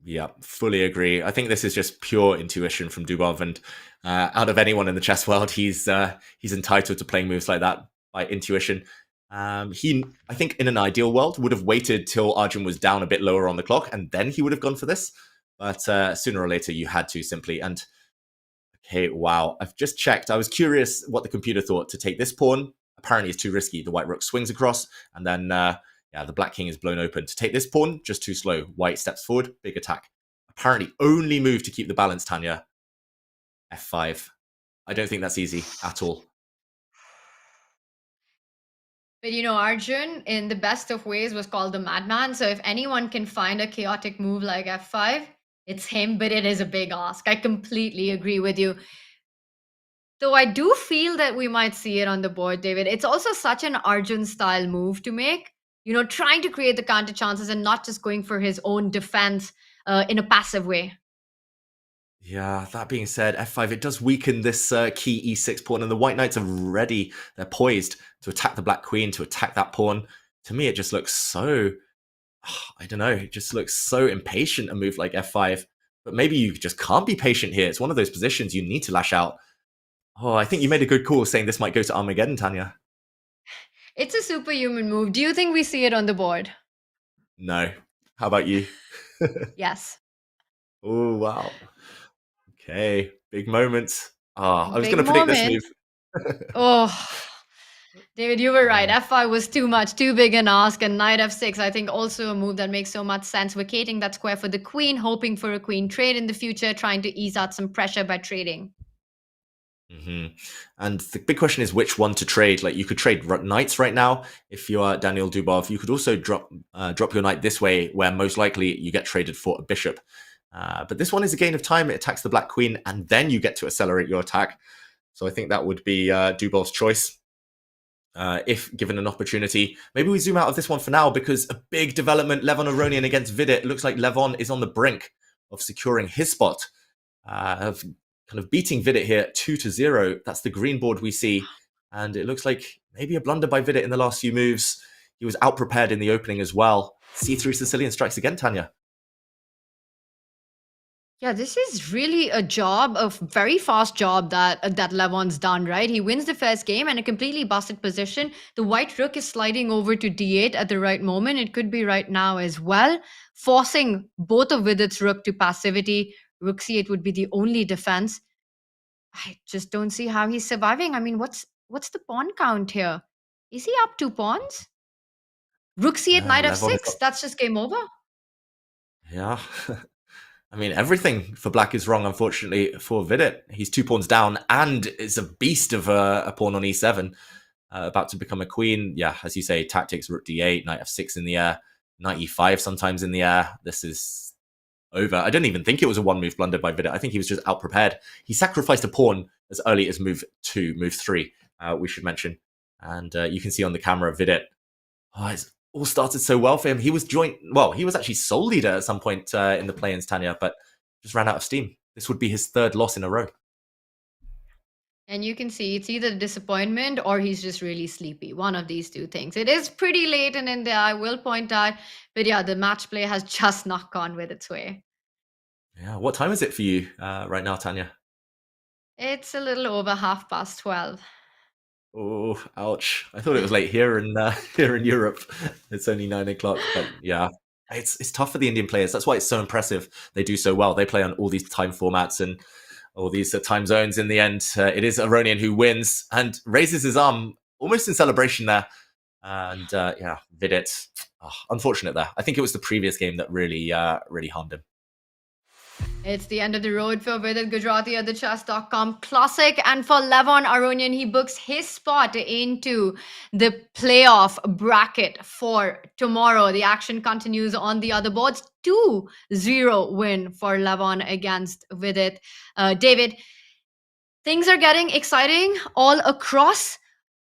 Yeah, fully agree. I think this is just pure intuition from Dubov, and out of anyone in the chess world, he's entitled to playing moves like that by intuition. He, I think, in an ideal world, would have waited till Arjun was down a bit lower on the clock, and then he would have gone for this. But sooner or later, you had to simply. And okay, wow, I've just checked. I was curious what the computer thought to take this pawn. Apparently, it's too risky. The white rook swings across, and then yeah, the black king is blown open. To take this pawn, just too slow. White steps forward, big attack. Apparently, only move to keep the balance, Tanya. F5. I don't think that's easy at all. But you know, Arjun, in the best of ways, was called the madman. So if anyone can find a chaotic move like F5, it's him, but it is a big ask. I completely agree with you. Though I do feel that we might see it on the board, David. It's also such an Arjun-style move to make. You know, trying to create the counter chances and not just going for his own defense in a passive way. Yeah, that being said, F5, it does weaken this key E6 pawn, and the white knights are ready. They're poised to attack the black queen, to attack that pawn. To me, it just looks so, I don't know, it just looks so impatient, a move like F5. But maybe you just can't be patient here. It's one of those positions you need to lash out. Oh, I think you made a good call saying this might go to Armageddon, Tanya. It's a superhuman move. Do you think we see it on the board? No. How about you? Yes. Oh, wow. Okay. Big moment. I was Big going to predict this moment. move. Oh, David, you were right. F5 was too much, too big an ask. And knight F6, I think also a move that makes so much sense. Vacating that square for the queen, hoping for a queen trade in the future, trying to ease out some pressure by trading. Mm-hmm. And the big question is which one to trade. Like, you could trade knights right now if you are Daniel Dubov. You could also drop your knight this way, where most likely you get traded for a bishop. But this one is a gain of time. It attacks the black queen, and then you get to accelerate your attack. So I think that would be Dubov's choice if given an opportunity. Maybe we zoom out of this one for now, because a big development, Levon Aronian against Vidit. It looks like Levon is on the brink of securing his spot, of kind of beating Vidit here 2-0. That's the green board we see. And it looks like maybe a blunder by Vidit in the last few moves. He was out-prepared in the opening as well. C3 Sicilian strikes again, Tanya. Yeah, this is really a job, a very fast job that Levon's done, right? He wins the first game and a completely busted position. The white rook is sliding over to d8 at the right moment. It could be right now as well, forcing both of Vidit's rook to passivity. Rook c8 would be the only defense. I just don't see how he's surviving. I mean, what's the pawn count here? Is he up 2 pawns? Rook c8, knight Levon has f6. got... That's just game over. Yeah. I mean, everything for black is wrong, unfortunately, for Vidit. He's 2 pawns down and is a beast of a pawn on e7, about to become a queen. Yeah, as you say, tactics, rook d8, knight f6 in the air, knight e5 sometimes in the air. This is over. I didn't even think it was a one-move blunder by Vidit. I think he was just out-prepared. He sacrificed a pawn as early as move 2, move 3, we should mention. And you can see on the camera, Vidit, it's all started so well for him. He was he was actually sole leader at some point in the play-ins, Tanya, but just ran out of steam. This would be his 3rd loss in a row. And you can see it's either disappointment or he's just really sleepy. One of these two things. It is pretty late and in there, I will point out. But yeah, the match play has just not gone with its way. Yeah, what time is it for you right now, Tanya? It's a little over 12:30. Oh, ouch. I thought it was late here in Europe. It's only 9 o'clock, but yeah. It's tough for the Indian players. That's why it's so impressive. They do so well. They play on all these time formats and all these time zones. In the end, it is Aronian who wins and raises his arm almost in celebration there. And yeah, Vidit, unfortunate there. I think it was the previous game that really harmed him. It's the end of the road for Vidit Gujarati at the Chess.com Classic. And for Levon Aronian, he books his spot into the playoff bracket for tomorrow. The action continues on the other boards. 2-0 win for Levon against Vidit. David, things are getting exciting all across.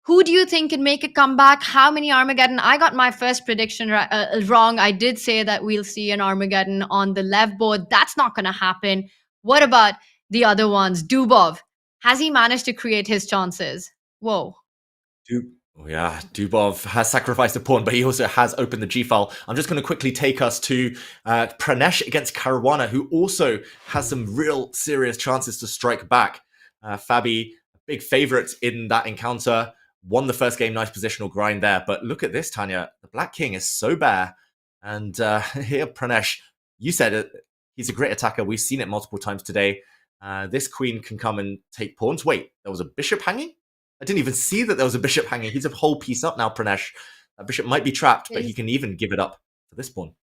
Who do you think can make a comeback? How many Armageddon? I got my first prediction wrong. I did say that we'll see an Armageddon on the left board. That's not going to happen. What about the other ones? Dubov, has he managed to create his chances? Whoa. Yeah, Dubov has sacrificed a pawn, but he also has opened the g-file. I'm just going to quickly take us to Pranesh against Caruana, who also has some real serious chances to strike back. Fabi, big favorite in that encounter. Won the first game, nice positional grind there. But look at this, Tanya. The Black King is so bare. And here, Pranesh, you said it. He's a great attacker. We've seen it multiple times today. This queen can come and take pawns. Wait, there was a bishop hanging? I didn't even see that there was a bishop hanging. He's a whole piece up now, Pranesh. That bishop might be trapped, but he can even give it up for this pawn.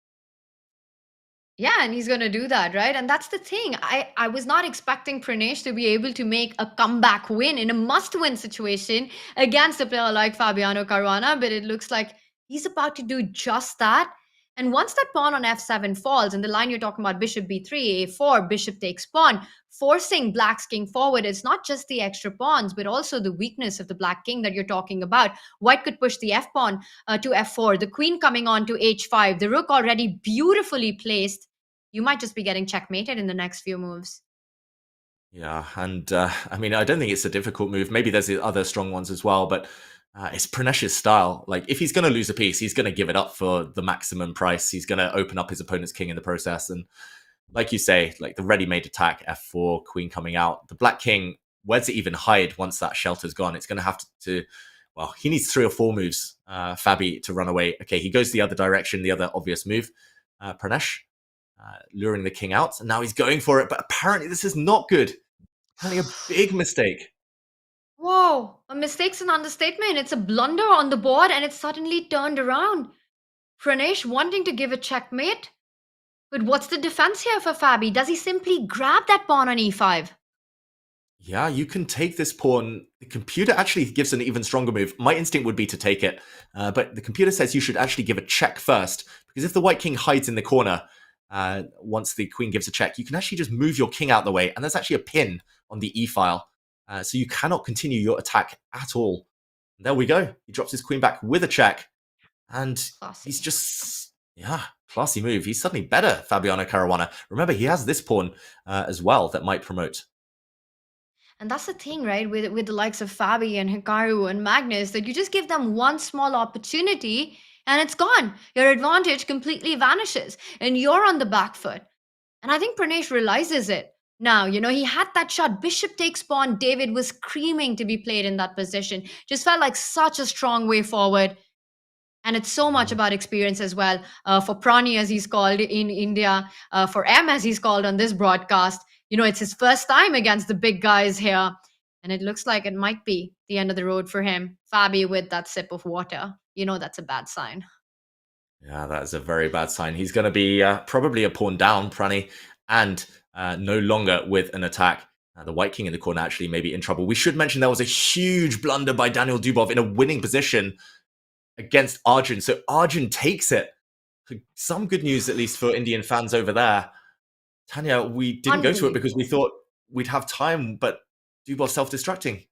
Yeah, and he's going to do that, right? And that's the thing. I was not expecting Pranesh to be able to make a comeback win in a must-win situation against a player like Fabiano Caruana, but it looks like he's about to do just that. And once that pawn on f7 falls, and the line you're talking about, bishop b3, a4, bishop takes pawn, forcing black's king forward, it's not just the extra pawns, but also the weakness of the black king that you're talking about. White could push the f pawn to f4, the queen coming on to h5, the rook already beautifully placed. You might just be getting checkmated in the next few moves. Yeah, and I mean, I don't think it's a difficult move. Maybe there's the other strong ones as well, but it's Pranesh's style. Like, if he's going to lose a piece, he's going to give it up for the maximum price. He's going to open up his opponent's king in the process. And like you say, like the ready-made attack, f4, queen coming out. The black king, where's it even hide once that shelter's gone? It's going to have to well, he needs 3 or 4 moves, Fabi, to run away. Okay, he goes the other direction, the other obvious move. Pranesh luring the king out, and now he's going for it, but apparently this is not good. Apparently a big mistake. Whoa, a mistake's an understatement. It's a blunder on the board and it's suddenly turned around. Pranesh wanting to give a checkmate. But what's the defense here for Fabi? Does he simply grab that pawn on e5? Yeah, you can take this pawn. The computer actually gives an even stronger move. My instinct would be to take it, but the computer says you should actually give a check first, because if the white king hides in the corner, once the queen gives a check, you can actually just move your king out the way, and there's actually a pin on the e-file, so you cannot continue your attack at all. And there we go. He drops his queen back with a check, and he's just, yeah, classy move. He's suddenly better, Fabiano Caruana. Remember, he has this pawn as well that might promote. And that's the thing, right? With the likes of Fabi and Hikaru and Magnus, that you just give them one small opportunity and it's gone. Your advantage completely vanishes and you're on the back foot. And I think Pranesh realizes it. Now, he had that shot. Bishop takes pawn. David was screaming to be played in that position. Just felt like such a strong way forward. And it's so much about experience as well. For Prani, as he's called in India, for M, as he's called on this broadcast, it's his first time against the big guys here. And it looks like it might be the end of the road for him. Fabi with that sip of water. That's a bad sign. Yeah, that is a very bad sign. He's going to be probably a pawn down, Prani, and no longer with an attack. The white king in the corner actually may be in trouble. We should mention there was a huge blunder by Daniel Dubov in a winning position against Arjun. So Arjun takes it. Some good news, at least for Indian fans over there. Tanya, we didn't go to it because we thought we'd have time, but Dubov self-destructing.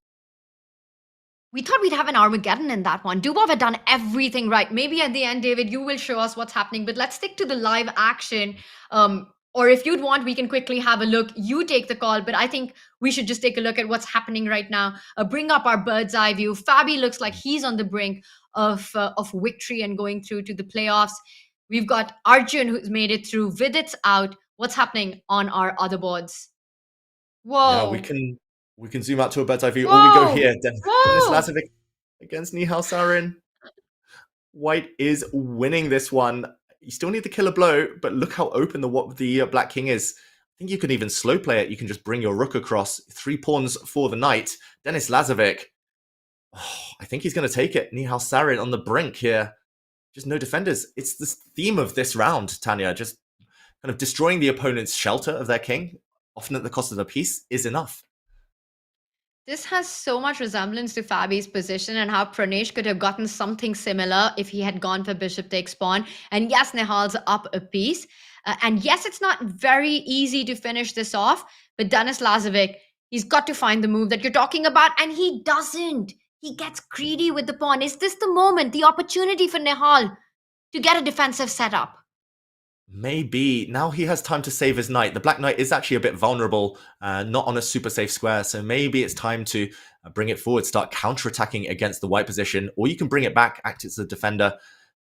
We thought we'd have an Armageddon in that one. Dubov had done everything right. Maybe at the end, David, you will show us what's happening, but let's stick to the live action. Or if you'd want, we can quickly have a look. You take the call, but I think we should just take a look at what's happening right now. Bring up our bird's eye view. Fabi looks like he's on the brink of victory and going through to the playoffs. We've got Arjun, who's made it through. Vidit's out. What's happening on our other boards? Whoa. Yeah, we can zoom out to a bird's eye view. Or we go here. Denis Lazovic against Nihal Sarin. White is winning this one. You still need the killer blow, but look how open the black king is. I think you can even slow play it. You can just bring your rook across. 3 pawns for the knight. Denis Lazovic. Oh, I think he's going to take it. Nihal Sarin on the brink here. Just no defenders. It's the theme of this round, Tanya. Just kind of destroying the opponent's shelter of their king, often at the cost of a piece, is enough. This has so much resemblance to Fabi's position and how Pranesh could have gotten something similar if he had gone for bishop takes pawn. And yes, Nihal's up a piece. And yes, it's not very easy to finish this off, but Denis Lazovic, he's got to find the move that you're talking about, and he doesn't. He gets greedy with the pawn. Is this the moment, the opportunity for Nihal to get a defensive setup? Maybe. Now he has time to save his knight. The black knight is actually a bit vulnerable, not on a super safe square. So maybe it's time to bring it forward, start counterattacking against the white position, or you can bring it back, act as a defender.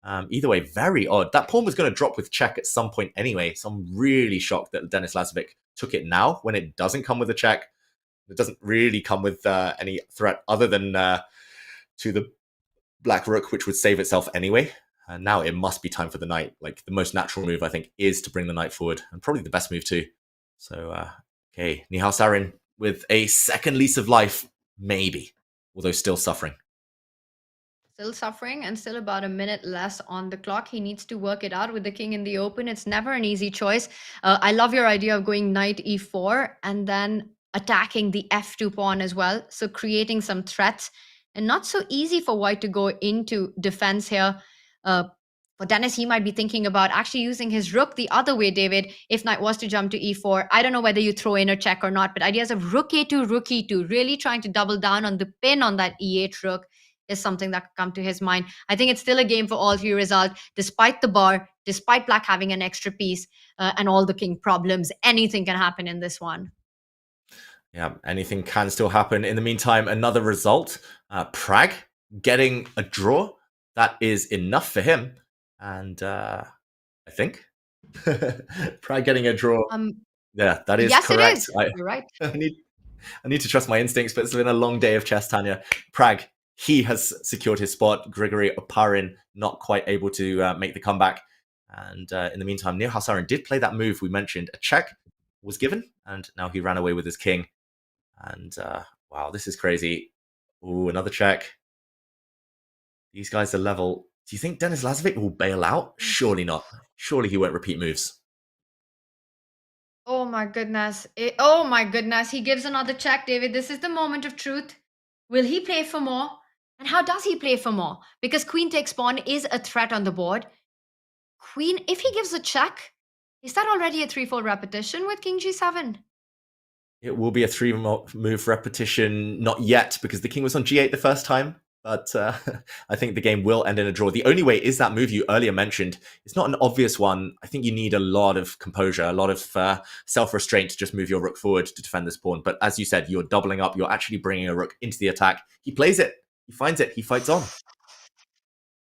Either way, very odd. That pawn was going to drop with check at some point anyway. So I'm really shocked that Denis Lazovic took it now when it doesn't come with a check. It doesn't really come with any threat other than to the black rook, which would save itself anyway. And now it must be time for the knight. Like, the most natural move, I think, is to bring the knight forward. And probably the best move, too. So, okay. Nihal Sarin with a second lease of life, maybe. Although still suffering. Still suffering and still about a minute less on the clock. He needs to work it out with the king in the open. It's never an easy choice. I love your idea of going knight e4 and then attacking the f2 pawn as well. So creating some threats. And not so easy for white to go into defense here. For Denis, he might be thinking about actually using his rook the other way, David, if knight was to jump to e4. I don't know whether you throw in a check or not, but ideas of rook a2, rook e2, really trying to double down on the pin on that e8 rook is something that could come to his mind. I think it's still a game for all 3 results, despite the bar, despite black having an extra piece and all the king problems. Anything can happen in this one. Yeah, anything can still happen. In the meantime, another result. Prag getting a draw. That is enough for him. And I think Prag getting a draw. Yeah, that is yes, correct. It is. You're right. I need to trust my instincts, but it's been a long day of chess, Tanya. Prag, he has secured his spot. Grigory Oparin not quite able to make the comeback. And in the meantime, Nihal Sarin did play that move we mentioned. A check was given, and now he ran away with his king. And wow, this is crazy. Ooh, another check. These guys are level. Do you think Denis Lazovic will bail out? Surely not. Surely he won't repeat moves. Oh my goodness. Oh my goodness. He gives another check, David. This is the moment of truth. Will he play for more? And how does he play for more? Because queen takes pawn is a threat on the board. Queen, if he gives a check, is that already a 3-4 repetition with king g7? It will be a 3-move repetition. Not yet, because the king was on g8 the first time. but I think the game will end in a draw. The only way is that move you earlier mentioned. It's not an obvious one. I think you need a lot of composure, a lot of self-restraint to just move your rook forward to defend this pawn. But as you said, you're doubling up. You're actually bringing a rook into the attack. He plays it. He finds it. He fights on.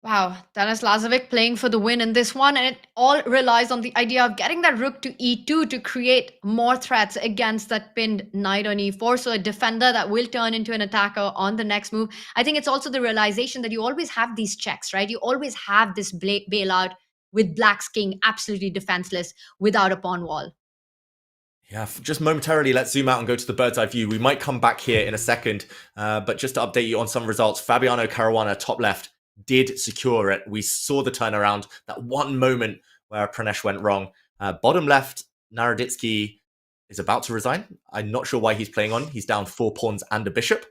Wow, Denis Lazovic playing for the win in this one, and it all relies on the idea of getting that rook to e2 to create more threats against that pinned knight on e4. So a defender that will turn into an attacker on the next move. I think it's also the realization that you always have these checks, right? You always have this bailout with Black's king absolutely defenseless without a pawn wall. Yeah, just momentarily, let's zoom out and go to the bird's eye view. We might come back here in a second, but just to update you on some results, Fabiano Caruana, top left, did secure it. We saw the turnaround, that one moment where Pranesh went wrong. Bottom left, Naroditsky is about to resign. I'm not sure why he's playing on. He's down 4 pawns and a bishop,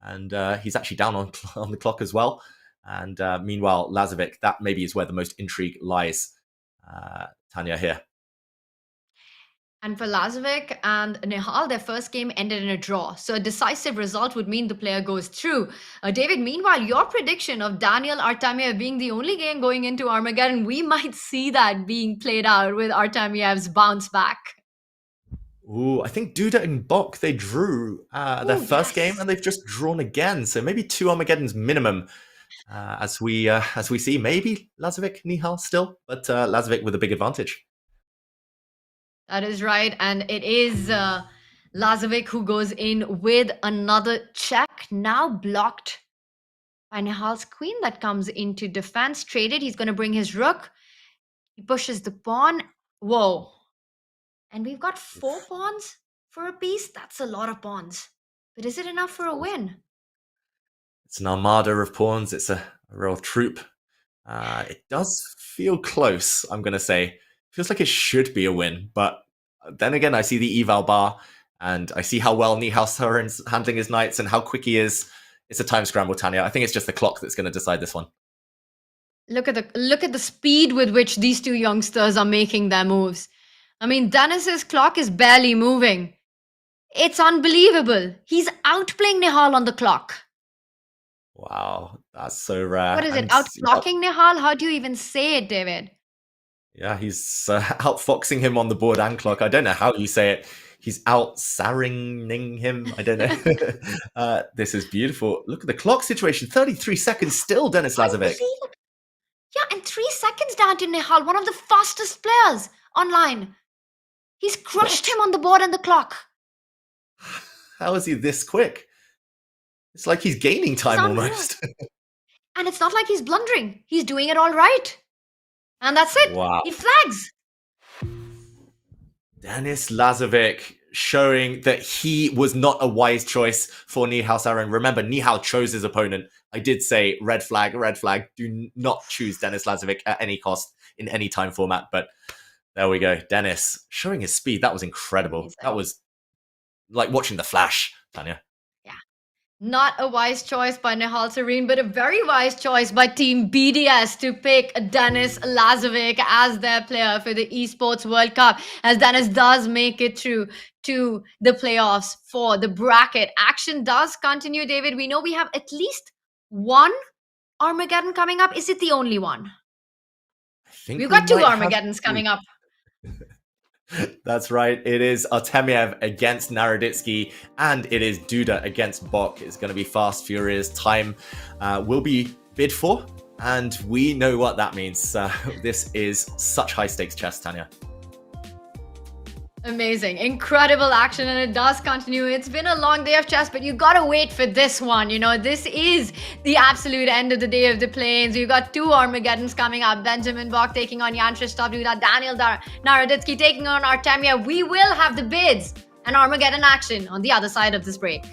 and he's actually down on the clock as well. And meanwhile, Lazovic, that maybe is where the most intrigue lies. Tanya here. And for Lazovic and Nihal, their first game ended in a draw. So a decisive result would mean the player goes through. David, meanwhile, your prediction of Daniil Artemiev being the only game going into Armageddon, we might see that being played out with Artemiev's bounce back. Ooh, I think Duda and Bok, they drew their first game and they've just drawn again. So maybe 2 Armageddons minimum as we see. Maybe Lazovic, Nihal still, but Lazovic with a big advantage. That is right. And it is Lazovic who goes in with another check, now blocked by Nihal's queen that comes into defense. Traded, he's going to bring his rook. He pushes the pawn. Whoa. And we've got 4 pawns for a piece. That's a lot of pawns. But is it enough for a win? It's an armada of pawns. It's a real troop. It does feel close, I'm going to say. Feels like it should be a win, but then again, I see the eval bar and I see how well Nihal Sarin's handling his knights and how quick he is. It's a time scramble, Tanya. I think it's just the clock that's going to decide this one. Look at the speed with which these 2 youngsters are making their moves. I mean, Denis's clock is barely moving. It's unbelievable. He's outplaying Nihal on the clock. Wow, that's so rare. What is it? Outclocking Nihal? How do you even say it, David? Yeah, he's outfoxing him on the board and clock. I don't know how you say it. He's out-saringing him. I don't know. This is beautiful. Look at the clock situation. 33 seconds still, Denis Lazovic. Yeah, and 3 seconds down to Nihal, one of the fastest players online. He's crushed him on the board and the clock. How is he this quick? It's like he's gaining time almost. And it's not like he's blundering. He's doing it all right. And that's it. Wow. He flags. Denis Lazovic showing that he was not a wise choice for Nihal Sarin. Remember, Nihal chose his opponent. I did say red flag, red flag. Do not choose Denis Lazovic at any cost in any time format. But there we go. Denis showing his speed. That was incredible. That was like watching the Flash, Tanya. Not a wise choice by Nihal Sarin, but a very wise choice by Team BDS to pick Denis Lazovic as their player for the Esports World Cup, as Denis does make it through to the playoffs for the bracket. Action does continue, David. We know we have at least one Armageddon coming up. Is it the only one? We've got 2 Armageddons coming up. That's right. It is Artemiev against Naroditsky, and it is Duda against Bok. It's going to be fast, furious. Time will be bid for, and we know what that means. This is such high stakes chess, Tanya. Amazing. Incredible action, and it does continue. It's been a long day of chess, but you gotta wait for this one. You know, this is the absolute end of the day of the plains. You've got 2 Armageddons coming up. Benjamin Bok taking on Jan Krzysztof Duda, Daniil Naroditsky taking on Artemiev. We will have the bids and Armageddon action on the other side of this break.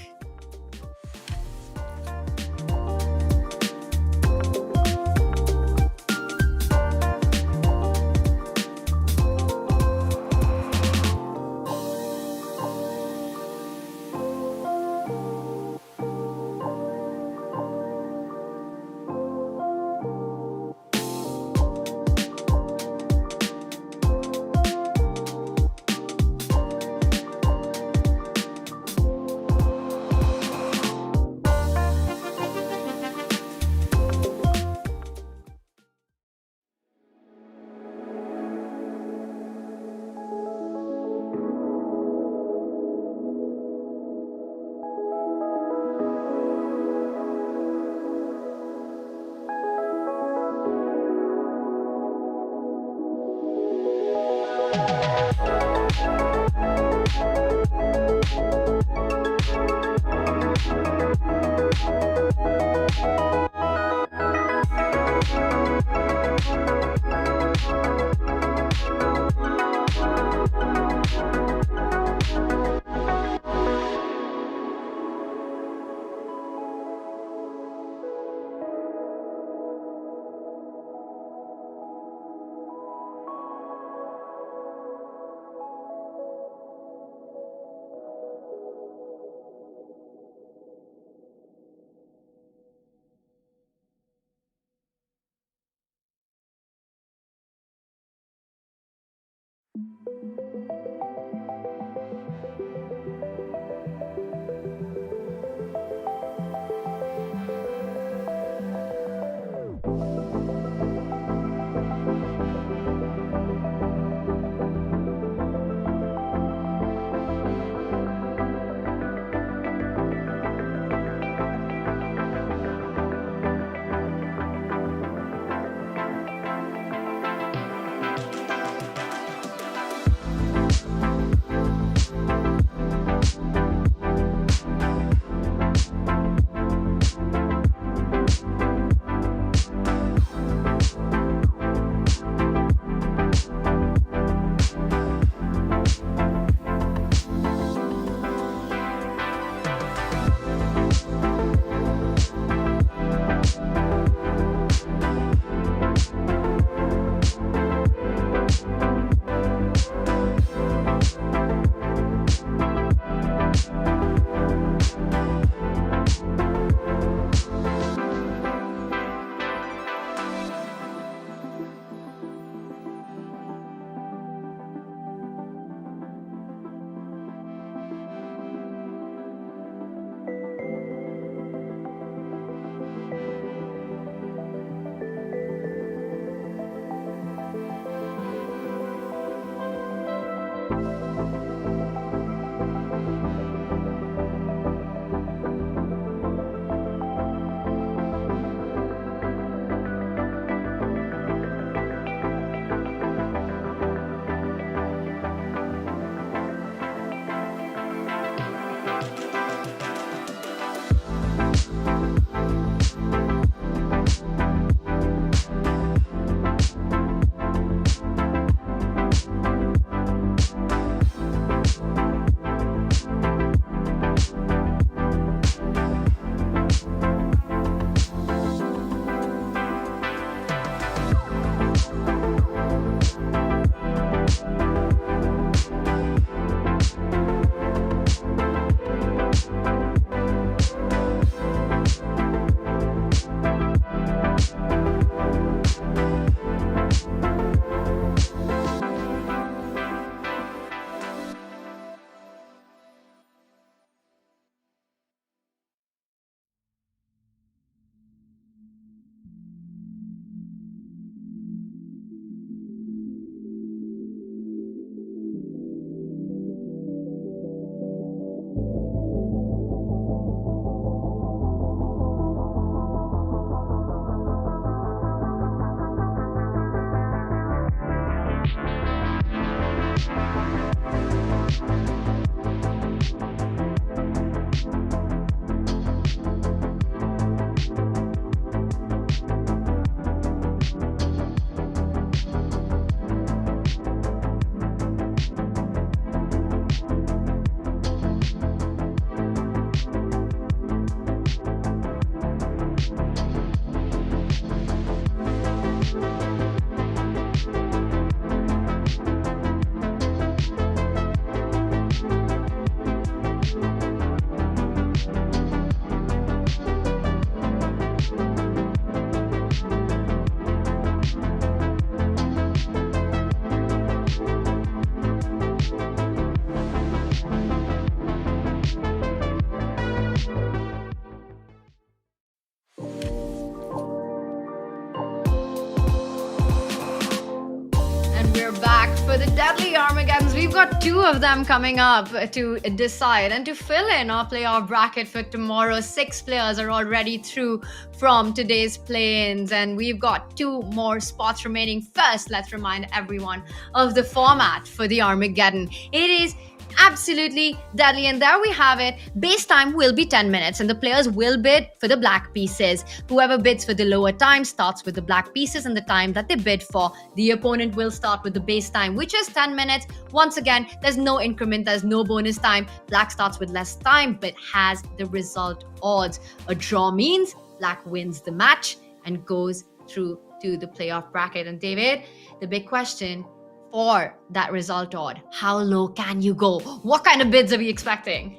For the deadly Armageddons, we've got two of them coming up to decide and to fill in our playoff bracket for tomorrow. 6 players are already through from today's play-ins, and we've got 2 more spots remaining. First, let's remind everyone of the format for the Armageddon. It is absolutely deadly. And there we have it. Base time will be 10 minutes and the players will bid for the black pieces. Whoever bids for the lower time starts with the black pieces and the time that they bid for. The opponent will start with the base time, which is 10 minutes. Once again, there's no increment, there's no bonus time. Black starts with less time but has the result odds. A draw means black wins the match and goes through to the playoff bracket. And David, the big question for that result odd, how low can you go? What kind of bids are we expecting?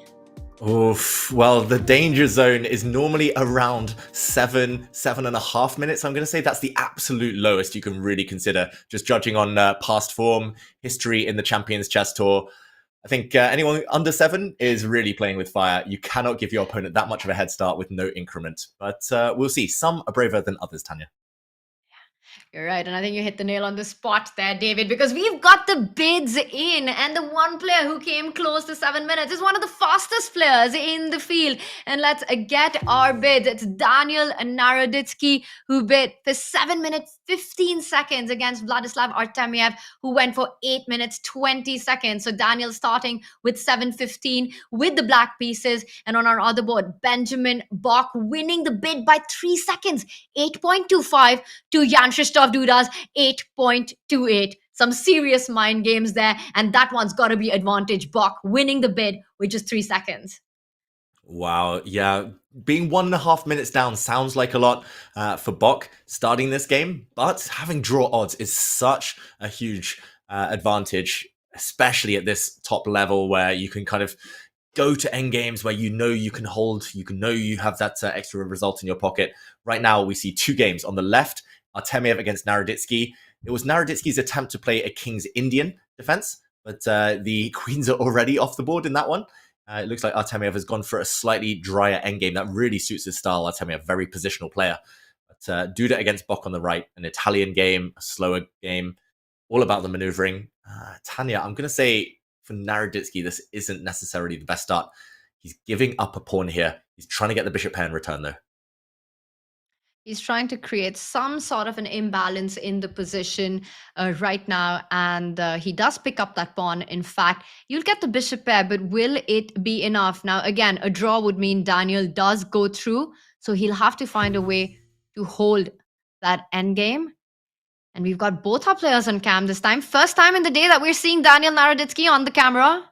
Oof. Well, the danger zone is normally around 7.5 minutes. I'm going to say that's the absolute lowest you can really consider, just judging on past form, history in the Champions Chess Tour. I think anyone under 7 is really playing with fire. You cannot give your opponent that much of a head start with no increment. But we'll see. Some are braver than others, Tanya. You're right, and I think you hit the nail on the spot there, David, because we've got the bids in, and the one player who came close to 7 minutes is one of the fastest players in the field. And let's get our bids. It's Daniel Naroditsky, who bid for 7 minutes 15 seconds against Vladislav Artemiev, who went for 8 minutes 20 seconds. So Daniel starting with 7:15 with the black pieces, and on our other board, Benjamin Bach winning the bid by 3 seconds, 8.25 to Jan Krzysztof Duda's 8.28. Some serious mind games there, and that one's got to be advantage. Bach winning the bid with just 3 seconds. Wow, yeah. Being 1.5 minutes down sounds like a lot for Bach starting this game, but having draw odds is such a huge advantage, especially at this top level where you can kind of go to end games where you know you can hold, you can know you have that extra result in your pocket. Right now, we see 2 games. On the left, Artemiev against Naroditsky. It was Naroditsky's attempt to play a King's Indian defense, but the queens are already off the board in that one. It looks like Artemiev has gone for a slightly drier endgame. That really suits his style. Artemiev, very positional player. But Duda against Bach on the right, an Italian game, a slower game, all about the maneuvering. Tanya, I'm going to say for Naroditsky, this isn't necessarily the best start. He's giving up a pawn here. He's trying to get the bishop pair in return, though. He's trying to create some sort of an imbalance in the position right now, and he does pick up that pawn. In fact, you'll get the bishop pair, but will it be enough? Now, again, a draw would mean Daniel does go through, so he'll have to find a way to hold that endgame. And we've got both our players on cam this time. First time in the day that we're seeing Daniel Naroditsky on the camera.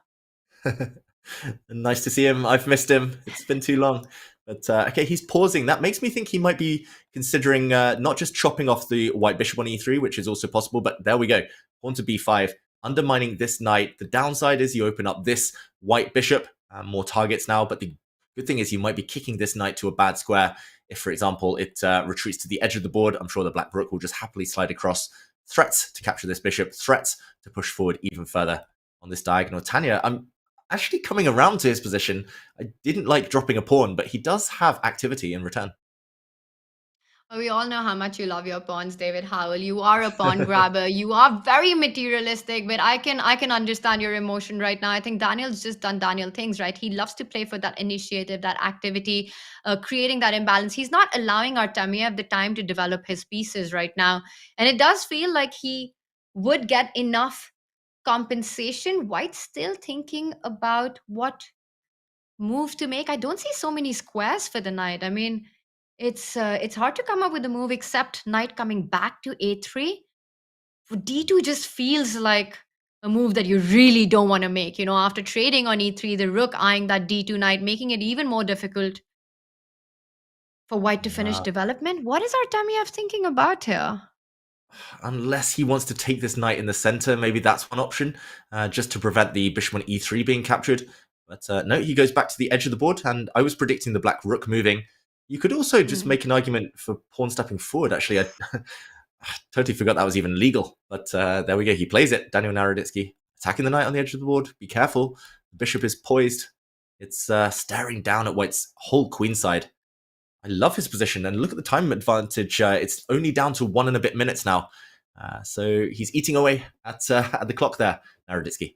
Nice to see him. I've missed him. It's been too long. But okay, he's pausing. That makes me think he might be considering not just chopping off the white bishop on e3, which is also possible, but there we go. Pawn to b5, undermining this knight. The downside is you open up this white bishop, more targets now, but the good thing is you might be kicking this knight to a bad square. If, for example, it retreats to the edge of the board, I'm sure the black rook will just happily slide across. Threats to capture this bishop, threats to push forward even further on this diagonal. Tanya, I'm actually coming around to his position. I didn't like dropping a pawn, but he does have activity in return. We all know how much you love your pawns, David Howell. You are a pawn grabber. You are very materialistic, but I can understand your emotion right now. I think Daniel's just done Daniel things, right? He loves to play for that initiative, that activity, creating that imbalance. He's not allowing Artemiev the time to develop his pieces right now. And it does feel like he would get enough compensation. White's still thinking about what move to make. I don't see so many squares for the knight. I mean, it's hard to come up with a move except knight coming back to a3. For d2 just feels like a move that you really don't want to make. You know, after trading on e3, the rook eyeing that d2 knight, making it even more difficult for white to finish development. What is Artemiev thinking about here? Unless he wants to take this knight in the center, maybe that's one option, just to prevent the bishop on e3 being captured. But no, he goes back to the edge of the board, and I was predicting the black rook moving. You could also just make an argument for pawn stepping forward. Actually, I totally forgot that was even legal. But there we go. He plays it. Daniel Naroditsky attacking the knight on the edge of the board. Be careful. The bishop is poised. It's staring down at white's whole queenside. I love his position. And look at the time advantage. It's only down to 1 and a bit minutes now. So he's eating away at the clock there, Naroditsky.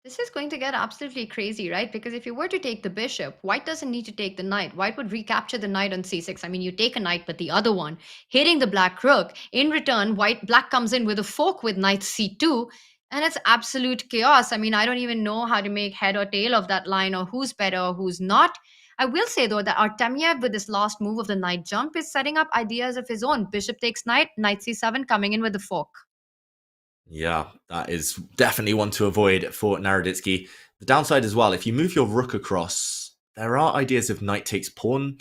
This is going to get absolutely crazy, right? Because if you were to take the bishop, white doesn't need to take the knight. White would recapture the knight on c6. I mean, you take a knight, but the other one, hitting the black rook. In return, black comes in with a fork with knight c2. And it's absolute chaos. I mean, I don't even know how to make head or tail of that line or who's better or who's not. I will say though that Artemiev with this last move of the knight jump is setting up ideas of his own. Bishop takes knight, knight c7 coming in with the fork. Yeah, that is definitely one to avoid for Naroditsky. The downside as well, if you move your rook across, there are ideas of knight takes pawn.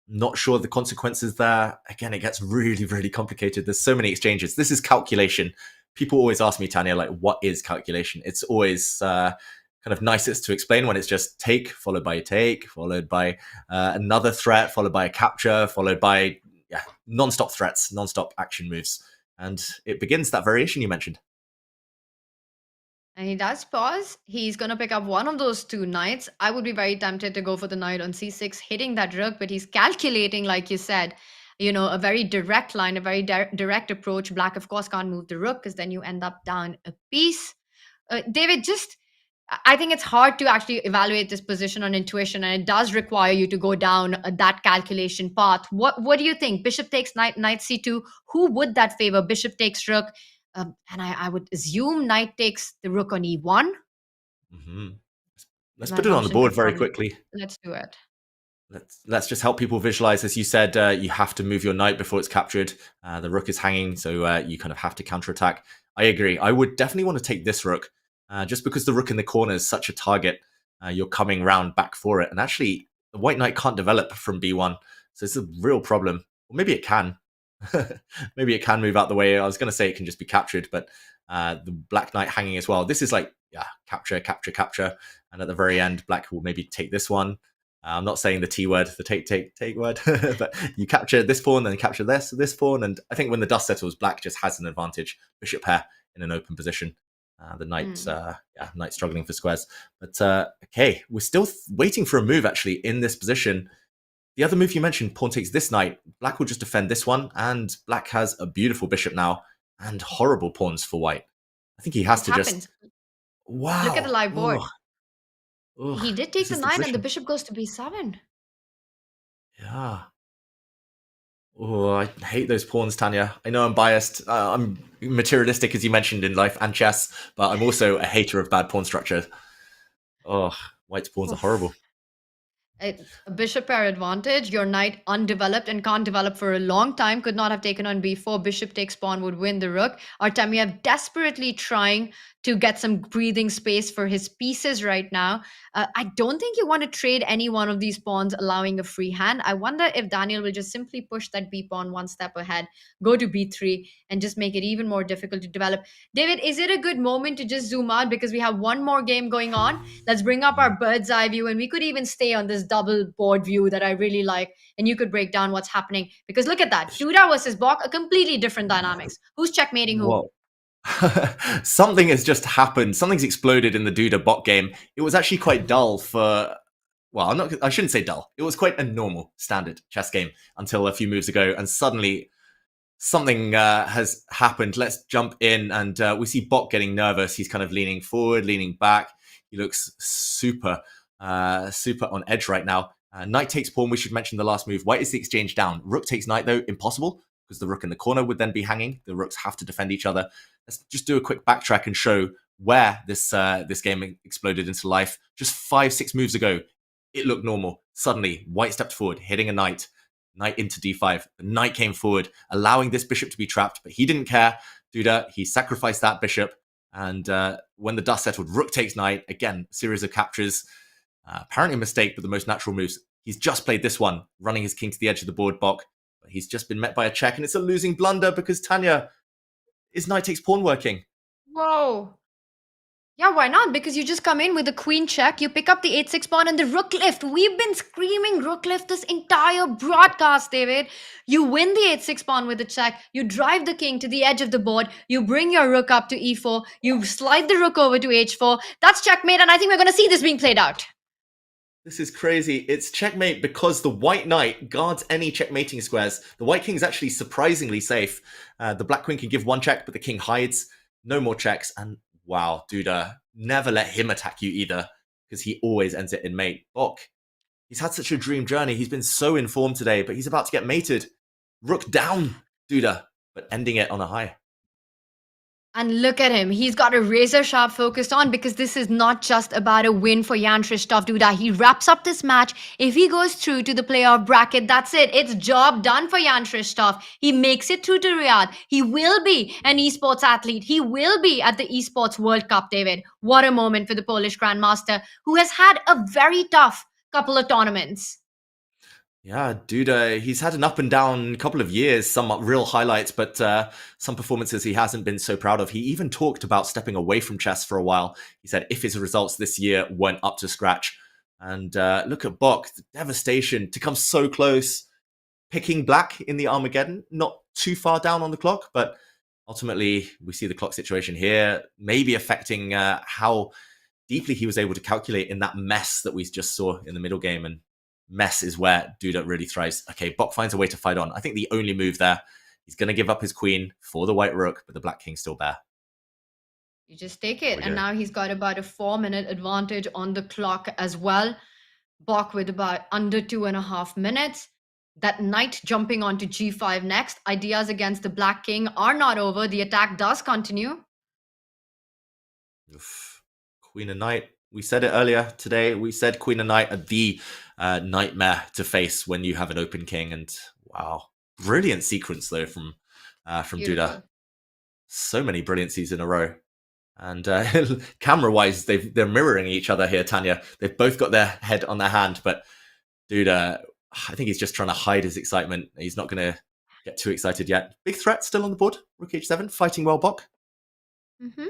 Not sure the consequences there. Again, it gets really, really complicated. There's so many exchanges. This is calculation. People always ask me, Tanya, like, what is calculation? It's always kind of nicest to explain when it's just take, followed by a take, followed by another threat, followed by a capture, followed by non-stop threats, non-stop action moves. And it begins that variation you mentioned. And he does pause. He's going to pick up one of those two knights. I would be very tempted to go for the knight on c6, hitting that rook, but he's calculating, like you said, a very direct line, a very direct approach. Black, of course, can't move the rook because then you end up down a piece. David, I think it's hard to actually evaluate this position on intuition, and it does require you to go down that calculation path. What do you think? Bishop takes knight, knight c2. Who would that favor? Bishop takes rook. And I would assume knight takes the rook on e1. Mm-hmm. Let's put it on the board very quickly. Let's do it. Let's just help people visualize. As you said, you have to move your knight before it's captured. The rook is hanging, so you kind of have to counterattack. I agree. I would definitely want to take this rook, just because the rook in the corner is such a target. You're coming round back for it. And actually, the white knight can't develop from b1, so it's a real problem. Or maybe it can. Maybe it can move out the way. I was going to say it can just be captured, but the black knight hanging as well. This is like, capture, capture, capture. And at the very end, black will maybe take this one. I'm not saying the T word, the take word, but you capture this pawn, then capture this pawn. And I think when the dust settles, black just has an advantage. Bishop pair in an open position. The knight, knight struggling for squares. But okay, we're still waiting for a move actually in this position. The other move you mentioned, pawn takes this knight. Black will just defend this one, and black has a beautiful bishop now, and horrible pawns for white. I think he has to just... Wow. Look at the live board. Ugh, he did take the knight, and the bishop goes to b7. Yeah. Oh, I hate those pawns, Tanya. I know I'm biased. I'm materialistic, as you mentioned, in life and chess, but I'm also a hater of bad pawn structure. Oh, white's pawns are horrible. A bishop pair advantage. Your knight undeveloped and can't develop for a long time. Could not have taken on b4. Bishop takes pawn would win the rook. Artemiev desperately trying to get some breathing space for his pieces right now. I don't think you want to trade any one of these pawns, allowing a free hand. I wonder if Daniel will just simply push that b pawn one step ahead, go to b3, and just make it even more difficult to develop. David, is it a good moment to just zoom out because we have one more game going on? Let's bring up our bird's eye view, and we could even stay on this double board view that I really like, and you could break down what's happening. Because look at that, Duda versus Bok, a completely different dynamics. Who's checkmating who? Whoa. Something has just happened. Something's exploded in the Duda bot game. It was actually quite dull for... Well, I shouldn't say dull. It was quite a normal standard chess game until a few moves ago, and suddenly something has happened. Let's jump in, and we see Bok getting nervous. He's kind of leaning forward, leaning back. He looks super on edge right now. Knight takes pawn. We should mention the last move. White is the exchange down. Rook takes knight, though. Impossible, because the rook in the corner would then be hanging. The rooks have to defend each other. Let's just do a quick backtrack and show where this game exploded into life. Just 5-6 moves ago, it looked normal. Suddenly, white stepped forward, hitting a knight. Knight into d5. The knight came forward, allowing this bishop to be trapped, but he didn't care. Duda, he sacrificed that bishop. And when the dust settled, rook takes knight. Again, series of captures. Apparently a mistake, but the most natural moves. He's just played this one, running his king to the edge of the board, Bok. But he's just been met by a check, and it's a losing blunder because Tanya, is knight takes pawn working? Whoa. Yeah, why not? Because you just come in with a queen check, you pick up the 8-6 pawn and the rook lift. We've been screaming rook lift this entire broadcast, David. You win the 8-6 pawn with a check, you drive the king to the edge of the board, you bring your rook up to e4, you slide the rook over to h4. That's checkmate, and I think we're going to see this being played out. This is crazy. It's checkmate because the white knight guards any checkmating squares. The white king is actually surprisingly safe. The black queen can give one check, but the king hides. No more checks, and wow, Duda, never let him attack you either, because he always ends it in mate. Bok, he's had such a dream journey. He's been so informed today, but he's about to get mated. Rook down, Duda, but ending it on a high. And look at him. He's got a razor sharp focus on, because this is not just about a win for Jan Christoph Duda. He wraps up this match. If he goes through to the playoff bracket, that's it. It's job done for Jan Christoph. He makes it through to Riyadh. He will be an esports athlete. He will be at the Esports World Cup, David. What a moment for the Polish Grandmaster, who has had a very tough couple of tournaments. Yeah, Duda, he's had an up and down couple of years, some real highlights, but some performances he hasn't been so proud of. He even talked about stepping away from chess for a while. He said if his results this year weren't up to scratch. And look at Bok, the devastation to come so close, picking black in the Armageddon, not too far down on the clock, but ultimately we see the clock situation here, maybe affecting how deeply he was able to calculate in that mess that we just saw in the middle game. And mess is where Duda really thrives. Okay, Bok finds a way to fight on. I think the only move there, he's going to give up his queen for the white rook, but the black king's still bare. You just take it. And now he's got about a 4-minute advantage on the clock as well. Bok with about under 2.5 minutes. That knight jumping onto g5 next. Ideas against the black king are not over. The attack does continue. Oof. Queen and knight. We said it earlier today. We said queen and knight are the nightmare to face when you have an open king. And wow, brilliant sequence though from Duda. So many brilliancies in a row. And camera-wise, they're mirroring each other here, Tanya. They've both got their head on their hand, but Duda, I think he's just trying to hide his excitement. He's not going to get too excited yet. Big threat still on the board. Rook h7, fighting well, Bok. Mm-hmm.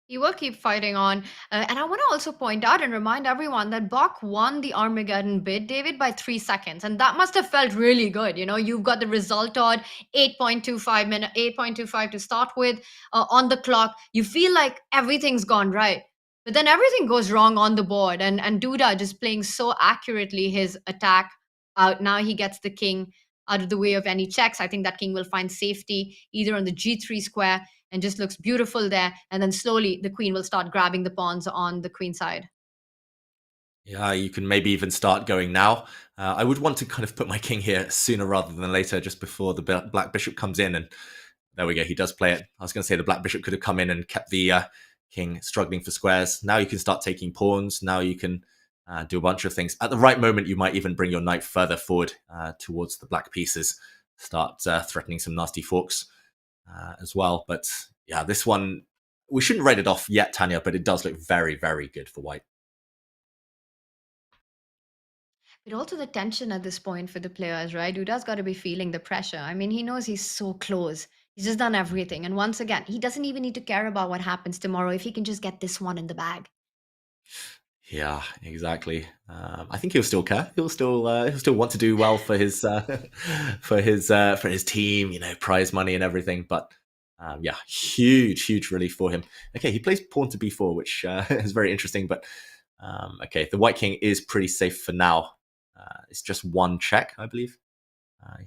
He will keep fighting on. And I want to also point out and remind everyone that Bok won the Armageddon bid, David, by 3 seconds. And that must have felt really good. You know, you've got the result on 8.25 to start with on the clock. You feel like everything's gone right. But then everything goes wrong on the board. And Duda just playing so accurately his attack out. Now he gets the king out of the way of any checks. I think that king will find safety either on the g3 square and just looks beautiful there. And then slowly the queen will start grabbing the pawns on the queen side. Yeah, you can maybe even start going now. I would want to kind of put my king here sooner rather than later, just before the black bishop comes in. And there we go, he does play it. I was going to say the black bishop could have come in and kept the king struggling for squares. Now you can start taking pawns. Now you can do a bunch of things. At the right moment, you might even bring your knight further forward towards the black pieces. Start threatening some nasty forks as well. But yeah, this one, we shouldn't write it off yet, Tanya, but it does look very, very good for white. But also the tension at this point for the players, right? Duda's got to be feeling the pressure. I mean, he knows he's so close. He's just done everything. And once again, he doesn't even need to care about what happens tomorrow if he can just get this one in the bag. Yeah, exactly. I think he'll still care. He'll still want to do well for his for his team, you know, prize money and everything. But yeah, huge relief for him. Okay, he plays pawn to b4, which is very interesting. But okay, the white king is pretty safe for now. It's just one check, I believe.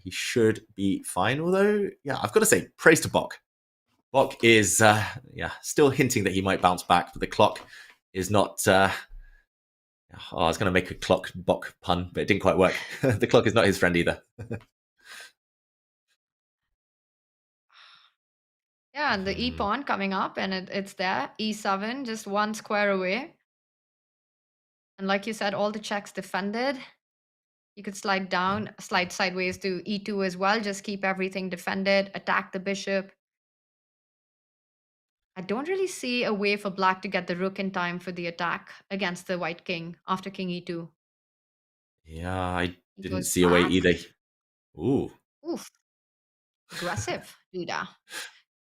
He should be fine. Although, yeah, I've got to say, praise to Bok. Bok is still hinting that he might bounce back, but the clock is not. I was going to make a clock Bok pun, but it didn't quite work. The clock is not his friend either. Yeah, and the e pawn coming up, and it's there. E7, just one square away. And like you said, all the checks defended. You could slide down, slide sideways to e2 as well. Just keep everything defended. Attack the bishop. I don't really see a way for black to get the rook in time for the attack against the white king after king e2. Yeah, I He didn't goes see a way back. either. Ooh. Oof. Aggressive, Duda.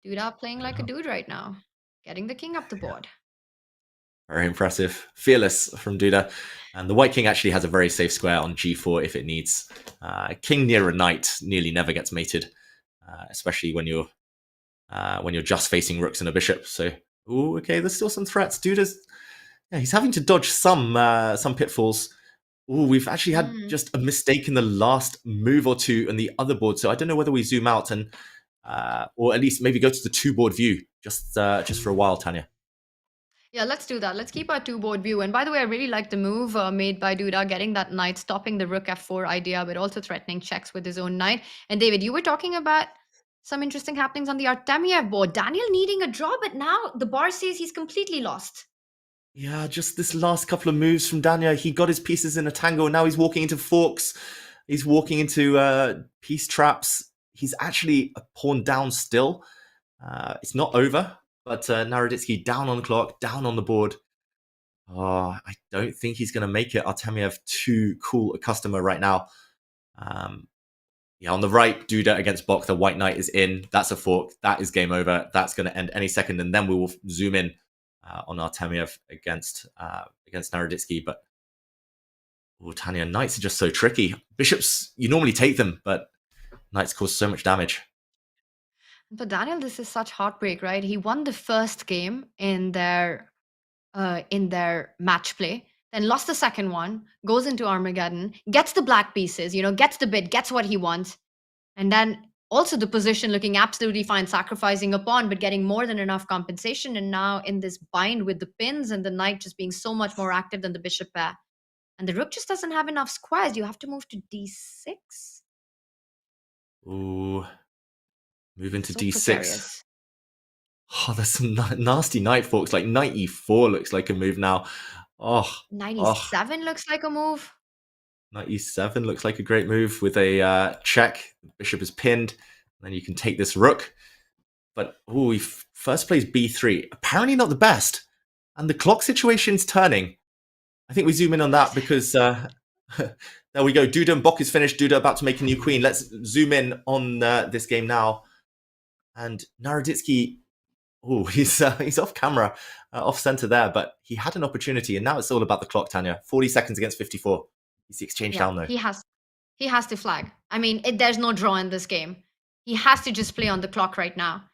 Duda playing like a dude right now. Getting the king up the board. Very impressive. Fearless from Duda. And the white king actually has a very safe square on g4 if it needs. King near a knight nearly never gets mated, especially when you're just facing rooks and a bishop. So, ooh, okay, there's still some threats. Duda's, yeah, he's having to dodge some pitfalls. Ooh, we've actually had just a mistake in the last move or two on the other board. So I don't know whether we zoom out and, or at least maybe go to the two-board view just for a while, Tanya. Yeah, let's do that. Let's keep our two-board view. And by the way, I really like the move made by Duda, getting that knight, stopping the rook f4 idea, but also threatening checks with his own knight. And David, you were talking about some interesting happenings on the Artemiev board. Daniel needing a draw, but now the bar says he's completely lost. Yeah, just this last couple of moves from Daniel. He got his pieces in a tango, and now he's walking into forks. He's walking into piece traps. He's actually a pawn down still. It's not over, but Naroditsky down on the clock, down on the board. Oh, I don't think he's going to make it. Artemiev too cool a customer right now. Yeah, on the right, Duda against Bok. The white knight is in. That's a fork. That is game over. That's going to end any second, and then we will zoom in on Artemiev against Naroditsky. But Tanya, knights are just so tricky. Bishops, you normally take them, but knights cause so much damage. For Daniel, this is such heartbreak, right? He won the first game in their match play, then lost the second one, goes into Armageddon, gets the black pieces, gets the bid, gets what he wants, and then also the position looking absolutely fine, sacrificing a pawn, but getting more than enough compensation, and now in this bind with the pins and the knight just being so much more active than the bishop pair. And the rook just doesn't have enough squares. You have to move to d6. Ooh. Move into So d6. precarious. Oh, there's some nasty knight forks. Like knight e4 looks like a move now. Knight e7 looks like a move. Knight e7 looks like a great move with a check. The bishop is pinned. Then you can take this rook. But he first plays b3. Apparently not the best. And the clock situation's turning. I think we zoom in on that because there we go. Duda and Bok is finished. Duda about to make a new queen. Let's zoom in on this game now. And Naroditsky, he's off camera, off center there, but he had an opportunity, and now it's all about the clock, Tanya. 40 seconds against 54. He's the exchange down though. He has to flag. I mean, there's no draw in this game. He has to just play on the clock right now.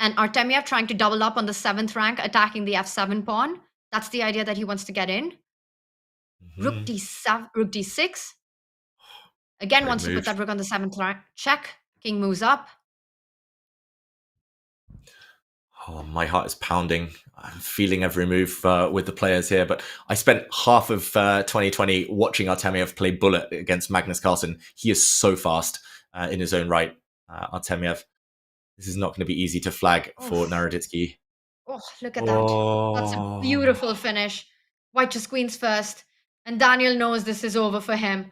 And Artemiev trying to double up on the 7th rank, attacking the f7 pawn. That's the idea that he wants to get in. Rook d7, rook d6. Again, Great wants to move. put that rook on the 7th rank. Check. King moves up. Oh, my heart is pounding. I'm feeling every move with the players here, but I spent half of 2020 watching Artemiev play Bullet against Magnus Carlsen. He is so fast in his own right, Artemiev. This is not going to be easy to flag for Naroditsky. Oh, look at that. That's a beautiful finish. White just queens first. And Daniel knows this is over for him.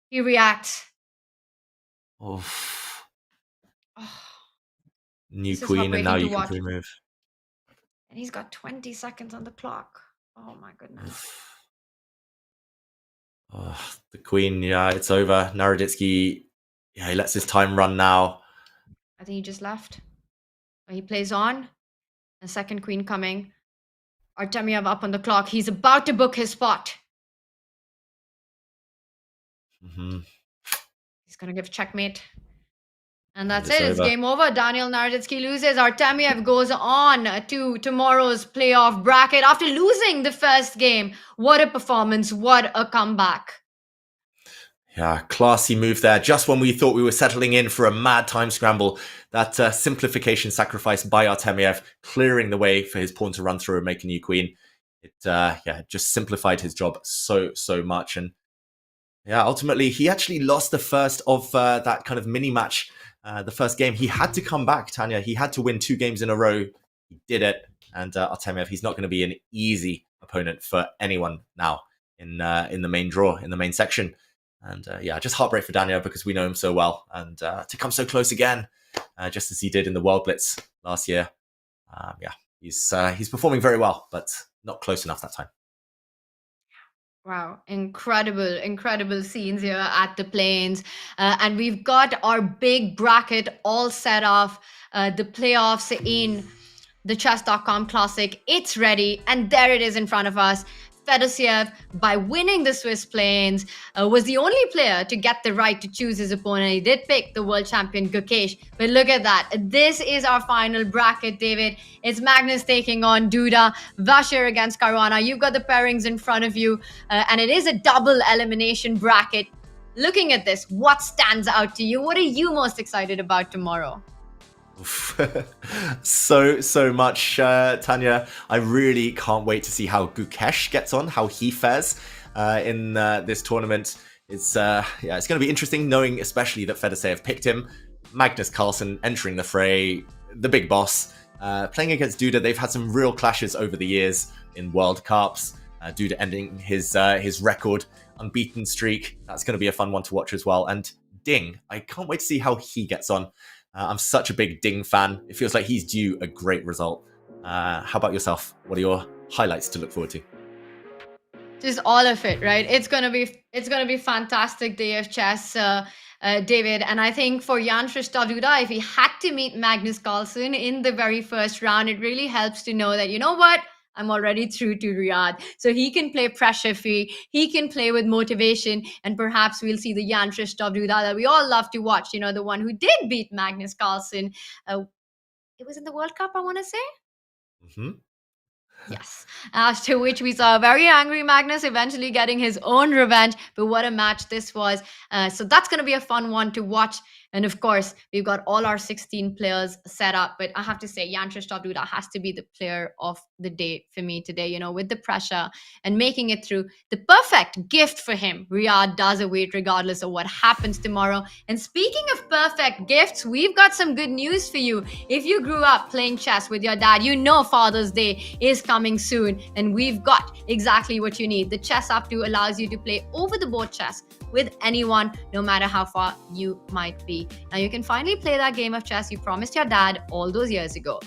He reacts. New This is queen, and now heartbreaking you to can watch. pre-move. And he's got 20 seconds on the clock. Oh my goodness. The queen, yeah, it's over. Naroditsky, yeah, he lets his time run now. I think he just left. He plays on. A second queen coming. Artemiev up on the clock. He's about to book his spot. He's going to give checkmate. And that's It's it. It's over. game over. Daniel Naroditsky loses. Artemiev goes on to tomorrow's playoff bracket after losing the first game. What a performance. What a comeback. Yeah, classy move there. Just when we thought we were settling in for a mad time scramble, that simplification sacrifice by Artemiev, clearing the way for his pawn to run through and make a new queen. It just simplified his job so much. And yeah, ultimately, he actually lost the first of that kind of mini match. The first game, he had to come back, Tanya. He had to win 2 games in a row. He did it. And Artemiev, he's not going to be an easy opponent for anyone now in the main draw, in the main section. And just heartbreak for Daniel because we know him so well. And to come so close again, just as he did in the World Blitz last year. He's performing very well, but not close enough that time. Wow, incredible scenes here at the Plains. And we've got our big bracket all set off. The playoffs in the Chess.com Classic. It's ready, and there it is in front of us. Fedosiev, by winning the Swiss Plains, was the only player to get the right to choose his opponent. He did pick the world champion Gukesh. But look at that. This is our final bracket, David. It's Magnus taking on Duda, Vachier against Caruana. You've got the pairings in front of you, and it is a double elimination bracket. Looking at this, what stands out to you? What are you most excited about tomorrow? so much, Tanya. I really can't wait to see how Gukesh gets on, how he fares in this tournament. It's going to be interesting, knowing especially that Fedosiev picked him. Magnus Carlsen entering the fray, the big boss. Playing against Duda, they've had some real clashes over the years in World Cups. Duda ending his record unbeaten streak. That's going to be a fun one to watch as well. And Ding, I can't wait to see how he gets on. I'm such a big Ding fan. It feels like he's due a great result. How about yourself? What are your highlights to look forward to? Just all of it, right? It's gonna be fantastic day of chess, David. And I think for Jan-Krzysztof Duda, if he had to meet Magnus Carlsen in the very first round, it really helps to know that, you know what, I'm already through to Riyadh. So he can play pressure free, he can play with motivation, and perhaps we'll see the Jan-Krzysztof Duda that we all love to watch, you know, the one who did beat Magnus Carlsen. It was in the World Cup, I want to say. Mm-hmm. Yes. After which we saw a very angry Magnus eventually getting his own revenge. But what a match this was. So that's going to be a fun one to watch. And of course, we've got all our 16 players set up. But I have to say, Jan-Krzysztof Duda has to be the player of the day for me today, you know, with the pressure and making it through. The perfect gift for him. Riyadh does await regardless of what happens tomorrow. And speaking of perfect gifts, we've got some good news for you. If you grew up playing chess with your dad, you know Father's Day is coming soon. And we've got exactly what you need. The Chess Up 2 allows you to play over the board chess with anyone, no matter how far you might be. Now you can finally play that game of chess you promised your dad all those years ago.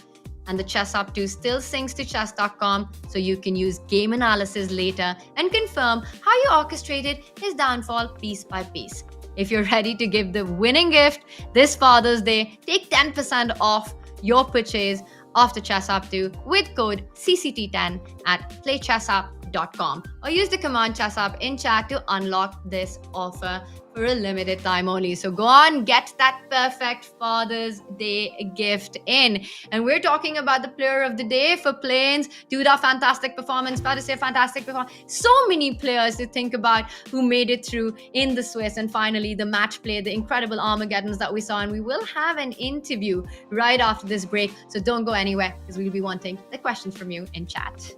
And the Chess Up 2 still syncs to Chess.com, so you can use game analysis later and confirm how you orchestrated his downfall piece by piece. If you're ready to give the winning gift this Father's Day, take 10% off your purchase of the Chess Up 2 with code CCT10 at playchessup.com, or use the command ChessUp in chat to unlock this offer for a limited time only. So go on, get that perfect Father's Day gift in. And we're talking about the player of the day for Plains. Duda, fantastic performance. Vachier, fantastic performance. So many players to think about who made it through in the Swiss. And finally, the match play, the incredible Armageddons that we saw. And we will have an interview right after this break. So don't go anywhere, because we'll be wanting the questions from you in chat.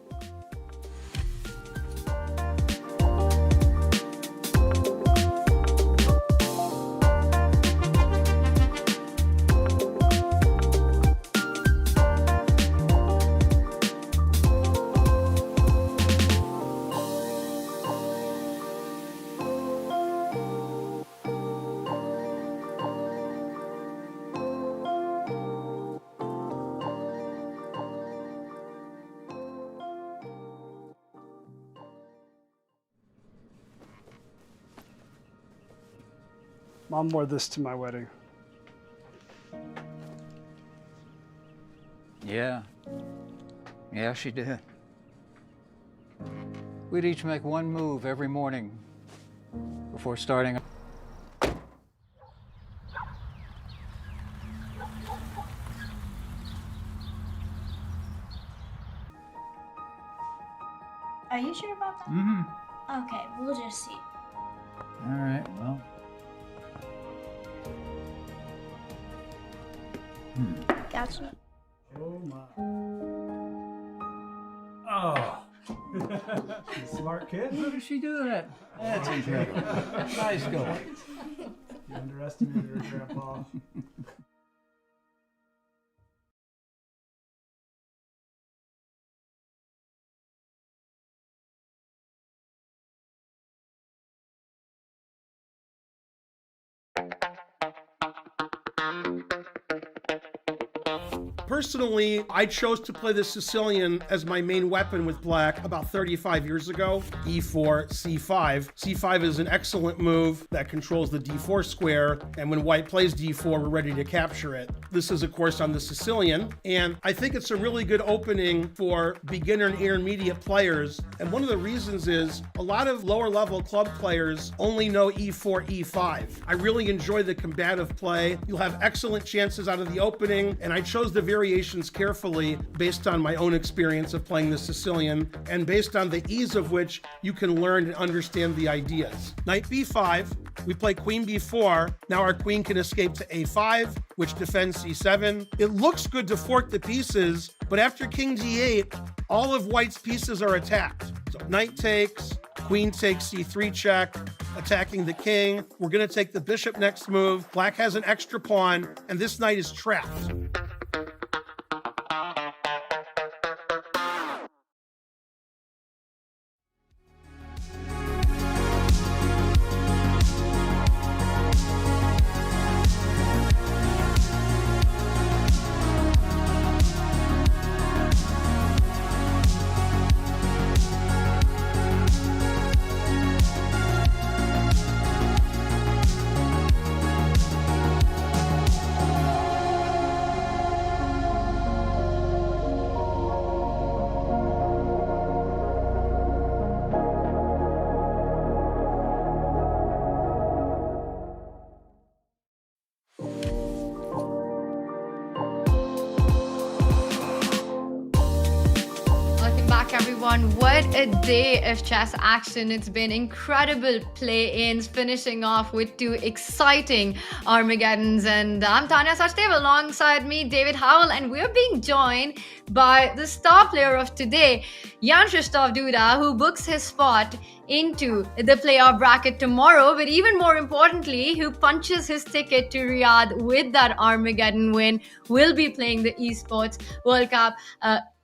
Mom wore this to my wedding. Yeah. Yeah, she did. We'd each make one move every morning before starting. Are you sure about that? Mm-hmm. Okay, we'll just see. All right, well. Gotcha. Oh my. Oh. She's a smart kid. How did she do that? That's incredible. Nice going. You underestimated her, Grandpa. Personally, I chose to play the Sicilian as my main weapon with black about 35 years ago. E4, C5. C5 is an excellent move that controls the D4 square, and when white plays D4, we're ready to capture it. This is, of course, on the Sicilian, and I think it's a really good opening for beginner and intermediate players. And one of the reasons is a lot of lower level club players only know E4, E5. I really enjoy the combative play. You'll have excellent chances out of the opening, and I chose the variations carefully based on my own experience of playing the Sicilian and based on the ease of which you can learn and understand the ideas. Knight B5, we play Queen B4. Now our queen can escape to A5, which defends C7. It looks good to fork the pieces, but after King D8, all of white's pieces are attacked. So knight takes, Queen takes c3 check, attacking the king. We're going to take the bishop next move. Black has an extra pawn, and this knight is trapped. Everyone, what a day of chess action. It's been incredible play-ins, finishing off with two exciting Armageddons. And I'm Tanya Sachdev, alongside me, David Howell, and we're being joined by the star player of today, Jan-Krzysztof Duda, who books his spot into the playoff bracket tomorrow, but even more importantly, who punches his ticket to Riyadh with that Armageddon win, will be playing the Esports World Cup.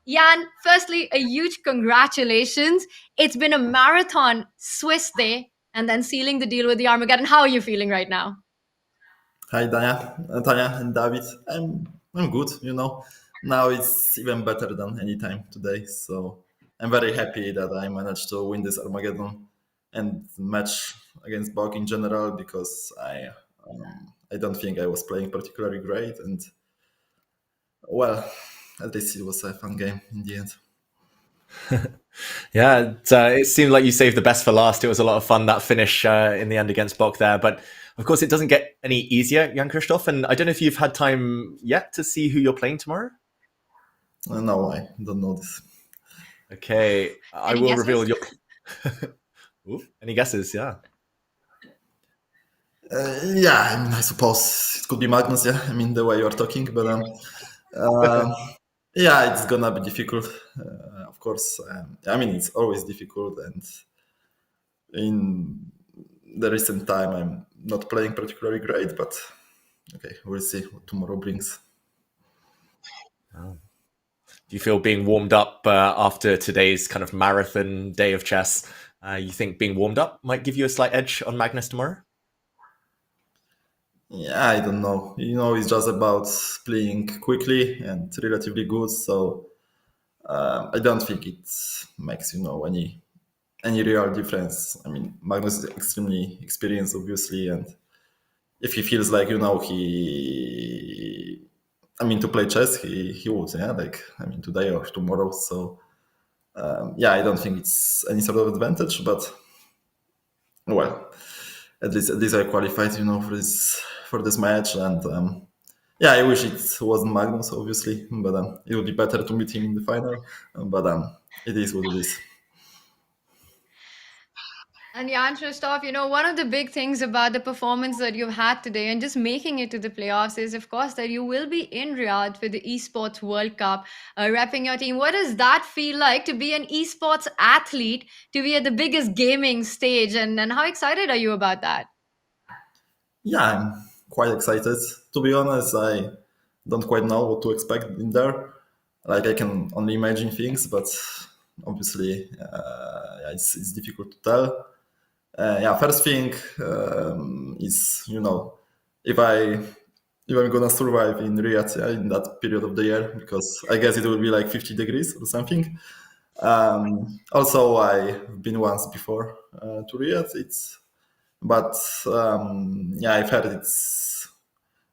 Jan, firstly, a huge congratulations. It's been a marathon Swiss day and then sealing the deal with the Armageddon. How are you feeling right now? Hi, Tanya and David. I'm good, Now it's even better than any time today. So I'm very happy that I managed to win this Armageddon and match against Bog in general, because I don't think I was playing particularly great. And well, at least it was a fun game in the end. Yeah, it seemed like you saved the best for last. It was a lot of fun, that finish in the end against Bok there. But of course, it doesn't get any easier, Jan-Krzysztof. And I don't know if you've had time yet to see who you're playing tomorrow. No, I don't know this. Okay, I Any will guesses? reveal your... Ooh, any guesses? Yeah. Yeah, I suppose it could be Magnus, yeah. The way you're talking, but yeah, it's gonna be difficult, of course. It's always difficult, and in the recent time, I'm not playing particularly great, but okay, we'll see what tomorrow brings. Oh. Do you feel being warmed up after today's kind of marathon day of chess? You think being warmed up might give you a slight edge on Magnus tomorrow? Yeah, I don't know. It's just about playing quickly and relatively good. So I don't think it makes any real difference. Magnus is extremely experienced, obviously, and if he feels like to play chess, he would. Yeah, today or tomorrow. So yeah, I don't think it's any sort of advantage, but well, at least I qualified, for this match, and yeah, I wish it wasn't Magnus, obviously, but it would be better to meet him in the final. But it is what it is. And Jan-Krzysztof, one of the big things about the performance that you've had today and just making it to the playoffs is, of course, that you will be in Riyadh for the Esports World Cup, repping your team. What does that feel like to be an esports athlete, to be at the biggest gaming stage, and how excited are you about that? Yeah, I'm quite excited. To be honest, I don't quite know what to expect in there. I can only imagine things, but obviously, it's difficult to tell. Yeah, first thing is, if I'm gonna survive in Riyadh in that period of the year, because I guess it will be like 50 degrees or something. Also, I've been once before to Riyadh. But I've heard it's,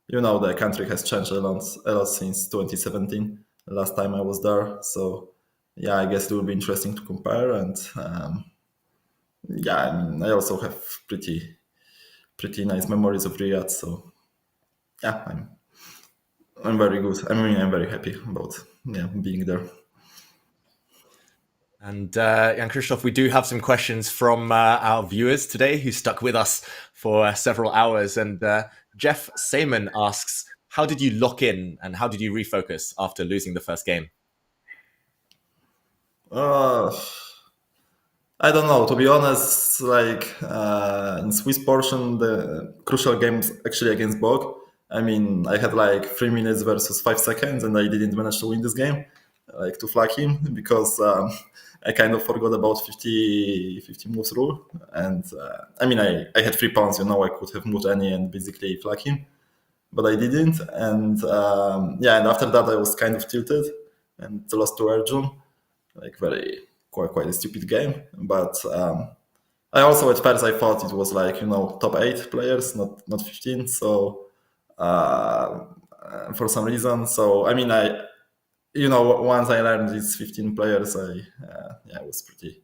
the country has changed a lot since 2017, the last time I was there. So yeah, I guess it will be interesting to compare. And I also have pretty nice memories of Riyadh. So yeah, I'm very good. I'm very happy about being there. And Jan-Krzysztof, we do have some questions from our viewers today who stuck with us for several hours. And Jeff Seaman asks, how did you lock in and how did you refocus after losing the first game? I don't know, to be honest, like in Swiss portion, the crucial games actually against Bog. I mean, I had like 3 minutes versus 5 seconds and I didn't manage to win this game, like to flag him because I kind of forgot about 50 moves rule. And I mean, I had 3 pawns, you know, I could have moved any and basically flag him, but I didn't. And yeah, and after that I was kind of tilted and lost to Arjun, like quite a stupid game. But I also at first I thought it was like, you know, top 8 players, not 15. So for some reason, so I mean, you know, once I learned these 15 players, I was pretty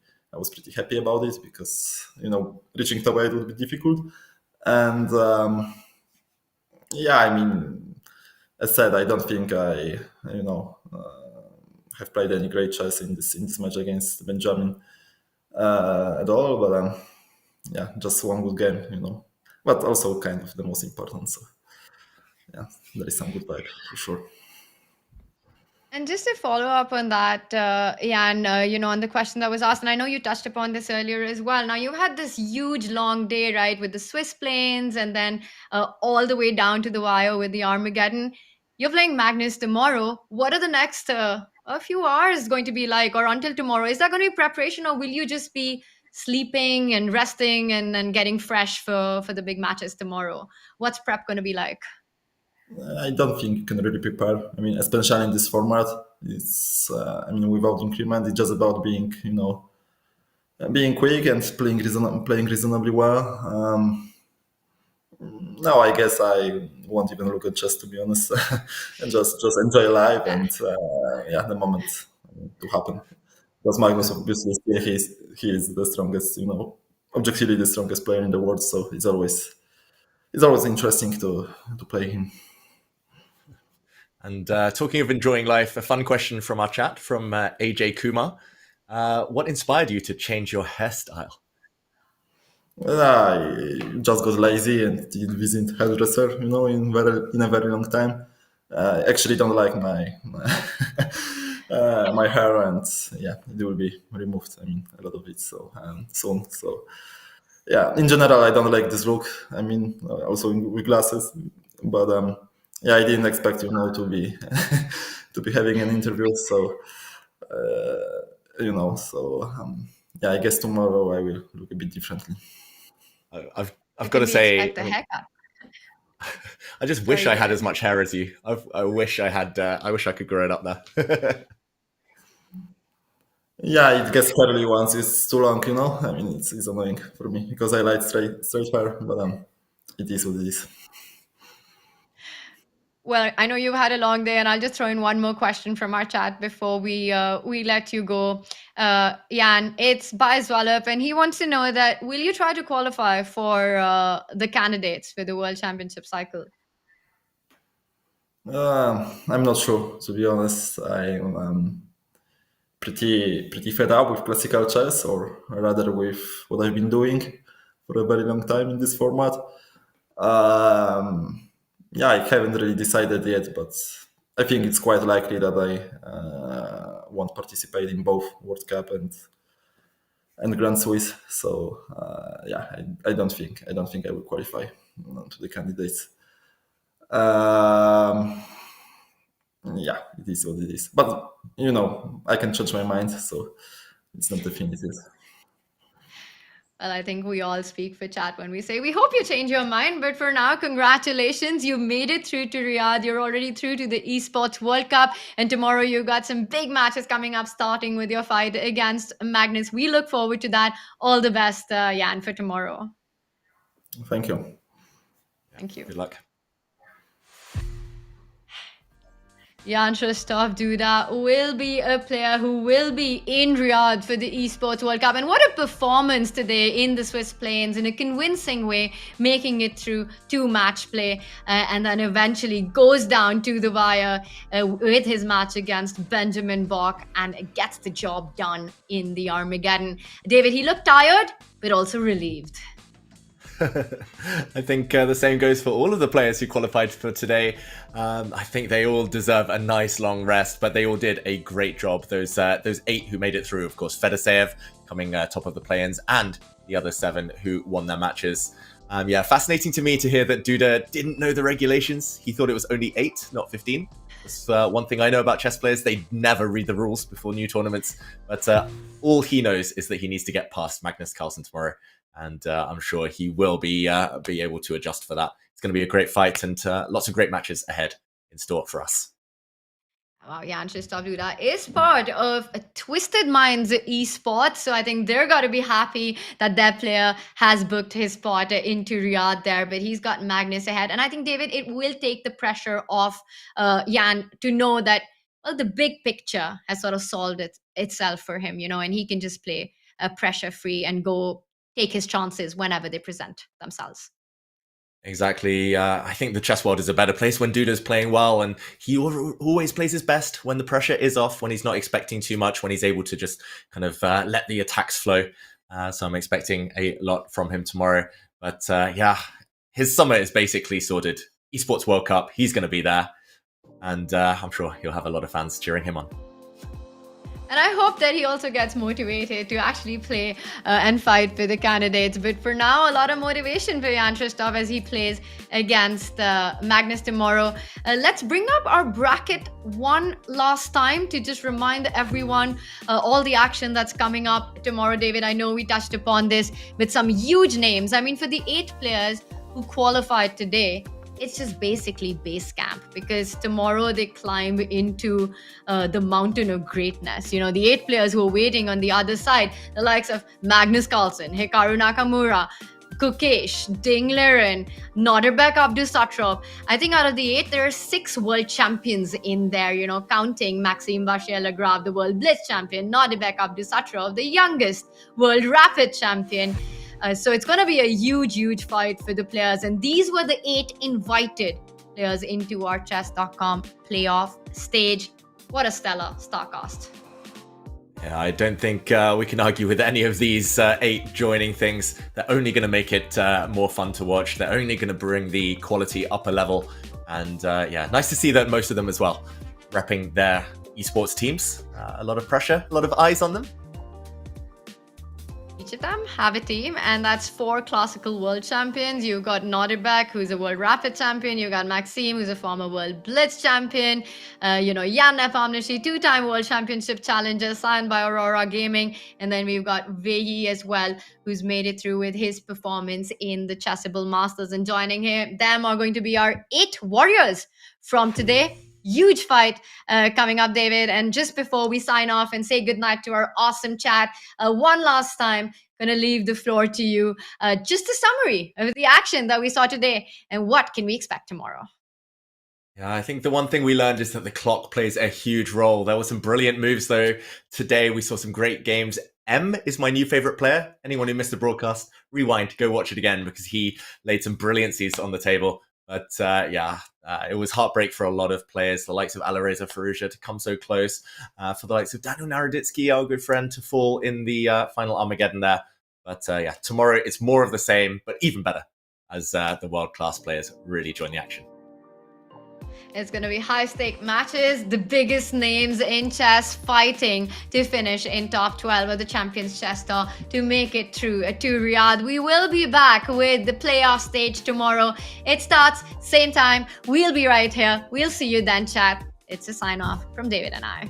happy about it because, you know, reaching top 8 would be difficult. And yeah, I mean, as said, I don't think I, you know, have played any great chess in this match against Benjamin at all. But yeah, just one good game, you know, but also kind of the most important. So yeah, there is some good vibe for sure. And just to follow up on that, Jan, you know, on the question that was asked, and I know you touched upon this earlier as well. Now, you had this huge long day, right, with the Swiss planes and then all the way down to the wire with the Armageddon. You're playing Magnus tomorrow. What are the next a few hours going to be like, or until tomorrow? Is that going to be preparation, or will you just be sleeping and resting and then getting fresh for the big matches tomorrow? What's prep going to be like? I don't think you can really prepare. I mean, especially in this format, it's I mean, without increment, it's just about being, you know, being quick and playing reasonably well. No, I guess I won't even look at chess, to be honest, and just enjoy life and yeah, the moment to happen. Because Magnus, obviously, he is the strongest, you know, objectively the strongest player in the world. So it's always interesting to play him. And talking of enjoying life, a fun question from our chat from AJ Kumar. What inspired you to change your hairstyle? I just got lazy and didn't visit hairdresser, you know, in a very long time. I actually don't like my my hair, and yeah, it will be removed. I mean, a lot of it so soon. So yeah, in general, I don't like this look. I mean, also with glasses, but yeah, I didn't expect, you know, to be to be having an interview. So you know, so yeah, I guess tomorrow I will look a bit differently. I've got to say, I just wish Sorry, I had as much hair as you. I wish I had. I wish I could grow it up there. Yeah, it gets curly once it's too long, you know. I mean, it's annoying for me because I like straight hair, but it is what it is. Well, I know you've had a long day, and I'll just throw in one more question from our chat before we let you go. Jan, it's by Zwallup, and he wants to know that will you try to qualify for the candidates for the World Championship cycle? I'm not sure, to be honest. I'm pretty fed up with classical chess, or rather with what I've been doing for a very long time in this format. Yeah, I haven't really decided yet, but I think it's quite likely that I won't participate in both World Cup and Grand Swiss. So yeah, I don't think I will qualify to the candidates. Yeah, it is what it is. But you know, I can change my mind, so it's not definitive. Well, I think we all speak for chat when we say we hope you change your mind. But for now, congratulations. You made it through to Riyadh. You're already through to the Esports World Cup. And tomorrow you've got some big matches coming up, starting with your fight against Magnus. We look forward to that. All the best, Jan, for tomorrow. Thank you. Thank you. Good luck. Jan Shostov Duda will be a player who will be in Riyadh for the Esports World Cup. And what a performance today in the Swiss Plains in a convincing way, making it through 2 match play and then eventually goes down to the wire with his match against Benjamin Bok and gets the job done in the Armageddon. David, he looked tired, but also relieved. I think the same goes for all of the players who qualified for today. I think they all deserve a nice long rest, but they all did a great job. Those 8 who made it through, of course, Fedoseev coming top of the play-ins, and the other 7 who won their matches. Yeah, fascinating to me to hear that Duda didn't know the regulations. He thought it was only 8, not 15. That's one thing I know about chess players. They never read the rules before new tournaments. But all he knows is that he needs to get past Magnus Carlsen tomorrow. And I'm sure he will be able to adjust for that. It's going to be a great fight and lots of great matches ahead in store for us. Wow, Krzysztof Duda is part of Twisted Minds esports, so I think they're got to be happy that their player has booked his spot into Riyadh there, but he's got Magnus ahead. And I think, David, it will take the pressure off Jan to know that, well, the big picture has sort of solved itself for him, and he can just play pressure-free and go take his chances whenever they present themselves. Exactly. I think the chess world is a better place when Duda's playing well, and he always plays his best when the pressure is off, when he's not expecting too much, when he's able to just kind of let the attacks flow. So I'm expecting a lot from him tomorrow. But yeah, his summer is basically sorted. Esports World Cup, he's going to be there. And I'm sure he'll have a lot of fans cheering him on. And I hope that he also gets motivated to actually play and fight for the candidates. But for now, a lot of motivation for Jan Krzysztof as he plays against Magnus tomorrow. Let's bring up our bracket one last time to just remind everyone all the action that's coming up tomorrow. David, I know we touched upon this with some huge names. I mean, for the 8 players who qualified today, it's just basically base camp, because tomorrow they climb into the mountain of greatness. The 8 players who are waiting on the other side, the likes of Magnus Carlsen, Hikaru Nakamura, Gukesh, Ding Liren, Naroditsky Abdusatrov. I think out of the 8, there are 6 world champions in there, counting Maxime Vachier-Lagrave, the world blitz champion, Naroditsky Abdusatrov, the youngest world rapid champion. So it's going to be a huge fight for the players. And these were the 8 invited players into our Chess.com playoff stage. What a stellar StarCast. Yeah, I don't think we can argue with any of these 8 joining things. They're only going to make it more fun to watch. They're only going to bring the quality up a level. And yeah, nice to see that most of them as well repping their esports teams. A lot of pressure, a lot of eyes on them. Each of them have a team, and that's 4 classical world champions. You've got Naroditsky, who's a world rapid champion. You've got Maxime, who's a former world blitz champion. Jan Nepomniachtchi, 2-time world championship challenger, signed by Aurora Gaming. And then we've got Vachier as well, who's made it through with his performance in the Chessable Masters. And joining them are going to be our 8 warriors from today. Huge fight coming up, David. And just before we sign off and say goodnight to our awesome chat, one last time, going to leave the floor to you. Just a summary of the action that we saw today and what can we expect tomorrow? Yeah, I think the one thing we learned is that the clock plays a huge role. There were some brilliant moves, though. Today, we saw some great games. M is my new favorite player. Anyone who missed the broadcast, rewind, go watch it again, because he laid some brilliancies on the table. But yeah, it was heartbreak for a lot of players, the likes of Alireza Firouzja to come so close, for the likes of Daniel Naroditsky, our good friend, to fall in the final Armageddon there. But yeah, tomorrow it's more of the same, but even better, as the world-class players really join the action. It's going to be high-stake matches, the biggest names in chess fighting to finish in top 12 of the Champions Chess Tour to make it through to Riyadh. We will be back with the playoff stage tomorrow. It starts same time. We'll be right here. We'll see you then, chat. It's a sign-off from David and I.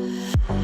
Bye.